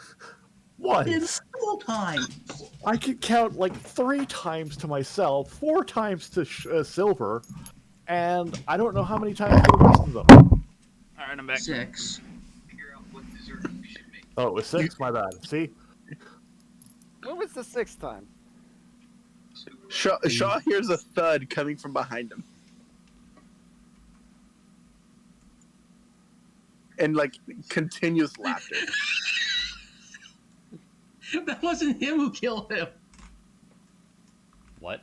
Once? Several times. I could count like 3 times to myself, 4 times to Silver, and I don't know how many times to the rest of them. Alright, I'm back. 6. Oh, it was 6? My bad. See? What was the 6th time? Shaw hears a thud coming from behind him. And, like, continuous laughter. That wasn't him who killed him. What?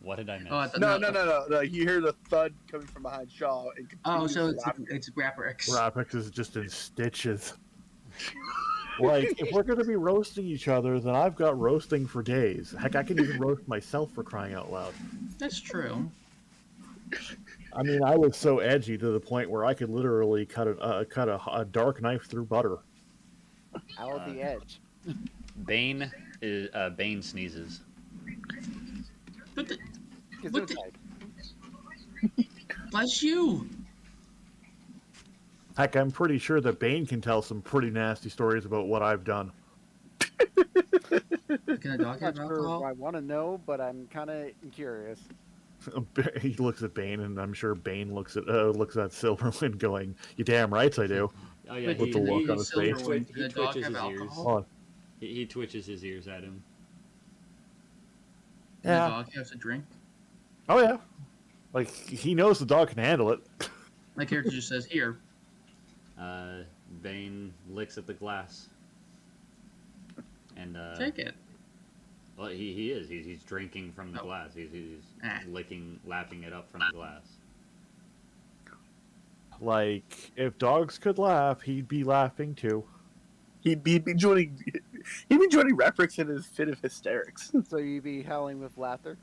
What did I miss? No. You hear the thud coming from behind Shaw. And so it's Rapper-X. Rapper-X is just in stitches. Like, if we're going to be roasting each other, then I've got roasting for days. Heck, I can even roast myself for crying out loud. That's true. I mean, I was so edgy to the point where I could literally cut a dark knife through butter. Out the edge. Bane sneezes. Bless you. Heck, I'm pretty sure that Bane can tell some pretty nasty stories about what I've done. Can a dog have Not alcohol? sure I want to know, but I'm kind of curious. He looks at Bane, and I'm sure Bane looks at Silverwind, going, "You damn right I do." Oh yeah, with the look on his face. He twitches his ears. He twitches his ears at him. And the dog has a drink? Oh yeah. Like, he knows the dog can handle it. My character just says, "Here." Bane licks at the glass. And Take it. well, he is. He's drinking from the glass. He's lapping it up from the glass. Like, if dogs could laugh, he'd be laughing too. He'd be joining Reprix in his fit of hysterics. So you'd be howling with laughter?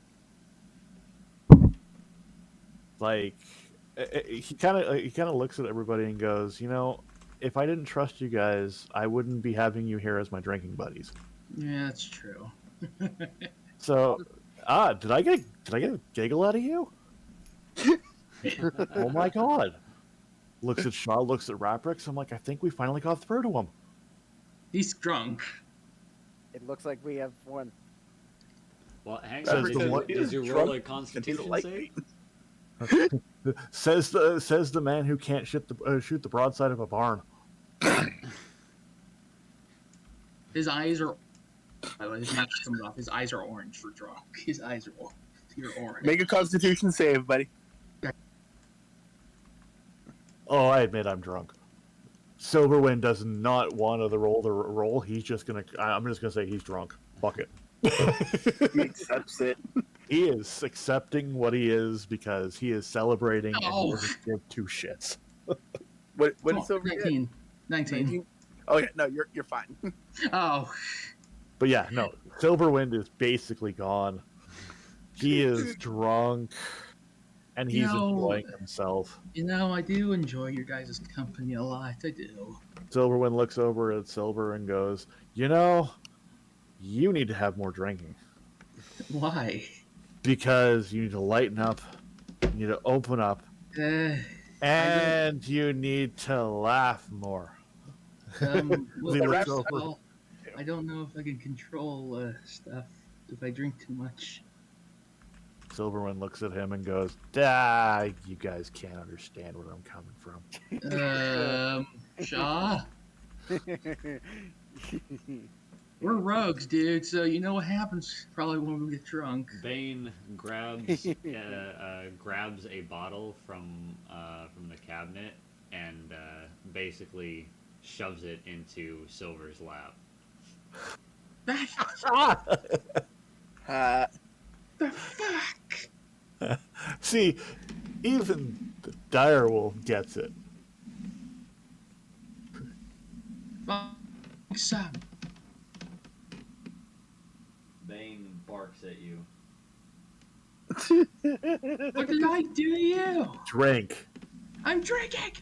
Like, he kind of looks at everybody and goes, you know, if I didn't trust you guys, I wouldn't be having you here as my drinking buddies. Yeah, that's true. So, did I get a giggle out of you? Oh my god! Looks at Shaw, looks at Raprix. I'm like, I think we finally got through to him. He's drunk. It looks like we have one. Well, hang Says on. the Did you roll a Constitution save? says the man who can't shoot the broadside of a barn. His eyes are. By the way, his mask comes off. His eyes are orange for drunk. His eyes are orange. Make a Constitution save, buddy. Oh, I admit I'm drunk. Silverwind does not want to roll the roll. He's just gonna. I'm just gonna say he's drunk. Fuck it. He accepts it. He is accepting what he is because he is celebrating and he doesn't give two shits. What is Silver? 19. 19. Oh yeah, no, you're fine. Oh. But yeah, no. Silverwind is basically gone. He is drunk, and he's enjoying himself. You know, I do enjoy your guys' company a lot. I do. Silverwind looks over at Silver and goes, you know, you need to have more drinking. Why? Because you need to lighten up, you need to open up, and you need to laugh more. Well, I don't know if I can control stuff if I drink too much. Silverwind looks at him and goes, you guys can't understand where I'm coming from. Shaw? We're rogues, dude, so you know what happens probably when we get drunk. Bane grabs grabs a bottle from the cabinet and basically shoves it into Silver's lap. The fuck? See, even Direwolf gets it. Fuck son. Bane barks at you. What did I do to you? Drink. I'm drinking.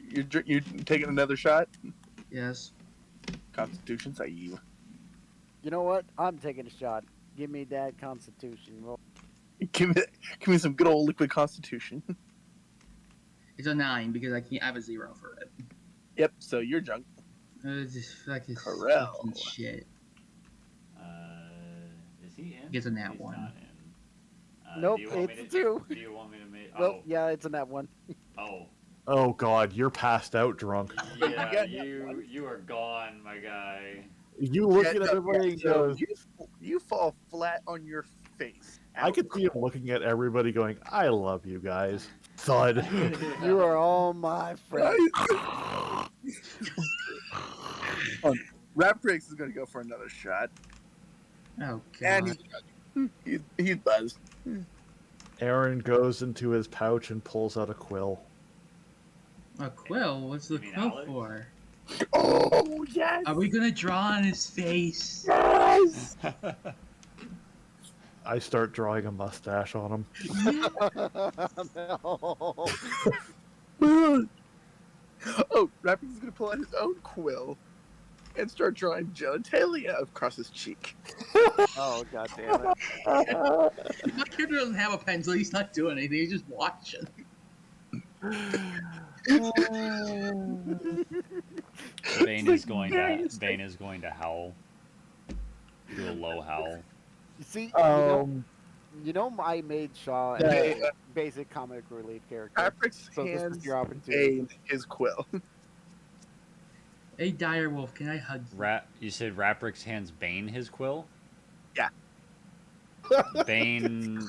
You're taking another shot? Yes. Constitution save you. You know what? I'm taking a shot. Give me that Constitution roll. Give me some good old liquid Constitution. It's a 9 because I have a 0 for it. Yep. So you're drunk. Just fucking Corral. shit. Is he in? Gets a nat He's 1. not in. Nope, do you want it's me a to, 2. Do you want me to make? Well, yeah, it's a nat 1. Oh. Oh god, you're passed out drunk. Yeah, you are gone, my guy. You look at everybody and so goes, you fall flat on your face. I could see him looking at everybody going, I love you guys. Thud. You are all my friends. Raprix is gonna go for another shot. Oh god. And he's buzzed. Aaron goes into his pouch and pulls out a quill. A quill? What's the quill Alex? for? Oh yes. Are we gonna draw on his face? Yes. I start drawing a mustache on him. No. Oh, Raprix is gonna pull out his own quill and start drawing genitalia across his cheek. Oh, god damn it. My character doesn't have a pencil. He's not doing anything. He's just watching. Bane is going to howl. Do a low howl. You see, Um, you know I made Shaw Yeah, a basic comic relief character. Raprix So this hands was your opportunity. Bane his quill. Hey, Direwolf, can I hug you? You said Raprix hands Bane his quill? Yeah. Bane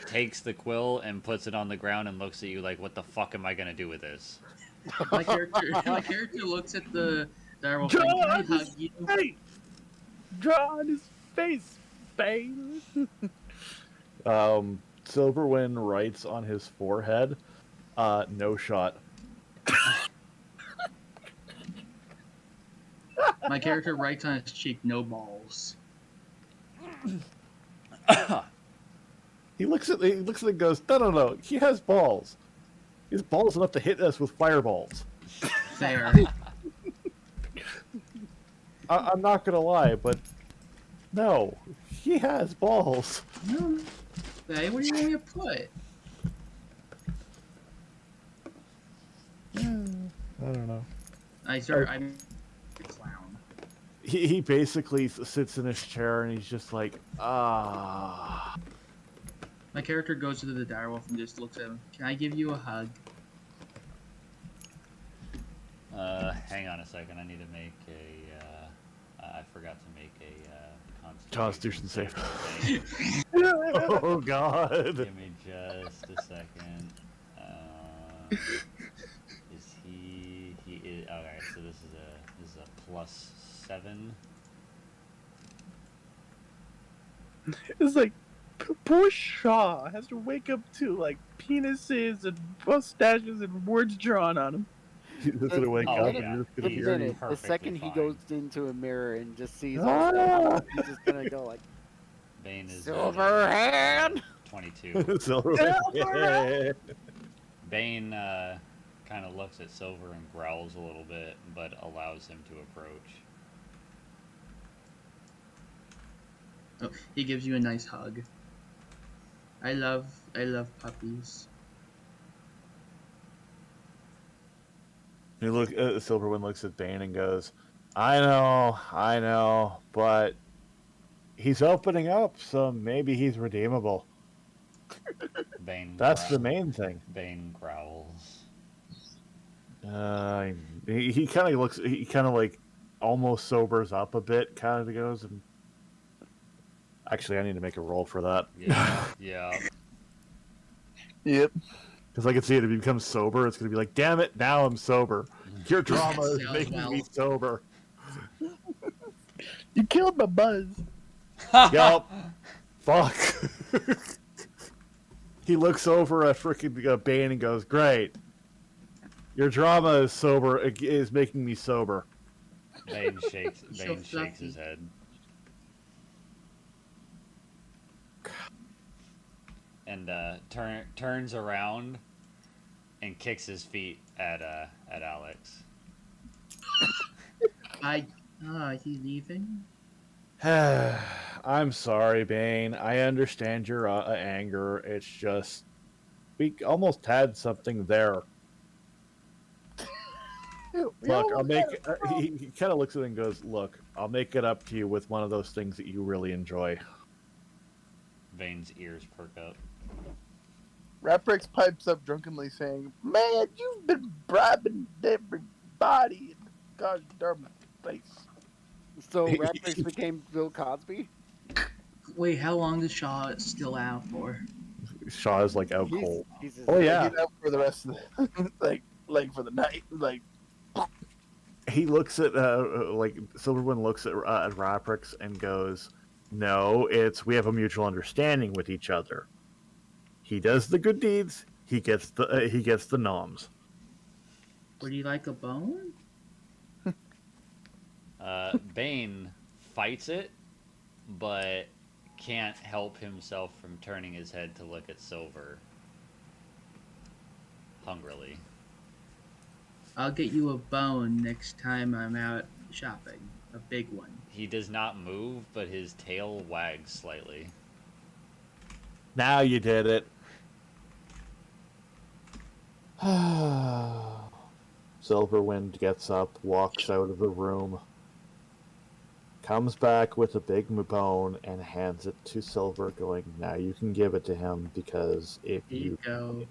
takes the quill and puts it on the ground and looks at you like, "What the fuck am I gonna do with this?" My character looks at the direwolf Draw thing. Can I on hug his you? face. Draw on his face, Bane. Silverwind writes on his forehead, no shot. My character writes on his cheek, no balls. He looks at it and goes, no, he has balls. He has balls enough to hit us with fireballs. Fair. I'm not gonna lie, but no, he has balls. No. Hey, what do you want me to put? I don't know. I'm a clown. He basically sits in his chair and he's just like, ah. My character goes to the direwolf and just looks at him. Can I give you a hug? Hang on a second. I need to make a. I forgot to make a Constitution save. save. Oh God. Give me just a second. Is he? He is. Okay, so this is a +7. It's like poor Shaw has to wake up to like penises and mustaches and words drawn on him. He's gonna wake Oh, up yeah. and The you're just gonna minute, the perfectly second he fine. goes into a mirror and just sees Ah! all he's just gonna go like, Bane is Silver hand! 22. be Silverwind. Bane kind of looks at Silver and growls a little bit, but allows him to approach. Oh, he gives you a nice hug. I love puppies. Silverwind looks at Bane and goes, I know, but he's opening up, so maybe he's redeemable. Bane. That's the main thing. Bane growls. He kind of looks. He kind of like almost sobers up a bit. Kind of goes and. Actually, I need to make a roll for that. Yeah. Yeah. Yep. Because I can see it. If he becomes sober, it's going to be like, damn it, now I'm sober. Your drama is Sounds making well. me sober. You killed my buzz. Yup. Fuck. He looks over at freaking Bane and goes, great. Your drama is sober. Is making me sober. Bane shakes. So Bane shakes fluffy. his head. And turns around and kicks his feet at Alex. He's leaving? I'm sorry, Bane. I understand your anger. It's just we almost had something there. Look, I'll make. He kind of looks at it and goes, "Look, I'll make it up to you with one of those things that you really enjoy." Bane's ears perk up. Raprix pipes up drunkenly saying, man, you've been bribing everybody in God's darn face. so Raptors became Bill Cosby? Wait, how long is Shaw still out for? Shaw is like out cold. He's just, Oh yeah, He's out for the rest of the like for the night. Like he looks at like Silverwind looks at Raprix and goes, "No, it's we have a mutual understanding with each other. He does the good deeds. He gets the noms." Would you like a bone? Bane fights it, but can't help himself from turning his head to look at Silver hungrily. I'll get you a bone next time I'm out shopping. A big one. He does not move, but his tail wags slightly. Now you did it. Silverwind gets up, walks out of the room, comes back with a big bone, and hands it to Silver, going, "Now you can give it to him, because if Here you go.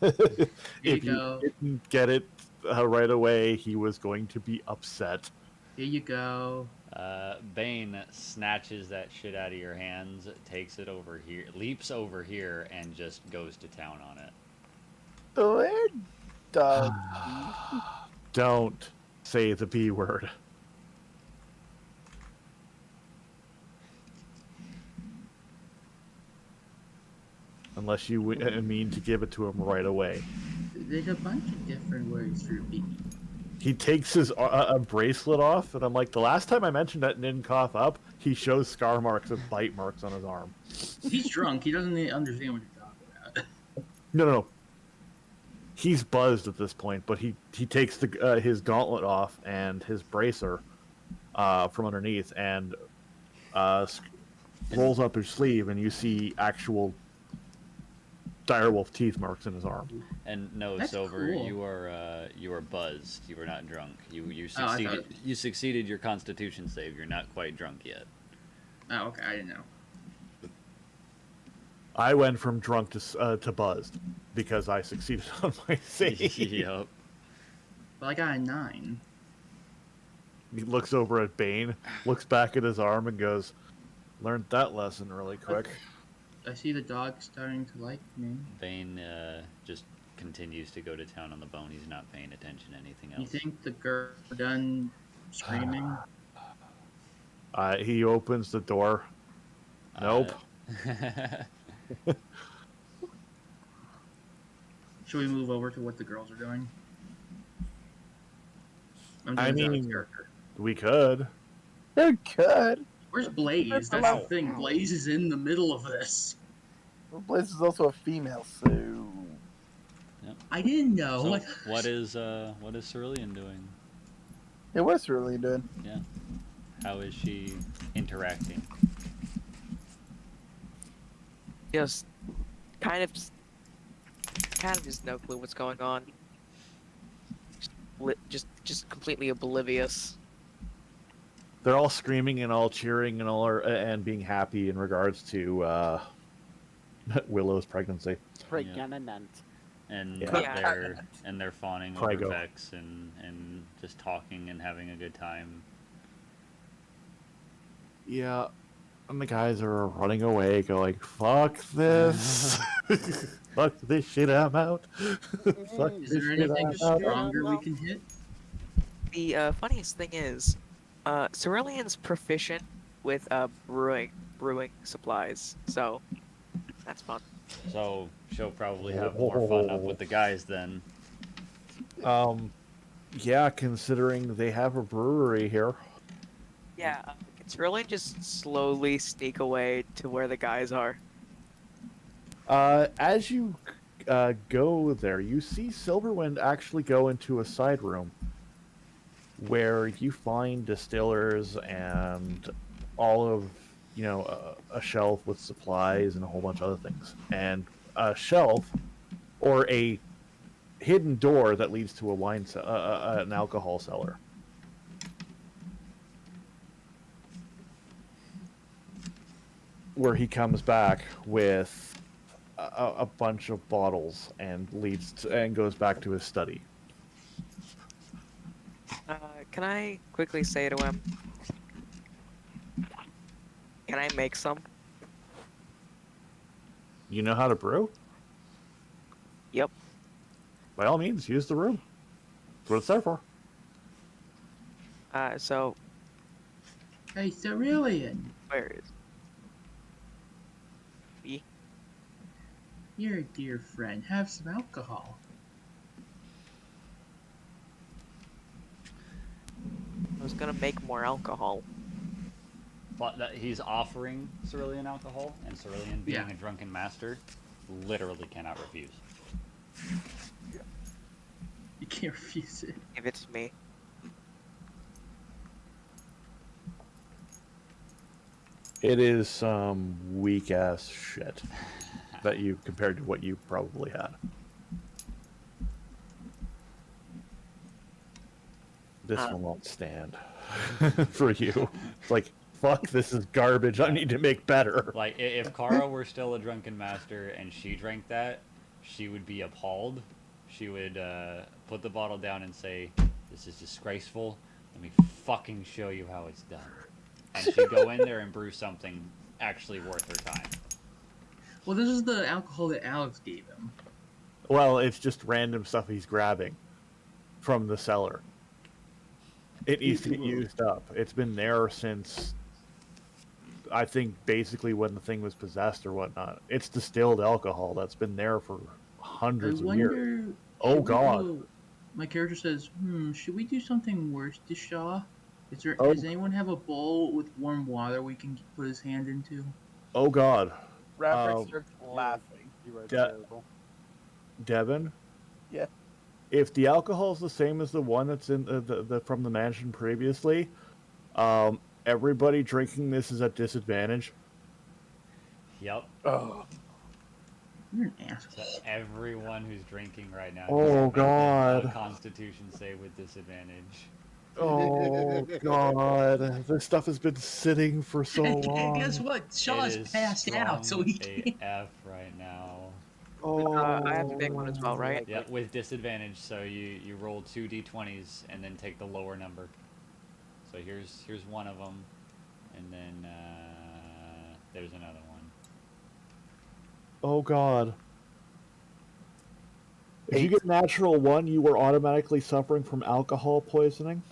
if you you go. didn't get it right away, he was going to be upset." Here you go. Bane snatches that shit out of your hands, takes it over here, leaps over here, and just goes to town on it. Where does Don't say the B word. Unless you mean to give it to him right away. There's a bunch of different words for B. He takes his a bracelet off, and I'm like, the last time I mentioned that and didn't cough up, he shows scar marks and bite marks on his arm. He's drunk. He doesn't understand what you're talking about. No. He's buzzed at this point, but he takes his gauntlet off and his bracer from underneath and rolls up his sleeve, and you see actual direwolf teeth marks in his arm. And no, That's Silver, cool. you are buzzed. You were not drunk. You Oh, I succeeded. thought- You succeeded your Constitution save. You're not quite drunk yet. Oh, okay. I didn't know. I went from drunk to buzzed because I succeeded on my save. Yep. But I got a 9. He looks over at Bane, looks back at his arm, and goes, "Learned that lesson really quick." I see the dog starting to like me. Bane just continues to go to town on the bone. He's not paying attention to anything You else. think the girl done screaming? He opens the door. Nope. Should we move over to what the girls are doing? I'm I doing Zach's mean, character. we could. they're good? Where's Blaze? That's the thing. Blaze is in the middle of this. Well, Blaze is also a female, so I didn't know. So Like, what is Cerulean doing? yeah, what's really doing? Yeah. How is she interacting? Just kind of just no clue what's going on. Just completely oblivious. They're all screaming and all cheering and and being happy in regards to Willow's pregnancy. Pregnant. And Yeah. they're fawning Prego. over Vex and just talking and having a good time. Yeah, and the guys are running away, going, "Fuck this! Fuck this shit! I'm out." Fuck is this there shit! anything I'm out. stronger we can hit? The funniest thing is, Cerulean's proficient with brewing supplies, so that's fun. So she'll probably have more fun up with the guys then. Yeah, considering they have a brewery here. Yeah, can Cerulean just slowly sneak away to where the guys are? As you go there, you see Silverwind actually go into a side room where you find distillers and all of, a shelf with supplies and a whole bunch of other things. And a shelf or a hidden door that leads to a an alcohol cellar. Where he comes back with a bunch of bottles and goes back to his study. Can I quickly say to him, can I make some? You know how to brew? Yep. By all means, use the room. That's what it's there for. So Hey, Cerulean, where is he? you're a dear friend. Have some alcohol. I was gonna make more alcohol. But that he's offering Cerulean alcohol, and Cerulean, being Yeah. a drunken master, literally cannot refuse. You can't refuse it. Give it to me. It is some weak ass shit that you compared to what you probably had. This will not stand for you. It's like, fuck, this is garbage. I need to make better. Like, if Kara were still a drunken master and she drank that, she would be appalled. She would put the bottle down and say, "This is disgraceful. Let me fucking show you how it's done. And she'd go in there and brew something actually worth her time. Well, this is the alcohol that Alex gave him. Well, it's just random stuff he's grabbing from the cellar. It needs to get used up. It's been there since, I think, basically when the thing was possessed or whatnot. It's distilled alcohol that's been there for hundreds of years. Oh, God. My character says, should we do something worse to Shaw? Oh. Does anyone have a bowl with warm water we can put his hand into? Oh, God. Rapper starts laughing. You were De- terrible. Devin? Yeah. If the alcohol's the same as the one that's in the from the mansion previously, everybody drinking this is at disadvantage. Yep. Oh. You're an asshole. So everyone who's drinking right now Oh, needs to make God. a Constitution save with disadvantage. Oh, God. This stuff has been sitting for so long. Guess what? Shaw's It is passed out, so he strong can't. AF right now. Oh. I have a big one as well, right? Yeah, with disadvantage. So you roll 2 d20s and then take the lower number. So here's one of them, and then there's another one. Oh, God. If you get natural 1, you are automatically suffering from alcohol poisoning.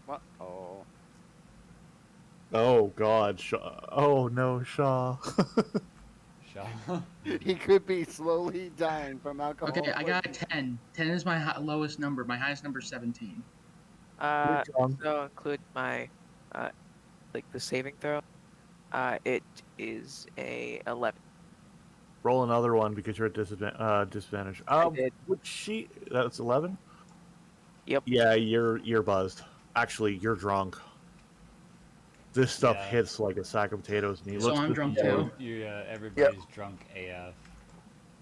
What? Oh. Oh, God. Oh, no, Shaw. Shaw. He could be slowly dying from alcohol. Okay, I got a 10. 10 is my lowest number. My highest number is 17. So include my, like the saving throw. It is a 11. Roll another one because you're at disadvantage. I did. That's 11? Yep. Yeah, you're buzzed. Actually, you're drunk. This stuff Yeah. hits like a sack of potatoes, and he So looks. I'm drunk Yeah, too. everybody's drunk AF.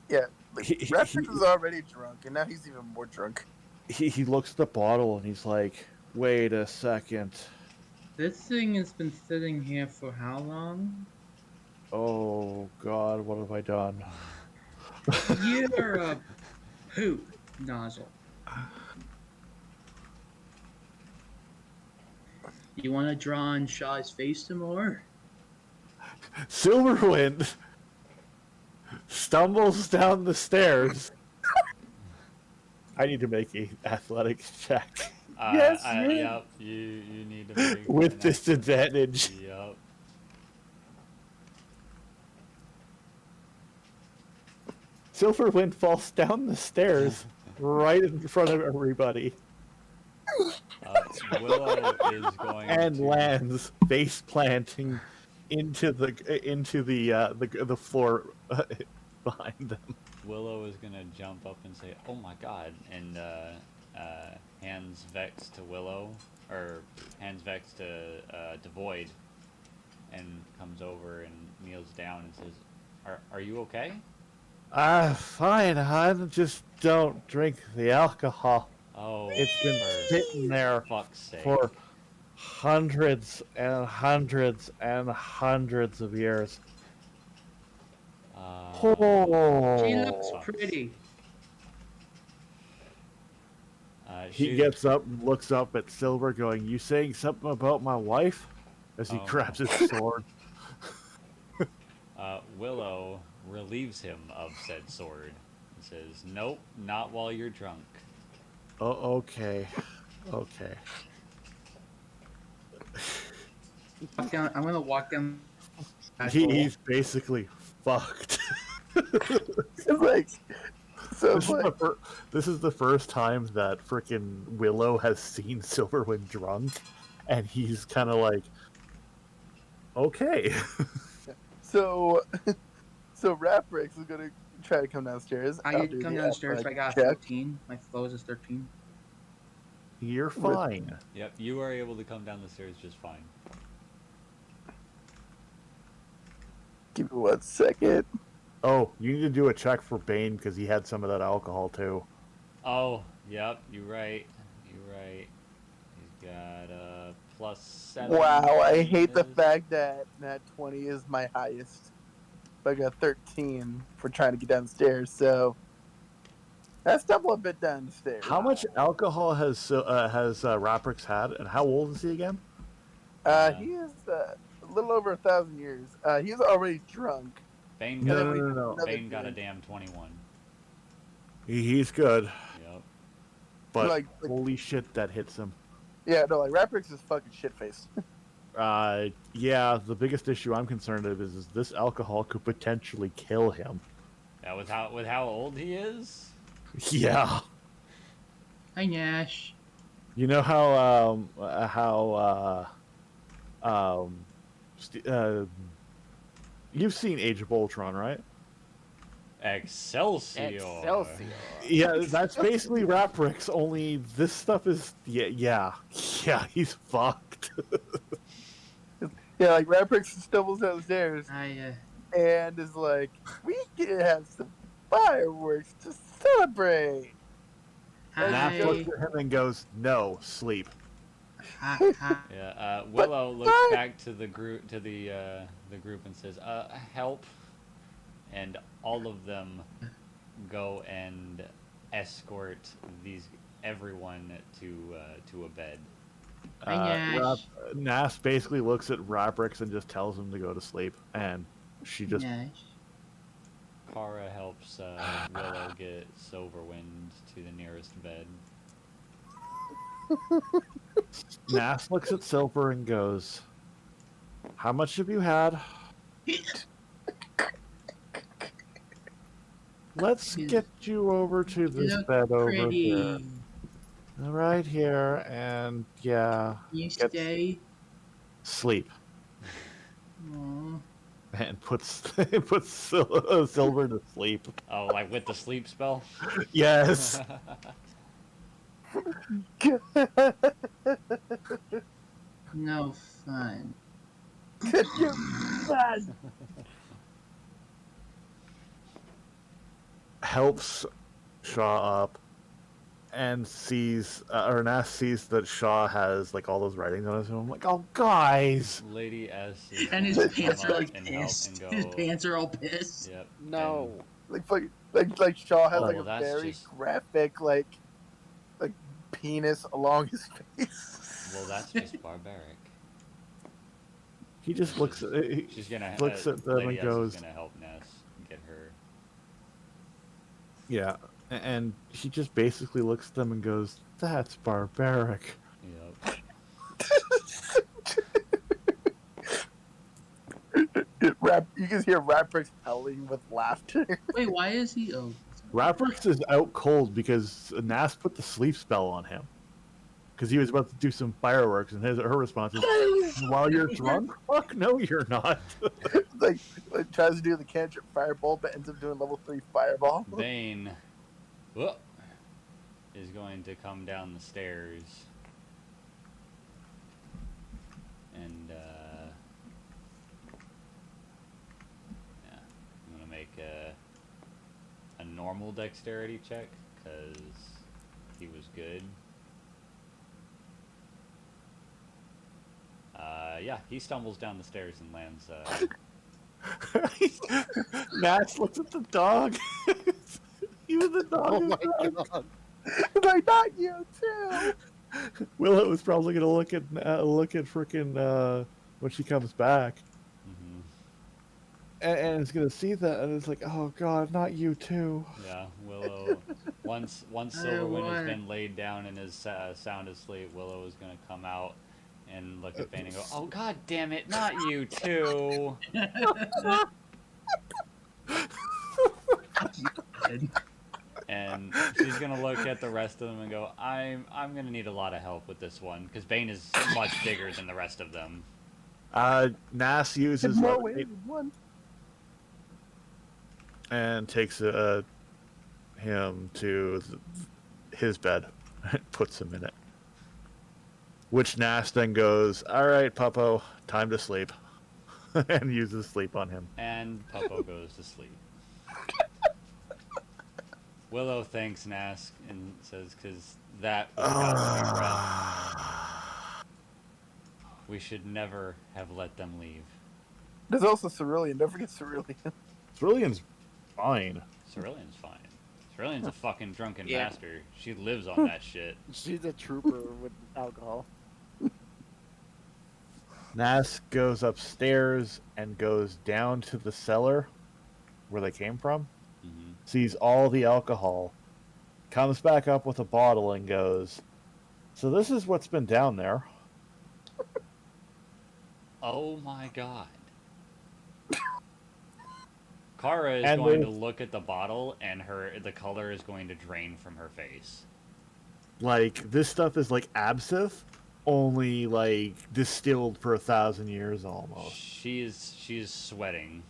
Yeah. Like, Rapper was already drunk, and now he's even more drunk. He looks at the bottle and he's like, "Wait a second. This thing has been sitting here for how long? Oh God, what have I done?" You're a poop nozzle. You want to draw on Shaw's face some more? Silverwind stumbles down the stairs. I need to make an athletics check Yes, Yep. You need to make with an disadvantage. Yep. Silverwind falls down the stairs right in front of everybody Willow is going and to lands face planting into the floor behind them. Willow is gonna jump up and say, "Oh my God!" and hands Vex to Willow, or hands Vex to Devoid, and comes over and kneels down and says, "Are you okay?" Fine, hon. Just don't drink the alcohol. Oh, It's been for sitting there fuck's sake. for hundreds and hundreds and hundreds of years. Oh. She looks pretty. He gets up and looks up at Silver, going, "You saying something about my wife?" As he Oh, grabs no. his sword. Willow relieves him of said sword and says, "Nope, not while you're drunk." Oh, okay. Okay. I'm gonna walk down. He's basically fucked. It's like, so This is the first time that frickin' Willow has seen Silverwind drunk, and he's kind of like, okay. so Raprix is gonna try to come downstairs. I I'll get do come the downstairs. I athletic got check. 14. My flow is 13. You're fine. Yep, you are able to come down the stairs just fine. Give me 1 second. Oh, you need to do a check for Bane because he had some of that alcohol too. Oh, yep, you're right. You're right. He's got +7. Wow, I hate the is- fact that Nat 20 is my highest. I got 13 for trying to get downstairs, so I stumble a bit down the stairs. How much alcohol has Raprix had, and how old is he again? He is a little over 1,000 years. He's already drunk. Bane And got, then we No, have no. another Bane got a drink. damn 21. He's good, Yep. but Like- holy shit, that hits him. Yeah, no, like Raprix is fucking shit faced. Yeah, the biggest issue I'm concerned of is this alcohol could potentially kill him. Yeah, with how old he is. Yeah. Hi, Nash. You know how you've seen Age of Ultron, right? Excelsior. Excelsior. Yeah, that's basically Raprix. Only this stuff is yeah. He's fucked. Yeah, like Raprix stumbles down the stairs Hi, and is like, "We can have some fireworks to celebrate." Nash looks hi, at him and goes, "No, sleep." hi. Yeah. Willow looks back to the group and says, help," and all of them go and escort everyone to a bed. Hi, Nash. Nash basically looks at Raprix and just tells him to go to sleep, and she just Nash. Kara helps Willow get Silverwind to the nearest bed. Nash looks at Silver and goes, "How much have you had? Let's get you over to this look bed over pretty. here. Right here, and yeah, You get- stay. sleep." Aw. And puts Silver to sleep. Oh, like with the sleep spell? Yes. No fun. Helps Shaw up and sees, or Nash sees that Shaw has like all those writings on his own. I'm like, oh, guys. Lady S is And his gonna pants come are up like and help pissed. and go, His pants are all pissed. Yep. No. Like Shaw has Oh, like well, a that's very just- graphic like penis along his face. Well, that's just barbaric. He just looks at She's gonna looks at them Lady and S goes, is gonna help Ness get her. yeah. And he just basically looks at them and goes, "That's barbaric." Yep. You can hear Raprix howling with laughter. Wait, why is he? Oh, Raprix is out cold because Nass put the sleep spell on him. Because he was about to do some fireworks, and her response is, "While you're drunk? Fuck no, you're not." like tries to do the cantrip fireball, but ends up doing level 3 fireball. Bane is going to come down the stairs and yeah, I'm gonna make a normal dexterity check because he was good. Yeah, he stumbles down the stairs and lands. Nash looks at the dog. Even the dog. Oh is my drunk. god. Like, not you too. Willow is probably gonna look at freaking when she comes back, Mhm. and it's gonna see that, and it's like, oh god, not you too. Yeah, Willow. Once Silverwind has been laid down and is sound asleep, Willow is gonna come out and look at Bane and go, "Oh god damn it, not you too!" And she's gonna look at the rest of them and go, I'm gonna need a lot of help with this one because Bane is much bigger than the rest of them." Nass uses No levitate way, one. and takes him to his bed and puts him in it. Which Nass then goes, "All right, Puppo, time to sleep," and uses sleep on him. And Puppo goes to sleep. Willow thanks Nask and says, "Because that was got to be rough. We should never have let them leave." There's also Cerulean. Don't forget Cerulean. Cerulean's fine. Cerulean's fine. Cerulean's a fucking drunken Yeah. bastard. She lives on that shit. She's a trooper with alcohol. Nas goes upstairs and goes down to the cellar where they came from, sees all the alcohol, comes back up with a bottle and goes, "So this is what's been down there." Oh my god. Kara is And going to there's- look at the bottle, and the color is going to drain from her face. Like, this stuff is like absinthe, only like distilled for 1,000 years almost. She's sweating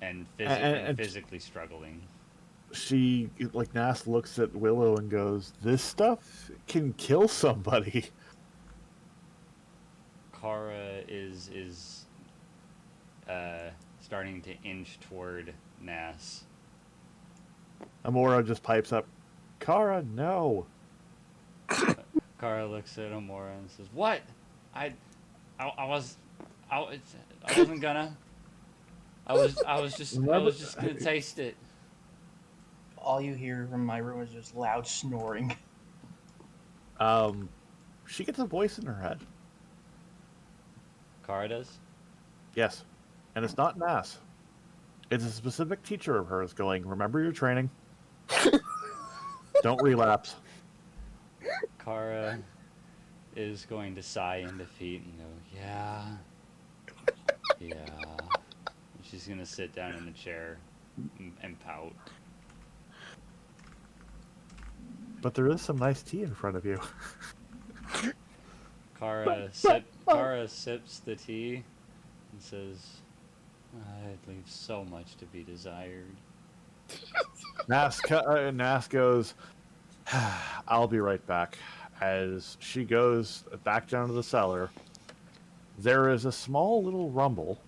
and, And- physically struggling. She, like, Nas looks at Willow and goes, "This stuff can kill somebody." Kara is starting to inch toward Nas. Amora just pipes up, "Kara, no." Kara looks at Amora and says, "What? I wasn't gonna. I was just gonna taste it." All you hear from my room is just loud snoring. She gets a voice in her head. Kara does? Yes. And it's not Nas. It's a specific teacher of hers going, "Remember your training. Don't relapse." Kara is going to sigh in defeat and go, "Yeah. Yeah." She's going to sit down in the chair and pout. But there is some nice tea in front of you. Kara sips the tea and says, "It leaves so much to be desired." Nas goes, "I'll be right back." As she goes back down to the cellar, there is a small little rumble,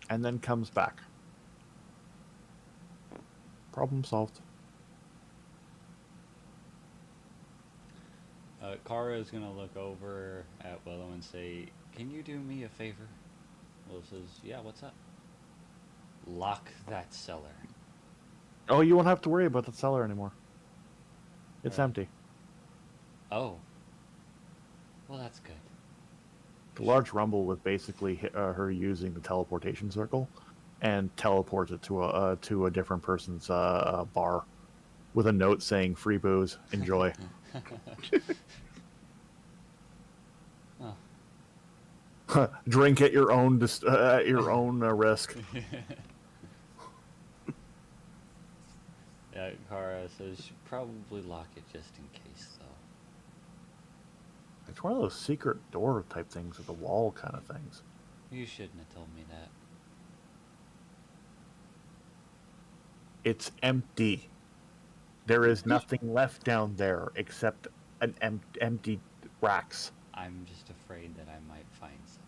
and then comes back. Problem solved. Kara is going to look over at Willow and say, "Can you do me a favor?" Willow says, "Yeah, what's up?" "Lock that cellar." Oh, you won't have to worry about the cellar anymore. It's empty. Oh. Well, that's good. The large rumble was basically her using the teleportation circle and teleport it to a different person's bar with a note saying "free booze, enjoy." Drink at your own risk. Yeah, Kara says, "Should probably lock it just in case, though." It's one of those secret door type things at the wall kind of things. You shouldn't have told me that. It's empty. There is nothing left down there except an empty racks. I'm just afraid that I might find something.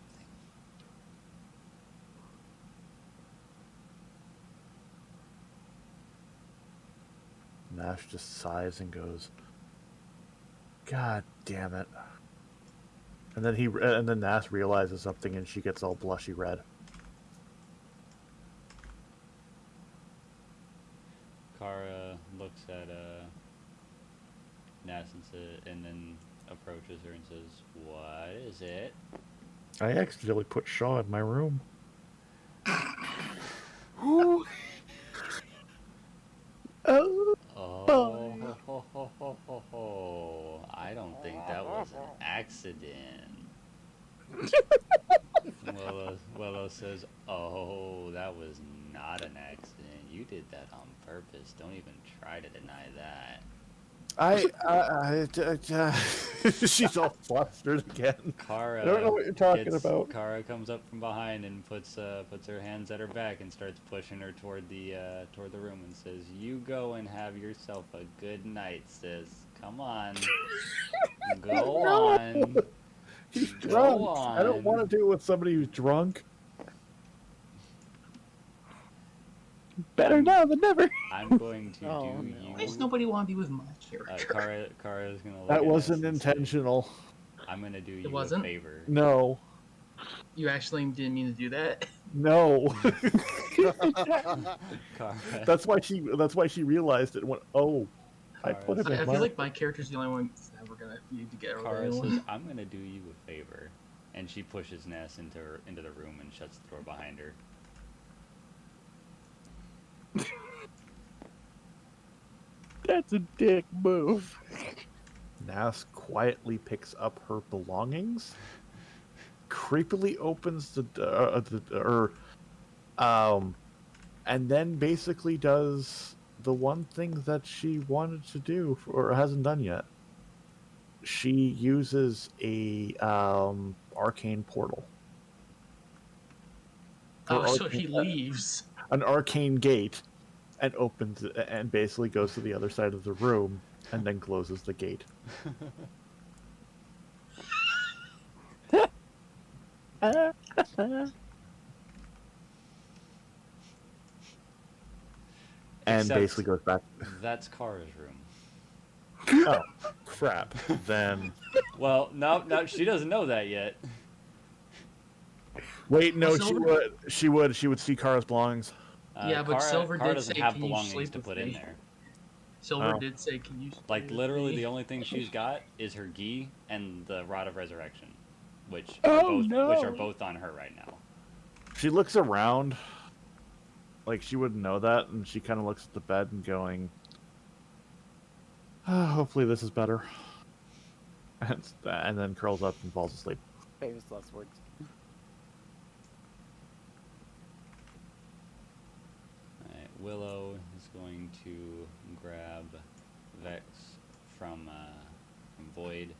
Nash just sighs and goes, "God damn it!" And then Nash realizes something, and she gets all blushy red. Kara looks at Nas and then approaches her and says, "What is it?" I accidentally put Shaw in my room. Ooh. Oh. Oh, I don't think that was an accident. Willow says, "Oh, that was not an accident. You did that on purpose. Don't even try to deny that." She's all flustered again. Kara, I don't know what you're talking about. Kara comes up from behind and puts her hands at her back and starts pushing her toward the room and says, "You go and have yourself a good night, sis. Come on, go on." He's Go drunk. on. I don't want to do it with somebody who's drunk. Better now than never. I'm going to Oh, do no. you. Why does nobody want to be with my character? Kara is gonna. Look That at wasn't us and say, intentional. "I'm gonna do you wasn't? a favor." No. You actually didn't mean to do that. No. Kara, That's why she realized it and went, oh, I Kara put him I in feel like my character's the only one that's never gonna need to get over Kara anyone. says, "I'm gonna do you a favor," and she pushes Ness into the room and shuts the door behind her. That's a dick move. Nas quietly picks up her belongings, creepily opens the door, and then basically does the one thing that she wanted to do or hasn't done yet. She uses a arcane portal. Oh, Or so he leaves. an arcane gate, and opens it, and basically goes to the other side of the room and then closes the gate. And Except basically goes back. That's Kara's room. Oh, crap. Then. Well, no, she doesn't know that yet. Wait, no, Silver- she would see Kara's belongings. Yeah, but Silver Kara did doesn't say, have "Can you belongings sleep to with put me?" in there. Silver Oh. did say, "Can you?" Sleep Like with literally, me?" the only thing she's got is her gi and the Rod of Resurrection, which Oh, are no. both on her right now. She looks around, like she wouldn't know that, and she kind of looks at the bed and going, hopefully this is better. And then curls up and falls asleep. Famous last words. Alright, Willow is going to grab Vex from Void,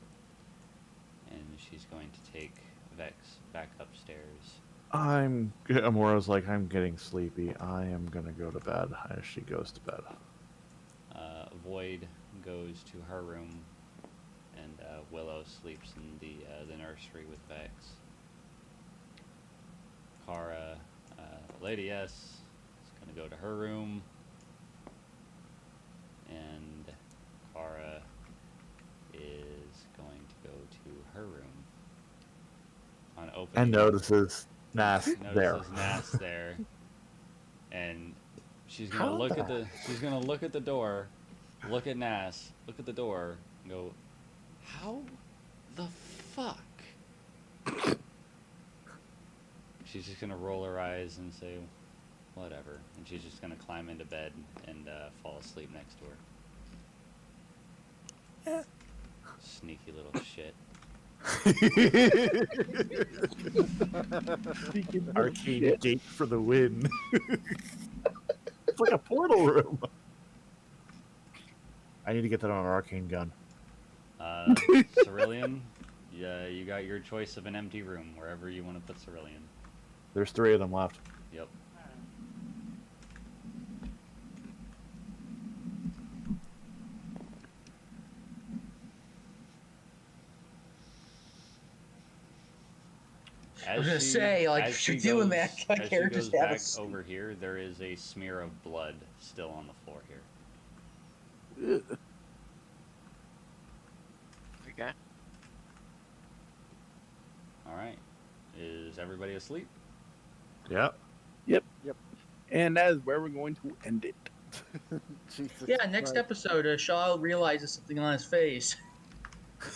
and she's going to take Vex back upstairs. Amora's like, I'm getting sleepy. I am gonna go to bed as she goes to bed. Void goes to her room, and Willow sleeps in the nursery with Vex. Kara, Lady S, is going to go to her room, and Kara is going to go to her room. On opening, And notices Nas there. Nas there, and she's gonna look at the door, look at Nas, look at the door, and go, how the fuck? She's just gonna roll her eyes and say, whatever, and she's just gonna climb into bed and fall asleep next to her. Sneaky little shit. Arcane gate for the win. It's like a portal room. I need to get that on an arcane gun. Cerulean, yeah, you got your choice of an empty room wherever you want to put Cerulean. There's 3 of them left. Yep. I was gonna say, like, if you're doing that, my characters have back a... over here, there is a smear of blood still on the floor here. Ugh. Okay. Alright. Is everybody asleep? Yep. Yep. And that is where we're going to end it. Jesus Yeah, next Christ. episode, Shaw realizes something on his face.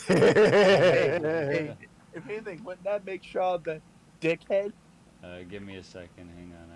Hey, if anything, wouldn't that make Shaw the dickhead? Give me a second, hang on.